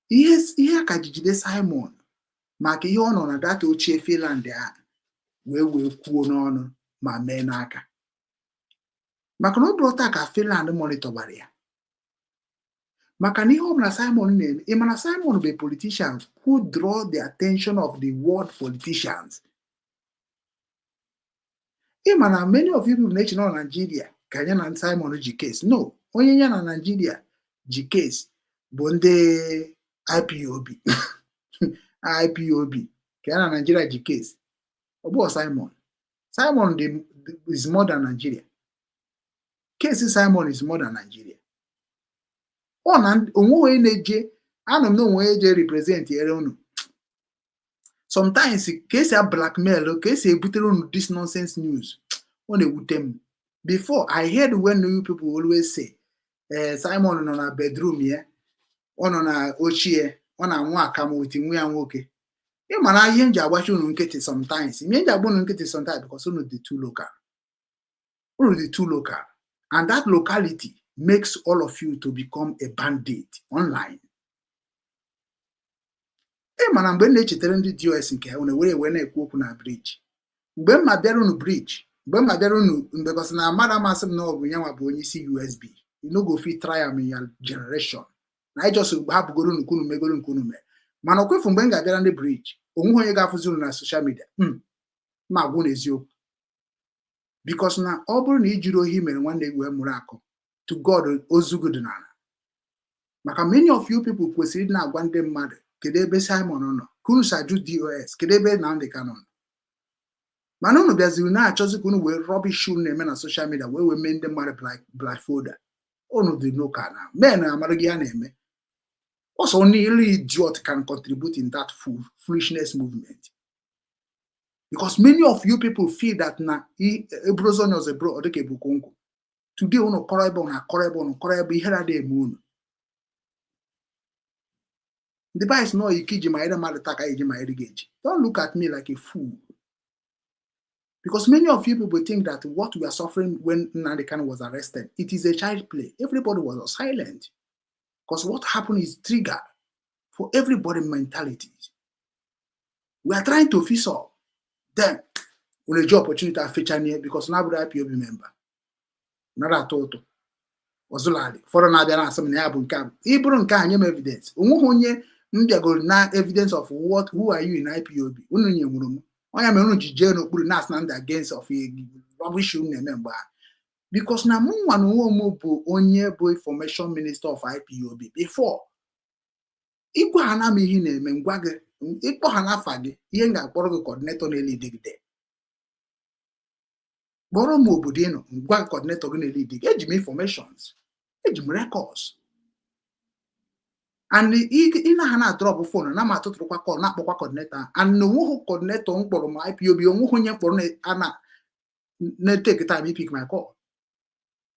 Ihe aka jijide Simon maka ihe ọ nọ na data ochie Finland a wee kwuo n'ọnụ ma mee n'aka. Maka na ọ bụrụ taa ka Finland monitọbara ya. Maka na ihe ọ bụla Simon na-eme, ị mana Simon bụ a politician who draw the attention of the world politicians. Ị mana many of you na-eche na Nigeria ka ya na Simon ji case. No, onye ya na Nigeria ji case bụ ndị IPOB. IPOB ka ya na Nigeria ji case. Ọ bụ Simon. Simon is more than Nigeria. Case Simon is more than Nigeria. ọ na onwe onye na-eje anọ m na onwe onye je represent ere unu sometimes ka esi blackmail ka esi ebutere unu this nonsense news ọ na-ewute m. Before I heard when you people always say Simon nọ na bedroom ya ọ nọ na ochie ọ na-anwụ akamụ with nwa ya nwoke. Ị mara ihe nji agbachi unu nkịtị sometimes ihe nji agba unu nkịtị sometimes because unu dị too local. Unu dị too local and that locality makes all of you to become a bandit online. Ị mara mgbe na-echetara ndị DOS nke ha unu were na-ekwu okwu na bridge mgbe mma bịara unu bridge mgbe mma bịara unu mgbe gosi na mmadụ amasị m na ọ bụ ya nwa bụ onye isi USB you no go fit try am in your generation na just hapụgoro unu kunu megoro nke unu mee mana okwefu mgbe m ga-abịara ndị bridge onwe onye ga-afụzi unu na social media ma agwụ n'eziokwu because na ọ bụrụ na ijiri ohi mere nwanne gị wee mụrụ akụ to God ozugo dị n'ala maka many of you people kwesịrị na-agwa ndị mmadụ kedu ebe Simon nọ kunu saju DOS kedu ebe Nnamdi Kanu nọ mana unu bịaziri na-achọzi ka unu wee rubbish unu na-eme na social media wee mee ndị mmadụ blindfolder unu dị n'ụka na men amara gị ha na-eme. Also only really idiot can contribute in that foolishness movement because many of you people feel that na ebrozon was a bro odeke bukonko today unu korebo na korebo ihe ra dey eme unu. The Bible is no ikiji ma ere mmadụ taka iji ma ere geji. Don't look at me like a fool. Because many of you people think that what we are suffering when Nnamdi Kanu was arrested, it is a child play. Everybody was silent. Because what happened is trigger for everybody mentalities. We are trying to fix up. Then, when a job opportunity are featuring here because now we are IPOB member. Not at all. Ozulali. For another answer, I have Ibron can evidence. Na evidence of what? Who are you in IPOB? I am only journal put stand against of a rubbish member. Because na bụ onye bụ information minister of IPOB before. Igbo hana m ihe na-eme ngwa gị ịkpọ ha n'afa gị ihe ga-akpọrọ gị coordinator na-eli digide. Kpọrọ m obodo ịnọ ngwa coordinator gị na-eli dig. Eji m informations. Eji m records. And ị na ha na-drop phone na ma atụtụrụkwa call na-akpọkwa coordinator and no nwoke coordinator mkpọrọ m IPOB onwe onye mkpọrọ na take time pick my call.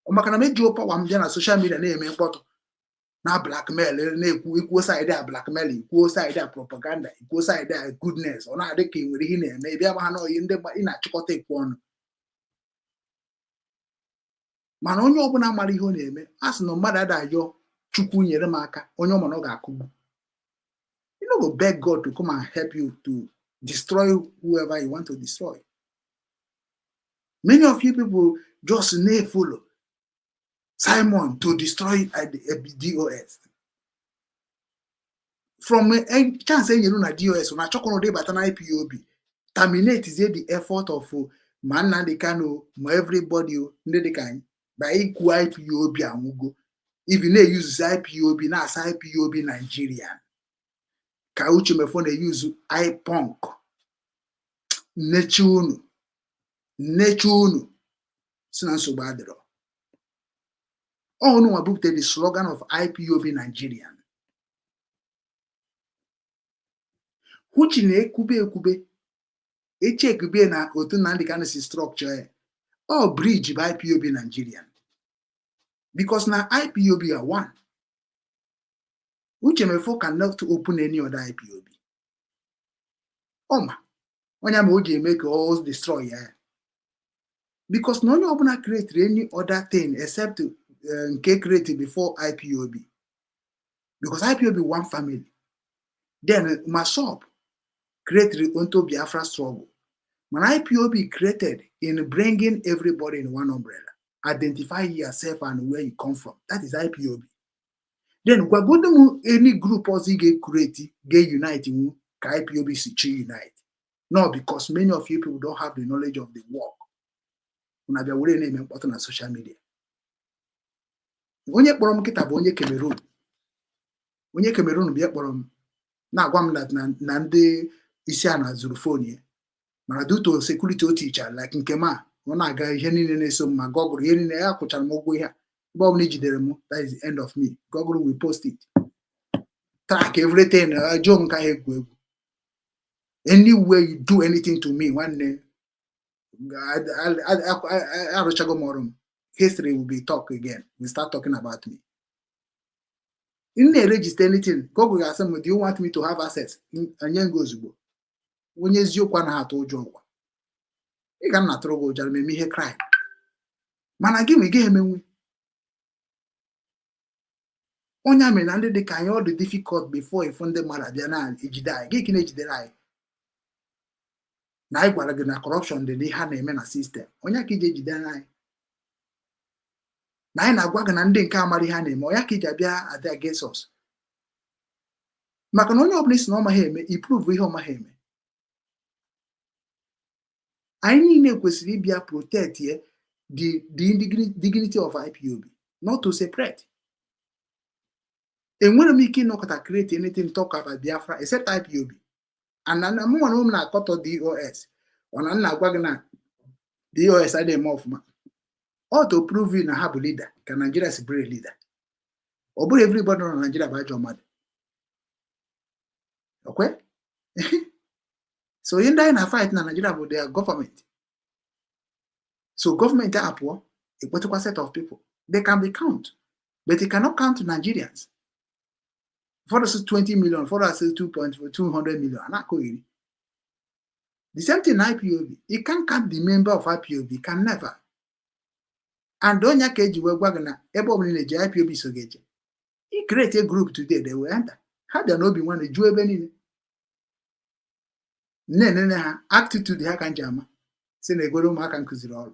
Maka na meji power m bịa na social media na-eme mkpọtụ na blackmail na-ekwu ikwu side a blackmail ikwu side a propaganda ikwu side a goodness ọ na-adị ka nwere ihe na-eme bịa ma ha na oyi ndị ị na-achịkọta ikwu ọnụ mana onye ọbụla mara ihe ọ na-eme a sị na mmadụ adayọ Chukwu nyere m aka onye ọ mana ọ ga-akụgbu. You no go beg God to come and help you to destroy whoever you want to destroy. Many of you people just follow Simon to destroy the DOS. From a chance you know na DOS, na chọkọrọ dị bata na IPOB, terminate the effort of Nnamdi Kanu, everybody ndị dị ka anyị by ikwu IPOB anwụgo. Even they use IPOB na as IPOB Nigerian. Ka uche mefo na use IPONK. Nechunu. Sinanso badro. Oh no, I booked the slogan of IPOB Nigerian. Which in ekube. Eche kube na otu Nnamdi Kanu si structure. Oh, bridge by IPOB Nigerian. Because now IPOB are one. Uchemefo cannot open any other IPOB. Oma. Onyame oje make all destroy here. Because none of them create any other thing except created before IPOB. Because IPOB one family. Then Masop created onto Biafra struggle. When IPOB created in bringing everybody in one umbrella. Identify yourself and where you come from. That is IPOB. Then any group also get create, get united, IPOB unite. No, because many of you people don't have the knowledge of the work. Una be wure name important on social media. Onye kpọrọ m kịta bụ onye Cameroon. Onye Cameroon bịa kpọrọ m na-agwa m na ndị isi a na zuru phone mana due to security teacher like nke ma ọ na-aga ihe niile na-eso ma gọgụrụ ihe niile ya kwụchara m ụgwọ ihe Bob Nijidemo, that is the end of me. Google will post it. Track everything. Anywhere you do anything to me, one day, history will be talk again. We start talking about me. In the register anything, Google ask them, do you want me to have access? And then goes when you can have to joke. You cannot throw go make me cry. Man, I give me. Onya men and they can all the difficult before you find them at the nan ejidai. Get in ejidai. Na igwara gị na corruption dị ha na-eme na system. Onya ka ije ejidai. Na anyị na-agwa gị na ndị nke amari ha na-eme. Onya ka ije abịa at against us. Maka na onye ọbụla isi na ọma ha eme, improve ihe ọma ha eme. Anyị niile kwesịrị ịbịa protect the dignity of IPOB, not to separate. And when we cannot create anything talk about Biafra except IPOB. And I'm one na cut DOS. On an agwagana DOS I dem off man. Or to prove in a have leader. Can Nigeria is a brave leader? Or but everybody on Nigeria by your mother. Okay? So in a fight in Nigeria with their government. So government are poor, a particular set of people. They can be count, but they cannot count Nigerians. For us 20 million, for us 200 million. The same thing IPOB. You can't count the member of IPOB. You can never. And don't you keji we wagana ebo ni IPOB so geje. He create a group today. They will enter. How they no be one to do ebeni? Ne ha attitude ha kan jama. Se na egolo ma kan kuziri all.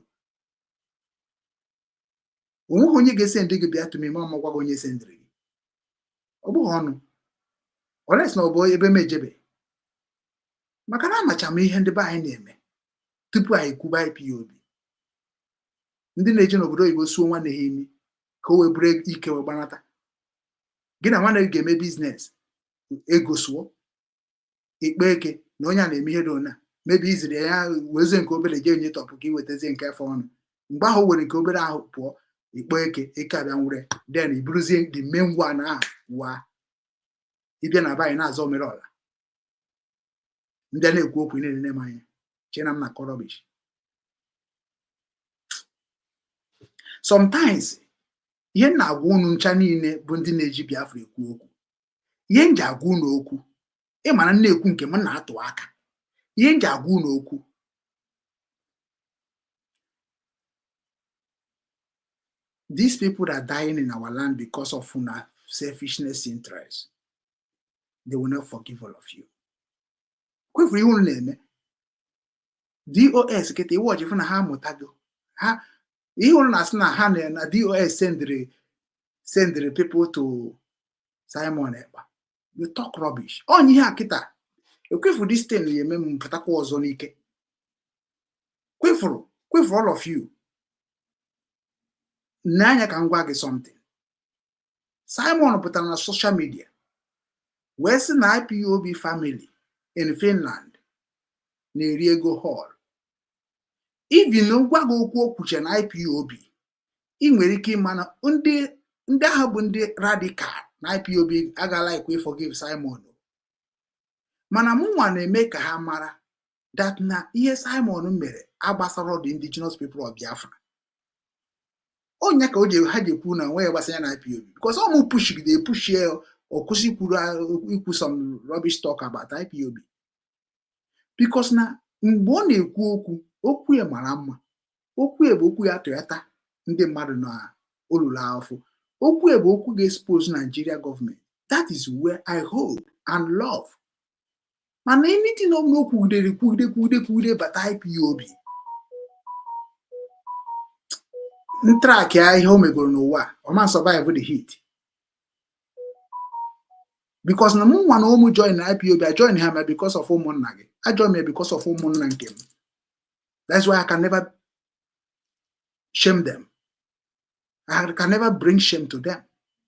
Onwe onye ga send gị bịa to me ma gwa onye sendri. Obu honu. Oles no boy ebe mejebe. Maka na amacha m ihe ndị ba anyị na-eme tupu anyị kwuba IPOB. Ndị na-eje n'obodo Igbo suo nwanne ha imi ka o wee buru ike wee gbanata. Gị na nwanne gị ga-eme biznes ego suo ikpe eke na onye a na-eme ihe dị na mebi iziri ya wezo nke obere je onye tọpụ ka iwetazie nke afọ ọnụ. Mgbe ahụ were nke obere ahụ pụọ ikpe eke abịa nwere then iburuzie the main one ahụ wa ibia na ba anyị na-azọ mere ọla. Ndị na-ekwu okwu na-ene m anya chena m na rubbish. Sometimes ihe na-agwa unu ncha niile bụ ndị na-eji Biafra ekwu okwu. Ihe nji agwa unu okwu ịma na na-ekwu nke m na-atụ aka. Ihe nji agwa unu okwu these people are dying in our land because of selfishness interests. They will not forgive all of you. Kwefuru ihe unu na-eme DOS kete iwe ọjị fụ na ha amụtago ha ihe unu na-asị na ha na DOS sendri people to Simon Ekpa. You talk rubbish. Onye ihe akịta ekwefuru this thing na-eme m pụtakwa ọzọ n'ike. Kwefuru all of you. N'anya ka ngwa gị something. Simon pụtara na social media wee sị na IPOB family in Finland na-eri ego hall. Even no gwa gị okwu okwuche na IPOB ị nwere ike ịma na ndị ahụ bụ ndị radical na IPOB agala ekwe forgive Simon. Mana mụnwa na-eme ka ha mara that na ihe Simon mere agbasara the indigenous people of Biafra. Onya ka oje ha je kwu na nwe gbasanya na IPOB because all mu push they push here or kwusi kwuru ikwu some rubbish talk about IPOB. Because na mgbe ọ na-ekwu okwu ya mara mma. Okwu ya bụ okwu ya toyata ndị mmadụ na olulu afọ. Okwu ya bụ okwu ga-expose Nigeria government. That is where I hope and love. Mana anything no kwude but IPOB. Ntrack ya ihe o megoro n'ụwa o man survive the heat. Because na mụ nwa na ụmụ join IPOB, I join him because of ụmụnna gị. I join me because of ụmụnna nke m. That's why I can never shame them. I can never bring shame to them.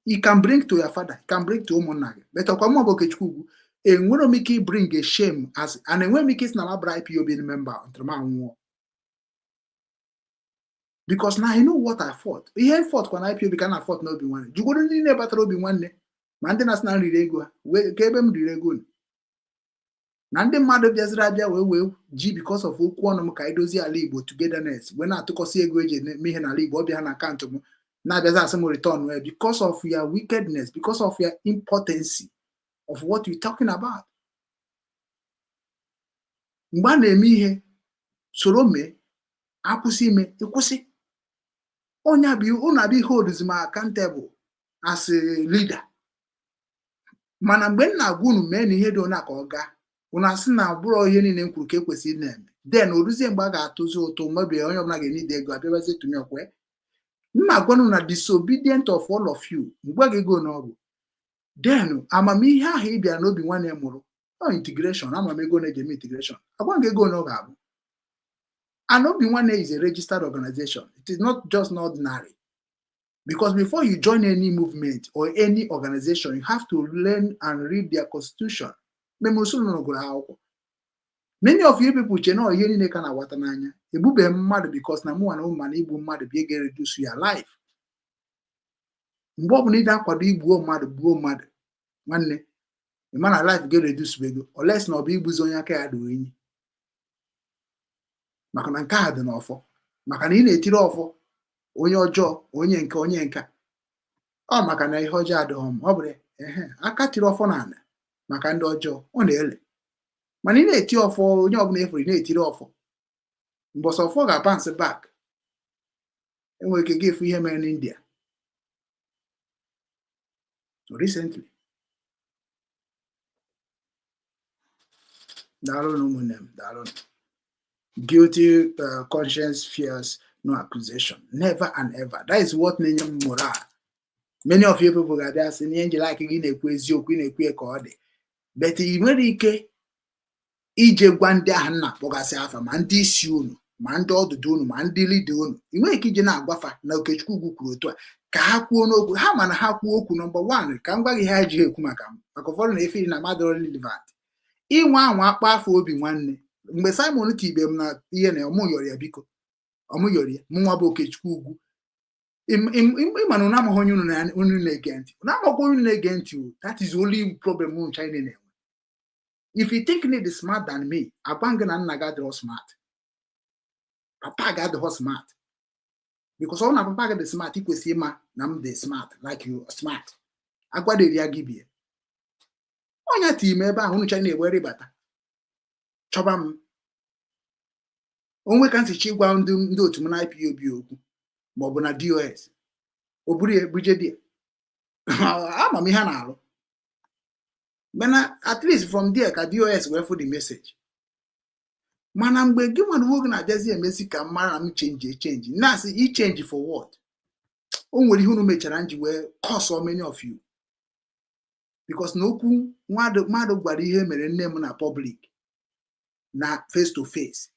You can bring to your father, you can bring to ụmụnna gị. But ọkwa mụ Okechukwu enwere m ike bring a shame as and enwere m ike si na ma bra IPOB member until ma nwụọ. because now I know what I fought. Ihe fought when IPOB can afford na Obinwannem. Jugoro ndị na-ebatara Obinwannem ma ndị na-asị na nriri ego ha ka ebe m riri ego na ndị mmadụ bịaziri abịa wee ji because of okwu ọnụ m ka idozi ala Igbo togetherness wee na-atụkọsị ego eji eme ihe n'ala Igbo ọbịa ha na akaụntụ m na-abịazi asị m return well because of your wickedness, because of your impotency of what you're talking about. Mgbe a na-eme ihe soro mee akwụsị ime ịkwụsị onye unu abịa hold m accountable as a leader. Mana mgbe m na-agwa unu mee na ihe dị ona ka ọ gaa unu asị na bụrụ ihe niile m kwuru ka ekwesịrị na-eme then oruzie mgbe a ga-atụzi ụtụ mmebi onye ọbụla ga-enide ego abịabazie tumi okwe mma gwa unu na disobedient of all of you mgbe ga-ego n'ọgwụ then amamihe ahụ ị bịara n'obi nwanne mụrụ integration amamego na ejem integration agwa ego n'oge abụ. And Obinwannem is a registered organization. It is not just an ordinary. Because before you join any movement or any organization, you have to learn and read their constitution. Many of you people know here in Kana Watananya. You be mad because na mu and woman Igbo mad be get reduce your life. Mbob need that kwado Igbo mad. Nwanne, the man life get reduced bego. Unless no be Igbo zonya ka adu enyi. Maka na nke a dị n'ọfọ maka na ị na-etiri ọfọ onye ọjọọ onye nka ọ maka na ihe ọjọọ adịghị m ọ bụrụ aka tiri ọfọ n'ala maka ndị ọjọọ ọ na-ele mana ị na-eti ọfọ onye ọbụla efuru ị na-etiri ọfọ mbọsọ ọfọ ga-bounce back. Enwere ike ga-efu ihe mere n'India recently. Daalụ ụmụnne m, daalụ. Guilty conscience fears no accusation. Never and ever. That is what moral. Many of you people are there saying, like in a quiz, you queen a quick order. But America, ije gwande hanna, Bogasafa, man, this you, man, do the doon, man, dilly doon. You make it na wafa, no Okechukwu kuto. Kahaku no, how man haku number one, Kambagi Haji Kumakam, a conform if in a mother relevant. In one wapa for Obinwannem. Mgbe Simon Tibe m na ihe na ọmụyọrọ ya biko ọmụyọrọ ya mụnwa bụ Okechukwu Ugwu ịma na ụnamaghị onye unu na-ege ntị ụnamaghị onye na-ege ntị. That is the only problem unu China na-enwe. If you think you is smart than me, agwa gị na nna gị adịghị smart, papa gị adịghị smart, because ọ na papa gị dị smart ikwesị ịma na m dị smart like you smart. Agwa dịrị ya gị bie onye time ebe ahụ unu China na-ewere bata chọba m onwe ka nsichi gwa ndị otu m na IPOB okwu ma ọ bụ na DOS o buru ebuje dị ama m ihe na-alụ mana at least from there ka DOS wee for the message. Mana mgbe gị nwa nwoke na-abịazi emesi ka mara m change na-asị i change for what? O nwere ihe unu mechara nji wee cause so many of you because n'okwu mmadụ gwara ihe mere nne m na public na face to face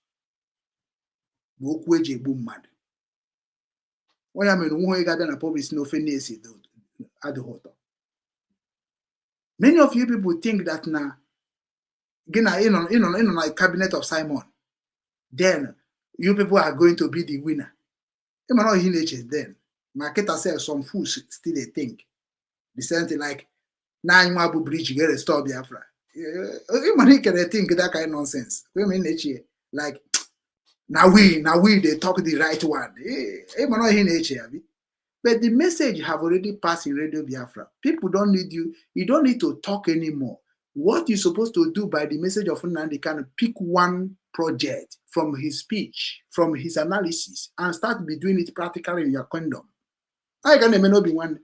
bụ okwu eji egbu mmadụ. Onye mere nwe ga-abịa na public na ofe na-esi adịghị ụtọ. Many of you people think that na gị na ịnọ na cabinet of Simon, then you people are going to be the winner. Ịmara ihe na-eche then ma kịta sef some fools still they think the same thing like na anyị nwa bụ bridge ga-restore Biafra. Ịmara ikere think that kind of nonsense. Like now we they talk the right one. But the message have already passed in Radio Biafra. People don't need you. You don't need to talk anymore. What you're supposed to do by the message of Nnamdi Kanu, pick one project from his speech, from his analysis, and start be doing it practically in your kingdom. I can even know one.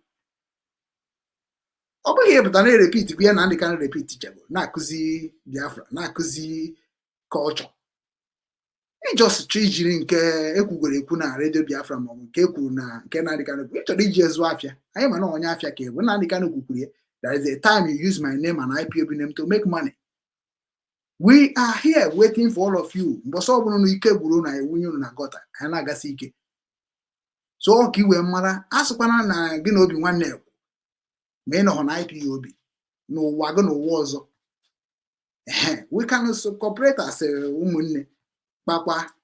Over here, but I repeat, we are Nnamdi Kanu repeat teachable. Na kuzi Biafra, na kuzi culture. He just treating nke ekwugoro ekwu na Radio Biafra ma nke ekwu na nke Nnamdi Kanu. We chọrọ iji ezu afia. Anyị ma na onye afia ka ebu Nnamdi Kanu kwukwuru ya. There is a time you use my name and IPOB name to make money. We are here waiting for all of you. Mboso ọbụla unu ike gwuru na ewunye unu na gota. Anyị na-agasi ike. So ọka iwe mara asụkwana na gị na Obinwannem ma ị nọ na IPOB n'ụwa gị n'ụwa ọzọ. We can cooperate as ụmụnne kpakpa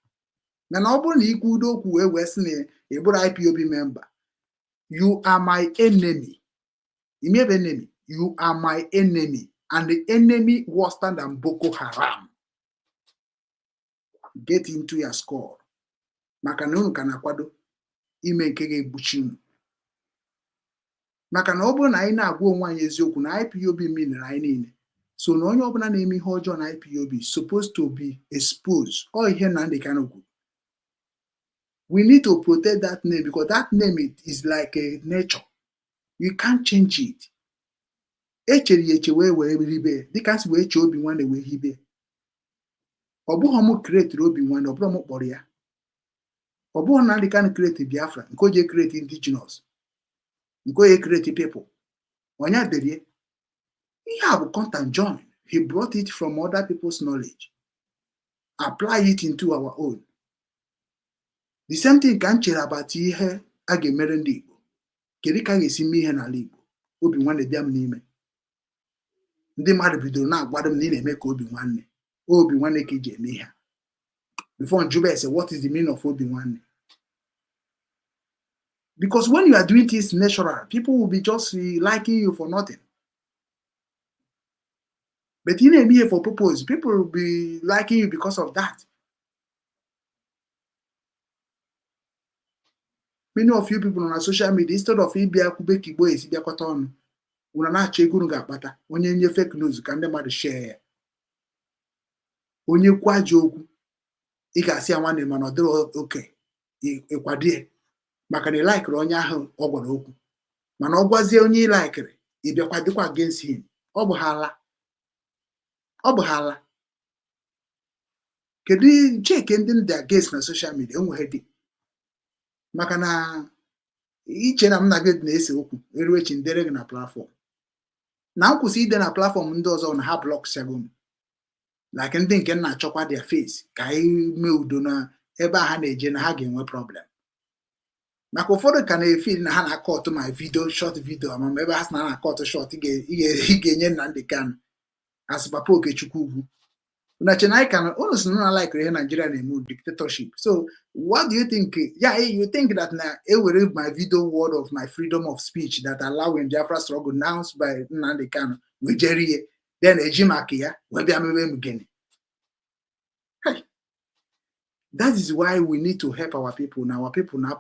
mana ọ bụrụ na ikwu udo okwu wee sị na ị bụrụ IPOB member, you are my enemy. Imebe enemy, you are my enemy, and the enemy worse than Boko Haram. Get into your score. Maka na unu ka na-akwado ime nke ga-egbuchi unu. Maka na ọ bụrụ na anyị na-agwa onwe anyị eziokwu na IPOB minere anyị niile, so na onye ọbụla na-eme ihe ọjọọ na IPOB supposed to be exposed. Ọ ihe na ndị ka na-ekwu. We need to protect that name because that name is like a nature. You can't change it. Echeri eche wee ribe dịka si wee chee Obinwanne wee hibe. Ọ bụghị m create Obinwanne, ọ bụrụ m kpọrọ ya. Ọ bụghị na ndị ka create Biafra, nke o je create indigenous, nke o je create people. Onye derie. Ihe a bụ content join. He brought it from other people's knowledge. Apply it into our own. The same thing ka m chere about ihe a ga-emere ndị Igbo. Kedu ka a ga-esi mee ihe n'ala Igbo? Obinwanne bịa m n'ime. Ndị mmadụ bidoro na-agwado m na ị na-eme ka Obinwanne. Obinwanne ka iji eme ihe. Before Njube say, what is the meaning of Obinwanne? Because when you are doing this natural, people will be just liking you for nothing. But you name here for purpose, people will be liking you because of that. Many of you people on our social media, instead of Ibia Kubeki boys, Ibia Cotton, Unanache Guruga Pata, when you fake news, can the share. When you kwa joke, you can see one man or do okay. Equadie, Macane like Ronya Obonoku. Manogwazi only like it, if you're quite against him. Obohala. Kedu check ndị ndị against na social media enweghị maka na iche na m na gị na-ese okwu eruechi ndere gị na platform na nkwụsị ide na platform ndị ọzọ na ha block shago like ndị nke na-achọkwa their face ka anyị mee udo na ebe ha na-eje na ha ga-enwe problem maka ụfọdụ ka na-efeel na ha na-akọt my video short video ama ebe ha sị na na-akọt short ị ga-enye na ndị kan as Papa Okechukwu Ugwu. Una chenai can almost not like Nigeria and dictatorship. So what do you think? Yeah, you think that now I will read my video word of my freedom of speech that allowing Biafra struggle announced by Nnamdi Kanu with Jerry, then Ejimakia, when they are beginning. Hey, that is why we need to help our people now. Our people now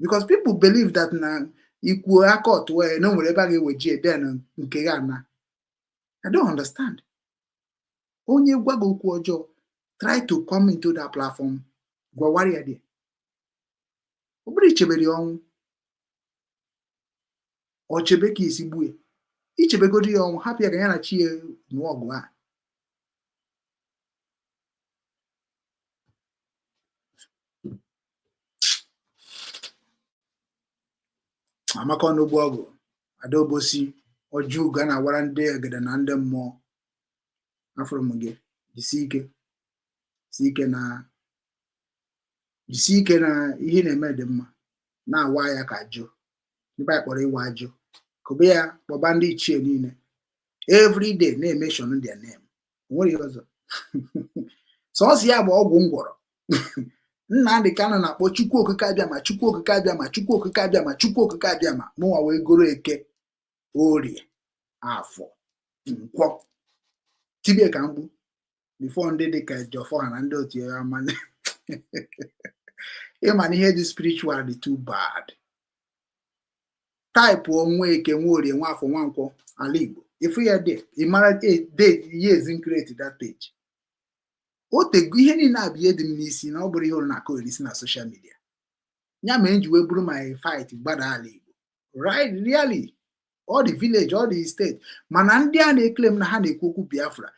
because people believe that now equal accord where no whatever they then I don't understand. Onye gwago okwu ọjọọ, try to come into that platform. Gwawari ade. Obiri chebere ọnwụ. O chebe ka isi gbue. Ichebegodi ya ọnwụ, hapụ ya ka ya na chi nụọ ọgụ a. Amaka n'ugbo ọgụ, Adaobosi, Oju ga na awara ndị egede na ndị mmụọ. Afọrọ m gị, jisi ike na ihe na-eme dị mma, na-awa ya ka ajụ. Ndị ba kpọrọ ịwa ajụ. Kobe ya kpọba ndị ichie niile. Every day na-emeshọn their name. Nwere ihe ọzọ. Sọọsị ya bụ ọgwụ ngwọrọ. Nnamdi Kanu na-akpọ Chukwu Okike Abịama, Chukwu Okike Abịama, Chukwu Okike Abịama, Chukwu Okike Abịama. Mụnwa wee goro Eke, Orie, Afọ, Nkwọ. Tibie ka mgbu. Before ndị dị ka Jọfọ ha na ndị otu ya ama. Ịma na ihe dị spiritual dị too bad. Type onwe Eke, Nworie, Nwafọ, Nwankwọ, ala Igbo. If you are there, you married date years in create that page. Otego ihe niile abịa dị m n'isi na ọ bụrụ ihe ụlọ na-akọ erisi na social media. Nya mere nji wee buru my fight gbada ala Igbo. Right, really. All the village, all the state. Mana ndị a na-eklem na ha na-ekwu okwu Biafra.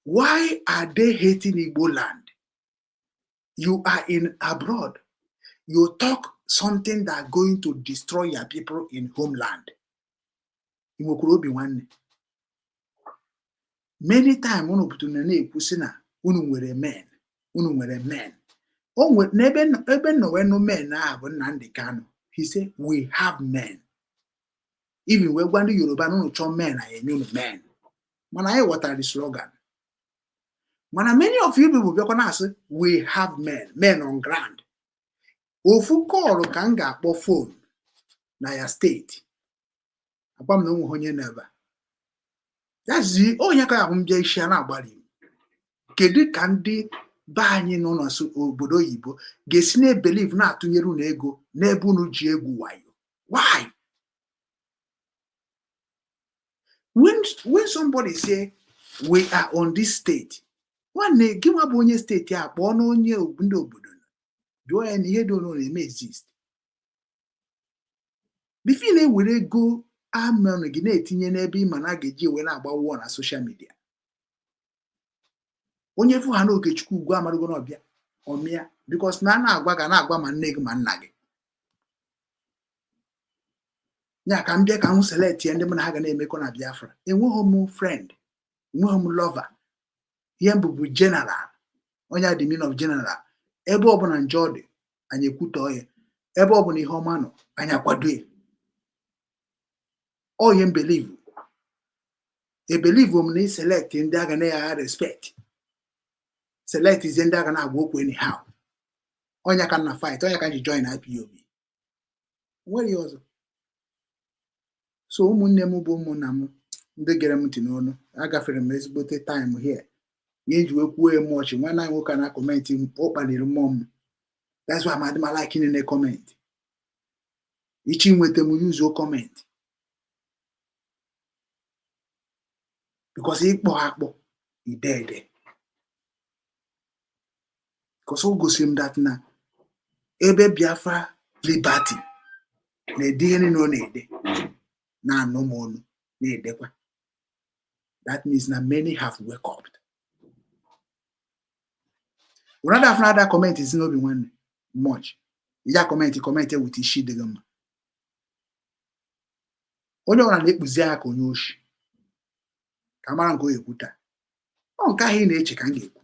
Why are they hating Igbo land? You are in abroad. You talk something that going to destroy your people in homeland. Inwekwara Obinwanne. Many times unu pụtara na-ekwu sị na unu nwere men. O nwere n'ebe nọ men na bụ Nnamdi Kanu. He said, we have men. Even we gwa ndị Yoruba unu chọọ men anyị enye unu men. Mana anyị ghọtara the slogan. Mana many of you people bịakwa na-asị we have men on ground. Ofu kọọlụ ka m ga-akpọ fon na ya steeti. Agwa m na onwe onye nebe. Yazi onye ka ahụ mbịa isi a na-agbali. Kedu ka ndị be anyị nọ n'obodo oyibo ga-esi na-ebelieve na-atụnyere unu ego n'ebe unu ji egwu wayo? Why? When somebody say we are on this state, nwanne gị nwa bụ onye steeti a kpọọ n'onye ndị obodo jụọ ya na ihe dị ono na-eme exist. Bifo na-ewere ego amen gị na-etinye n'ebe ịma na a ga-eji ewe na-agba wụọ na social media. Onye fụ ha na Okechukwu Ugwu amarugo n'ọbịa ọmịa because na na-agwa ga na-agwa ma nne gị ma nna gị. Ya ka m bịa ka m select ndị mụ na ha ga na-emekọ na Biafra. Enweghị m friend, enweghị m lover. Ihe mbụ general, onye admin of general. Ebe ọ bụla njọ dị, anyị ekwutọọ ya. Ebe ọ bụla ihe ọma nọ, anyị akwado ya. Ọ ihe m believe. E believe m na select ndị aga na ya respect. Select is ndị aga na-agwa okwu anyhow. Onye ka na fight, onye ka ji join IPOB. Nwere ya ọzọ. So ụmụnne m bụ ụmụnna m ndị gere m ntị n'onu, agafere m ezigbote time here. Ihe ji wee kwuo much when I nwoke na comment ọ kpaliri mmụọ m. That's why I'm like in a comment. Ichi nwete m use your comment. Because ịkpọ akpọ ide. Because o gosi m that na ebe Biafra liberty na-ede ihe no na-ede na anụmọnụ na-edekwa. That means na many have wake up. Another comment is not one much. Ya comment with ishi de gama. Onye ọra na-ekpuzi aka onye oshi. Ka mara nke ekwuta. Ọ nke ahụ na-eche ka m ga-ekwu.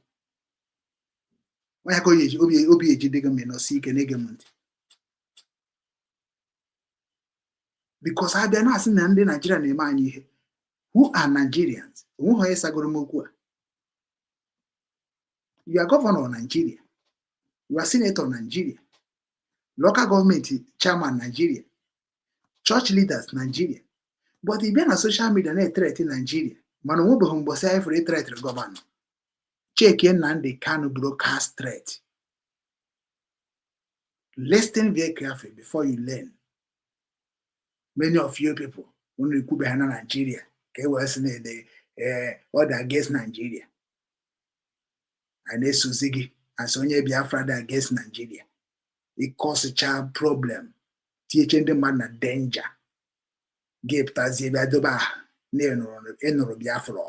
Onye ka obi ejide gị no si ike na-ege m ntị. Because I bịa na-asị na ndị Nigeria na-eme anyị ihe. Who are Nigerians? Onwe onye sagoro m okwu a. You are governor of Nigeria. You are senator of Nigeria. Local government chairman Nigeria. Church leaders Nigeria. But if you're on social media na threat in Nigeria, man won't be humble say for a threat to governor. Check in and they can broadcast threat. Listen very carefully before you learn. Many of you people, when you go behind Nigeria, okay, was the order against Nigeria. And they Suzigi and Sonia Biafra against Nigeria. It causes a child problem. Teaching the man a danger. Give Tazia Doba Nero Biafra.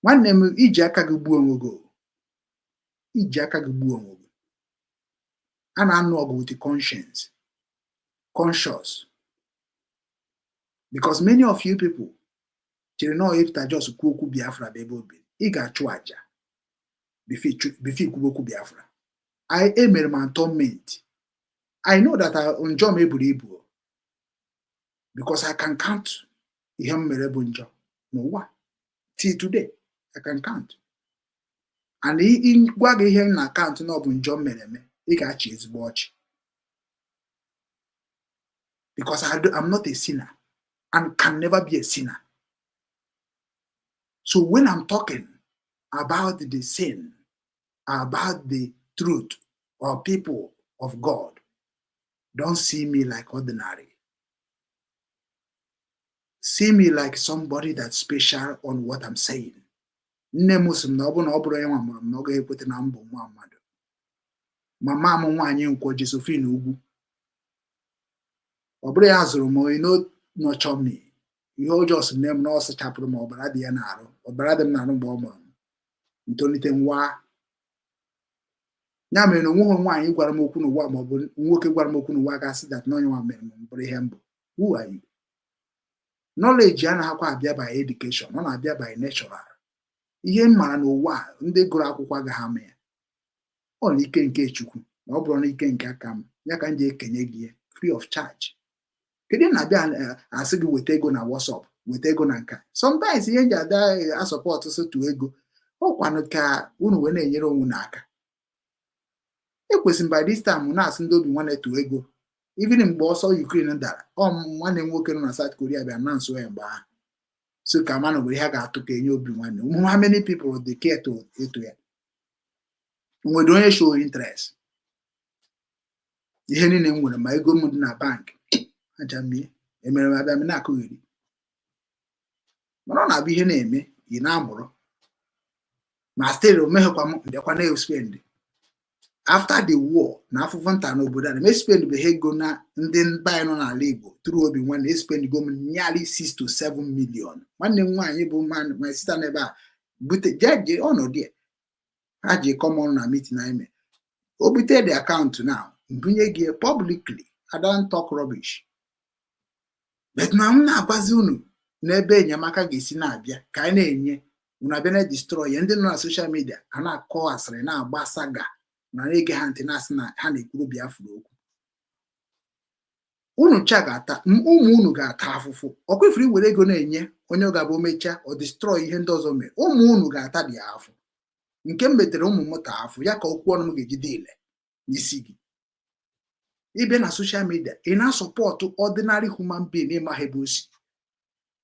One name Ijakagubuogo. Ijakagubuogo. And I know with the conscience. Conscious. Because many of you people, you know if that just Kuku Biafra baby, Iga Chuaja. Bifi Kuboku Biafra. I am a torment. I know that I enjoy me Ibu because I can count him merebunjo. No what? Till today, I can count. And he in Gwagi here na count no bunjo mereme. He can his watch. Because I'm not a sinner and can never be a sinner. So when I'm talking about the sin, about the truth or people of God, don't see me like ordinary. See me like somebody that's special on what I'm saying. Nne Muslim na ọbụna ọ bụrụ onye nwa mụrụ m na ọ ga-ekwete na mbụ nwa mmadụ. Mama m nwaanyị nkwo Josephine Ugwu. Ọ bụrụ ya zụrụ m nọchọ m ihe ọjọọ si nne m na ọ sachapụrụ m ọbara dị ya n'arụ. Ọbara dị m n'arụ mgbe ọ mụrụ m. Ntolite nwa. Ya mere na onwe nwaanyị gwara m okwu n'ụwa ma ọ bụ nwoke gwara m okwu n'ụwa ga-asị that na onye nwa mere m bụrụ ihe mbụ. Who are you? Knowledge anaghịkwa abịa by education, ọ na-abịa by natural. Ihe m mara n'ụwa ndị gụrụ akwụkwọ agaghị ama ya. Ọ na ike nke Chukwu na ọ bụrụ na ike nke aka m ya ka m ji ekenye gị free of charge. Kedu na-abịa asị gị weta ego na WhatsApp, weta ego na nka. Sometimes ihe nji ada support sotu ego ọkwanụ ka unu wee na-enyere onwe n'aka. Ekwesịrị by this time na-asị ndị Obinwannem too ego even mgbe ọsọ Ukraine dara nwanne nwoke nọ na South Korea bịa na nso ya mgbe ahụ so ka mana were ha ga-atụ ka enye Obinwannem. How many people dey care to eto ya? Nwere onye show interest. Ihe niile m nwere ma ego m dị na bank aja mmie emere m abịa m na-akụgheri. Mana ọ na-abụ ihe na-eme ị na-amụrụ ma still omeghekwa m mbịakwa na-spend. After the war na afụfụ nta n'obodo a na-spend bụ ego na ndị mba anyị nọ n'ala Igbo tụrụ Obinwannem spend go m nearly 6 to 7 million. Nwanne m nwaanyị bụ my sister n'ebe a bute jeje ọnọdụ ya ha ji common na meeting anyị mee. O bute the account now mbunye gị publicly. I don't talk rubbish. But na m na-agwazi unu n'ebe enyemaka ga-esi na-abịa ka anyị na-enye unu abịa na destroy ya. Ndị nọ na social media a na-akọ asịrị na-agba saga na na-ege ha ntị na-asị na ha na-ekwuru Biafra okwu. Unu cha ga-ata ụmụ unu ga-ata afụfụ. Ọ kwefuru iwere ego na-enye onye ọ ga-abụ mecha ọ destroy ihe ndị ọzọ mere. Ụmụ unu ga-ata dị afụ. Nke m metere ụmụ m taa afụ ya ka okwu ọnụ m ga-eji dị ile n'isi gị. Ịbịa na social media ị na-asọpọtụ ordinary human being ịmaghị ebe o si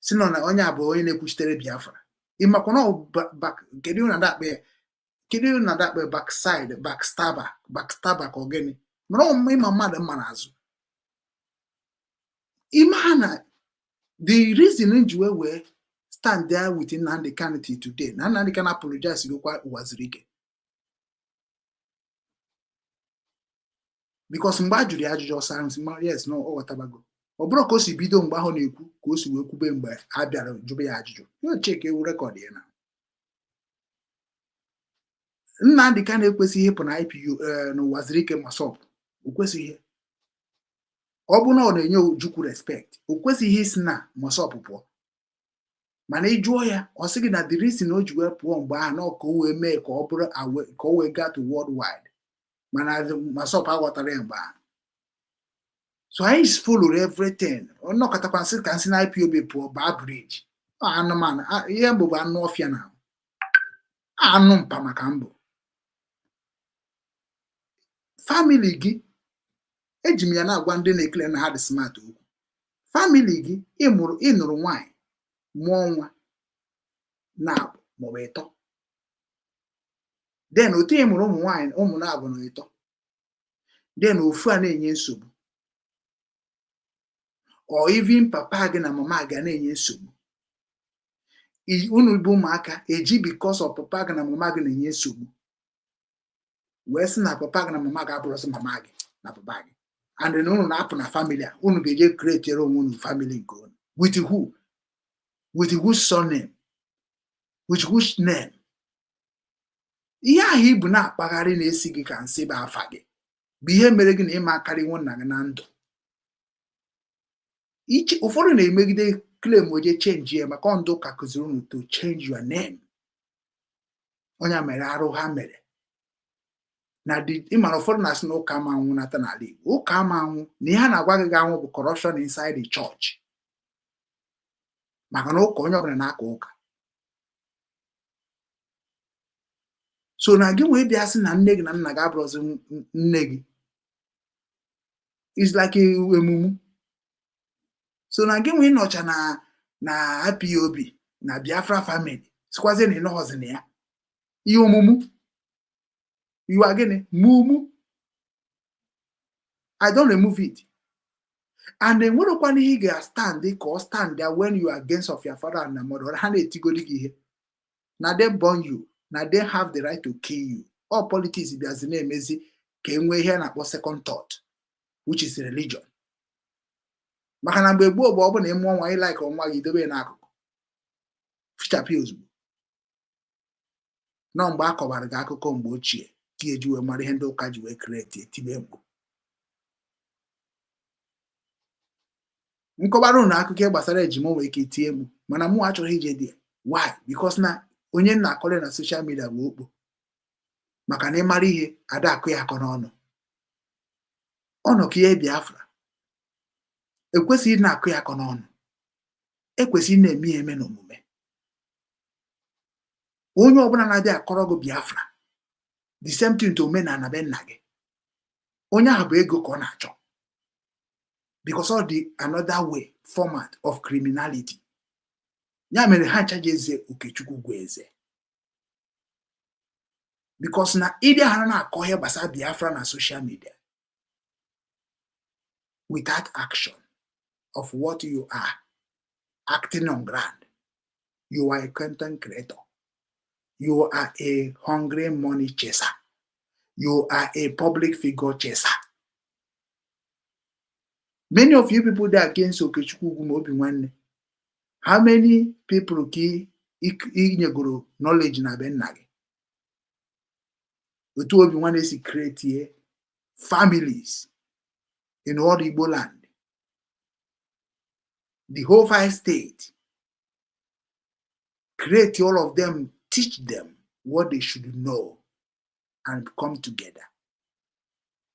si nọ na onye abụọ onye na-ekwuchitere Biafra. Ịmakwa na kedu na dakpe backside backstabber ka ogene mara ịma mmadụ mma n'azụ. Ịma ha na the reason nji wee stand there with Nnamdi Kanu today na Nnamdi Kanu apologize gokwa Waziri Ike because mgbe a jụrụ ya ajụjụ ọsọ yes no ọ ghọtabago. Ọ bụrụ ka o si bido mgbe ahụ na-ekwu ka o si wee kwube mgbe a bịara jụba ya ajụjụ. Yo cheke ewu rekọd ya na Nnamdi Kanu ekwesịghị ịpụ na IPO na Waziri Ike masọp. O kwesịghị. Ọ bụ na ọ na-enye Ojukwu respect o kwesịghị isi na masọp pụọ. Mana ị jụọ ya ọ sị gị na the reason o ji wee pụọ mgbe ahụ na ka o wee mee ka ọ bụrụ ka o wee gaa to worldwide mana masọp aghọtara ya mgbe ahụ. So I follow everything. Ọ nọkọtakwa nsị ka nsị na IPOB pụọ baa bridge. Anụmanụ ihe mbụ bụ anụ ọfịa na anụ mpa maka mbụ. Family gị eji m ya na-agwa ndị na-ekele na ha dị smart okwu. Family gị ịnụrụ nwaanyị mụọ nwa na-abụ maọbụ ịtọ. Then otu ị mụrụ ụmụ nwaanyị ụmụ na-abụ na ịtọ. Then ofu a na-enye nsogbu. Or even papa gị na mama gị na-enye nsogbu. Unu bụ ụmụaka eji because of papa gị na mama gị na-enye nsogbu wee sị na papa gị na mama gị abụrụsị mama gị na papa gị and then unu na-apụ na family a unu ga-eje create onwe unu family nke unu with who? With whose surname? With whose name? Ihe ahụ ibu na-akpagharị na-esi gị ka nsị bụ afa gị bụ ihe mere gị na ịma akarị nwanna gị na ndụ. Ụfọdụ na-emegide claim oje change ya maka ndụ ka kụziri unu to change your name. Onye mere arụ ha mere na ịmara ụfọdụ na-asị na ụka ama anwụ nata n'ala Igbo. Ụka ama anwụ na ihe a na-agwa gị ga-anwụ bụ corruption inside the church maka na ụka onye ọbụla na-aka ụka. So na gị wee bịa sị na nne gị na nna gị abụrụzi nne gị is like emumu. So na gị nwee nọcha na IPOB na Biafra family sikwazie na ịnọghọzi na ya ihe omumu you are gịnị mumu. I don't remove it. And then nwerekwana ihe ị ga-stand ka ọ stand there when you are against of your father and mother ha na-etigodi gị ihe na they born you na they have the right to kill you. All politics bịazi na-emezi ka enwee ihe na-akpọ second thought which is religion. Maka na mgbe gboo bụ ọ bụ na ịmụọ nwa ịlaik ọnwa gị dobe n'akụkụ fichapụ ozugbo nọ mgbe a kọbara gị akụkọ mgbe ochie ka eji wee mara ihe ndị ụka ji wee kreti etibe mkpu. Nkọbara unu akụkọ gbasara ejima nwere ike itie mkpu mana mụ achọghị ije dị. Why? Because na onye na-akọrọ na social media bụ okpo maka na ịmara ihe ada akụ ya akọ n'ọnụ. Ọnụ ka ihe Biafra ekwesịghị na-akụ ya akọ n'ọnụ. Ekwesịghị na-eme eme n'omume. onye ọbụla na-abịa akọrọ gị Biafra the same thing to omenala be nna gị, onye ahụ bụ ego ka ọ na-achọ, because of the another way format of criminality. Ya mere ha ncha ji eze Okechukwu gwa eze, because na ịbịa ha na-akọ ihe gbasara Biafra na social media without action of what you are acting on ground. You are a content creator. You are a hungry money chaser. You are a public figure chaser. Many of you people that are against Okechukwu Obinwannem, how many people ki inyegoro knowledge na be nna gị? Otu Obinwannem si create families in all Igbo land. The whole 5 states, create all of them, teach them what they should know and come together.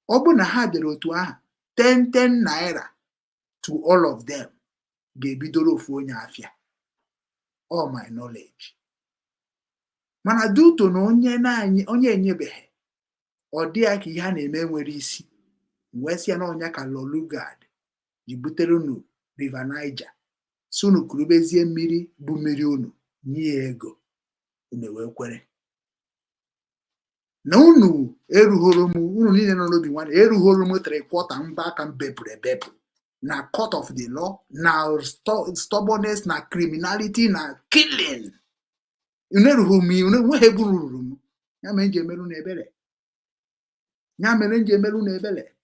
Obuna ha dere otu aha 10 naira to all of them. Ga-ebidoro ofu onye afia. All my knowledge. Mana duto na onye enyebeghị, ọ dị ya ka ihe a na-eme nwere isi, wee sị ya na onye ka Lolugard ji butere unu River Niger, so unu kurubezie mmiri bụ mmiri unu, nye ego, unu wee kwere. Na unu erughoro m, unu niile nọ n'Obinwannem erughoro m 3/4 mba aka m bepụrụ ebepụ na court of the law, na stubbornness, na criminality, na killing. Unu erughoro m, unu nweghị ebe unu ruru m. Ya mere nji emerụ n'ebere. Ya mere nji emerụ n'ebere.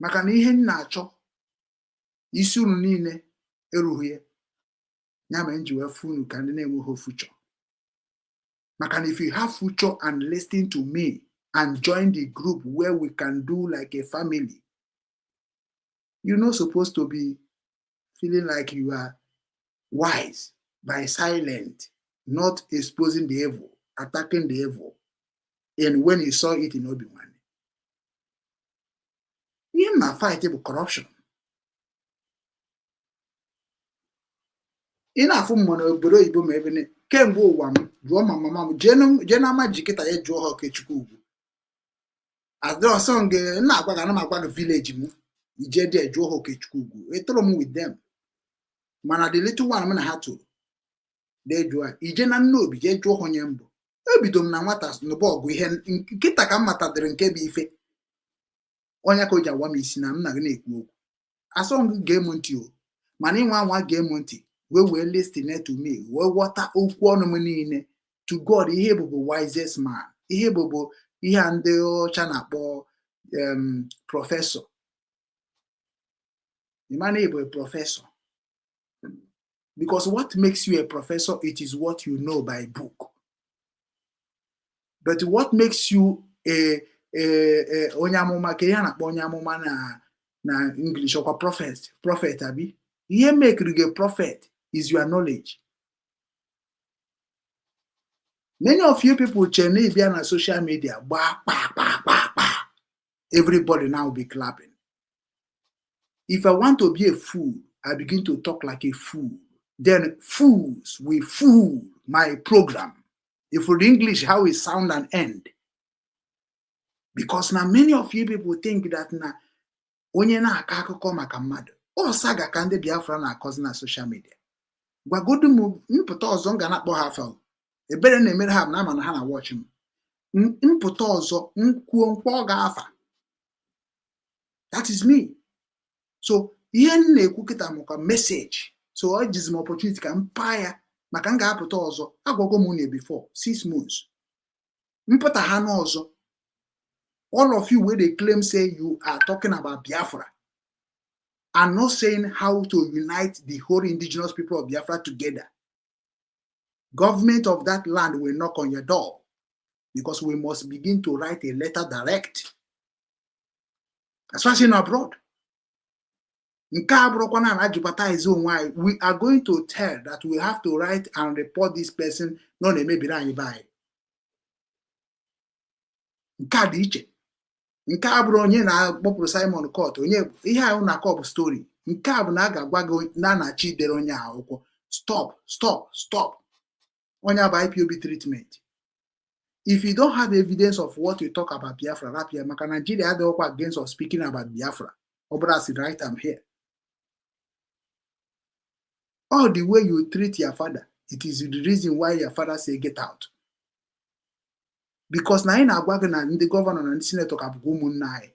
Maka na ihe m na-achọ isi unu niile erughị ya. Ya mere nji wee fụ unu ka ndị na-enweghị future. Maka na if you have future and listen to me and join the group where we can do like a family, you're not supposed to be feeling like you are wise by silent, not exposing the evil, attacking the evil. And when you saw it in Obinwannem, you na fight with corruption. Ina afụ mmụọ n'obodo Igbo ma ebe kemgbe ụwa m jụọ ma mama m jee na ama jikịta ya jụọ ha Okechukwu ugwu. Adọsọ nge na-agwa ga na m agwa gị village m ije dị jụọ ha Okechukwu ugwu. Etoro m with them. Mana the little one m na ha tụrụ de jụọ ije na Nnobi je jụọ ha onye mbụ. Ebido m na nwata n'ụba ọgụ ihe nkịta ka m matadịrị nke bụ ife. Onye ka o ji awa m isi na m na gị na-ekwu okwu. Asọ m gị ga-emu ntị o. Mana ịnwa anwa ga-emu ntị. We will listen to me. We water okwu ọnụ m niile to God. Ihe bụ wisest man. Ihe bụ ihe ndị ọcha na-akpọ professor. The man is a professor. Because what makes you a professor, it is what you know by book. But what makes you a onye amụma, ka ihe a na-akpọ onye amụma na English ọkwa prophet abi. Ihe make you a prophet is your knowledge. Many of you people be on social media, everybody now will be clapping. If I want to be a fool, I begin to talk like a fool. Then fools will fool my program. If for the English, how it sound and end. Because now many of you people think that na onye na akụkọ maka mmadụ, o saga ka ndị Biafra na-akọzi na social media. Gwagodu m mpụta ọzọ m ga na-akpọ ha afa. Ebere na-emere ha na ama na ha na watch m. Mpụta ọzọ nkwuo mkpọ ga-afa. That is me. So ihe m na-ekwu kịta maka message. So ọ jizi m opportunity ka mpa ya maka m ga-apụta ọzọ. Agwago m unu before 6 months. Mpụta ha n'ọzọ. All of you where they claim say you are talking about Biafra are not saying how to unite the whole indigenous people of Biafra together. Government of that land will knock on your door because we must begin to write a letter direct. As far as in abroad. We are going to tell that we have to write and report this person. No, they may be right by. Nke a bụrụ onye na-akpọpụrụ Simon Court onye ihe ahụ na-akọ bụ story. Nke a bụ na a ga-agwa gị na na-achị dere onye akwụkwọ. Stop. Onya by IPOB treatment. If you don't have evidence of what you talk about Biafra, Rapia, Maka Nigeria had the against of speaking about Biafra. Obrasi, right, I'm here. All the way you treat your father, it is the reason why your father say get out. Because na ina agwa na ndị governor na ndị senator ka bụ ụmụnna anyị.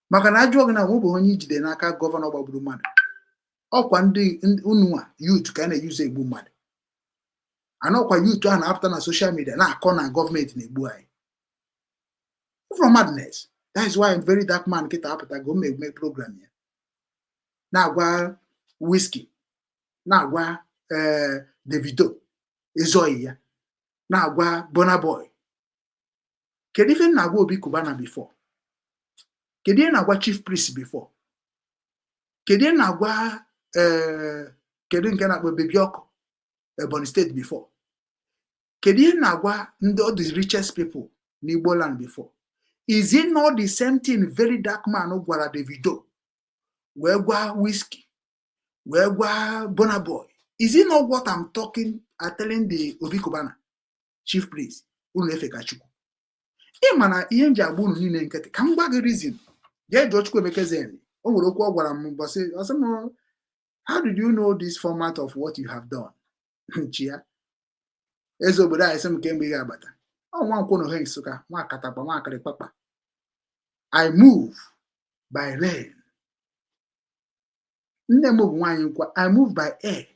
Maka na ajụọ na nwebe onye ijide n'aka governor gbagburu mmadụ. Ọkwa ndị unua youth ka na-use egbu mmadụ. Anọkwa youth a na-apụta na social media na-akọ na gọọmenti na-egbu anyị. From madness. That is why a very dark man kita apụta go make program ya. Na-agwa whiskey, na-agwa Davido ezoghị ya, na-agwa Burna Boy. Kedu ife na-agwa Obi Kubana before? Kedu ihe na-agwa Chief Priest before? Kedu ihe na-agwa kedu nke na-agwa Baby Oko Ebonyi State before? Kedu ihe na-agwa all the richest people in Igbo land before? Is it not the same thing very dark man gwara Davido? Wee gwa whiskey? Wee gwa Burna Boy? Is it not what I'm telling the Obi Kubana Chief Priest? Unu efe ka Chukwu. Mana ihe nji agba unu niile nkịtị ka m gwa gị reason. Jee jụọ Chukwu Emeka Zeni. O nwere okwu ọ gwara m mbọsị ọsị m, how did you know this format of what you have done? Chia. Eze obodo anyị sị m kemgbe ị ga-abata. Ọ nwa nkwụ n'ohe Nsụka, nwa akatakpa, nwa akịrịkpakpa. I move by rain. Nne m bụ nwaanyị nkwa. I move by air.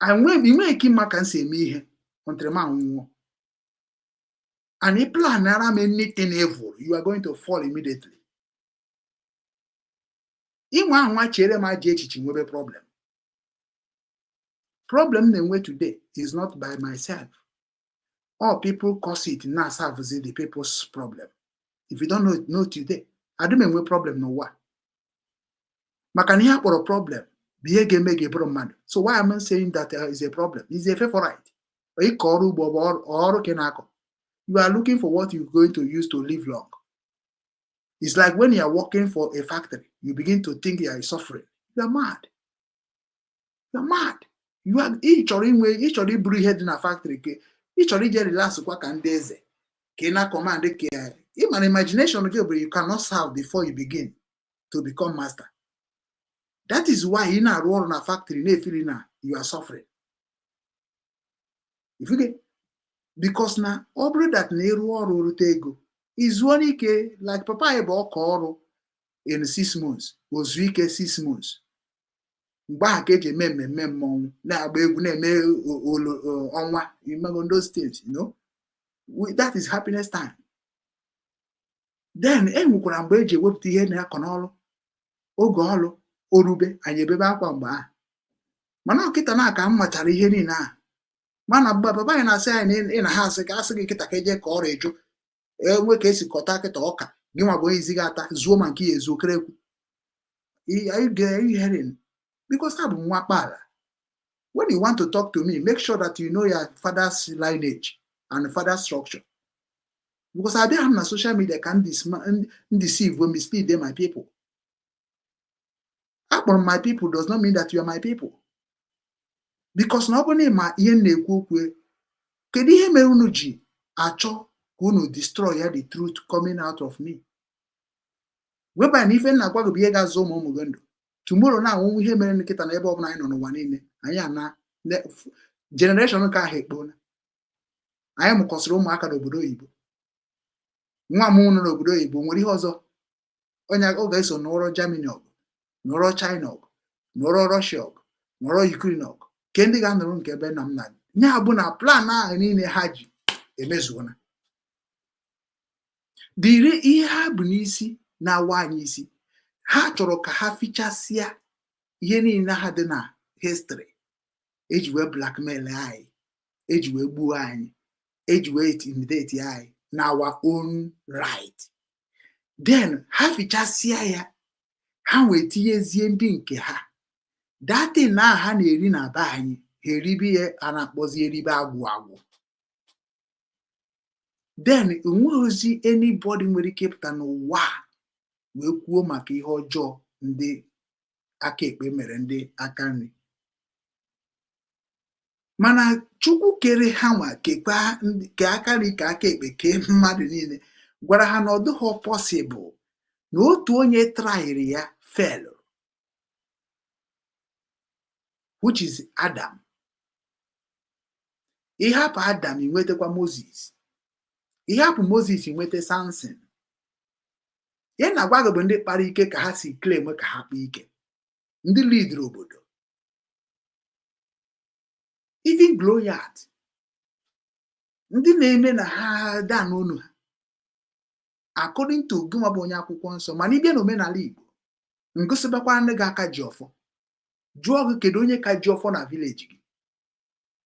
I nwee ike ịma ka m si eme ihe until m anwụọ. And if plan around anything evil, you are going to fall immediately. Inwa anwa chere ma je echichi nwebe problem. Problem na-enwe today is not by myself. All people cause it now serve the people's problem. If you don't know today, I don't enwe problem n'ụwa. Maka na ihe akpọrọ problem bụ ihe ga-eme gị bụrụ mmadụ. So why am I saying that is a problem? Is a favorite. Ịkọ ọrụ ugbo bụ ọrụ ka na-akọ. You are looking for what you're going to use to live long. It's like when you are working for a factory, you begin to think you are suffering. You are mad. You are mad. You are each or iburu head in a factory. Each or relax kwa ka ndị eze. Ka na command care. Even an imagination you cannot serve before you begin to become master. That is why in a role in a factory, you are suffering. If you get, because now, obri that neru or tego is one ike like papa ebo koro in 6 months, was week 6 months. Back eje mem na abegu na me onwa in those states, you know. That is happiness time. Then enwukwara mgbe eje wepụta ihe na akonolo oge ọlụ orube anyị ebebe akwa mgbe a. Mana ọkịta na aka mmachara ihe niile a. Mana baba ya na-asị anyị ị na ha asị ka asị gị kịta ka eje ka ọrụ eju enwe ka esi kọta kịta ọka gị nwa bụ onye izi gata zuo ma nke ya ezu okerekwu. Are you hearing? Because I bụ nwa kpala. When you want to talk to me, make sure that you know your father's lineage and father's structure. Because I don't have na social media can deceive when mislead them my people. Akpọrọ my people does not mean that you are my people. Because nobody ma ihe na-ekwu okwu kedu ihe mere unu ji achọ ka unu destroy the truth coming out of me. Whereby na ife na-agwa gị bụ ihe ga-azụ ụmụ gị ndụ. Tomorrow na onwe ihe mere nkịta na ebe ọbụla anyị nọ n'ụwa niile anyị ana generation ka ahụ ekpona. Anyị mụkọsịrị ụmụaka n'obodo oyibo. Nwa m nọ n'obodo oyibo nwere ihe ọzọ onye ọ ga-eso n'ọrụ Germany ọgụ, n'ọrụ China ọgụ, n'ọrụ Russia ọgụ, n'ọrụ Ukraine ọgụ. Ke ndị ga-anọrọ nke ebe nna m na nya bụ na plan ahụ niile ha ji emezuona. Dịrị ihe ha bụ n'isi na-awa anyị isi. Ha chọrọ ka ha fichasịa ihe niile ha dị na history. Eji wee blackmail anyị, eji wee gbuo anyị, eji wee intimidate anyị na our own right. Then ha fichasịa ya, ha wee tinyezie ndị nke ha. Dati na ha na-eri na be anyị, ha eribi ya a na-akpọzi eribe agwụ. Then enweghịzi anybody nwere ike ịpụta n'ụwa wee kwuo maka ihe ọjọọ ndị aka ekpe mere ndị aka nri. mana Chukwu kere ha nwa kekwa ke aka nri ka aka ekpe kee mmadụ niile gwara ha na ọ dịghị possible na otu onye trairi ya fell, which is Adam. Ihapụ Adam inwetakwa Moses, ihapụ Moses inweta Samson. Ihe na-agwa gị bụ ndị kpara ike ka ha si claim ka ha kpa ike, ndị lideri obodo, even Goliath, ndị na-eme na ha daa n'onu ha according to gịnwa bụ onye akwụkwọ nsọ. Mana ịbịa na omenala Igbo, ngosibakwa ndị ga-aka ji ọfọ, jụọ gị kedu onye ka ji ọfọ na vileji gị,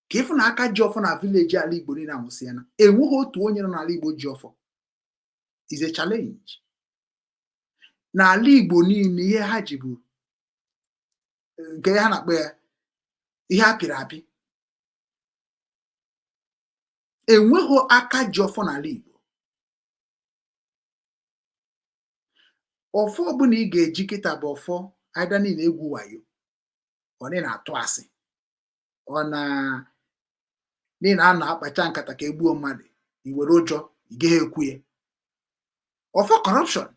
ka ịfụ na aka ji ọfọ na vileji ala Igbo niile anwụsịana, enweghị otu onye nọ n'ala Igbo ji ọfọ. Is a challenge. N'ala Igbo niile ihe ha ji bụ nke ha na-akpọ ya ihe apịrị apị. Enweghị aka ji ọfọ n'ala Igbo. Ọfọ ọbụla ị ga-eji kịta bụ ọfọ aida niile egwu wayo, ọ na-atụ asị, ọ na n'ihi na a na-akpacha nkata ka egbuo mmadụ, i were ụjọ ị gaghị ekwu ya. Ọfọ corruption,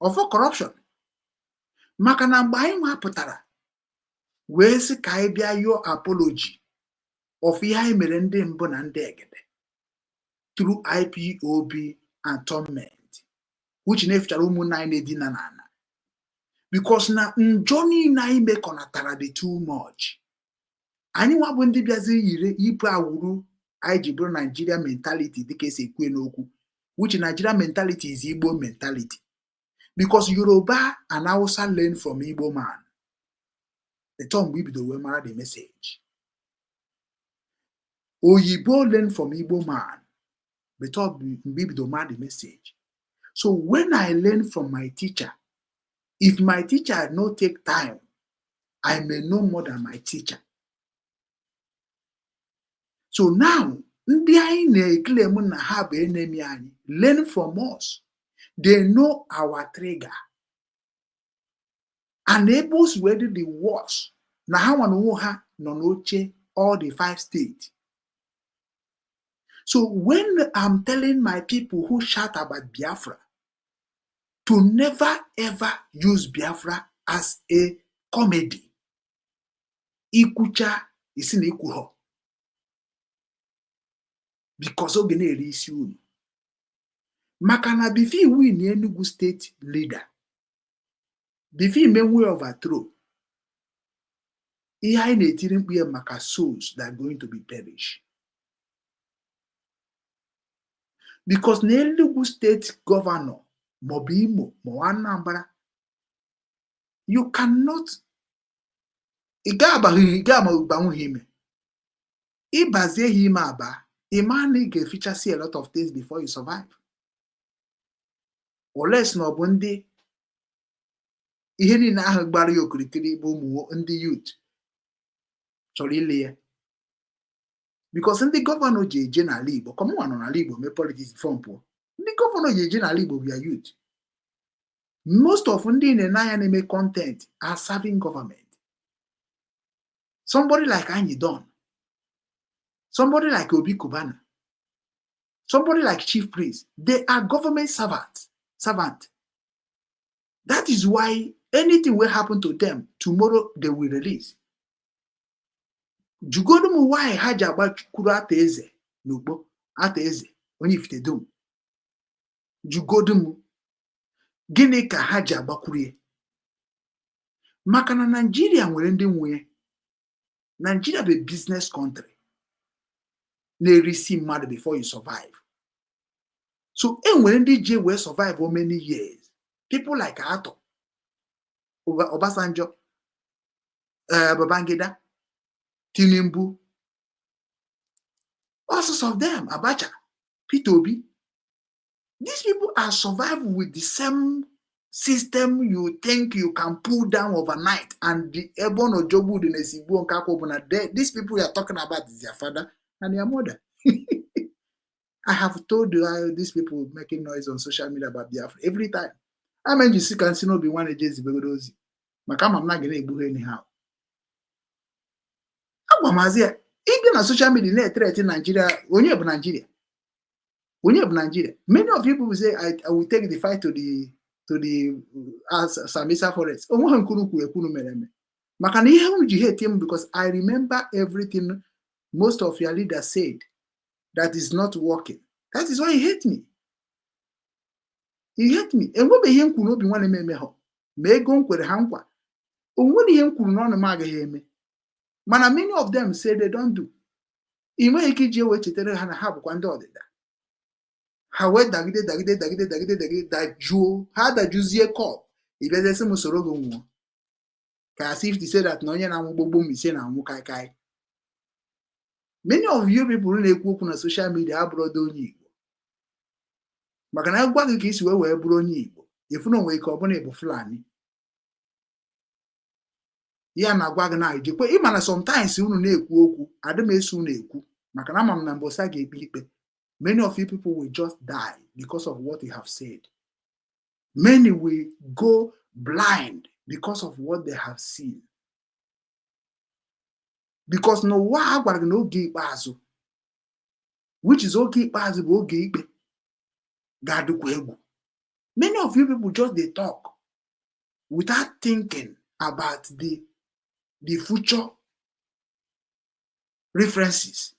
ọfọ corruption. Maka na mgbe anyị nwa pụtara wee sị ka anyị bịa yọọ apology of ihe anyị mere ndị mbụ na ndị egede through IPOB and torment, which na-efichara ụmụnna anyị na-edina n'ala, because na njọ niile anyị mekọnatara dị too much. Anyị nwa bụ ndị bịaziri yiri ibu awuru anyị ji bụrụ Nigeria mentality dịka esi ekwu n'okwu, which Nigeria mentality is Igbo mentality, because Yoruba and Hausa learn from Igbo man. The term we bido wee mara the message. Oyibo learn from Igbo man. The term we bido mara the message. So when I learn from my teacher, if my teacher no take time, I may know more than my teacher. So now, ndị anyị na-eklem na ha bụ enemy anyị learn from us. They know our trigger. And Ebos were the worst. Na ha nwanụ ha nọ n'oche all the 5 states. So when I'm telling my people who shout about Biafra to never ever use Biafra as a comedy, ikucha isi na ikuho, because oge na-eri isi unu. Maka na before we win Enugu state leader, before we overthrow, ihe anyị na-etiri mkpu ya maka souls that are going to be perished. Because na Enugu state governor, maọbụ Imo, maọbụ Anambra, you cannot, ịga-agbanwe ime, ịbazie ha ime aba, ịma na ị ga-efichasi a lot of things before you survive. Unless na ọ bụ ndị ihe niile ahụ gbara ya okirikiri bụ ụmụ ndị youth chọrọ ile ya. Because ndị gọvanọ ji eje n'ala Igbo, kọmụnwa nọ n'ala Igbo mee politics form pụọ, ndị gọvanọ ji eje n'ala Igbo bụ ya youth. Most of ndị na-anya na-eme content are serving government. Somebody like Anyi Don, somebody like Obi Kubana, somebody like Chief Priest, they are government servant. That is why anything will happen to them, tomorrow they will release. Jugodumu why haja agbachukwu ata eze n'ugbo, ata eze onye ifite dum. Jugodumu gịnị ka haja agbakwurie? Maka na Nigeria nwere ndị nwunye. Nigeria be business country. Na-erisi mmadụ before you survive. So enwere ndị ji wee survive for many years. People like Ato, Obasanjo, Babangida, Tinubu, all sorts of them, Abacha, Peter Obi. These people are surviving with the same system you think you can pull down overnight, and the Ebon or Jobu the Nesibu and Kakobuna dead. These people you are talking about is their father and their mother. I have told you these people making noise on social media about Biafra every time. I mean, you see, can see no be one agency begodozi. Makama I'm not gonna egbu anyhow. agwa maazị ya ịbịa na social media na-etreti Nigeria, onye bụ Nigeria? Onye bụ Nigeria? Many of people will say I will take the fight to the Sambisa forest. Onwe ha nkuru kwuru ekwuru mere eme. Maka na ihe m ji hate him because I remember everything most of your leaders said that is not working. That is why he hate me. He hate me. Enwebe ihe m kwuru Obinwannem eme ha. Ma ego m kwere ha nkwa. Onwere ihe m kwuru n'ọnụ m agaghị eme. Mana many of them say they don't do. Ị nweghị ike iji ewe chetere ha na ha bụkwa ndị ọdịda. Ha wee dagide dajuo. Ha dajuzie kọp. Ibezesi m soro gị nwụọ. Ka as if to say that na onye na-anwụ gbogbo m ise na-anwụ kaikai. Many of you people na-ekwu okwu na social media abụrụ onye Igbo. Maka na gwa gị ka isi wee bụrụ onye Igbo. Efu na onwe ike ọ bụla ịbụ Fulani. Ya na-agwa gị na ijikwe ịma na sometimes unu na-ekwu okwu adị m eso unu ekwu maka na ama m na mbosa ga-ekpe ikpe. Many of you people will just die because of what you have said. Many will go blind because of what they have seen. Because n'ụwa a gwara gị n'oge ikpeazụ, which is oge ikpeazụ bụ oge ikpe, ga-adịkwa egwu. Many of you people just they talk without thinking about the future references.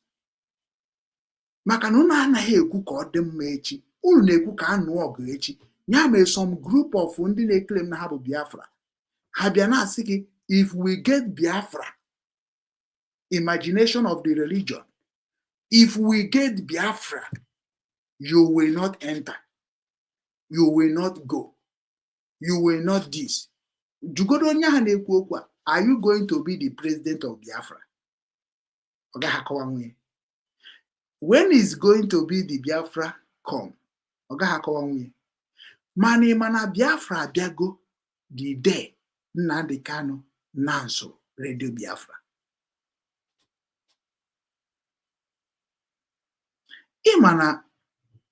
Maka na unu anaghị ekwu ka ọ dị mma echi, unu na-ekwu ka anụ ọgụ echi. Nya mere some group of ndị na-eklem na ha bụ Biafra. Ha bịa na-asị gị, if we get Biafra, imagination of the religion, if we get Biafra, you will not enter, you will not go, you will not this. Jugodo onye ha na-ekwu okwu a, are you going to be the president of Biafra? Ọ gaghị akọwa nwunye. When is going to be the Biafra come? Ọ gaghị akọwa nwunye. Mana Biafra abịago the day Nnamdi Kanu na nso Radio Biafra. Ịma na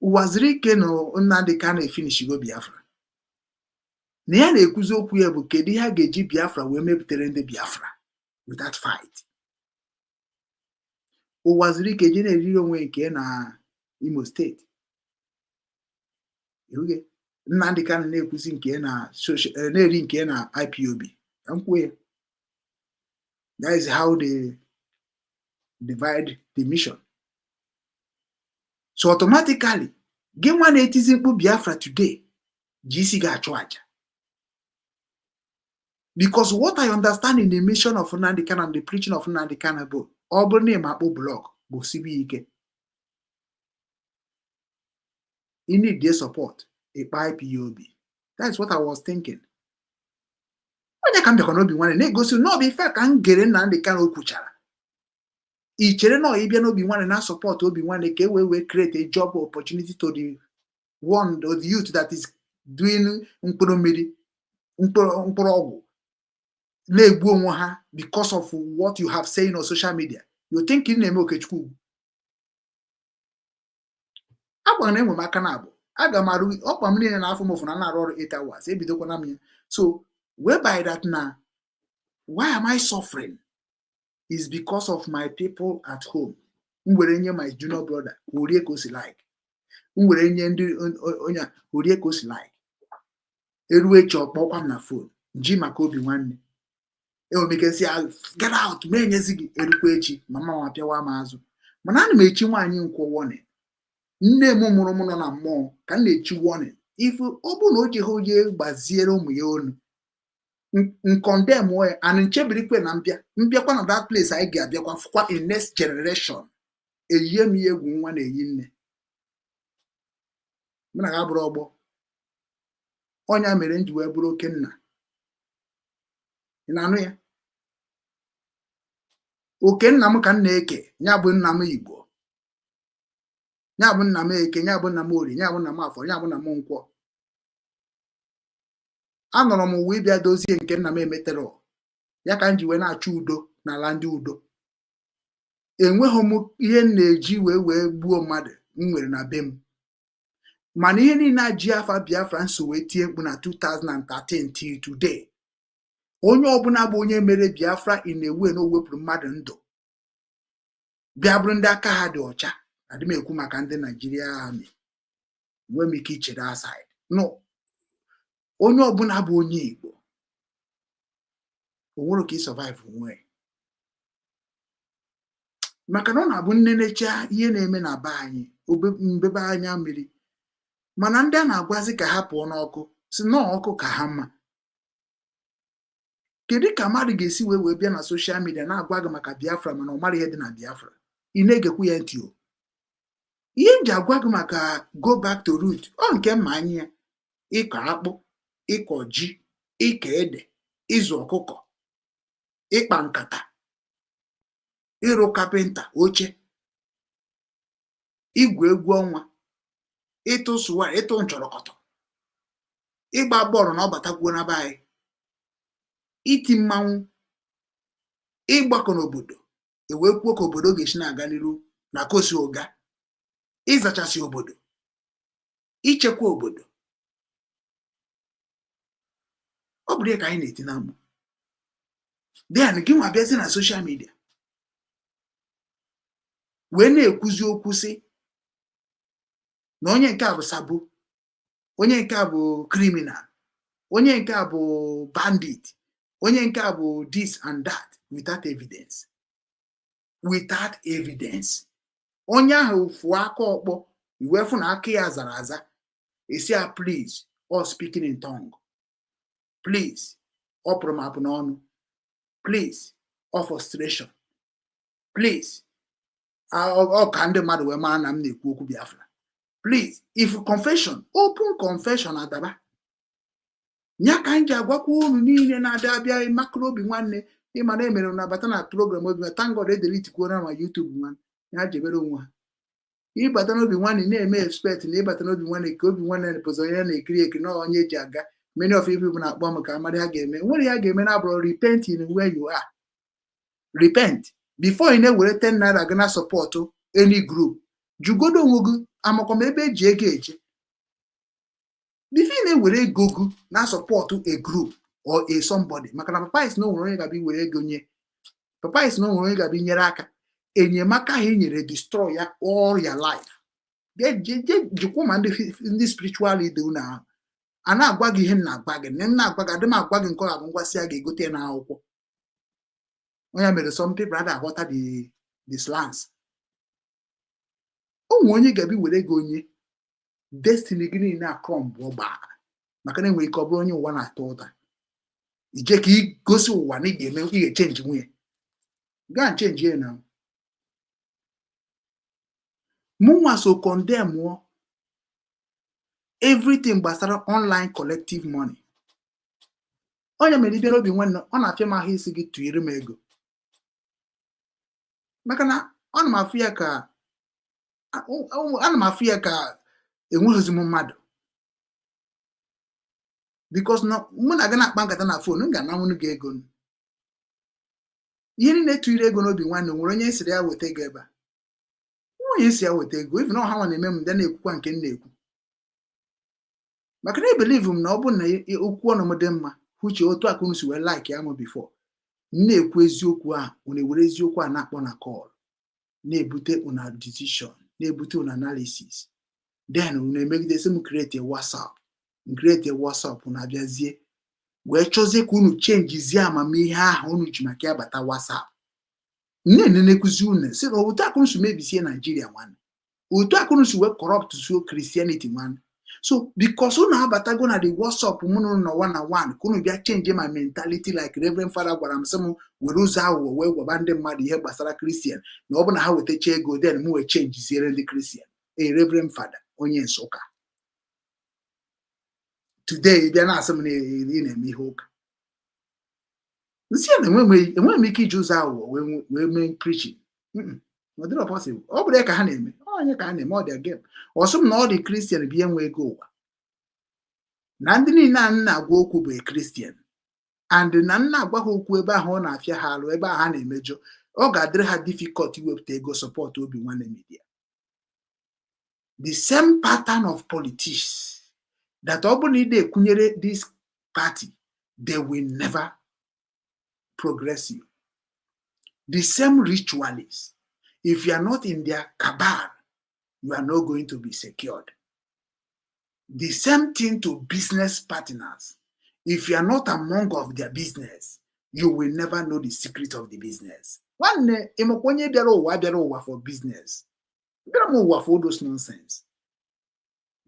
ụwaziri ike na Nnamdi Kanu efinishigo Biafra. Na ya na-ekwuzi okwu ya bụ kedu ihe a ga-eji Biafra wee mepụtara ndị Biafra without fight. Ụwaziri ike je na-eriri onwe nke na Imo steeti. Ihuge Nnamdi Kanu na-ekwuzi nke na na-eri nke na IPOB. Nkwe. That is how they divide the mission. So automatically, gị nwa na-etizi mkpu Biafra today, ji isi ga-achụ aja. Because what I understand in the mission of Nnamdi Kanu and the preaching of Nnamdi Kanu bụ ọ bụrụ na ịmakpụ blog bụ sibi ike. You need their support. Ịkpa IPOB. That's what I was thinking. Onye ka m bịakwa n'Obinwannem na-egosi na ọ bụ ife ka m gere Nnamdi Kanu kwuchara. I chere na ịbịa n'Obinwannem na support Obinwannem ka wee create a job opportunity to the one or the youth that is doing mkpụrụ mmiri, mkpụrụ ọgwụ na-egbu onwe ha because of what you have said on social media. You think ị na-eme Okechukwu. Agwa na enwe m aka na abụ. Aga m arụ ọkpa m niile na afọ m ofu na na-arụ ọrụ 8 hours. Ebidokwa na m ya. So, whereby that now, why am I suffering? Is because of my people at home. Nwere nye my junior brother, Orie ka o si like. Nwere nye ndị onye Orie ka o si like. Eruo echi ọkpọkwa m na phone. Nji maka Obinwannem. Emekesi get out, mee nyezi gị erukwa echi, mama m apịawa m azụ. Mana ana m echi nwaanyị nkwọ warning. Nne m mụrụ m nọ na mmụọ ka m na-echi warning. If ọ bụ na o je ha oye gbaziere ụmụ ya onu. Condemn way and nchebirikwe na mbịakwa na that place anyị ga-abịakwa fụkwa in next generation. Eyie m egwu nwa na-eyi nne. Mụ na ga-abụrụ ọgbọ. Ọnya mere nji wee bụrụ oke nna. Ị na-anụ ya? Oke nna m ka m na-eke, ya bụ nna m Igbo. Ya bụ nna m Eke, ya bụ nna m Orie, ya bụ nna m Afọ, ya bụ nna m Nkwọ. Anọrọ m wee bịa dozie nke nna m emetere ya ka m ji wee na-achọ udo n'ala ndị udo. Enweghị m ihe m na-eji wee gbuo mmadụ m nwere na be m. Mana ihe niile aji afa Biafra nso wee tie mkpu na 2013 till today. Onye ọbụla bụ onye mere Biafra in a way na o wepụrụ mmadụ ndụ bịa bụrụ ndị aka ha dị ọcha. Adị m ekwu maka ndị Nigeria Army nwee m ike ichere aside. No, onye ọbụla bụ onye Igbo o nwere ka ị survive onwe maka na ọ na-abụ nnenecha ihe na-eme na be anyị mbebe anya mmiri, mana ndị a na-agwazi ka ha pụọ n'ọkụ si na ọkụ ka ha mma. Kedu ka mmadụ ga-esi wee bịa na soshal midia na-agwa gị maka Biafra mana ọ mara ihe dị na Biafra, ị na-egekwu ya ntị? O ihe m ji agwa gị maka go back to root ọ nke mma anya ịkọ akpụ, ịkọ ji, ịkọ ede, ịzụ ọkụkọ, ịkpa nkata, ịrụ kapịnta oche, igwu egwu ọnwa, ịtụ sụwa, ịtụ nchọrọkọtọ, ịgba bọọlụ na ọbatakwuo na be anyị, iti mmanwụ, ịgbakọ n'obodo ewee kwuo ka obodo ga-esi na-aga n'iru na kosi ụga, ịzachasị obodo, ichekwa obodo. Ọ bụrụ ka anyị na-eti na mgbụ then gị nwa bịazi na soshal midia wee na-ekwuzi okwu sị na onye nke a bụ sabo, onye nke a bụ criminal, onye nke a bụ bandit, onye nke a bụ this and that without evidence. Without evidence. Onye ahụ fụọ aka ọkpọ iwefu na aka ya zara aza esi a please or speaking in tongue, please ọ pụrụ m apụ n'ọnụ, please or frustration, please ọ ka ndị mmadụ wee mara na m na-ekwu okwu Biafra, please if confession, open confession adaba. Nya ka anyị ji agwakwa unu niile na-ada abịa makro Obinwanne ịma na emere na abata na program Obinwanne, thank God edelitikwuo na ma YouTube nwanne ya jebere onwe ha. Ịbata na Obinwanne na-eme expect na ịbata na Obinwanne ka Obinwanne pụzọ onye na-ekiri ekiri na onye ji aga. Many of you people na-akpọ m ka amara ha ga-eme nwere ya ga-eme na abụrụ repent in where you are. Repent before ị na-ewere 10 naira gị na support any group. Jugodo onwe gị amakọm ebe eji ego eje. Before ị na-ewere ego gị na support a group or a somebody, maka na papa is no nwere onye ga-abịa were ego nye. Papa is no nwere onye ga-abịa nyere aka. Enyemaka ha nyere destroy ya all your life. Jikwa ma ndị spiritual leader na a na-agwa gị ihe m na-agwa gị, na-agwa gị, adị m agwa gị nke ọ bụ ngwasị a ga-egote na akwụkwọ. Onye mere some people ada aghọta the slangs. Onwe onye ga-abịa were gị onye destiny gị niile akọm bụ ọgba maka na enwere ike ọ bụrụ onye ụwa na-atọ ụta. Ije ka ị gosi ụwa na ị ga-eme ị ga-echenji nwunye gaa nchenji ya na mụnwa so condemn everything gbasara online collective money. Onye mere ibe Obinwanne ọ na-afịa m ahụ isi gị tụnyere m ego maka na ana m afụ ya ka enweghịzi m mmadụ because na mụ na gị na-akpa nkata na fon m ga-ananwụnụ gị ego. Ihe niile tụnyere ego n'Obinwanne nwere onye siri ya weta ego ebe a, onye si ya weta ego even ọha nwa na-eme m ndị na-ekwukwa nke m na-ekwu maka na ebelieve m na ọ bụ na okwu ọnụ m dị mma uche otu aka unu si wee like ya m before na-ekwu eziokwu a unu ewere eziokwu a na-akpọ na call na-ebute una decision, na-ebute una analysis, then unu emegidesi m create a WhatsApp unu abịazie wee chọzie ka unu changezie amamihe ahụ unu ji maka ya bata WhatsApp. Na-enekuzi unu si na otu aka unu si mebisie Nigeria nwanne, otu aka unu si wee corrupt so Christianity nwanne. So because unu abatago na the WhatsApp mụnụ nọ 1-on-1 ka unu bịa change my mentality like Reverend Father gwara m sị m were ụzọ aghụghọ wee gwaba ndị mmadụ ihe gbasara Christian na ọ bụ na ha wetacha ego then m wee change ziere ndị Christian. Reverend Father onye Nsụka today bịa na-asị m na ị na-eme ihe ụka nsị na enweghị m ike iji ụzọ aghụghọ wee mee preaching. Ọ dịrọ possible. Ọ bụrụ ka ha na-eme onye ka ha na-eme ọ dị game ọsụ m na ọ dị Christian bi enwe ego ụwa na ndị niile a na-agwa okwu bụ Christian and na nna agwa ha okwu ebe ahụ ọ na-afịa ha alụ ebe ahụ ha na-emejọ ọ ga-adịrị ha difficult iwepụta ego support Obinwanne media. The same pattern of politics that ọ bụrụ na ị na-ekwunyere this party they will never progress you. The same ritualists If you are not in their cabal, you are not going to be secured. The same thing to business partners. If you are not among of their business, you will never know the secret of the business. One emokwenye bịara ụwa for business. Bịara m ụwa for all those nonsense.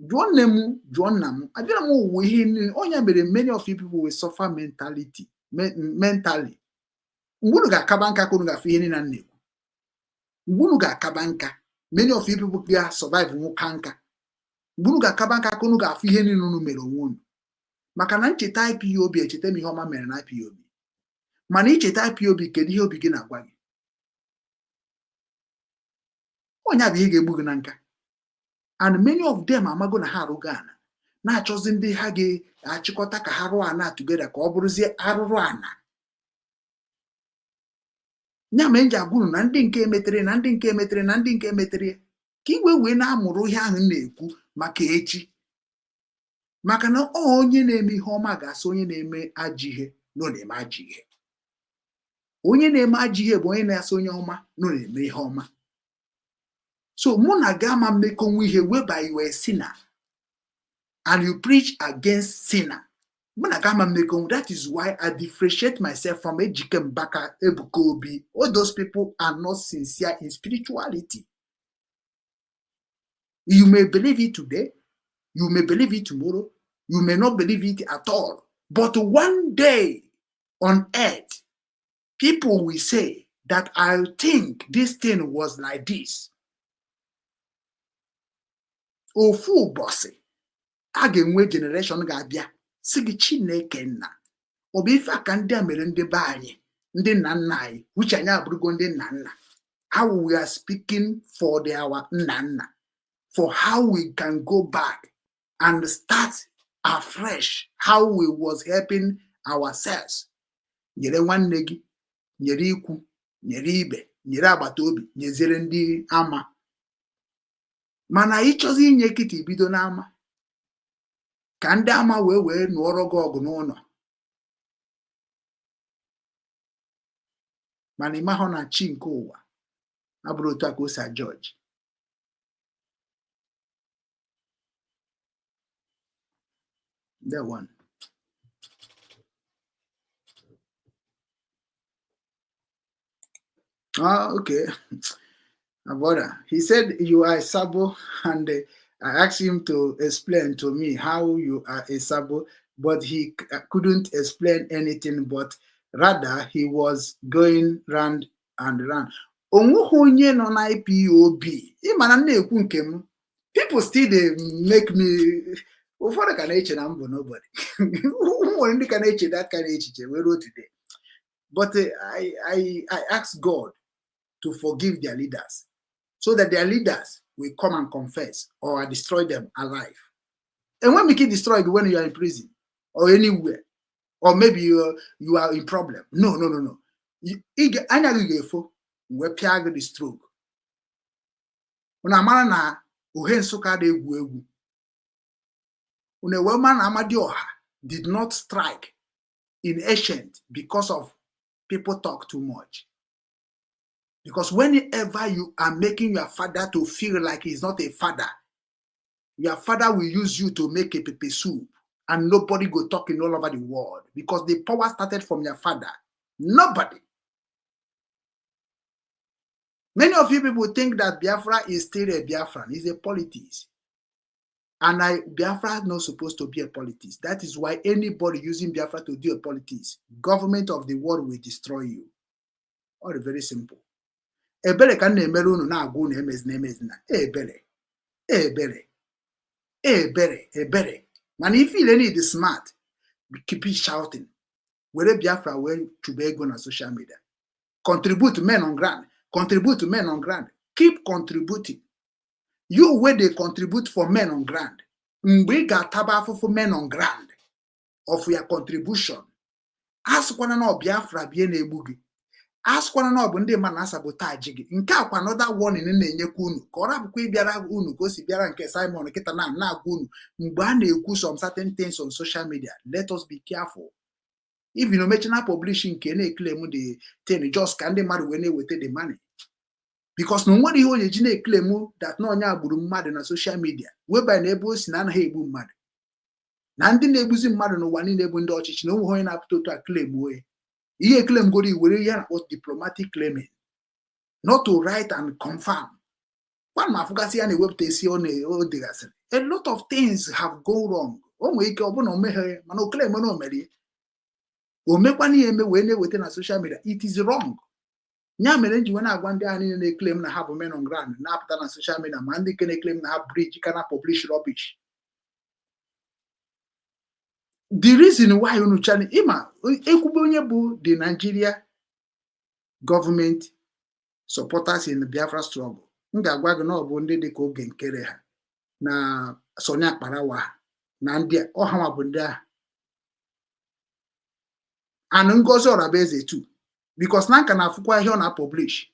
Jụọ nne m, jụọ nna m, abịara m ụwa ihe niile. Onye mere many of you people will suffer mentally. Mgbe unu ga-akaba nka ka unu ga-afụ ihe niile na nnekwu. Mgbe unu ga-akaba nka, many of you people ga survive nwoke nka. Mgbe unu ga-akaba nka ka unu ga-afụ ihe niile unu mere onwe unu. Maka na ncheta IPOB echeta m ihe ọma mere na IPOB. Mana icheta IPOB kedu ihe obi gị na-agwa gị? Onye abụ ihe ga-egbu gị na nka. And many of them amago na ha arụgo ana, na-achọzi ndị ha ga-achịkọta ka ha rụọ ana together ka ọ bụrụzie arụrụ ana. Nya ma nji agwụrụ na ndị nke emetere na ndị nke emetere na ndị nke emetere ka iwe wee na-amụrụ ihe ahụ na-ekwu maka echi. Maka na onye na-eme ihe ọma ga-asị onye na-eme ajọ ihe nọ na-eme ajọ ihe. Onye na-eme ajọ ihe bụ onye na-asị onye ọma nọ na-eme ihe ọma. So mụ na gị ama mmekọ nwe ihe whereby you are a sinner and you preach against sinner. Mụ na gị ama mmekọ, that is why I differentiate myself from Ejike Mbaka, Ebuka Obi. All those people are not sincere in spirituality. You may believe it today, you may believe it tomorrow, you may not believe it at all. But one day on earth, people will say that I think this thing was like this. Ofu bossy, a ga-enwe generation ga-abịa sị gị Chineke nna, ọ bụ ife aka ndị a mere ndị be anyị, ndị nna nna anyị, uche anyị abụrụgo ndị nna nna. How we are speaking for our nna nna, for how we can go back and start afresh, how we was helping ourselves. Nyere nwanne gị, nyere ikwu, nyere ibe, nyere agbata obi, nyezere ndị ama. Mana ịchọzi inye kịta bido n'ama ka ndị ama wee nụọrọ gị ọgụ n'ụlọ. Mana ịmahụ na chi nke ụwa abụrụ otu a ka o si George. That one. Okay. Brother, he said you are a sabo, and I asked him to explain to me how you are a sabo, but he couldn't explain anything, but rather he was going round and round. Onwuhonye no na IPOB. Imana na-ekwu nke m. People still they make me ụfọdụ ka na-eche na mbụ nobody. Nwere ndị ka na-eche that kind of echiche we wrote today. But I asked God to forgive their leaders, so that their leaders will come and confess, or I destroy them alive. And when we get destroyed, when you are in prison or anywhere, or maybe you are in problem. No. We piag the stroke. Una na uhen soka de egwu. Una woman Amadioha did not strike in ancient because of people talk too much. Because whenever you are making your father to feel like he's not a father, your father will use you to make a pepper soup, and nobody go talking all over the world because the power started from your father. Nobody. Many of you people think that Biafra is still a Biafran. It's a politics. And Biafra is not supposed to be a politics. That is why anybody using Biafra to do a politics, government of the world will destroy you. Or very simple. Ebele ka na-emere unu na-agwa unu emezi na ebere. Man, if you need the smart, keep it shouting. Where Biafra where to be on social media. Contribute to men on ground. Contribute to men on ground. Keep contributing. You where they contribute for men on ground. We got tobacco for men on ground of your contribution. Ask one another Biafra bien ebugi. Ask one another ndị man na sabotage gị. Nke akwa another warning na-enyekwa unu. Ka ọra bụkwa ịbịara unu ka o si bịara nke Simon kita na-agwa unu mgbe a na-ekwu some certain things on social media. Let us be careful. If you know mention publishing nke na-claim the thing just ka ndị mmadụ wee na-eweta the money. because no nwere ihe onye ji na-eklem that na onye agburu mmadụ na social media whereby na ebe o si na anaghị egbu mmadụ na ndị na-egbuzi mmadụ n'ụwa niile bụ ndị ọchịchị na onwe onye na-apụta otu a claim onye ihe claim goro iwere ihe na-akpọ diplomatic claiming not to write and confirm. One mafugasi ya na-ewepụta isi o degasịrị. A lot of things have gone wrong. O nwere ike ọ bụ na o meghe mana o claim na o mere o mekwana ihe eme wee na-eweta na social media. It is wrong. Nya mere nji wee na-agwa ndị a niile na-eclaim na ha bụ men on ground na-apụta na social media ma ndị ke na-eclaim na ha bridge ka na publish rubbish. The reason why unu chani ima ekwube onye bụ the Nigeria government supporters in the Biafra struggle. M ga-agwa gị na ọ bụ ndị dị ka oge nkere ha na Sonia Akparawa na ndị ọha ma bụ ndị ahụ and Ngozi Orabeze too because na nka na-afụkwa ihe ọ na-publish.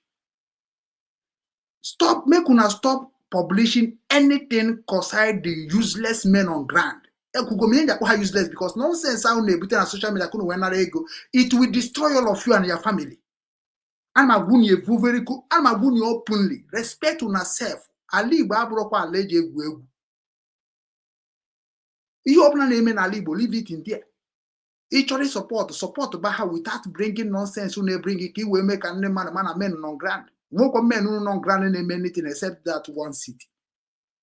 Make una stop publishing anything concerning the useless men on ground. Useless because nonsense how na-ebute na social media kunu wee nara ego. It will destroy all of you and your family. I'm a very cool. I'm a openly. Respect on yourself. Ali Babroka Leje Ugwu. You open a name in Alibo, leave it in there. Each other support Baha without bringing nonsense. Who ne bring it, he will make a man non grand. No men non grand in anything except that one city.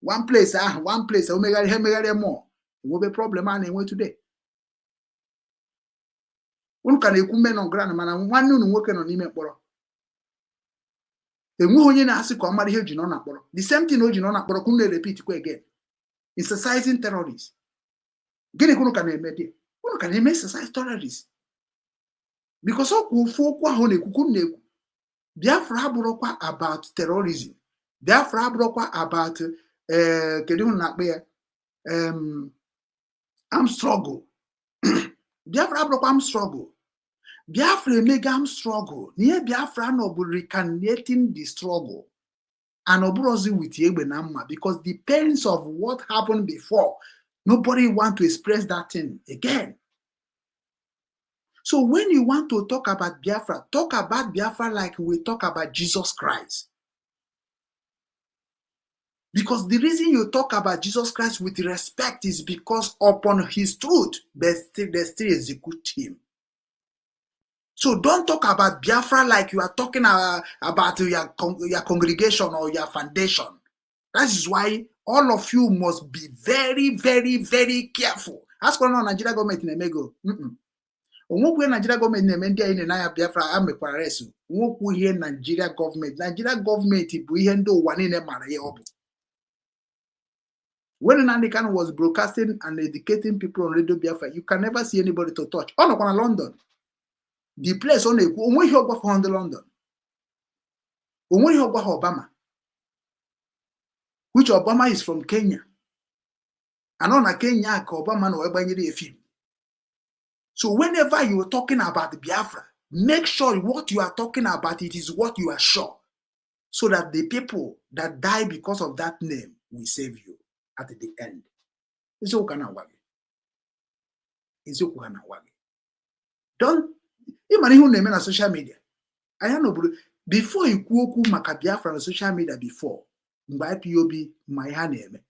One place, Omega more. Will be problem anyway today. One can a men on grand man, one noon working on him. The same thing Ojino repeat again. It's exercising terrorists. Get a can exercise terrorists. Because Biafra broke about terrorism. Biafra broke about armed struggle. Biafra broke armed struggle. Biafra make armed struggle. Near Biafra no be recreating the struggle. And oburozi with Yegbe Namma because the pains of what happened before, nobody want to express that thing again. So when you want to talk about Biafra like we talk about Jesus Christ. Because the reason you talk about Jesus Christ with respect is because upon his truth, they still execute him. So don't talk about Biafra like you are talking about your congregation or your foundation. That is why all of you must be very, very, very careful. Ask for Nigeria government in Emego. Nigeria government in Biafra amekwaresu. Nigeria government. Nigeria government ibu ihe ndo wanine mara ye obu. When Nandikan was broadcasting and educating people on Radio Biafra, you can never see anybody to touch. Oh no, London. The place on onwe ihe ogba for London. Onwe ihe ogba Obama. Which Obama is from Kenya. And on a Kenya, Obama no egbanyere a film. So whenever you are talking about Biafra, make sure what you are talking about it is what you are sure. So that the people that die because of that name will save you at the end. Don't imagine who name on social media. I don't know, before you kwuo maka Biafra on social media before, by POB my name.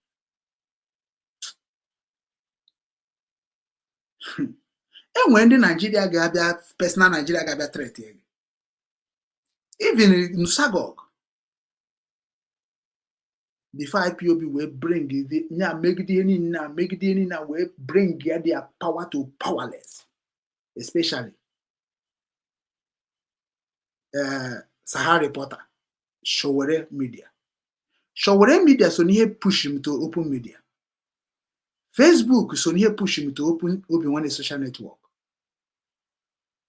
And when the Nigeria Gabia, personal Nigeria Gabia threat, even in Sagog, before IPOB will bring the make the will bring their power to powerless, especially Sahara Reporter, Showere Media. Showere Media so near push him to open media. Facebook so near push him to open Obinwannem social network.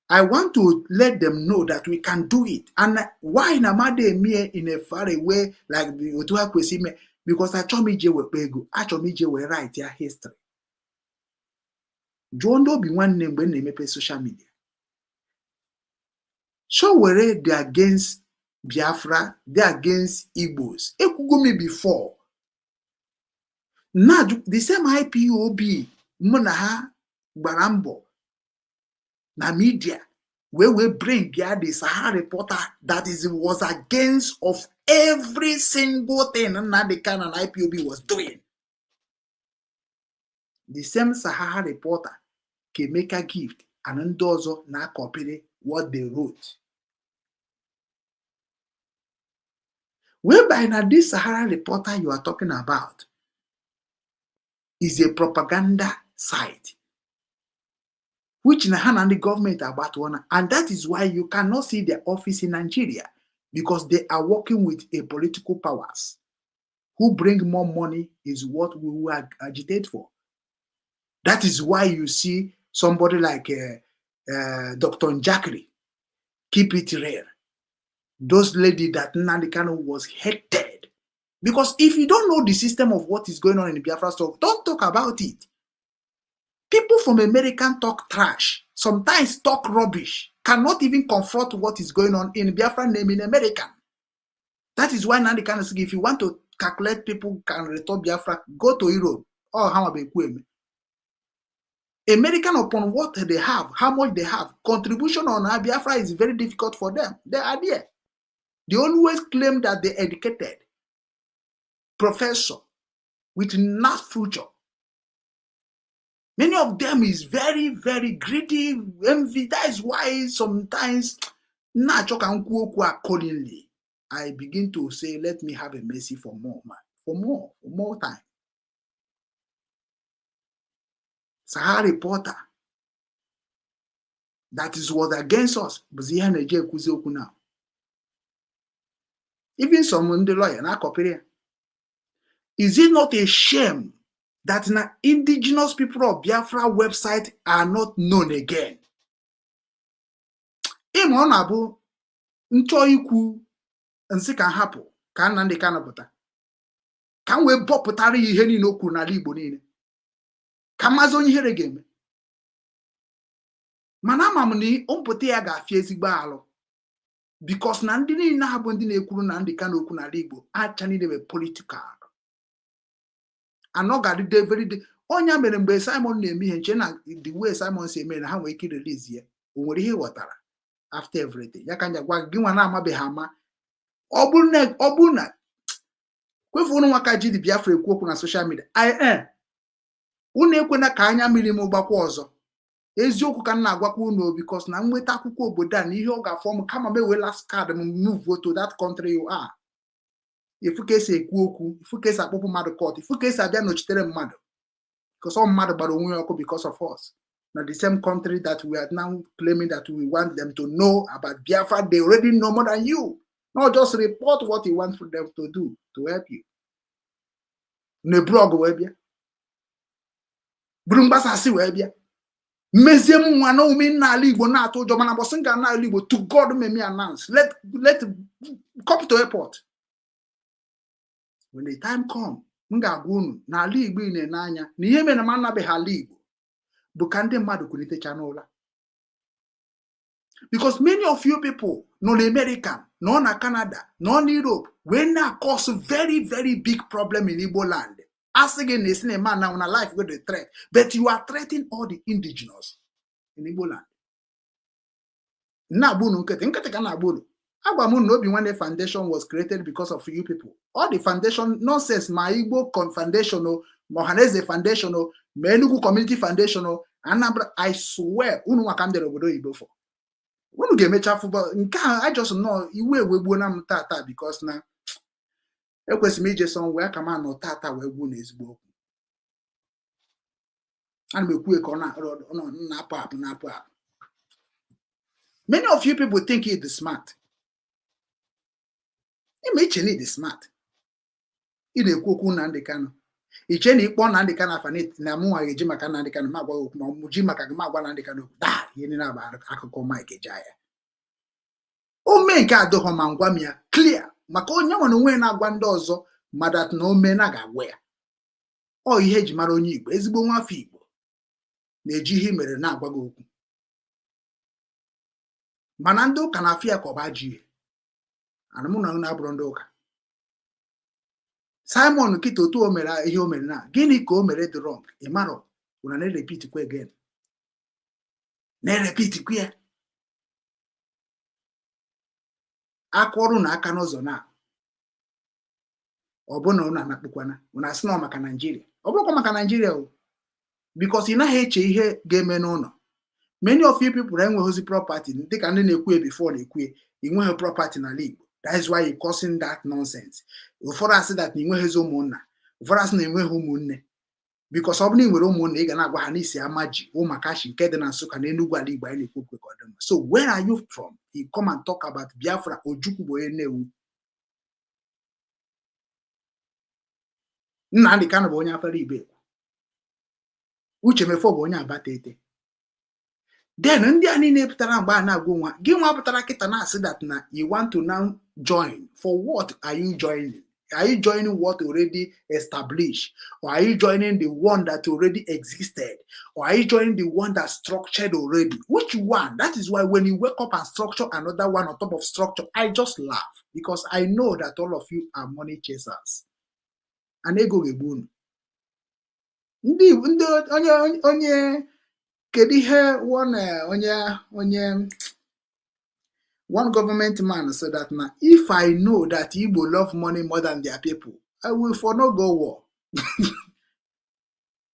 I want to let them know that we can do it. And why Namade me in a far away like the Otua Kwesime? Because I told me we pego, I told me we write their history. Jondo be one name when they make social media. So were they against Biafra, they against Igbos. It could go me before. Now the same IPOB, Monaha, Barambo. Na media where we bring the Sahara reporter that was against of every single thing Nnamdi and IPOB was doing. The same Sahara reporter can make a gift and also now copy what they wrote. Whereby now this Sahara reporter you are talking about is a propaganda site, which in the hand and the government about one, and that is why you cannot see their office in Nigeria, because they are working with a political powers who bring more money is what we will agitate for. That is why you see somebody like Dr. Njakri keep it rare. Those lady that Nnamdi Kanu was hated. Because if you don't know the system of what is going on in the Biafra stuff, don't talk about it. People from America talk trash, sometimes talk rubbish, cannot even confront what is going on in Biafra name in America. That is why Nnamdi Kanu said, if you want to calculate people can return Biafra, go to Europe or Hamburg. American upon what they have, how much they have, contribution on Biafra is very difficult for them. They are there. They always claim that they educated professor with enough future. Many of them is very, very greedy, envy. That is why sometimes accordingly, I begin to say, let me have a mercy for more, man, for more time. Sahara reporter that is was against us, but now. Even some the lawyer na copy. Is it not a shame that the indigenous people of Biafra website are not known again? Imo na bụ nchọ ikwu nsị ka hapụ ka Nnamdi Kanu pụta ka m wee bọpụtara ihe niile okwu n'ala Igbo niile ka maazị onye ihere ga-eme. Mana ama m na mpụta ya ga-afịa ezigbo alụ, because na ndị niile ha bụ ndị na-ekwuru na Nnamdi Kanu okwu n'ala Igbo acha niile be political. Anọgadide very day. Onye mere mgbe Simon na-eme ihe nche na the way Simon si eme na ha nwee ike release ya, o nwere ihe ghọtara after everything. Ya ka gwa gị nwa na-amabeghị ama. Ọ bụrụ na kwefu unu nwaka ji di Biafra ekwu okwu na social media, unu ekwena ka anya mmiri m gbakwa ọzọ. Eziokwu ka m na-agwakwa unu, because na nweta akwụkwọ obodo a na ihe ọ ga-afọ m kama m ewe last card m move to that country you are. Ifu ka esi ekwu okwu, ifu ka esi akpọpụ mmadụ court, ifu ka esi abịa nochitere mmadụ, because all mmadụ gbara onwe ya ọkụ because of us. Now the same country that we are now claiming that we want them to know about Biafra, they already know more than you. Not just report what you want for them to do to help you. Ne blog webia. Brumbasasi webia. Mezem nwa no mi na ala Igbo na atụ ụjọ mana bosi nga na ala Igbo to God may me announce. Let come to airport. When the time come, mga agunu na ala Igbo ine n'anya na ihe me na manna be ala Igbo bụ ka ndị mmadụ kwuritecha n'ụla. Because many of you people no American, no na Canada, no Europe, when na cause very, very big problem in Igbo land. As again, it's a man now in a life with the threat, but you are threatening all the indigenous in Igbo land. Nabunu nkete ka nabunu. Agbamun Obinwannem Foundation was created because of you people. All the foundation nonsense, my Igbo Foundation, Mohaneze Foundation, Menugu Community Foundation, Anambra. I swear, unu wakamdere obodo Igbo for. Unu ga-emecha football. I just know iwe wegbu na m tata because na ekwesịrị ije somewhere ka ma no tata wegbu na ezigbo okwu. Ana m ekwu ka ọ na-apụ. Many of you people think you're smart. Imagine the smart. Ị na-ekwu okwu na Nnamdi Kanu. Iche na ikpọ na Nnamdi Kanu afanit na mụ nwa eji maka Nnamdi Kanu ma gwa okwu ma mụ ji maka gị ma gwa Nnamdi Kanu. Da, ihe ni na-aba akụkọ Mike Ejaya. O mee nke adọghọ ma ngwa m ya clear maka onye nwe onwe na-agwa ndị ọzọ madat na o mee na ga-agwa ya. Ọ ihe eji mara onye Igbo, ezigbo nwa afọ Igbo na-eji ihe mere na-agwa gị okwu. Mana ndị ụka na-afịa ya ka ọ ba ji ihe. Ana mụ na unu abụrụ ndị ụka. Simon kịta otu o mere ihe o mere na gịnị ka o mere dị wrong? Ị mara una na-repeat kwa again. Na-repeat kwa ya. akọrụ na aka n'ụzọ na ọ bụ na unu anakpụkwana unu asị na maka Nigeria ọ bụrụkwa maka Nigeria o because ị naghị eche ihe ga-eme n'ụlọ. Many of you people enweghịzi property dịka ndị na-ekwu before na-ekwu inweghị property n'ala Igbo. That is why you causing that nonsense. Ụfọdụ asị that na inweghịzi ụmụnna, ụfọdụ asị na enweghị ụmụnne because ọ bụ na ị nwere ụmụnne ị ga na-agwa ha n'isi amaji ụmụakachi nke dị na Nsụka na Enugu ala Igbo anyị na-ekwu ka ọ dị mma. So where are you from? You come and talk about Biafra. Ojukwu bụ onye Nnewi. Nnamdi Kanu bụ onye Afara Ibe. Uche Mefo bụ onye Abatete. Then ndị a niile pụtara mgbe a na-agwa nwa gị nwa pụtara kịta na-asị that na you want to now join. For what are you joining? Are you joining what already established? Or are you joining the one that already existed? Or are you joining the one that's structured already? Which one? That is why when you wake up and structure another one on top of structure, I just laugh because I know that all of you are money chasers. And ego gebunu. Onye kedu ihe one government man said that now if I know that Igbo love money more than their people, I will for no go war.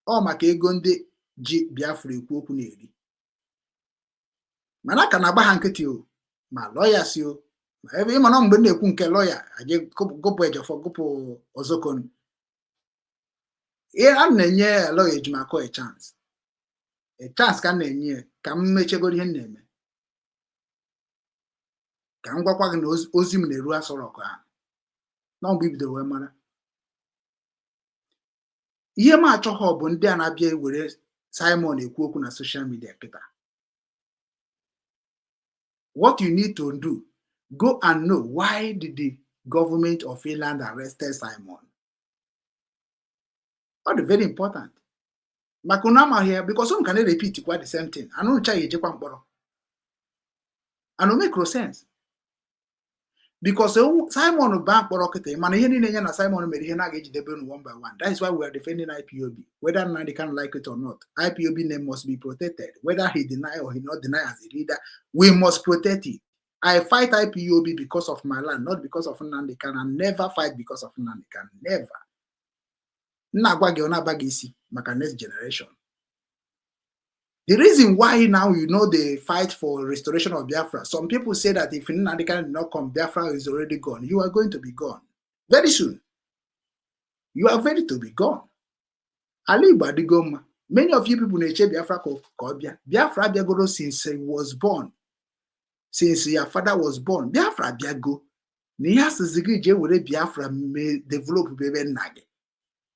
Ọ maka ego ndị ji Biafra ekwu okwu na-eri. Mana ka na-agba ha nkịtị o, ma lawyer si o, ma ebe ịma na mgbe na-ekwu nke lawyer, aje gụpụ ejofọ gụpụ ọzọkon. A na-enye lawyer ejimako a chance. A chance ka na-enye ka m mechegoro ihe na-eme. Ka m gwakwa gị na ozi m na-eru asọrọ ọkụ ahụ. Na mgbe ibido wee mara. Ihe m achọghọ bụ ndị a na-abịa were Simon ekwu okwu na social media kịta. What you need to do, go and know why did the government of Finland arrested Simon. That's very important. Makunama here, because some can repeat quite the same thing. I don't try to and make no sense. Because Simon Bank Borokete, man, here Simon Medina one by one. That is why we are defending IPOB. Whether they can like it or not, IPOB name must be protected. Whether he deny or he not deny as a leader, we must protect it. I fight IPOB because of my land, not because of Nnamdi Kanu. I never fight because of Nnamdi Kanu. Never. Maka next generation. The reason why now they fight for restoration of Biafra. Some people say that if Nnamdi Kanu did not come, Biafra is already gone. You are going to be gone very soon. You are ready to be gone. Ali Badigoma. Many of you people in Biafra Biafra Biago since he was born. Since your father was born, Biafra Biago. Niyas Zigije where Biafra may develop baby nage.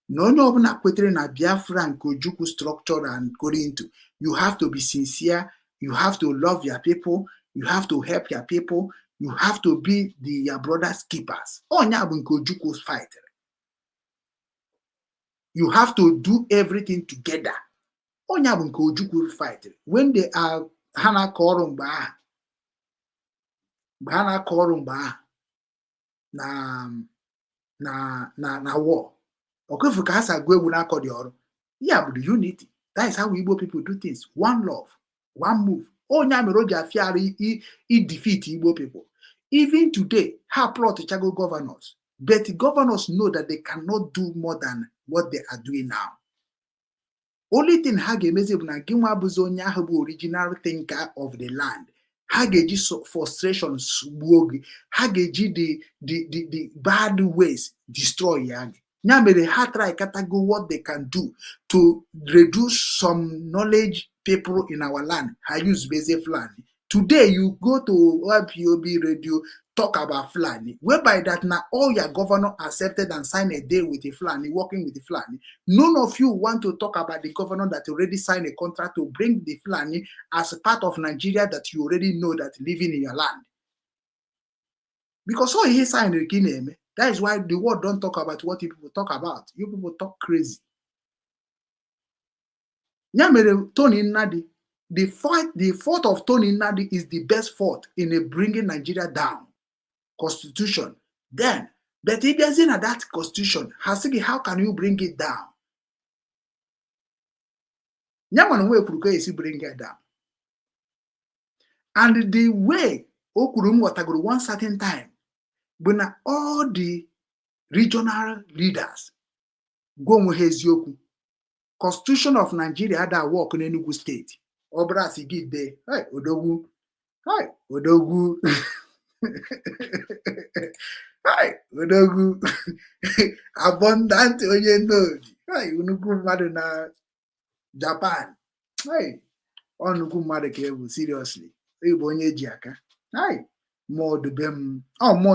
No na kwetere na Biafra and Ojukwu structure and going into. You have to be sincere. You have to love your people. You have to help your people. You have to be your brother's keepers. Onya bụ nke Ojukwu fight. You have to do everything together. Onya bụ nke Ojukwu fight. When they are hana kọrọ na war. Okay, if you can't go with the yeah, but the unity. That is how Igbo people do things. One love, one move. Oh, Nyamiroja Fiari, he defeat Igbo people. Even today, how plot to Chago governors. But the governors know that they cannot do more than what they are doing now. Only thing Hage Mezebuna Gimwa Buzonya Habu original thinker of the land. Hageji frustration swogi. Hageji the bad ways destroy Yagi. Nyamere try category what they can do to reduce some knowledge people in our land. I use basic Fulani. Today you go to IPOB radio, talk about Fulani, whereby that now all your governor accepted and signed a deal with the Fulani, working with the Fulani. None of you want to talk about the governor that already signed a contract to bring the Fulani as a part of Nigeria that you already know that living in your land. Because all he signed the name. That is why the world don't talk about what you people talk about. You people talk crazy. Nyamere Tony Nadi, the fault of Tony Nadi is the best fault in bringing Nigeria down. Constitution. Then, but if there's in that constitution, how can you bring it down? Nyaman way is bring it down. And the way Okurum Wataguru one certain time. bụ na all the regional leaders gwa onwe ha eziokwu. Constitution of Nigeria ada work n'Enugu steeti. Ọ bụrụ asị gị dee odogwu odogwu odogwu abundant onye nnobi nnukwu mmadụ na Japan ọ nnukwu mmadụ ka ebu seriously ịbụ onye ji aka mmụọ dube m mmụọ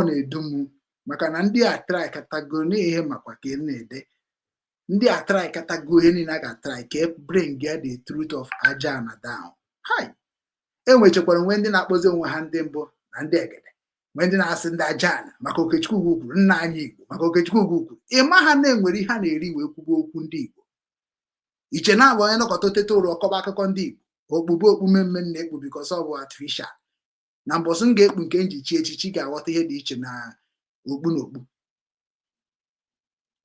na-edu m maka na ndị a try katago n'ihe makwa ka na-ede ndị a try katago ihe niile a ga-try ka bring the truth of aja na down. Enwechekwara nwe ndị na-akpọzi onwe ha ndị mbụ na ndị egede, nwe ndị na-asị ndị aja maka Okechukwu kwuru nna anyị Igbo maka Okechukwu kwuru ịma ha na-enwere ihe a na-eri wee kwugo okwu ndị Igbo. Iche na-abụ onye nọkọta tete ụrụ ọkọba akụkọ ndị Igbo okpukpe okpume mme na-ekpu because ọ bụ artificial na mbọsụ m ga-ekpu nke njichi echichi ga-aghọta ihe dị iche na okpu na okpu.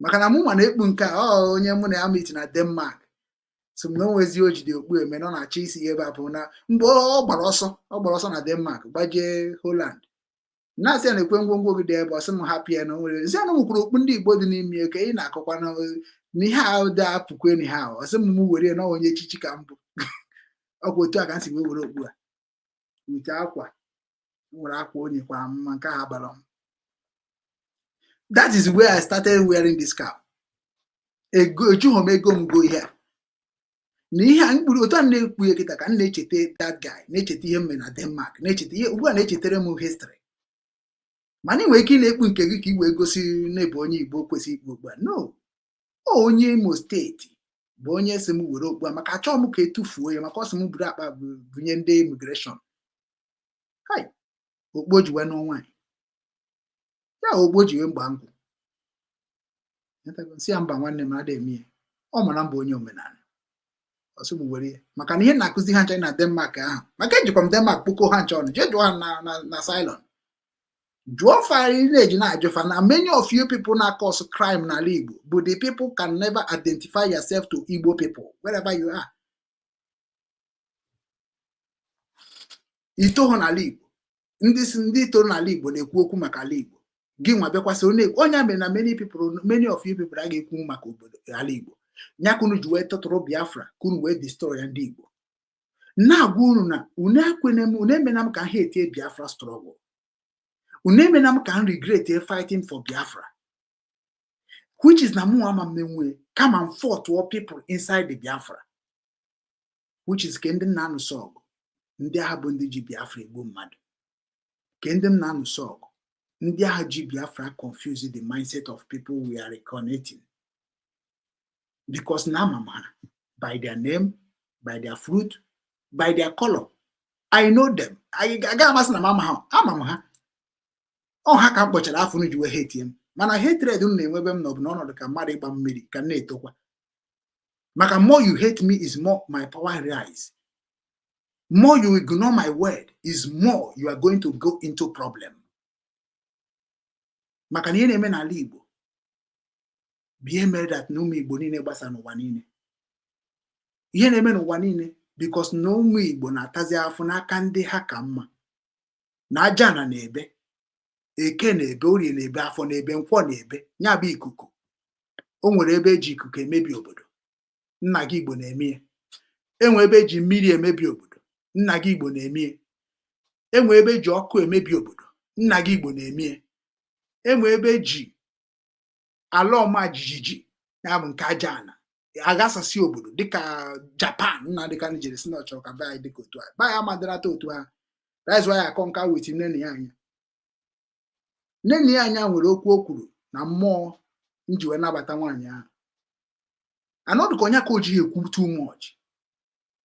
Maka na mụ nwa na-ekpu nke onye mụ na ya meet na Denmark so m na onwezi o jide okpu eme nọ na-achọ isi ebe a bụ na mgbe ọ gbara ọsọ na Denmark gbajee Holland na-asị ya na-ekwe ngwongwo gị dị ebe ọsị m hapụ ya na nwere zi anụ kwuru okpu ndị Igbo dị n'ime ka ị na-akọkwa n'ihe ahụ dị apụkwe n'ihe ahụ ọsị m were na onye echichi ka mbụ ọkwa otu a ka m si wee were okpu a wite akwa nwere akwa onye kwa mma nke ahụ agbara m. That is where I started wearing this cap. Ejughọ m ego m go ihe a na ihe a mkpụrụ otu a na-ekwu ya kịta ka m na-echeta that guy na-echeta ihe mme na Denmark na-echeta ihe ugbu a na-echetara m history. Mana ị nwere ike ị na-ekpu nke gị ka ị wee gosi n'ebe onye Igbo kwesịrị ikpu okpu a. No, onye Imo steeti bụ onye si m were okpu a maka achọọ m ka etufuo ya maka ọ sị m buru akpa bunye ndị immigration. Okpu ji wee n'ọnwa ya ogbo ji mgba nkwụ si ya mba nwanne m adịghị eme ọ mara mba onye omenala ọsọ m were ya maka na ihe na-akụzi ha ncha na Denmark ahụ maka ejikwa m Denmark kpoko ha ncha ọnụ jee jụọ ha na Ceylon jụọ fari na-eji na-ajụfa na many of you people na cause crime n'ala Igbo but the people can never identify yourself to Igbo people wherever you are. Itoho n'ala Igbo ndị toro n'ala Igbo na-ekwu okwu maka ala Igbo gị nwa bịakwasị onye mere na many of you people a ga-ekwu maka obodo ala Igbo nya kunu ji wee tụtụrụ Biafra kunu wee destroy ya ndị Igbo na-agwa unu na unu ekwene m unu emena m ka m hate Biafra struggle unu emena m ka m regret fighting for Biafra which is na mụ ama mmenwe come and fought all people inside the Biafra which is ke ndị nna anụsọ ọgụ ndị agha bụ ndị ji Biafra egbu mmadụ ke ndị m na-anụsọ ọgụ ndị agha ji Biafra confuse the mindset of people we are reconnecting because na ama ha by their name, by their fruit, by their color. I know them. I ga amasị na mama ha ama ha ọ ha ka mkpọchara afọ nu ji wee hate m mana hatred m na-enwebe m n'ọnọdụ ka mmadụ ịgba mmiri ka na-etokwa maka more you hate me is more my power rise. More you ignore my word is more you are going to go into problem. Maka na ihe na-eme n'ala Igbo be mere that no ụmụ Igbo niile gbasa n'ụwa niile. Ihe na-eme n'ụwa niile because na ụmụ Igbo na-atazi afọ n'aka ndị ha ka mma. Na aja na ebe, eke na ebe, orie na ebe, afọ na ebe, nkwọ na ebe, nya bụ ikuku. O nwere ebe eji ikuku emebi obodo. Nna gị Igbo na-eme ya. Enwe ebe eji mmiri emebi obodo. Nna gị Igbo na-eme ya. Enwe ebe eji ọkụ emebi obodo. Nna gị Igbo na-eme ya. Enwe ebe ji ala ọma jijiji ya bụ nke aja ana agasasi obodo dịka Japan na dịka Nigeria si na ọchọ ka baa dịka otu a baa madarata otu ha. That's why I conquer with nne ya anya. Nne ya anya nwere okwu o kwuru na mmụọ njiwe nabata nwaanyị ahụ. Anọdụ ka onye ka o ji ekwu too much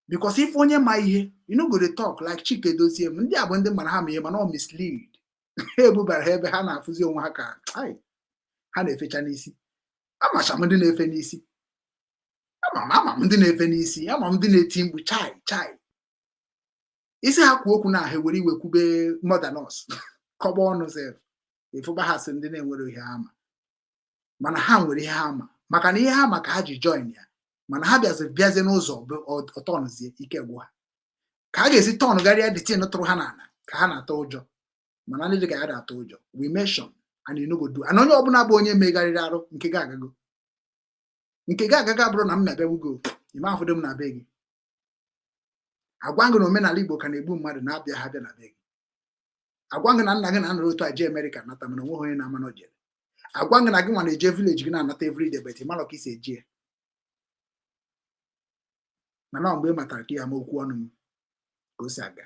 because if onye ma ihe you no go dey talk like Chike Dozie m ndị abụ ndị mara ha ma ihe mana ọ mislead ebubara ha ebe ha na-afụzi onwe ha ka ha na-efecha n'isi amacha m ndị na-efe n'isi ama m ndị na-efe n'isi ama m ndị na-eti mkpu chai isi ha kwuo okwu na ha were iwe kwube mother nurse kọba ọnụ sef ịfụba ha sị ndị na-enwere ihe ama mana ha nwere ihe ama maka na ihe ha maka ha ji join ya mana ha bịazie n'ụzọ ọtọnụzie ike gwụ ha ka a ga-esi tọnụ garịa detin tụrụ ha n'ala ka ha na-atọ ụjọ mana ndị dịka ya da-atụ ụjọ we mention and you no go do and onye ọbụla bụ onye megharịrị arụ nke ga-agago nke ga-agaga bụrụ na m na-abịagbugo ime afụdo m na be gị agwa gị na omenala Igbo ka na-egbu mmadụ na-abịa ha bịa na be gị agwa gị na nna gị na-anọrọ otu a jee Amerịka nata mana onweghị onye na-ama na jere agwa gị na gị nwa na-eje vileji gị na-anata everyday but ịmara ka isi eji ya mana mgbe ị matara ka ya ma okwu ọnụ m ka o si aga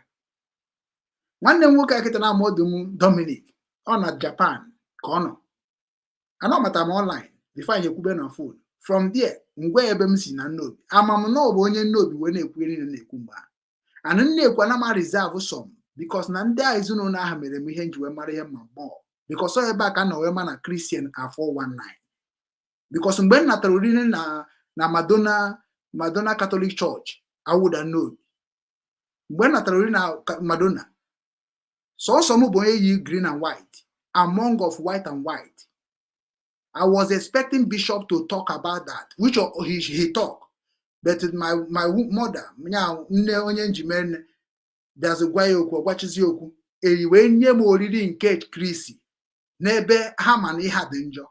nwanne m nwoke akịta na-ama ọdụ m Dominic ọ na Japan ka ọ nọ ana ọ matara m online before anyị ekwube na phone from there ngwa ebe m si na Nnobi ama m na ọ bụ onye Nnobi wee na-ekwu niile na-ekwu mgbe ahụ and nna-ekwu ana m reserve some because na ndị a ezinụlọ ahụ mere m ihe nji wee mara ihe mma mmụọ because ọ ebe a ka nọ wee ma na Christian afọ 19 because mgbe m natara oriri na Madonna Catholic Church awụda Nnobi mgbe m natara oriri na Madonna sọsọ m bụ onye yi green and white among of white and white. I was expecting Bishop to talk about that, which he talked. But my mother, onye njimene, there's a gwa okwu, ọgwachizi okwu, eyiwe nye m oriri nke Krisi, n'ebe ha ma na ihe dị njọ.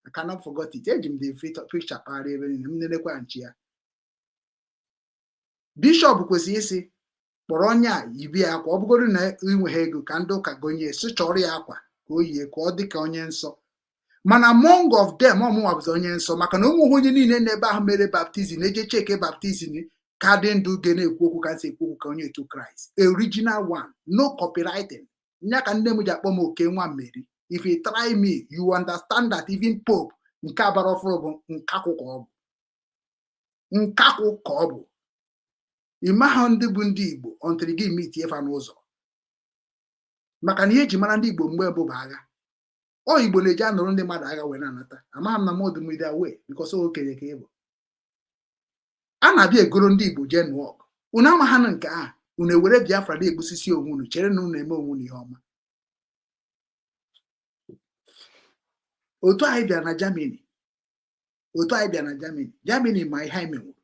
I cannot forget it. Eji m the picture parị ebe niile, m nenekwa nchi ya. Bishop kwesịrị isi, kpọrọ onye a yibi akwa, ọ bụgoro na inwe ha ego ka ndị ụka gonye, si chọrọ ya akwa ka o yie ka ọ dị ka onye nsọ. Mana among of them ọmụnwa bụzi onye nsọ maka na ụmụ onye niile n'ebe ahụ mere baptizim na-eje cheke baptizim ka dị ndụ ga na-ekwu okwu ka nsị ekwu okwu ka onye etu Kraịst original one no copywriting nya ka nne m ji akpọ m oke nwa mmeri if you try me you understand that even Pope nke abara ọfụrụ bụ nkakwu ka ọ bụ ịmaha ndị bụ ndị Igbo until gị meet efa n'ụzọ maka na ihe eji mara ndị Igbo mgbe bụ agha o Igbo na-eji anụrụ ndị mmadụ agha wee na-anata amaghị m na mmadụ mmiri away because okenye ka ịbụ a na-abịa egoro ndị Igbo jee nụọ ọgụ unu amaha na nke a unu ewere Biafra na-egbusisi onwe unu chere na unu eme onwe unu ihe ọma otu anyị bịara na Germany ma ihe anyị menwuru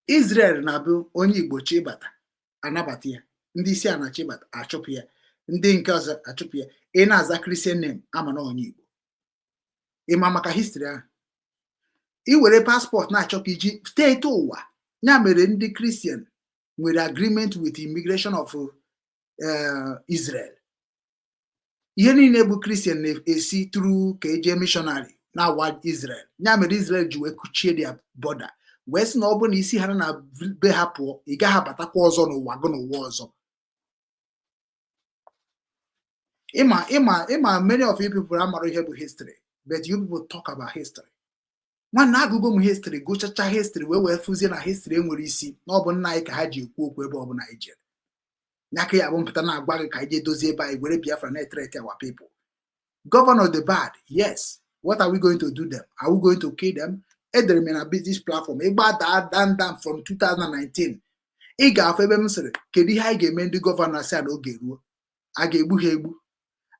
Israel na-abụ onye Igbo chibata anabata ya ndị isi a na-achịbata achụpụ ya ndị nke ọzọ achụpụ ya ị na-aza Christian name ama na onye Igbo ịma maka history ahụ ị were paspọtụ na-achọ ka iji steeti ụwa ya mere ndị Christian nwere agreement with immigration of Israel ihe niile bụ Christian na-esi through ka eje missionary na-awa Israel ya mere Israel ji wee kuchie their border wee sị na ọ bụ na isi ha na be ha pụọ ị gaghị abatakwa ọzọ n'ụwa gụ n'ụwa ọzọ Ima, many of you people are here with history, but you people talk about history. One na Google history, go chacha history, where fuzzy na history nwere isi, na ọ bụ nna anyị ka ha ji ekwu okwu ebe ọ bụ na ije. Nyaka ya bụ mpụta na agwa gị ka ije dozie ebe anyị were Biafra na threat our people. Governor the bad, yes. What are we going to do them? Are we going to kill them? Edere me na business platform. Ịgba down from 2019. Ị ga-afọ ebe m sịrị, kedu ihe anyị ga-eme ndị gọvanọ asị a n'oge ruo? A ga-egbu ha egbu.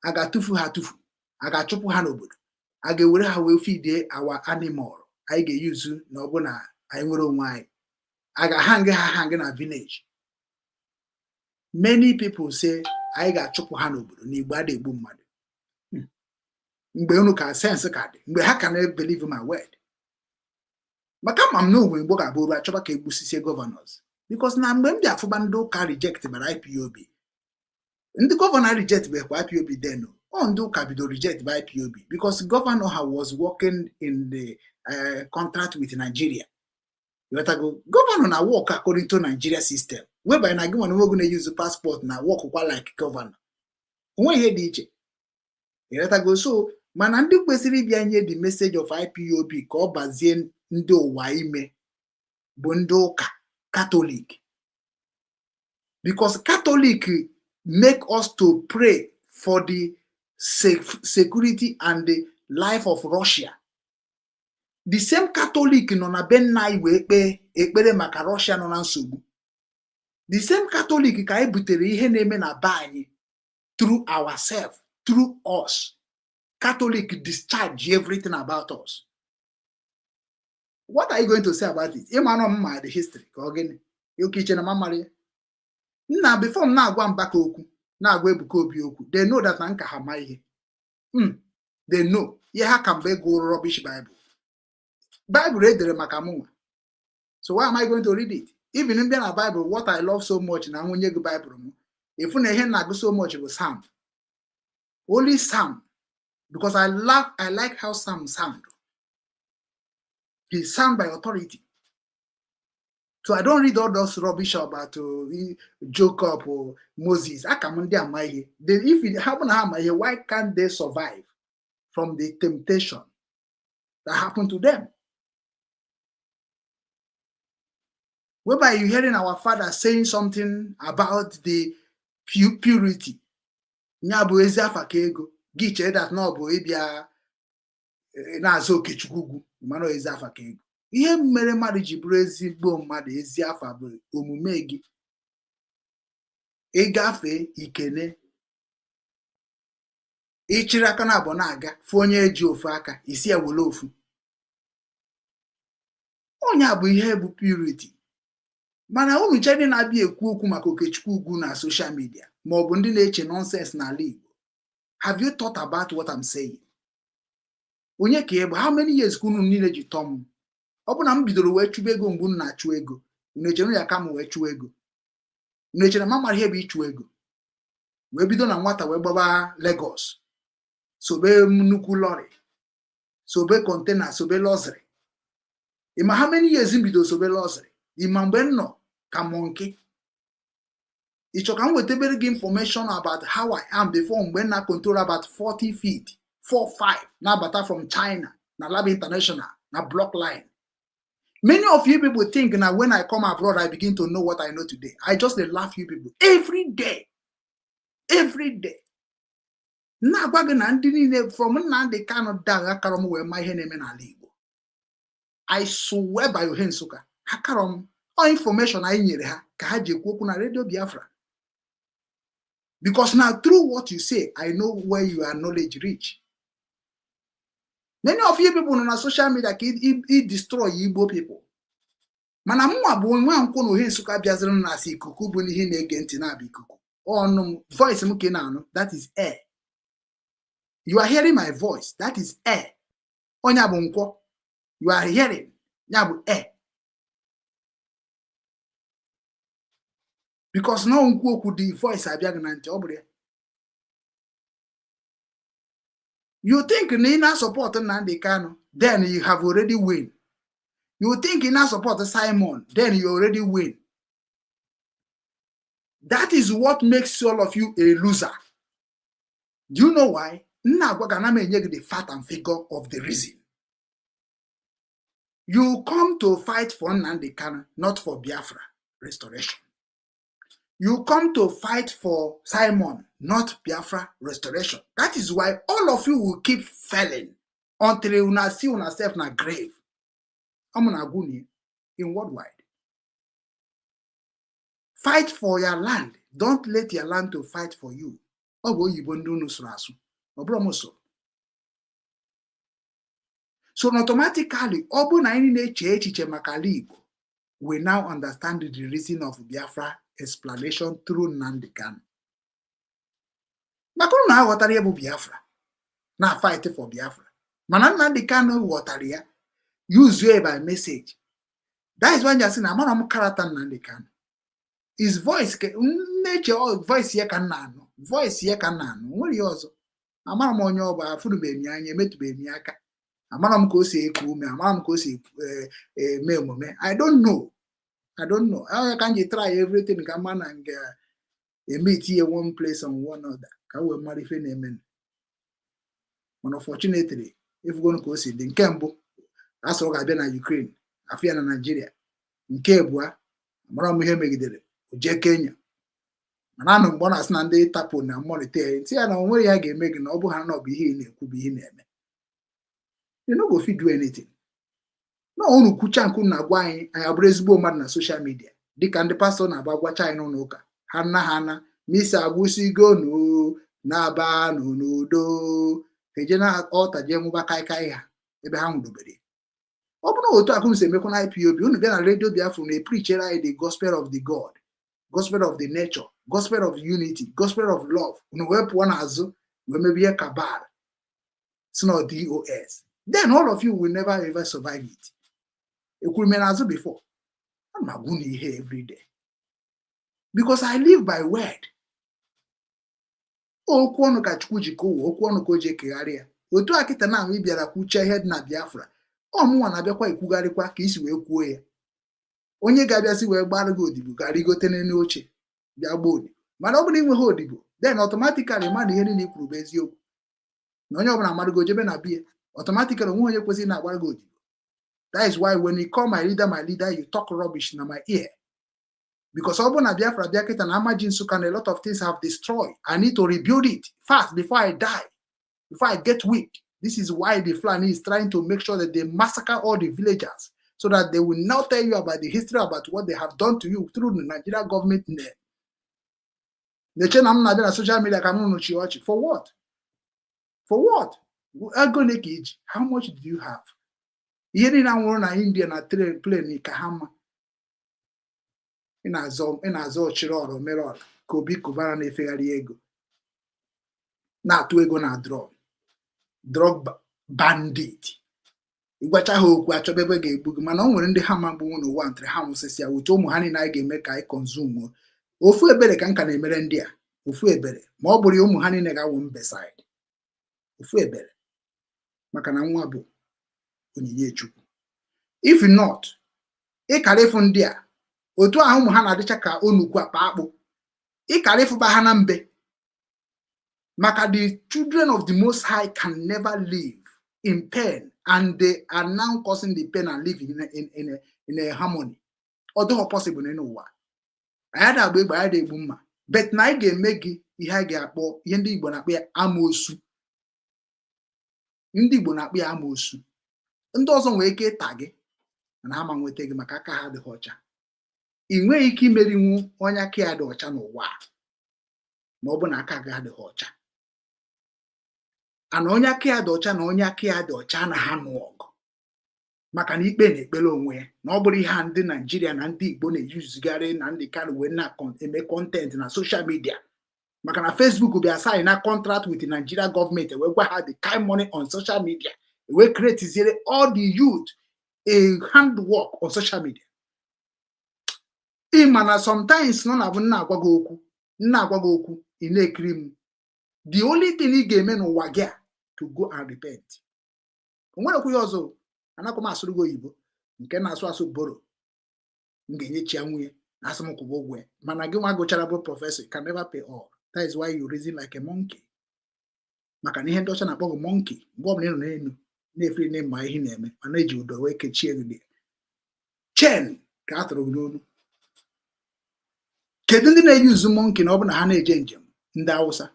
A ga-atụfu ha atụfu, a ga-achụpụ ha n'obodo, a ga-ewere ha wee feed our animal anyị ga-eyuzu na ọ bụ na anyị nwere onwe anyị, a ga-hang ha na village. Many people say anyị ga-achụpụ ha n'obodo na Igbo adịghị egbu mmadụ. Mgbe unu ka sense ka dị, mgbe ha ka na-believe my word. Maka ma m na ogwe Igbo ga-abụrụ achọba ka egbusisi governors because na mgbe m bịa afụba ndị ụka reject bara IPOB ndị gọvanọ reject by IPOB then on do cabido reject by IPOB because governor was working in the contract with Nigeria. You better go governor na work according to Nigeria system whereby na gị nwana going to use the passport na work like governor. Onwe ihe dị iche. You better go so mana ndị kwesịrị ịbịa nye the message of IPOB ka ọ bazie ndị ụwa ime bụ ndị ụka Catholic because Catholic make us to pray for the security and the life of Russia. The same Catholic nọ na be nna anyị wee ekpere maka Russia nọ na nsogbu. The same Catholic ka anyị butere ihe na-eme na be anyị through ourselves, through us. Catholic discharge everything about us. What are you going to say about it? Ịma nọ mma the history ka ọ gịnị? Oke iche na mamari. Now, before now go back okwu, now go Ebuka Obi okwu, they know that Nanka ha ma ihe. They know. Yeah, can be go rubbish Bible. Bible read the makamunwa. So why am I going to read it? Even in the Bible, what I love so much now when you go Bible, if you go so much it was Psalm. Only Psalm. Because I like how Psalm sound. He sound by authority. So I don't read all those rubbish about Jacob or Moses. I come there, if it happen, why can't they survive from the temptation that happened to them? Whereby you're hearing our father saying something about the purity. Nyabu eziafa ka ego. Giche that no bo ebia na-azụ Okechukwu mano eziafa ka ego. Ihe mere mmadụ ji bụrụ ezigbo mmadụ eziafa bụ omume gị. Ịgafe ikene. Ịchịrị aka na abọ na-aga fụ onye eji ofu aka isi ewele ofu. Onye bụ ihe bụ purity. Mana unu chedi na-abịa ekwu okwu maka Okechukwu Ugwu na social media ma ọ bụ ndị na-eche nonsense n'ala Igbo. Have you thought about what I'm saying? Onye ka ebe, how many years kunu niile ji tom? Ọ bụ na m bidoro wee chụba ego mgbe m na-achụ ego. Unu echere ya ka m wee chụọ ego. Unu echere ma mara ihe bụ ịchụ ego. Wee bido na nwata wee gbaba Lagos. Sobe nnukwu lorry. Sobe container, sobe lozri. Ima how many years m bido sobe lozri? Ima mgbe nọ ka monkey. Icho can we tell you information about how I am before when I control about 40 feet, 4-5, now bata from China, na Lab International, na block line. Many of you people think now when I come abroad, I begin to know what I know today. I just laugh you people every day. Every day. Na from now they cannot die where my name Igbo. I swear by your hands, suka. Hakarom, all information I need kahaji kwoku na Radio Biafra. Because now through what you say, I know where your knowledge reach. Many of you people on social media it destroy Igbo people. Mana mwa bụ nwa nkono he nsuka biazere na asi ikuku bụ ihe na-ege ntị na abikuku. On voice m ke na anu, that is air. You are hearing my voice, that is air. Onya bụ nkwo. You are hearing, nya bụ air. Because no one could the voice you think Nina support Nnamdi Kanu, then you have already win. You think Nina support Simon, then you already win. That is what makes all of you a loser. Do you know why? The fact and figure of the reason. You come to fight for Nnamdi Kanu, not for Biafra restoration. You come to fight for Simon, not Biafra restoration. That is why all of you will keep failing until you see yourself in a grave. I'm an aguni in worldwide. Fight for your land. Don't let your land to fight for you. So automatically, we now understand the reason of Biafra explanation through Nnamdi Kanu. Nakuru na ghọtara ya bụ Biafra na fight for Biafra. Mana Nnamdi Kanu ghọtara ya use you by message. That is why you say na amara m character Nnamdi Kanu. His voice nature voice ye ka nna anụ. Voice ye ka nna anụ. Nwere ya ọzọ. Amara m onye ọba afụrụbe m anya emetụbe m aka. Amara m ka o si eku ume, amara m ka o si eme omume. I don't know. How can you try everything? Come on and meet here one place and one other. Can we marry for name? Unfortunately, if we're going to go see the Kembo, as well as in Ukraine, I feel in Nigeria, in Kebwa, Maram Hemegidere, J Kenya. And I know bonus Nande tapo na monetary. See, I know where I get making no not be here, could be in. You know, go fit do anything. No onu kuchanku na gwany abrezbo mad na social media. Dika ndị pastor na bagwa China n'ụka. Hana misa agwusigo no na ba no n'udo. Ejena altar je mụba kai ha ebe ha nwudobere. Ọ bụ na otu akụm se mekwa na IPOB unu bịa na Radio Biafra na preach the gospel of the God gospel of the nature, gospel of unity, gospel of love. Wepụ n'azụ wee mebie cabal. It's not DOS. Then all of you will never ever survive it. It could mean as before. I'm not going to hear every day. Because I live by word. Okwu ọnụ ka Chukwu ji kowo, okwu ọnụ ka o ji ekegharị ya. Otu a kịta na anyị bịara kwuchie ihe dị na Biafra. Ọmụnwa na-abịakwa ekwugharịkwa ka isi wee kwuo ya. Onye ga-abịasị wee gbara gị odibo ga-arịgote n'elu oche bịa gbaa odibo. Mana ọ bụrụ inweghị odibo, then automatically mmadụ ihe niile kwuru bụ eziokwu. Na onye ọbụla mmadụ jebe na bie, automatically onwe onye kwesịrị na-agbara gị odibo. That is why when you call my leader, you talk rubbish in my ear. Because ọ bụrụ na Biafra bịa kịta na Amaji Nsukka and a lot of things have destroyed. I need to rebuild it fast before I die, before I get weak. This is why the Fulani is trying to make sure that they massacre all the villagers so that they will now tell you about the history, about what they have done to you through the Nigerian government name. The chain I'm not on social media for what? For what? How much do you have? Here in our India na plane Kahama. In Azom Chiroro Meror, Kobi Kubana Nefegari ego. Na to ego na drug bandit. Igwacha hoku achobebe ga-egbu mana o nwere ndị ha ma bụ unu wa ntre ha nwụsịsị ya uto ụmụ ha niile anyị ga-eme ka anyị consume ofu ebere ka nka na-emere ndị a ofu ebere ma ọ bụrụ ụmụ ha niile ga-awụ mbeside ofu ebere maka na nwa bụ onyinye Chukwu. If not ịkarifu ndị a otu ahụ ụmụ ha na-adịcha ka onukwu akpa akpụ ịkarifu ba ha na mbe maka the children of the Most High can never live in pain, and they are now causing the pain and living in a harmony. Although possible in ụwa. I had a baby, I had a woman. But na ị ga-eme gị ihe a ga-akpọ ihe ndị Igbo na-akpọ ya amoosu. Ndị Igbo na-akpọ ya amoosu. Ndị ọzọ nwere ike ịta gị na ha ma nweta gị maka aka ha dị ọcha. Ị nweghị ike imerinwu onye aka ya dị ọcha n'ụwa ma ọ bụ na aka gị dị ọcha. Ana onye aka ya dị ọcha na onye aka ya dị ọcha na ha nụ ọgụ maka na ikpe na-ekpere onwe ya na ọ bụrụ ihe ndị Nigeria na ndị Igbo na-eyuzigharị na ndị ka wee na-eme content na social media maka na Facebook bịa sign na contract with the Nigeria government wee gwa ha the kind money on social media wee create all the youth a handwork on social media. Mana sometimes nọ na bụ nna agwa gị okwu ị na-ekiri m. The only thing ị ga-eme n'ụwa gị to go and repent. Onwere okwu ya ọzọ anakọ m asụrụ gị oyibo nke na-asụ asụ boro m ga-enyechi ya nwunye na asị m kwụba ụgwọ mana gị nwa gụchara bụ professor can never pay all. That is why you reason like a monkey. Maka na ihe ndị ọcha na-akpọ gị monkey mgbe ọbụla ị nọ n'elu na-efiri na-ema ihe na-eme mana eji ụdọ wee kechie gị chen ka a tụrụ gị n'olu. Kedu ndị na-eyuzu monkey na ọ bụ na ha na-eje njem? Ndị Hausa.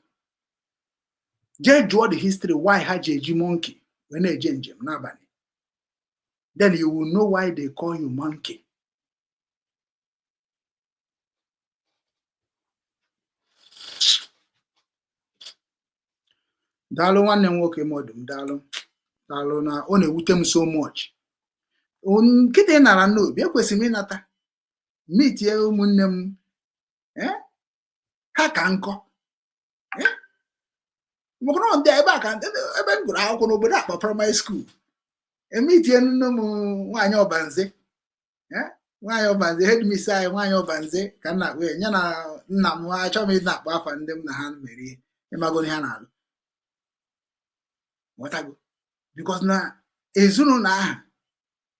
Jee jụọ the history why ha ji eji monkey when na-eje njem n'abalị. Then you will know why they call you monkey. Daalụ nwanne m nwoke modum daalụ na ọ na-ewute m so much. Nkịta ị nara n'obi ekwesịrị m ịnata mitie ụmụnne m ha ka nkọ mụkọrọ ndị ebe a ka ebe m gụrụ akwụkwọ n'obodo akpa primary school emitie nne m nwaanyị ọbanze headmiss anyị nwaanyị ọbanze ka nna wee nye na nna m achọ m ịna-akpọ afa ndị m na ha mere ihe ịmago ihe ha na-alụ nwetago because na ezinụlọ ahụ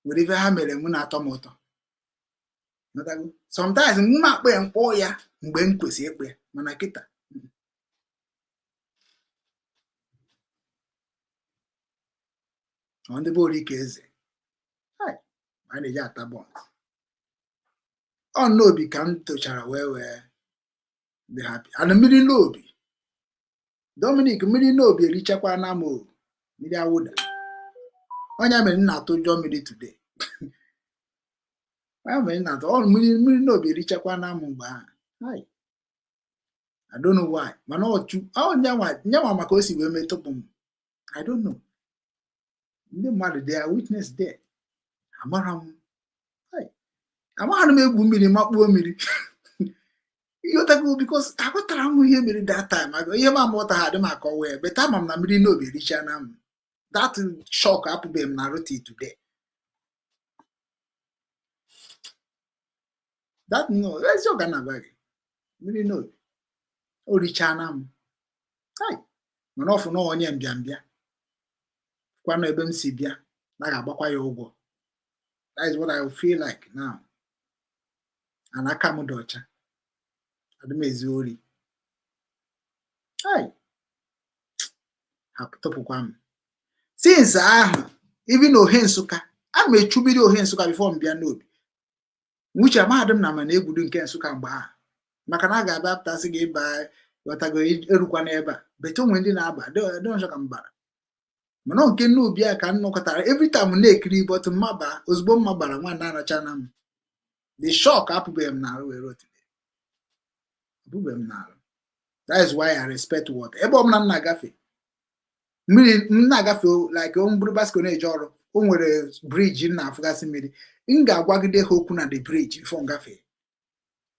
nwere ife ha mere m na-atọ m ụtọ. Sometimes m akpọ ya mkpọ ya mgbe m kwesịrị ịkpọ ya mana kịta ndị bụ Orike Eze a na-eji ata bọns ọ n'obi ka m tochara wee dị happy. Ana mmiri n'obi Dominic mmiri n'obi erichakwa na m mmiri awụda onye mere nna atụ ụjọ mmiri today. Mmiri n'obi erichakwa na m mgbe ahụ. I don't know why. Mana nyanwa maka o si wee metụpụ m. I don't know. Ndị mmadụ they are witness there. Amaghị m egwu mmiri makpuo mmiri You go because I got around here maybe that time. I go, yeah, my mother had my call where, but I'm not really no be rich and that shock up be narrative today. That no, let's your gonna bag. Really no. O rich and hi. Man off no onye mbiambia. Kwa no ebe nsi bia. Na ga agbakwa ya ụgwọ. That is what I feel like now. And I come docha. Adumezi ori. Hi. Hapụtụpụkwa m. Since even Ohensuka, I may chubiri Ohensuka before mbia n'obi. Which mahadum na mana egwudu nke Nsụka mgbe ahụ. Maka na ga abaptasi gị ba watago erukwa n'ebe a. Beto nwe ndị na-aba, don shoka mbara. Mana nke n'obi a ka nnọkọtara every time na-ekiri but mmaba ozugbo mmabara nwa na-aracha na m. The shock apụbeghị m n'arụ were otide. Apụbeghị m n'arụ. That is why I respect water. Ebe ọ bụla m na-agafe. Mmiri m na-agafe like mburu basket na-eje ọrụ. O nwere bridge na afụgasị mmiri. M ga-agwagide ha okwu na the bridge before ngafe.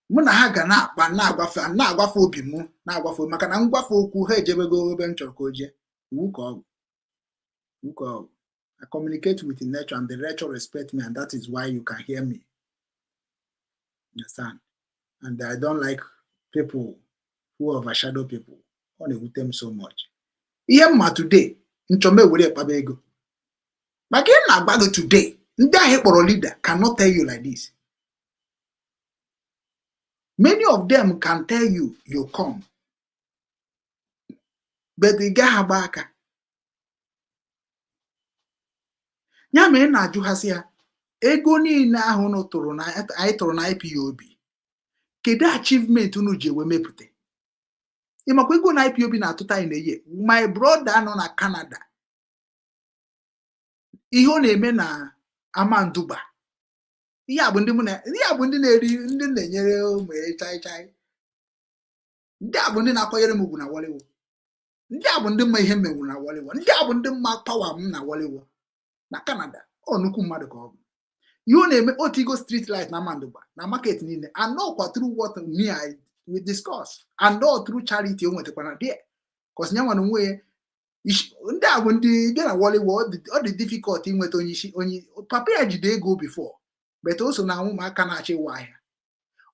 Mụ na ha ga na-akpa na-agwafe obi m na-agwafe maka na ngwafe okwu ha ejebego ebe m chọrọ ka o jee. Iwu ka ọ bụ. I communicate with the nature and the nature respect me and that is why you can hear me. Understand? And I don't like people who overshadow people. I want to with them so much. Ihe mma today, nchome were ekpaba ego. Maka ị na-agbago today, ndị ahụ kpọrọ leader cannot tell you like this. Many of them can tell you, you come. But ị gaghị agba aka. Ya mere na-ajụ ha sị ya, ego niile ahụ anyị tụrụ na IPOB, kedu achievement unu ji ewe mepụta? Ị makwa ego na IPOB na-atụta anyị na-eye. My brother nọ na Canada. Ihe ọ na-eme na Amanduba. Ihe a bụ ndị na-eri ndị na-enyere ụmụ chai. Ndị a bụ ndị na-akwanyere m ugwu na Walewo. Ndị a bụ ndị mma ihe menwuru na Walewo. Ndị a bụ ndị mma power m na Walewo. Na Canada, nnukwu mmadụ ka ọ bụ. Ihe ọ na-eme otigo street light na Amanduba na market niile. And all through what we discuss. And all through charity o nwetakwana there. Because nyanwa n'onwe ndị a bụ ndị bịa na Walewo ọ dị difficult inweta onye papa ya jide ego before. But also na ụmụaka na-achị ịwa ahịa.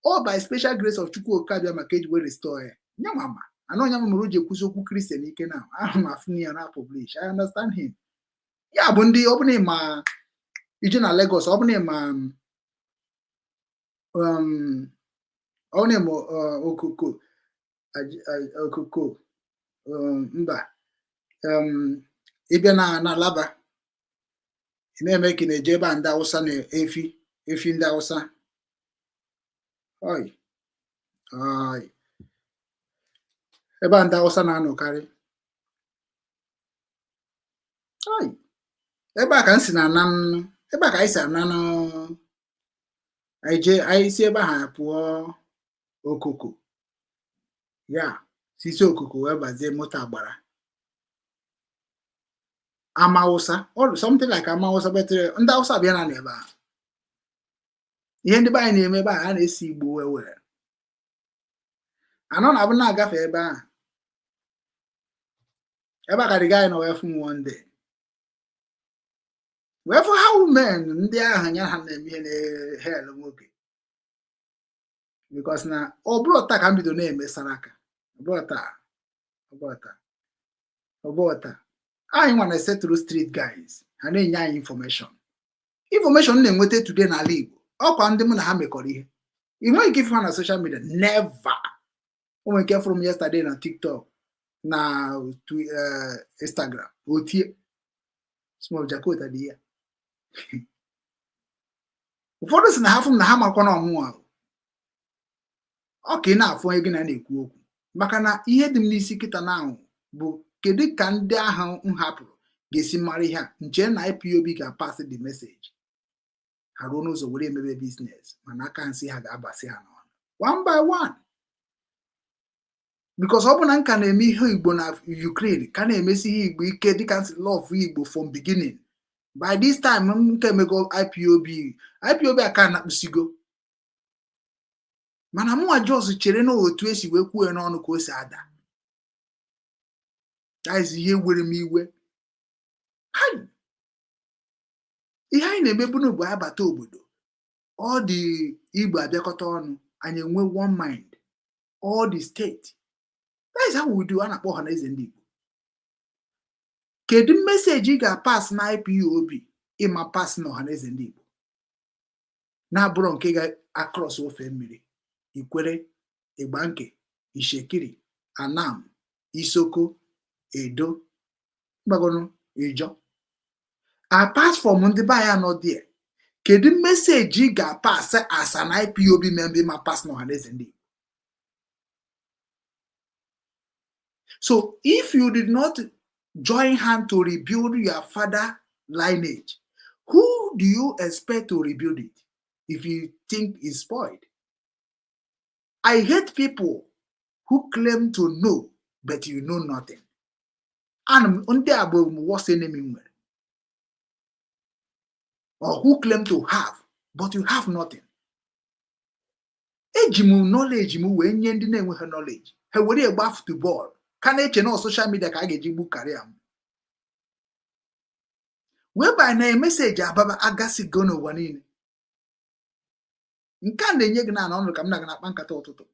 All by special grace of Chukwu Okabia maka eji wee restore ya. Nyamama. Anọ nyamama o ji ekwuzi okwu Christian ike na ahụ ma afụ ya na publish. I understand him. Ya bụ ndị ọ bụla ịma ije na Lagos, ọ bụla ịma ọ na-eme okoko mba ịbịa na Alaba ị na-eme ka na-eje ebe a ndị Awụsa na-efi ndị Awụsa. Ebe a ndị Awụsa na-anọkarị. Ebe a ka anyị si ananụ anyị si ebe ha pụọ okoko ya sisi okoko wee bazie moto agbara Amawụsa or something like Amawụsa betere ndị Awụsa bịa na ebe a ihe ndị be anyị na-eme ebe a na-esi Igbo wee anọ na abụ na-agafe ebe a ka dịga anyị na wee fụ m one day wee fụ how men ndị ahụ nya ha na-eme ihe na hell nwoke because na ọ bụrụ taa ka m bido na-eme saraka ọ bụrụ taa anyị nwa na settle street guys ha na-enye anyị information na-enweta today n'ala Igbo ọkwa ndị mụ na ha mekọrọ ihe ị nweghị ike ịfụ ha na social media never. O nwere nke from yesterday na TikTok na Instagram otie small Jakota dị ya ụfọdụ si na ha fụ m na ha makwa na ọmụmụ ahụ ọ ka ị na-afụ onye gị na-ekwu okwu maka na ihe dị m n'isi kịta na ahụ bụ kedu ka ndị ahụ m hapụrụ ga-esi mara ihe a nche na IPOB ga-pass the message ha ruo n'ụzọ were emebe business mana aka nsị ha ga-abasị ha n'ọnụ one by one because ọ bụ na nka na-eme ihe Igbo na Ukraine ka na-emesi ihe Igbo ike dịka nsị love Igbo from beginning. By this time m nke emego IPOB aka na-akpụsigo mana mụnwa jos chere na otu esi wee kwuo n'ọnụ ka o si ada. That ihe were m iwe. Ihe anyị na-emebu n'ugbo abata obodo, all the Igbo abịakọta ọnụ, anyị enwe one mind, all the state. That is how we do. A na-akpọ ha na eze ndị Igbo. Kedu meseji ị ga-pass na IPOB ịma pass na ọha na eze ndị Igbo na-abụrụ nke ga-across ofe mmiri? Ikwere, Igbanke, Ishekiri, Anam, Isoko, Edo, Mgbagonu, Ijo. Apart from ndị be anyị nọ there, kedu meseji ị ga-pass as an IPOB member ma pass na ọha na eze ndị Igbo? So if you did not join hand to rebuild your father lineage, who do you expect to rebuild it if you think it's spoiled? I hate people who claim to know, but you know nothing. And ndị a bụ worst enemy nwere. Or who claim to have, but you have nothing. Eji m knowledge m wee nye ndị na-enweghị knowledge. Ha were egba football. Ka na-eche na social media ka a ga-eji gbu karịa m. Whereby na message ababa agasigo n'ụwa niile. Nke a na-enye gị na ọnụ ka m na-aga na-akpa nkata ụtụtụ.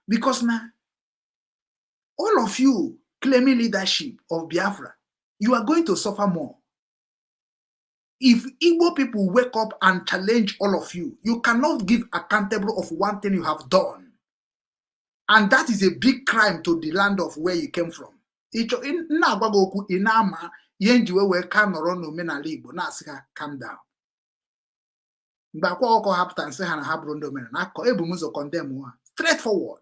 Because now, all of you claiming leadership of Biafra, you are going to suffer more. If Igbo people wake up and challenge all of you, you cannot give accountable of one thing you have done. And that is a big crime to the land of where you came from. Calm down. Straightforward.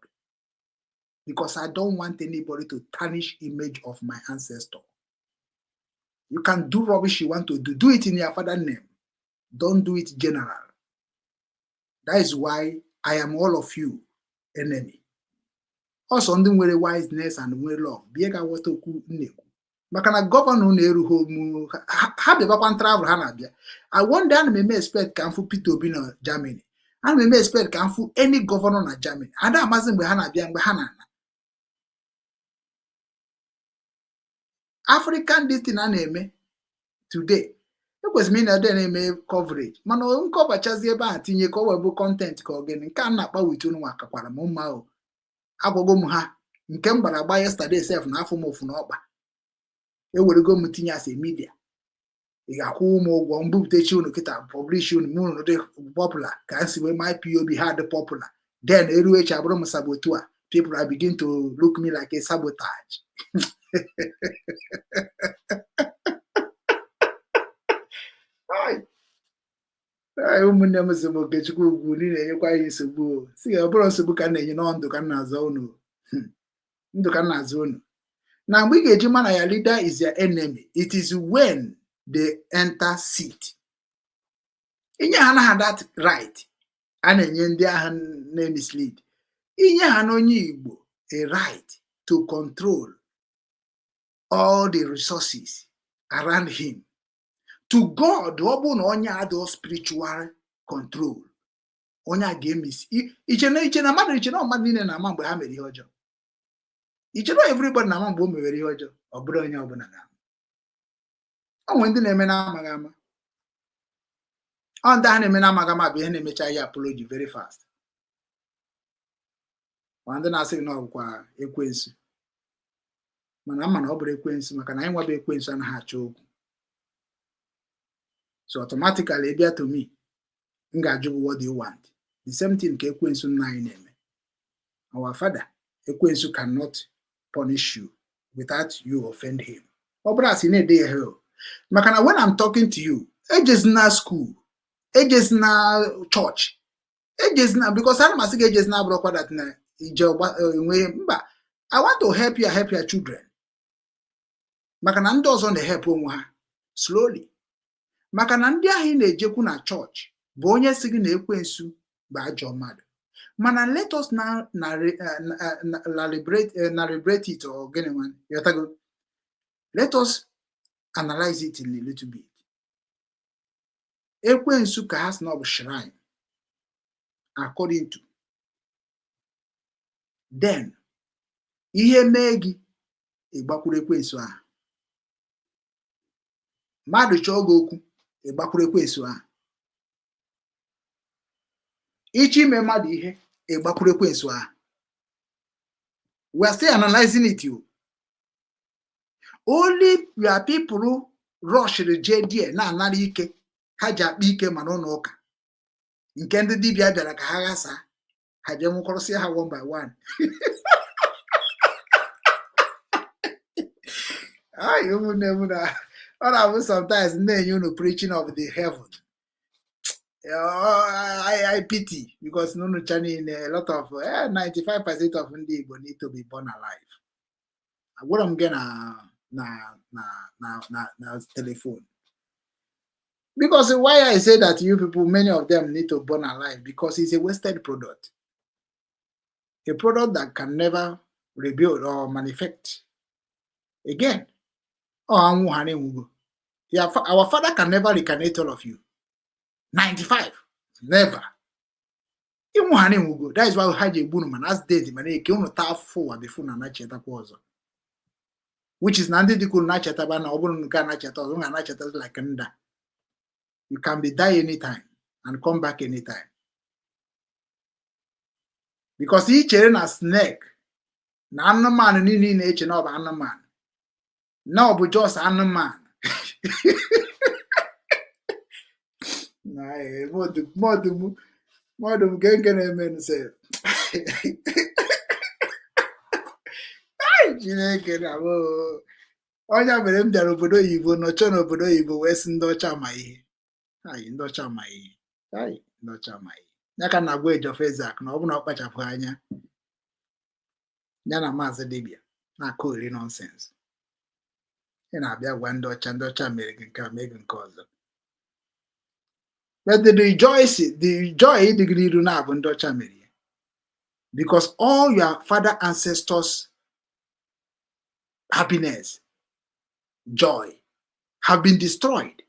Because I don't want anybody to tarnish image of my ancestor. You can do rubbish you want to do. Do it in your father's name. Don't do it general. That is why I am all of you enemy. Also, ndị nwere wiseness and nwere love. Bịa ka wata okwu nnekwu. Maka na gọvanọ na-erughị mu ha bịabakwa travel ha na-abịa. I wonder ana m expect ka mfu Peter Obi na Germany. Ana m expect ka mfu any governor na Germany. Ada amazi mgbe ha na-abịa mgbe ha na-ana. African destiny a na-eme today. Ekwesịrị na ede na-eme coverage. Mana nkọbachazi ebe a tinye ka o wee bụ content ka ogene nke a na-akpa wit unu akakwara m mma o. Agwago m ha nke m gbara agba yesterday self na afọ m ofu n'ọkpa. Ewerego m tinye as a media. Ị ga-akwụ m ụgwọ mbupụtechi unu kịta publish unu mụ unu dị popular ka si wee my POB ha dị popular. Then eru echi abụrụ m saboteur. People are begin to look me like a sabotage. Ụmụnne m sị m Okechukwu ugwu na-enyekwa anyị nsogbu. Si ọ bụrụ nsogbu ka na-enye n'ndụ ka na-azọ unu. Ndụ ka na-azọ unu. Na mgbe ị ga-eji mana ya leader is your enemy, it is when they enter seat. Inye ha na that right. A na-enye ndị agha na-mislead. Inye ha na onye Igbo a right to control all the resources around him. To God, obu na onye ado spiritual control. Onye ga-emis. Iche na mmadụ iche na mmadụ niile na-ama mgbe ha mere ihe ọjọọ. Iche na everybody na-ama mgbe o mere ihe ọjọọ. Ọ bụrụ onye ọbụla na-ama. O nwere ndị na-eme na-amaghị ama. Ọ ndị ha na-eme na-amaghị ama bụ ihe na-emecha ya apology very fast. Ọ ndị na-asị na ọ bụkwa ekwensu. Mana ama na ọ bụrụ ekwensu maka na anyị nwebe ekwensu anaghị achọ okwu. So automatically, bịa to me, m ga-ajụ what do you want? The same thing ka ekwensu nna anyị na-eme. Our father, ekwensu cannot punish you without you offend him. Ọ bụrụ asị na-ede ya here. Maka na when I'm talking to you, ejezina school, ejezina church, ejezina because ana masị gị ejezina abụrụkwa that na ije enwe mba. I want to help your children. Maka na ndị ọzọ na-help onwe ha slowly. Maka na ndị ahụ na-ejekwu na church bụ onye sị gị na ekwensu bụ ajọ mmadụ. Mana let us now liberate it or gịnị nwan. Let us analyze it in a little bit. Ekwensu ka ha sị na ọ bụ shrine. according to. Then ihe mee gị ịgbakwuru ekwensu ahụ. Mmadụ chọọ gị okwu ịgbakwuru ekwensu ahụ. Ịchọ ime mmadụ ihe ịgbakwuru ekwensu ahụ. We are still analyzing it. Only your people rush the JD na-anara ike ha ji akpa ike mana ụlọ ụka nke ndị dibịa bịara ka ha ghasa ha je nwụkọrọsịa ha one by one. Sometimes na-enye unu preaching of the heaven. I pity because unu channel a lot of 95% of ndị Igbo need to be born alive. Agwara m gị na telephone. Because why I say that you people, many of them need to born alive, because it's a wasted product. A product that can never rebuild or manufacture again. Our father can never reincarnate all of you. 95. Never. That is why we had a boom as dead which is Nandi Dikul Nachatabana Obunga Nachata like Nda. You can be die anytime and come back anytime. Because each and a snake, no man in nature of an man. No, but just an man. Modum Gengen men say. Onya mere m bịara obodo oyibo nọchọ n'obodo oyibo wee sị ndị ọcha ma ihe. Ndị ọcha ma ihe. Ndị ọcha ma ihe. Ya ka na-agwa Ejiofor Ezak na ọ bụ na ọ kpachapụ anya ya na maazị dibịa na-akọ iri nonsense. Ị na-abịa gwa ndị ọcha mere gị nke a mee gị nke ọzọ. But the joy dịgịrị iru na-abụ ndị ọcha mere ya. Because all your father ancestors' happiness, joy, have been destroyed.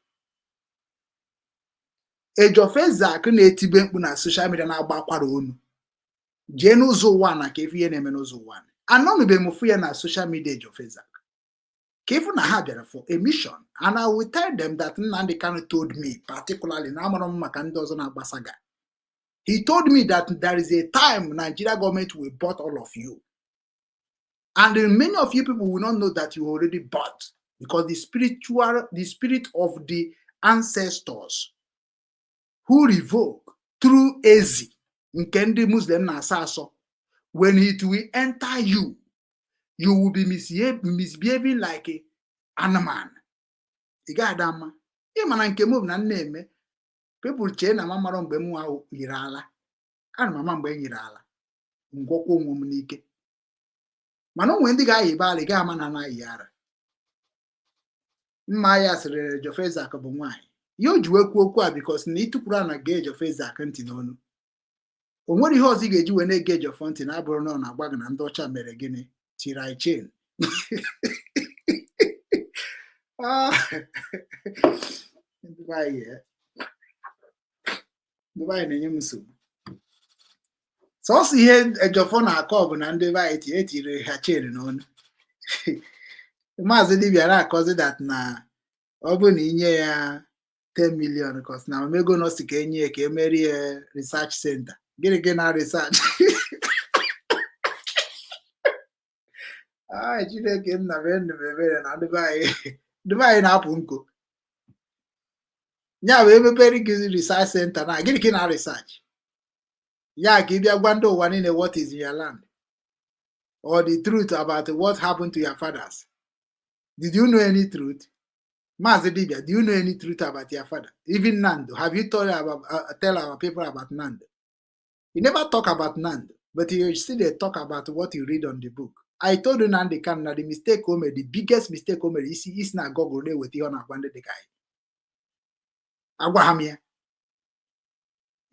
Ejiofor Ezak na-etibe mkpu na social media na-agba akwara onu. Jee n'ụzọ ụwa na ka ife ihe na-eme n'ụzọ ụwa. Anọmebe m fụ ya na social media Ejiofor Ezak. Ka ifu na ha bịara for a mission. And I will tell them that Nnamdi Kanu told me, particularly na amara m maka ndị ọzọ na-agbasaga. He told me that there is a time Nigeria government will bought all of you. And many of you people will not know that you already bought, because the spirit of the ancestors who revoke through Ezi, nke ndị Muslim na-asa asọ, when it will enter you, you will be misbehaving like an animal. Igadama. Imana nke move na neme. People che na mamaro mgbe mu ahụ yiri ala. Ana mama mgbe yiri ala. Ngwọkwa onwe m n'ike. Mana onwe ndị ga-ayi bali ga ama na na yara. Mma ya sịrị Ejiofor Ezak bụ nwanyị. Yo juwe kwu okwu a because na ịtụkwuru na ga Ejiofor Ezak ntị n'onu. O nwere ihe ọzọ ị ga-eji wee na-ege Ejiofor ntị na-abụrụ na ọ na-agba gị na ndị ọcha mere gịnị? Tirai chain. Dubai na-enye m nsogbu. Sọsọ ihe Ejiofor na-akọ bụ na ndị be etiri ha chain n'onu. Maazị dibịa na-akọzi that na ọ bụ na inye ya 10 million because na omego no si ka enye ka emeri research center. Gịnị na research? Chineke nna be ndụ mebere na Dubai na-apụ nko. Ya bụ emepere gị research center na gịnị na research? Ya ka ị bịa gwa ndị ụwa niile what is in your land, or the truth about what happened to your fathers. Did you know any truth? Maazị Dibia, do you know any truth about your father? Even Nando, have you told tell our people about Nando? You never talk about Nando, but you still talk about what you read on the book. I told you Nandi can the mistake made, the biggest mistake made is not Google with you on a banded guy. Aguahamia.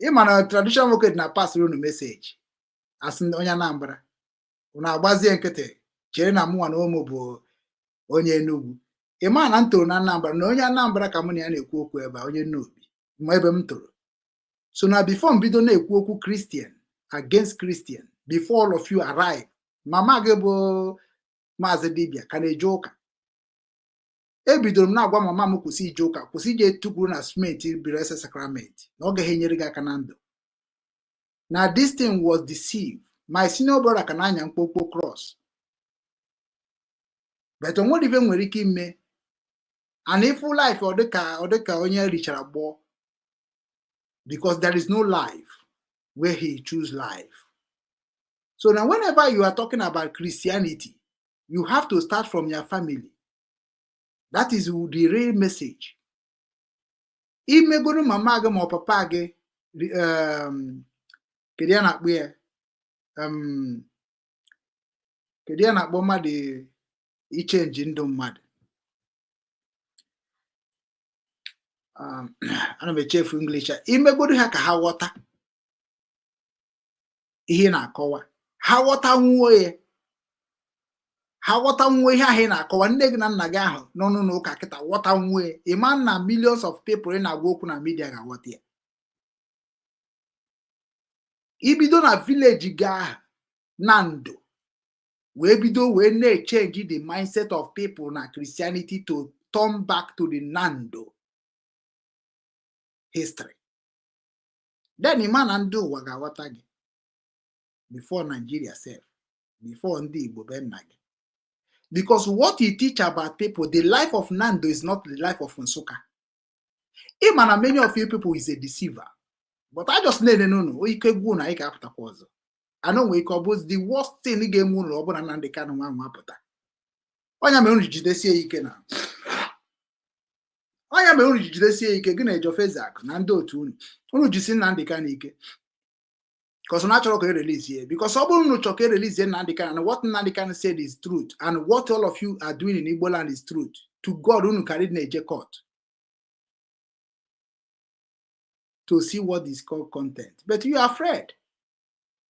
A traditional market na pass through message. As in Onya Nambra. Una bazi enkete. Chere na mu na omo bo onye Enugu. A man anto na Nambra, no Onya Nambra kamuni ya na-ekwu okwu ebe onye Enugu. Mo ebe m toro. So now before mbido na-ekwu okwu Christian against Christian, before all of you arrive, mama gị bụ Maazị Dibia ka na-eje ụka. Ebidoro m na-agwa mama m kwụsị ije ụka, kwụsị ije tukwu na simenti birese sakrament, na ọ gaghị enyere gị aka na ndụ. Now this thing was deceived. My senior brother ka na-anya mkpokpo cross. But onwe ife nwere ike ime, and if life ọ dịka onye richara gbọ, because there is no life where he choose life. So now whenever you are talking about Christianity, you have to start from your family. That is the real message. Imegoro mama gị ma papa gị kedu ya na-akpọ ya kedu ya na-akpọ mmadụ ichenji ndụ mmadụ. Ana m echefu English. Imegoro ha ka ha ghọta ihe na-akọwa, ha ghọta nwuo ihe ahụ na-akọwa. Nne gị na nna gị ahụ n'ọnụ n'ụka kịta ghọta nwuo, ịma na millions of people na-agwa okwu na media ga-aghọta ya. Ibido na village gị ahụ na ndo wee bido wee na-change the mindset of people na Christianity to turn back to the Nando history. Then ịma na ndị ụwa ga-aghọta gị before Nigeria self, before ndị Igbo be nna gị. Because what you teach about people, the life of Nando is not the life of Nsukka. Ịma na many of you people is a deceiver. But I just need to know, ike gwụ na ike apụtakwa ọzọ. I know we call the worst thing ị ga-eme ụlọ ọbụla na ndị Kanu nwa apụta. Onye mere unu jidesie ike na. Onye mere unu jidesie ike gị na Ejo Fezak na ndị otu unu. Unu jisi Nnamdi Kanu ike. Because na chọrọ ka release here. Because ọ bụrụ unu chọrọ ka release Nnamdi Kanu, and what Nnamdi Kanu said is truth, and what all of you are doing in Igbo land is truth. To God, unu carried na-eje court to see what is called content. But you are afraid.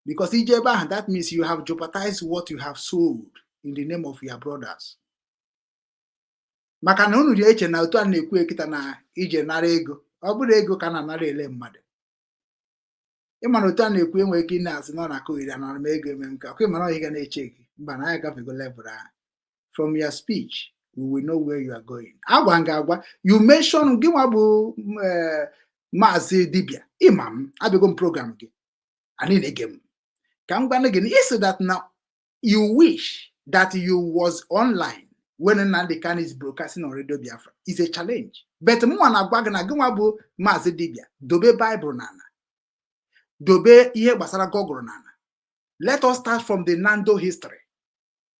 Because Ijeba, that means you have jeopardized what you have sold in the name of your brothers. Maka na unu dị eche na otu a na-ekwu ekita na ije nara ego. Ọ bụrụ ego ka na-anara ele mmadụ. Ịma na otu a na-ekwu enwe ike na-asị na ọ na-akụghịrị anara m ego eme nke. Ọkụ ịma na ọ ga na-eche gị. Mba na ya gafego level ahụ. From your speech, we will know where you are going. Agwa nga agwa, you mention gị nwa bụ Maazị Dibia, Imam, abegom program gị. Ani na-ege m. Ka m gwana gị, is that now you wish that you was online when Nnamdi Kanu is broadcasting on Radio Biafra. It's a challenge. But mwa na agwa gị na gị nwa bụ Maazị Dibia, dobe Bible nana. Dobe ihe gbasara Gogoro nana. Let us start from the Nando history.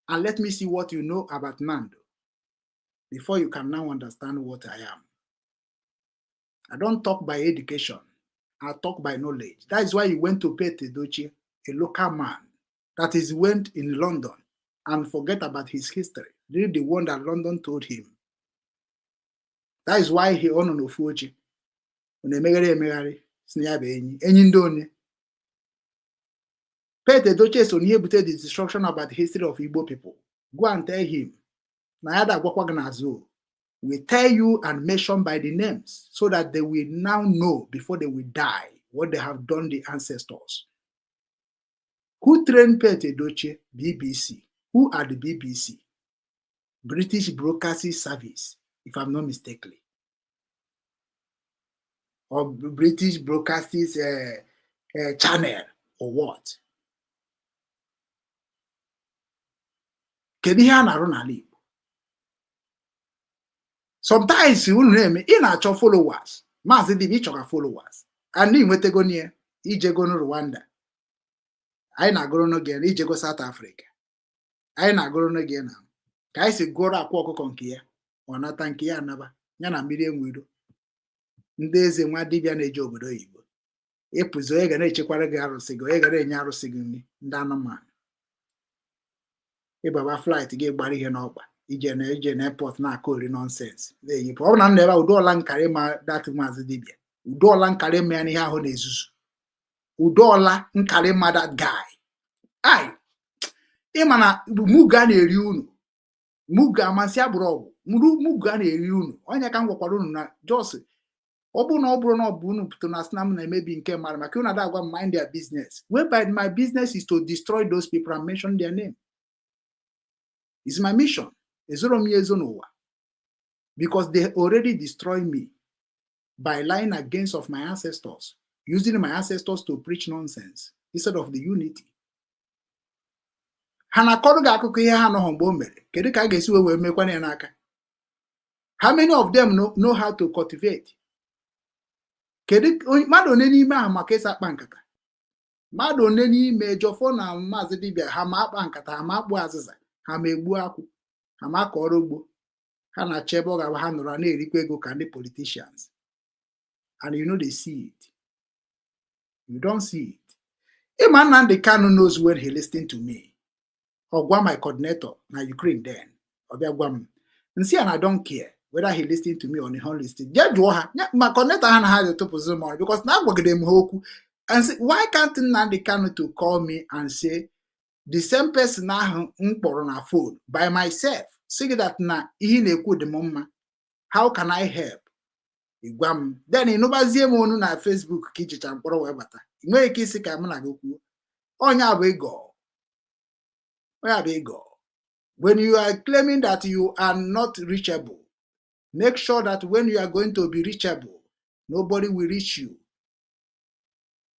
And let me see what you know about Nando before you can now understand what I am. I don't talk by education. I talk by knowledge. That is why he went to Pete Edochie, a local man that is went in London and forget about his history. Read the one that London told him. That is why he on Ofuochi. Pete Edochie so near the destruction about the history of Igbo people. Go and tell him. We tell you and mention by the names so that they will now know before they will die what they have done the ancestors. Who trained Pete Edochie? BBC. Who are the BBC? British Broadcasting Service, if I'm not mistaken. Or British Broadcasting Channel, or what? Sometimes you name in our followers, Mazi di each of followers, and in Wetegonia, Ijego Rwanda. I na go again, Ijego South Africa. I na go again now. Kaisi Gora Kwoko Konkia, or Natankia Naba, Yana Medium Widow. Ndeze nwa dibia na-eje obodo Igbo. Epuzo ega na-echekwara gị arụsị ega na-enye arụsị gị nri ndị anụmanụ. Ịbaba flight gị gbara ihe n'ọkpa. Ije na airport na-akọri nonsense. Na-eyipụ. Ọ bụ na ebe Udola nkari ma dat Maazị Dibia. Udola nkari ma ihe ahụ na-ezuzu. Udola nkari ma that guy. Ai. Ịma na muga na-eri unu. Muga amasị agbụrụ ọgwụ. Muga na-eri unu. Onye ka m gwakwara unu na Jos mind their business, whereby my business is to destroy those people and mention their name. It's my mission. Because they already destroyed me by lying against of my ancestors, using my ancestors to preach nonsense instead of the unity. How many of them know how to cultivate? Mmadụ one n'ime ahụ maka ịsa akpa nkata. Mmadụ one n'ime Jọfọ na Maazị Dibia ha ma akpa nkata, ha ma akpụ azịza, ha ma egbu akwụ, ha ma akọ ọrụ ugbo, ha na-achọ ebe ọ ga-abụ ha nọrọ na-erikwa ego ka ndị politicians. And you know they see it. You don't see it. Iman Nnamdi Kanu knows when he listened to me. Or Gwa, my coordinator na Ukraine then. Or Gwam. And see, and I don't care whether he listened to me or he not listening. My coordinator had the position more because now we're getting hoku. And say, why can't Nnamdi Kanu to call me and say the same person now on a phone by myself? Say that na he neku the mama. How can I help? Then in Nobazie Monu na Facebook kichicha mkpọrọ wee bata. Nwere ike isi ka m na gokwu. Onya bụ ego. Onya bụ ego. When you are claiming that you are not reachable, make sure that when you are going to be reachable, nobody will reach you.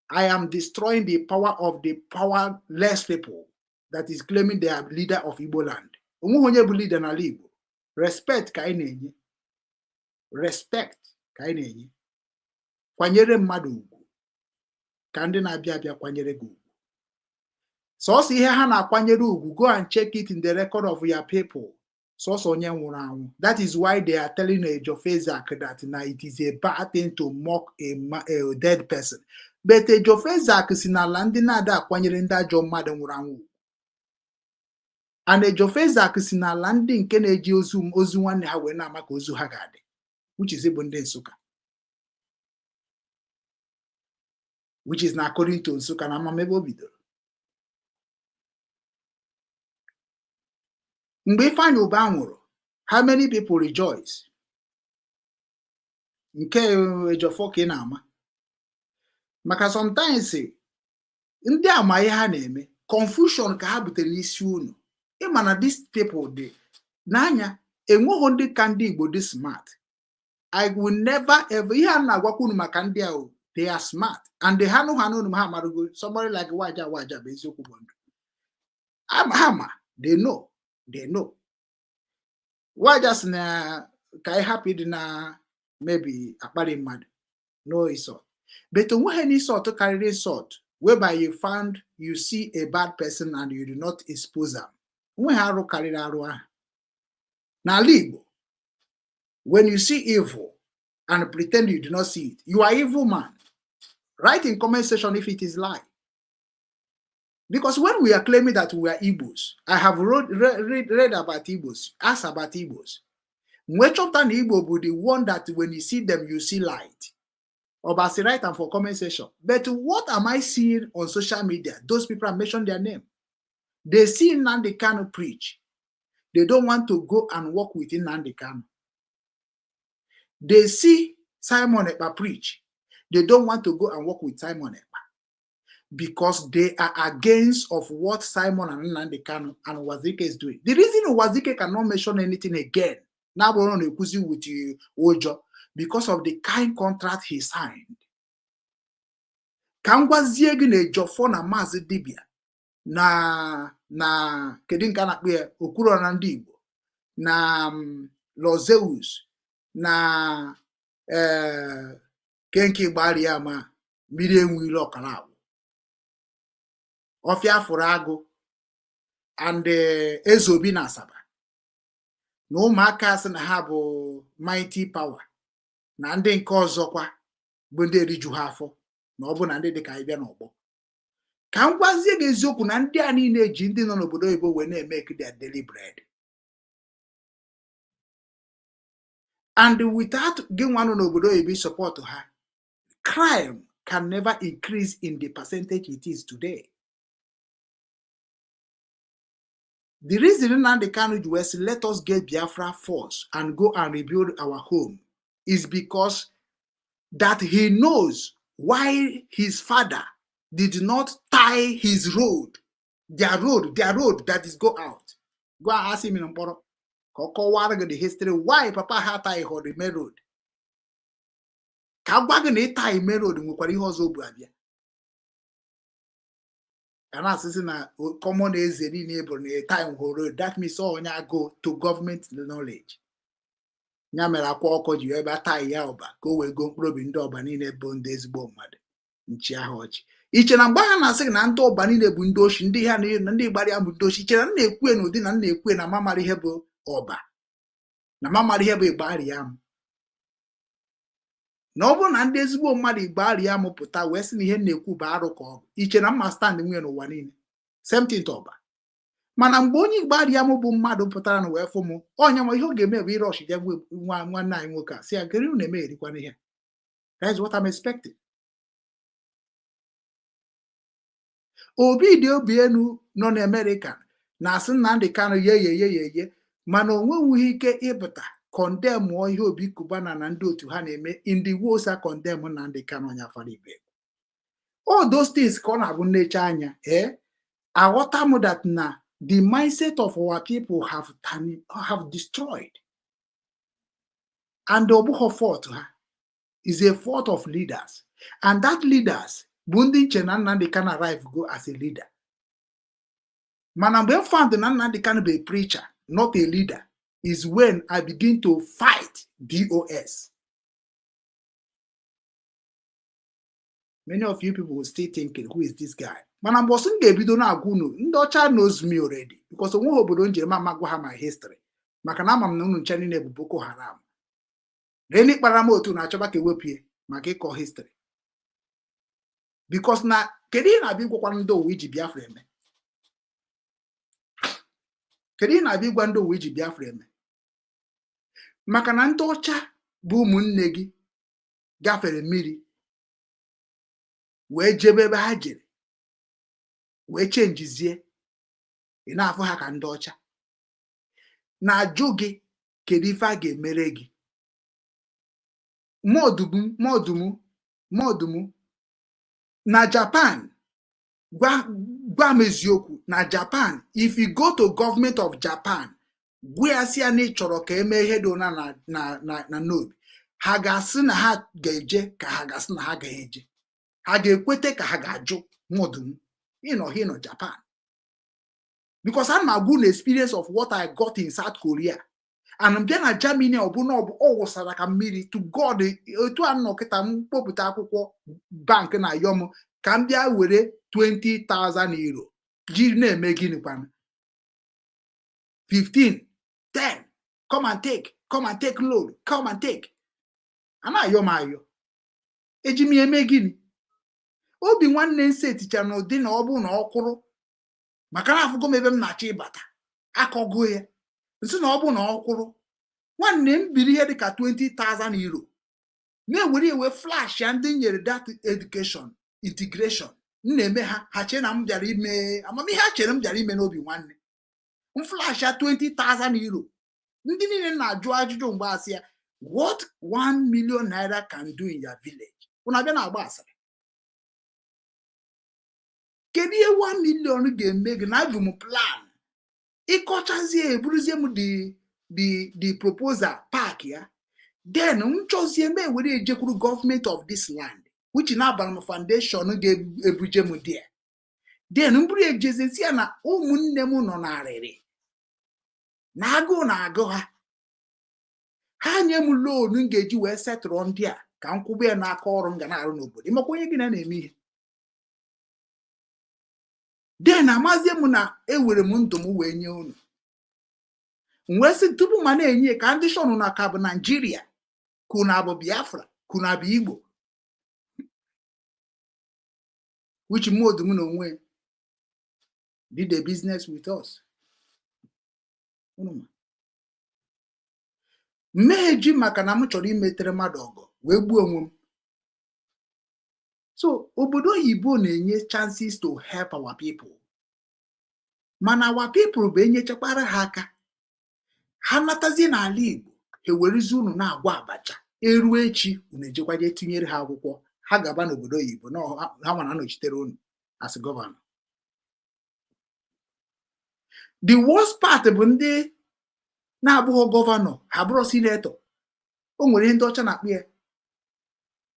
I am destroying the power of the powerless people that is claiming they are leader of Igbo land. Onye bụ leader na Igbo. Respect ka anyị na-enye. Respect ka anyị na-enye. Kwanyere mmadụ ugwu ka ndị na-abịa abịa kwanyere gị ugwu. Sọsọ ihe ha na-akwanyere ugwu, go and check it in the record of your people. Sọsọ onye nwụrụ anwụ. That is why they are telling Ejofezak that now it is a bad thing to mock a dead person. But Ejofezak si n'ala ndị na-ada akwanyere ndị ajọ mmadụ nwụrụ anwụ. And Ejofezak si n'ala ndị nke na-eji ozu nwanne ha wee na-ama ka ozu ha ga-adị, which is Igbo ndị Nsụka, which is na according to Nsụka na amamebe o bidoro. Mgbe Ifeanyi Uba nwụrụ, how many people rejoice? Nke Ejofọ ka ị na-ama. Maka sometimes ndị ama ihe ha na-eme, confusion ka ha butere n'isi unu. Ịma na these people dị n'anya enweghị ndị ka ndị Igbo dị smart. I will never ever ihe a na-agwakwa unu maka ndị ahụ, they are smart and they ha nụ ha amarugo. Somebody like Waja bụ eziokwu bụ ndụ. Ama they know. Why just na ka happy na maybe akpari mmadụ? No insult. But when any sort to carry insult, whereby you see a bad person and you do not expose them. When haru carry aru. Now Igbo, when you see evil and pretend you do not see it, you are evil man. Write in comment section if it is lie. Because when we are claiming that we are Igbos, I have read about Igbos, asked about Igbos. Much of the Igbo will be the one that when you see them, you see light. Or by write and for comment section. But what am I seeing on social media? Those people have mentioned their name. They see Nnamdi Kanu preach. They don't want to go and work with Nnamdi Kanu. They see Simon Ekpa preach. They don't want to go and work with Simon Ekpa, because they are against of what Simon and Nnamdi Kanu and Wazike is doing. The reason Wazike cannot mention anything again, now we're on a kuzi with you, Ojo, because of the kind contract he signed. Kangwazie gine Jọfọ na Maazị Dibia na kedin kana kwe okuro na ndị Igbo na Lozeus na kenki gbari ya ma mmiri enwile ọkara agwụ ọfịa fụrụ agụ and Ezobi na Asaba na ụmụaka asị na ha bụ mighty power na ndị nke ọzọkwa bụ ndị eriju ha afọ na ọ bụ na ndị dị ka anyị bịa n'ọgbọ. Ka m gwazie gị eziokwu na ndị a niile ji ndị nọ n'obodo oyibo wee na-emeke their daily bread. And without gị nwa nọ n'obodo oyibo support ha, crime can never increase in the percentage it is today. The reason Nnamdi Kanu was let us get Biafra force and go and rebuild our home is because that he knows why his father did not tie his road, their road that is go out. Go and ask him in Mporo. The history why Papa had tie the main road. Kabagane tie main road nwekwara ihe ọzọ bụ abịa. And as is na common is any neighbor in a time road. That means all go to government knowledge. Nyamera kwa ọkọ ji ebe tie ya ọba ka o wee go mkpụrụ ndị ọba niile bụ ndị ezigbo mmadụ. Nchi ahụ ọchị. Iche na mgbe ha na-asị na ndị ọba niile bụ ndị oshi, ndị ha na ndị gbara ya bụ ndị oshi. Iche na na-ekwu n'ụdị na na-ekwu na mamara ihe bụ ọba. Na mamara ihe bụ ịgbari ya m. Na ọ bụrụ na ndị ezigbo mmadụ ịgbari ya m pụta wee sị na ihe na-ekwu bụ arụ ka ọ bụ. Iche na mma stand nwunye n'ụwa niile. Same thing to ọba. Mana mgbe onye ịgbari ya m bụ mmadụ pụtara na wee fụ m, onye ma ihe ọ ga-eme bụ ịrọshi ya gwa nwanne anyị nwoke a sị ya gịrị na-eme erikwana ihe. That is what I'm expecting. Obi dị obi enu nọ n'Amerika na-asị Nnamdi Kanu ye mana o nweghị ike ịpụta condemn ihe Obi Kubana na ndị otu ha na-eme in the words condemn Nnamdi Kanu onye afara ibe. All those things ka ọ na-abụ nneche anya aghọta m that na the mindset of our people have destroyed, and the fault is a fault of leaders, and that leaders Bundi Chenana they can arrive go as a leader. Manambe found the Nana can be a preacher, not a leader, is when I begin to fight DOS. Many of you people will still thinking, who is this guy? Manam wasn't gave you agunu. Ndocha knows me already because the one who don't magwa my history. Makanama no chani nebu Boko Haram. Reni paramo to na choba ke wepie make call history. Because na kedi na bi gwando wiji Biafra eme. Kedi na bi gwando wiji Biafra eme. Maka na ndị ọcha bụ ụmụnne gị gafere mmiri wee jebe ebe ha jere wee chenjizie ị na-afụ ha ka ndị ọcha na-ajụ gị kedu ife a ga-emere gị. Modumu na Japan gwa m eziokwu na Japan, if you go to government of Japan gwa si ani chọrọ ka eme ihe do na n'obi, ha ga-asị na ha ga-eje ka ha ga-asị na ha ga-eje, ha ga-ekwete ka ha ga-ajụ Modumu ịnọ Japan. Because I'm a good experience of what I got in South Korea. And I'm bịa na Germany ọbụna ọwụsara ka mmiri to God etu a nnọkịta m kpọpụta akwụkwọ bank na yọm ka m bịa were 20,000 euro ji na-eme gịnị kwana 15 10 come and take load, come and take. Ana ayọ m ayọ eji m eme gịnị. Obinwannem seticha na ụdị na ọ bụ na ọkwụrụ maka na afụgo m ebe m na-achọ ịbata akọgo ya nsi na ọ bụ na ọkwụrụ nwanne m biri ihe dịka 20,000 euro na-ewere ewe flash ya ndị nyere that education integration na-eme ha chere na m bịara ime amamihe ha chere m bịara ime n'obi nwanne m flash ya 20,000 euro. Ndị niile na-ajụ ajụjụ mgbe asị ya what 1 million naira can do in your village. Una bịa na-agba asịrị kedu ihe 1 million ga-eme gị na ajụ m plan ịkọchazie eburuzie m the proposal park ya then m chọzie m ewere ejekwuru government of this land which na Abraham Foundation ga-ebuje m there. Then m buru ejezesi ya na ụmụnne m nọ n'arịrị na agụụ na-agụ ha nye m loan m ga-eji wee setụrụ ndị a ka m kwụba ya n'aka ọrụ m ga na-arụ n'obodo. Ịmakwa onye gị na-eme ihe. Then amazie m na ewere m ndụ m wee nye unu. Mgbe si tupu ma na-enye ka ndị shọnụ na ka bụ Nigeria, kuna bụ Biafra, kuna bụ Igbo, which Modumu na onwe did a business with us. Mmeji maka na m chọrọ imetere mmadụ ọgọ wee gbuo onwe m. So obodo oyibo na-enye chances to help our people. Mana our people bụ enyechakwara ha aka. Ha natazie n'ala Igbo, ha werezi unu na-agwa abacha eruo echi unu ejekwaje tinyere ha akwụkwọ ha gaba n'obodo oyibo na ha nwana anọchitere unu as gọvanọ. The worst part bụ ndị na-abụghị gọvanọ ha bụrụ sinetọ. O nwere ihe ndị ọcha na-akpụ ya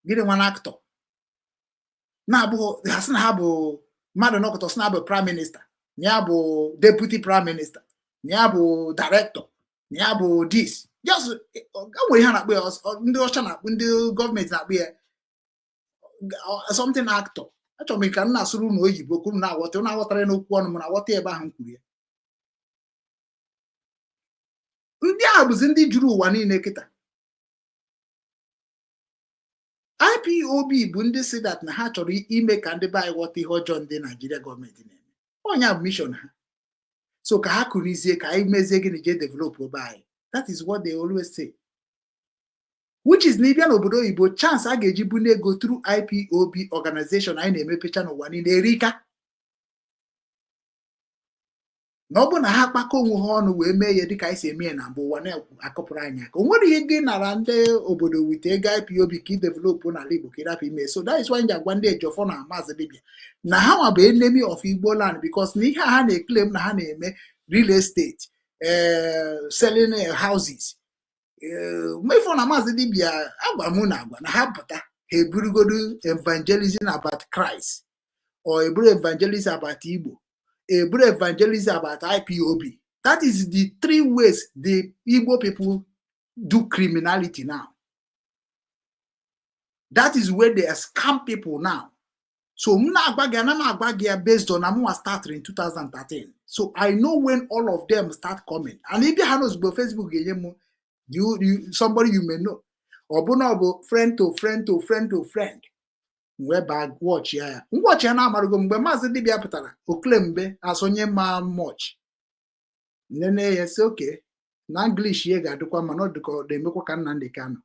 gịnị nwa aktọ na-abụghị ha sị na ha bụ mmadụ nọkọta sị na ha bụ prime minista na ya bụ deputy prime minister na ya bụ director na ya bụ this just o nwere ha na-akpụ ya ndị ọcha na-akpụ ndị gọọmenti na-akpụ ya something actor. Achọrọ m ka m na-asụrụ unu oyibo ka unu na-aghọta unu aghọtara n'okwu ọnụ m na-aghọta ebe ahụ m kwuru ya. Ndị a bụzi ndị juru ụwa niile kịta. IPOB bụ ndị si that na ha chọrọ ime ka ndị be anyị ghọta ihe ọjọọ ndị Nigeria gọọmenti na-eme. Onye bụ mission ha. So ka ha kụrizie ka anyị mezie gịnị je develop obe anyị. That is what they always say. Which is n'ịbịa n'obodo oyibo chance a ga-eji bụ n'ego through IPOB organization anyị na-emepecha n'ụwa niile erika. Na ọ bụ na ha kpakọ onwe ha ọnụ wee mee ya dịka anyị si eme ya na mbụ ụwa na-akọpụrụ anyị aka. O nwere ihe gị nara ndị obodo wite ego IPOB ka ị develop n'ala Igbo ka ị rapụ ime. So that is why m ji agwa ndị Ejiofor na Maazị Dibia na ha nwa bụ enemy of Igbo land because na ihe ha na-eclaim na ha na-eme real estate, selling houses. Mefọ na Maazị Dibia agwa mụ na agwa na ha pụta ha eburugodo evangelism about Christ or eburu evangelism about Igbo, eburu evangelism about IPOB. That is the three ways the Igbo people do criminality now. That is where they scam people now. So based on Amua started in 2013. So I know when all of them start coming. And if you have Facebook, somebody you may know. Or friend to friend to friend to friend. Whereby watch ya. Watch ya na amarugo mgbe Maazị Dibia pụtara oklembe asonye ma much. Nene yes okay. Na English ye ga-adịkwa ma no dịka emekwa ka Nnamdi Kanu.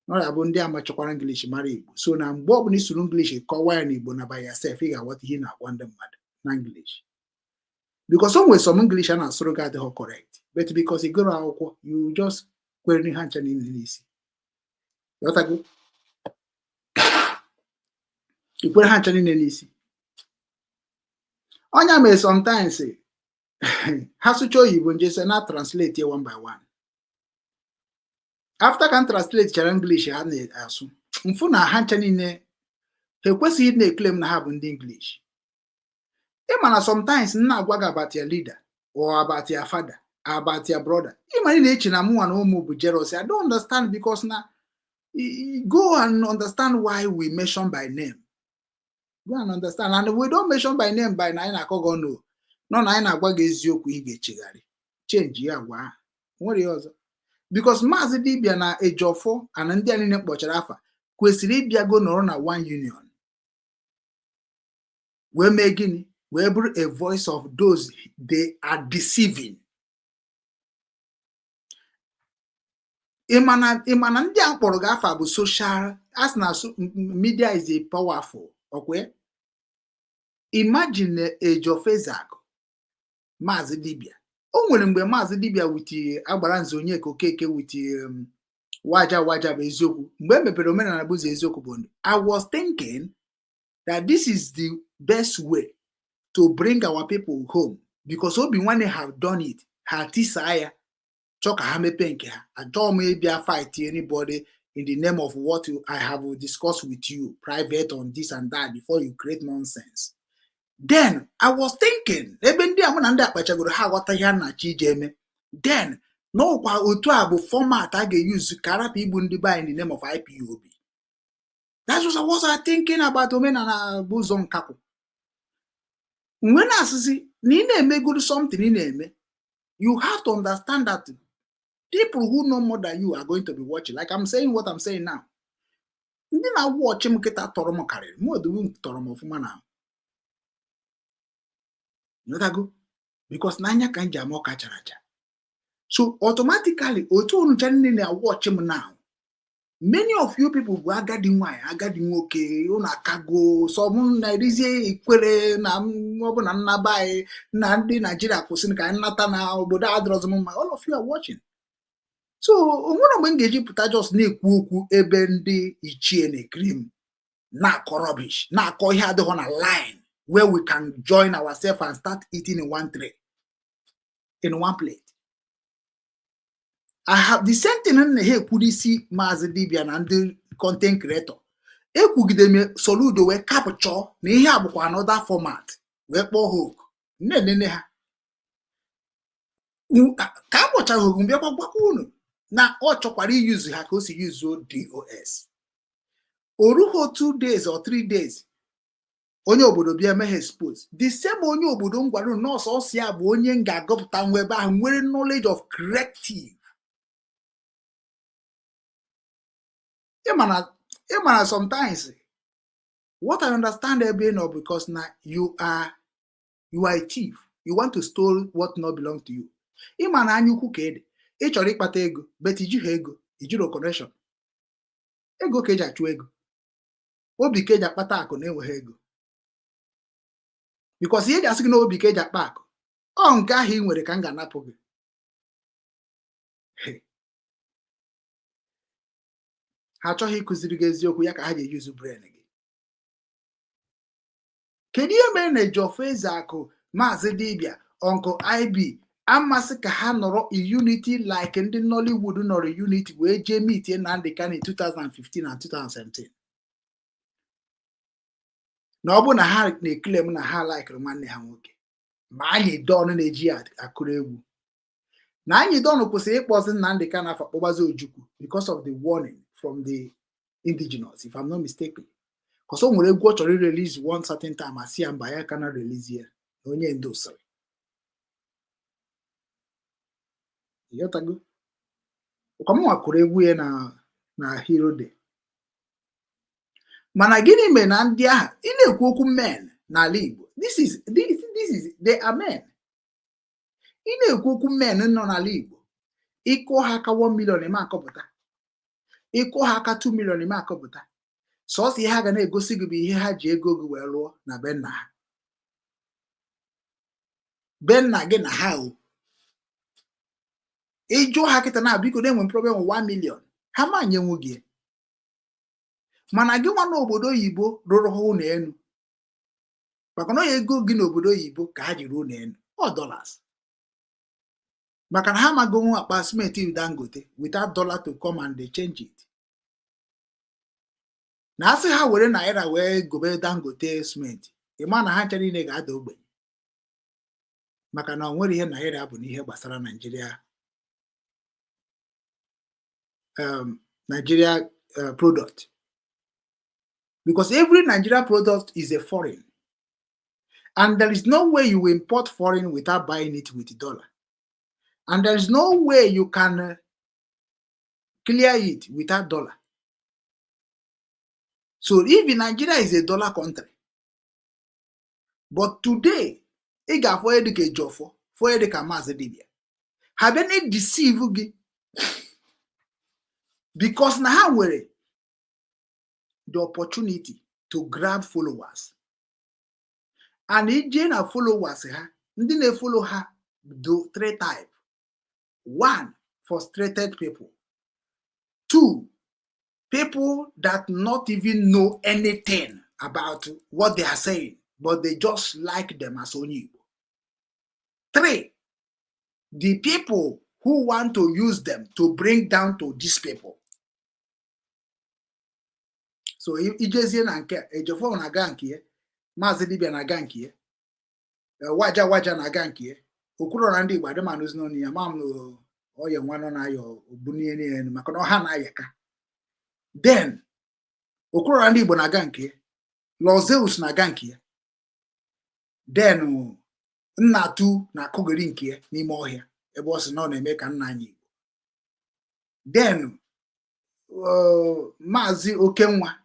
No ya bụ ndị amachakwara English mara Igbo. So na mgbe ọ bụla isuru English kọwaa ya n'Igbo na by yourself ị ga-aghọta ihe na-agwa ndị mmadụ na English. Because some English are not so correct. But because you go akwụkwọ, you just kwere ha ncha niile n'isi. Yotago. You kwere ha ncha niile n'isi. Onya me sometimes say ha sụcha oyibo nje say na translate here one by one. After can translate chara English ha na-asụ. Mfu na ha ncha niile ha ekwesịghị na-claim na ha bụ ndị English. Imana sometimes na agwaga about your leader or about your father, about your brother. Imani na-echi na mụ na ụmụ bụ jealousy. I don't understand because now go and understand why we mention by name. Go and understand. And we don't mention by name by nine akogo no. No nine agwaga eziokwu ị ga-echegharị. Change ya gwa. Nwere ọzọ. Because Maazị Dibia na Ejiofor and ndị a niile kpọchara afa kwesịrị ịbịa go nọrọ na one union. We mee gịnị? We able a voice of those they are deceiving. Imana ndị a kpọrọ gị afa bụ social as na media is a powerful. Okay? Imagine Ejiofor Maazị Dibia. O nwere mgbe Maazị Dibia witi agbara nze onye Okeke witi waja bụ eziokwu. Mgbe mepere omenala bụ eziokwu bụ ndụ. I was thinking that this is the best way to bring our people home because Obinwannem have done it. Ha tisaya choka ha mepe nke ha. I don't maybe fight anybody in the name of what I have discussed with you private on this and that before you create nonsense. Then I was thinking, ebe ndị amụ na ndị akpachagoro ha ghọta ihe na chi jeme. Then no kwa otu a bụ format a ga-use karapụ igbu ndị ba in the name of IPOB. That's what I was thinking about omenala bụ ụzọ nkapụ. When I see good something in you have to understand that people who know more than you are going to be watching. Like I'm saying what I'm saying now. Then I watch him get that toromo carry. More do we toromo for now. You know that go? Because Nanya can jamo kacharacha. So automatically, otu channel watch him now. Many of you people who are getting why, are getting okay, una kago, some Nigeria equere na mobile na buy na Nigeria kusin ka nata na obodo adrozum. All of you are watching. So onwere mgbe m ga-eji pụta just na-ekwu okwu ebe ndị ichie na-ekiri m na-akọ rubbish, na-akọ ihe adịghị na line where we can join ourselves and start eating in one tray, in one plate. I have the same thing na ha ekwurisi Maazị Dibia na ndị content creator. Ekwugide m Soludo wee capture na ihe a bụkwa another format wee kpọọ hook na-enene ha ka a kpọchara hook mbịa gwakwa unu na ọ chọkwara iyuzu ha ka o si yuzuo DOS. Oruho 2 days or 3 days onye obodo bịa emeghe expose the same onye obodo m gwara nọọsụ ọsị ya bụ onye m ga-agụpụta nwa ebe ahụ nwere knowledge of corrective. Ịmana sometimes what I understand ebe no because na you are a thief. You want to steal what not belong to you. Ịmana anyukwu ka ede ị chọrọ ịkpata ego but iji ha ego ijiro connection. Ego ka eji achụ ego. Obi ka eji akpata akụ na-enweghị ego. Because ihe ji asị gị na obi ka eji akpa akụ ọ nke ahụ ị nwere ka m ga-anapụ gị. Ha achọghị ịkụziri gị eziokwu ya ka ha ji eyuzu brain gị. Kedu ihe mere na Ejiofor Ezeakụ, Maazị Dibia, Uncle IB amasị ka ha nọrọ unity like ndị Nollywood nọrọ unity wee jee meet Nnamdi Kanu in 2015 and 2017? Na ọ bụ na ha na-eklem na ha laikere nwanne ha nwoke ma anyị don na-eji akụrụ egwu na anyị don kwesịrị ịkpọzi Nnamdi Kanu afọ kpọbazi Ojukwu because of the warning from the indigenous, if I'm not mistaken. Because o nwere egwu ọ chọrọ release one certain time asị ya mba ya kana release ya na onye ndosiri. Yotago kwa mwa kụrụ egwu ya na Hero Day. Mana gịnị mere na ndị ahụ ị na-ekwu okwu men n'ala Igbo? This is they are men. Ị na-ekwu okwu men nọ n'ala Igbo ịkụ ha aka 1 million ime akọpụta, ịkụ ha aka 2 million ime akọpụta. Sọsọ ihe ha ga na-egosi gị bụ ihe ha ji ego gị wee lụọ na be nna ha. Be nna gị na ha o. Ịjụ ha kịta na biko na-enwe problem 1 million ha ma nyenwu gị. Mana gị nwa n'obodo oyibo rụrụ ha ụlọ elu maka na ego gị n'obodo oyibo ka ha ji ruo ụlọ elu ọ dollars. Maka na ha amaghị akpa simenti Dangote without dollar to come and they change it. Na asị ha were naira wee gobe Dangote simenti ịma na ha chere ine ga-ada ogbenye maka na o nwere ihe naira bụ n'ihe gbasara Nigeria product. Because every Nigeria product is a foreign. And there is no way you import foreign without buying it with dollar. And there is no way you can clear it without dollar. So if Nigeria is a dollar country, but today, ị ga-afọ edike Ejiofor, fọ edike Maazị Dibia. Ha bịa na-deceive gị because na ha nwere the opportunity to grab followers. And ije na followers ha, ndị na-follow ha do 3 types. 1, frustrated people. 2, people that not even know anything about what they are saying, but they just like them as only. 3, the people who want to use them to bring down to these people. So ijezie na nke Ejiofor na-aga nke ya, Maazị Dibia na-aga nke ya, waja na-aga nke ya, okwuru na ndị Igbo adịmanụ n'onu ya ma m oye nwa nọ na yo obunie niile maka na ha na-ayaka. Then okwuru na ndị Igbo na-aga nke ya, Lozeus na-aga nke ya. Then Nnatu na-akụgiri nke ya n'ime ọhịa ebe ọ sị na ọ na-eme ka nna anyị Igbo. Then Maazị Okenwa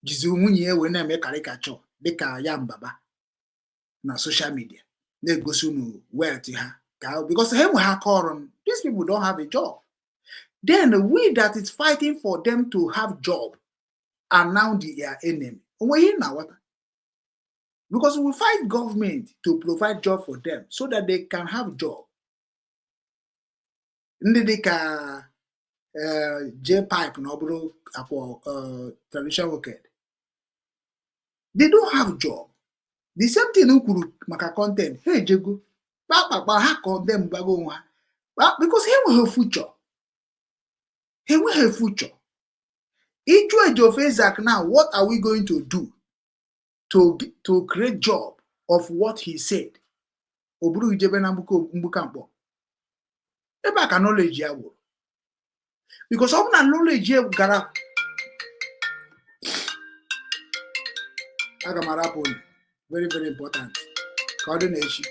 jizi nwunye ya wee na-eme karikachọ dịka ya mbaba na social media na-egosi unu wealth ha because ha enwe ha kọrọ. These people don't have a job. Then we that is fighting for them to have job are now their enemy. Because we fight government to provide job for them so that they can have job. Ndị dịka J pipe na oburu akwa traditional worker. They don't have job. The same thing ukuru maka content. Hey jego, ha condemn bago nwa. Because he will have future. He will have future. Iju of Isaac now, what are we going to do to create job of what he said? Oburu ijebe na mbuka mkpo. Ebe aka knowledge ya wo. Because of na knowledge ya gara aga marapon. Very, very important. Coordination.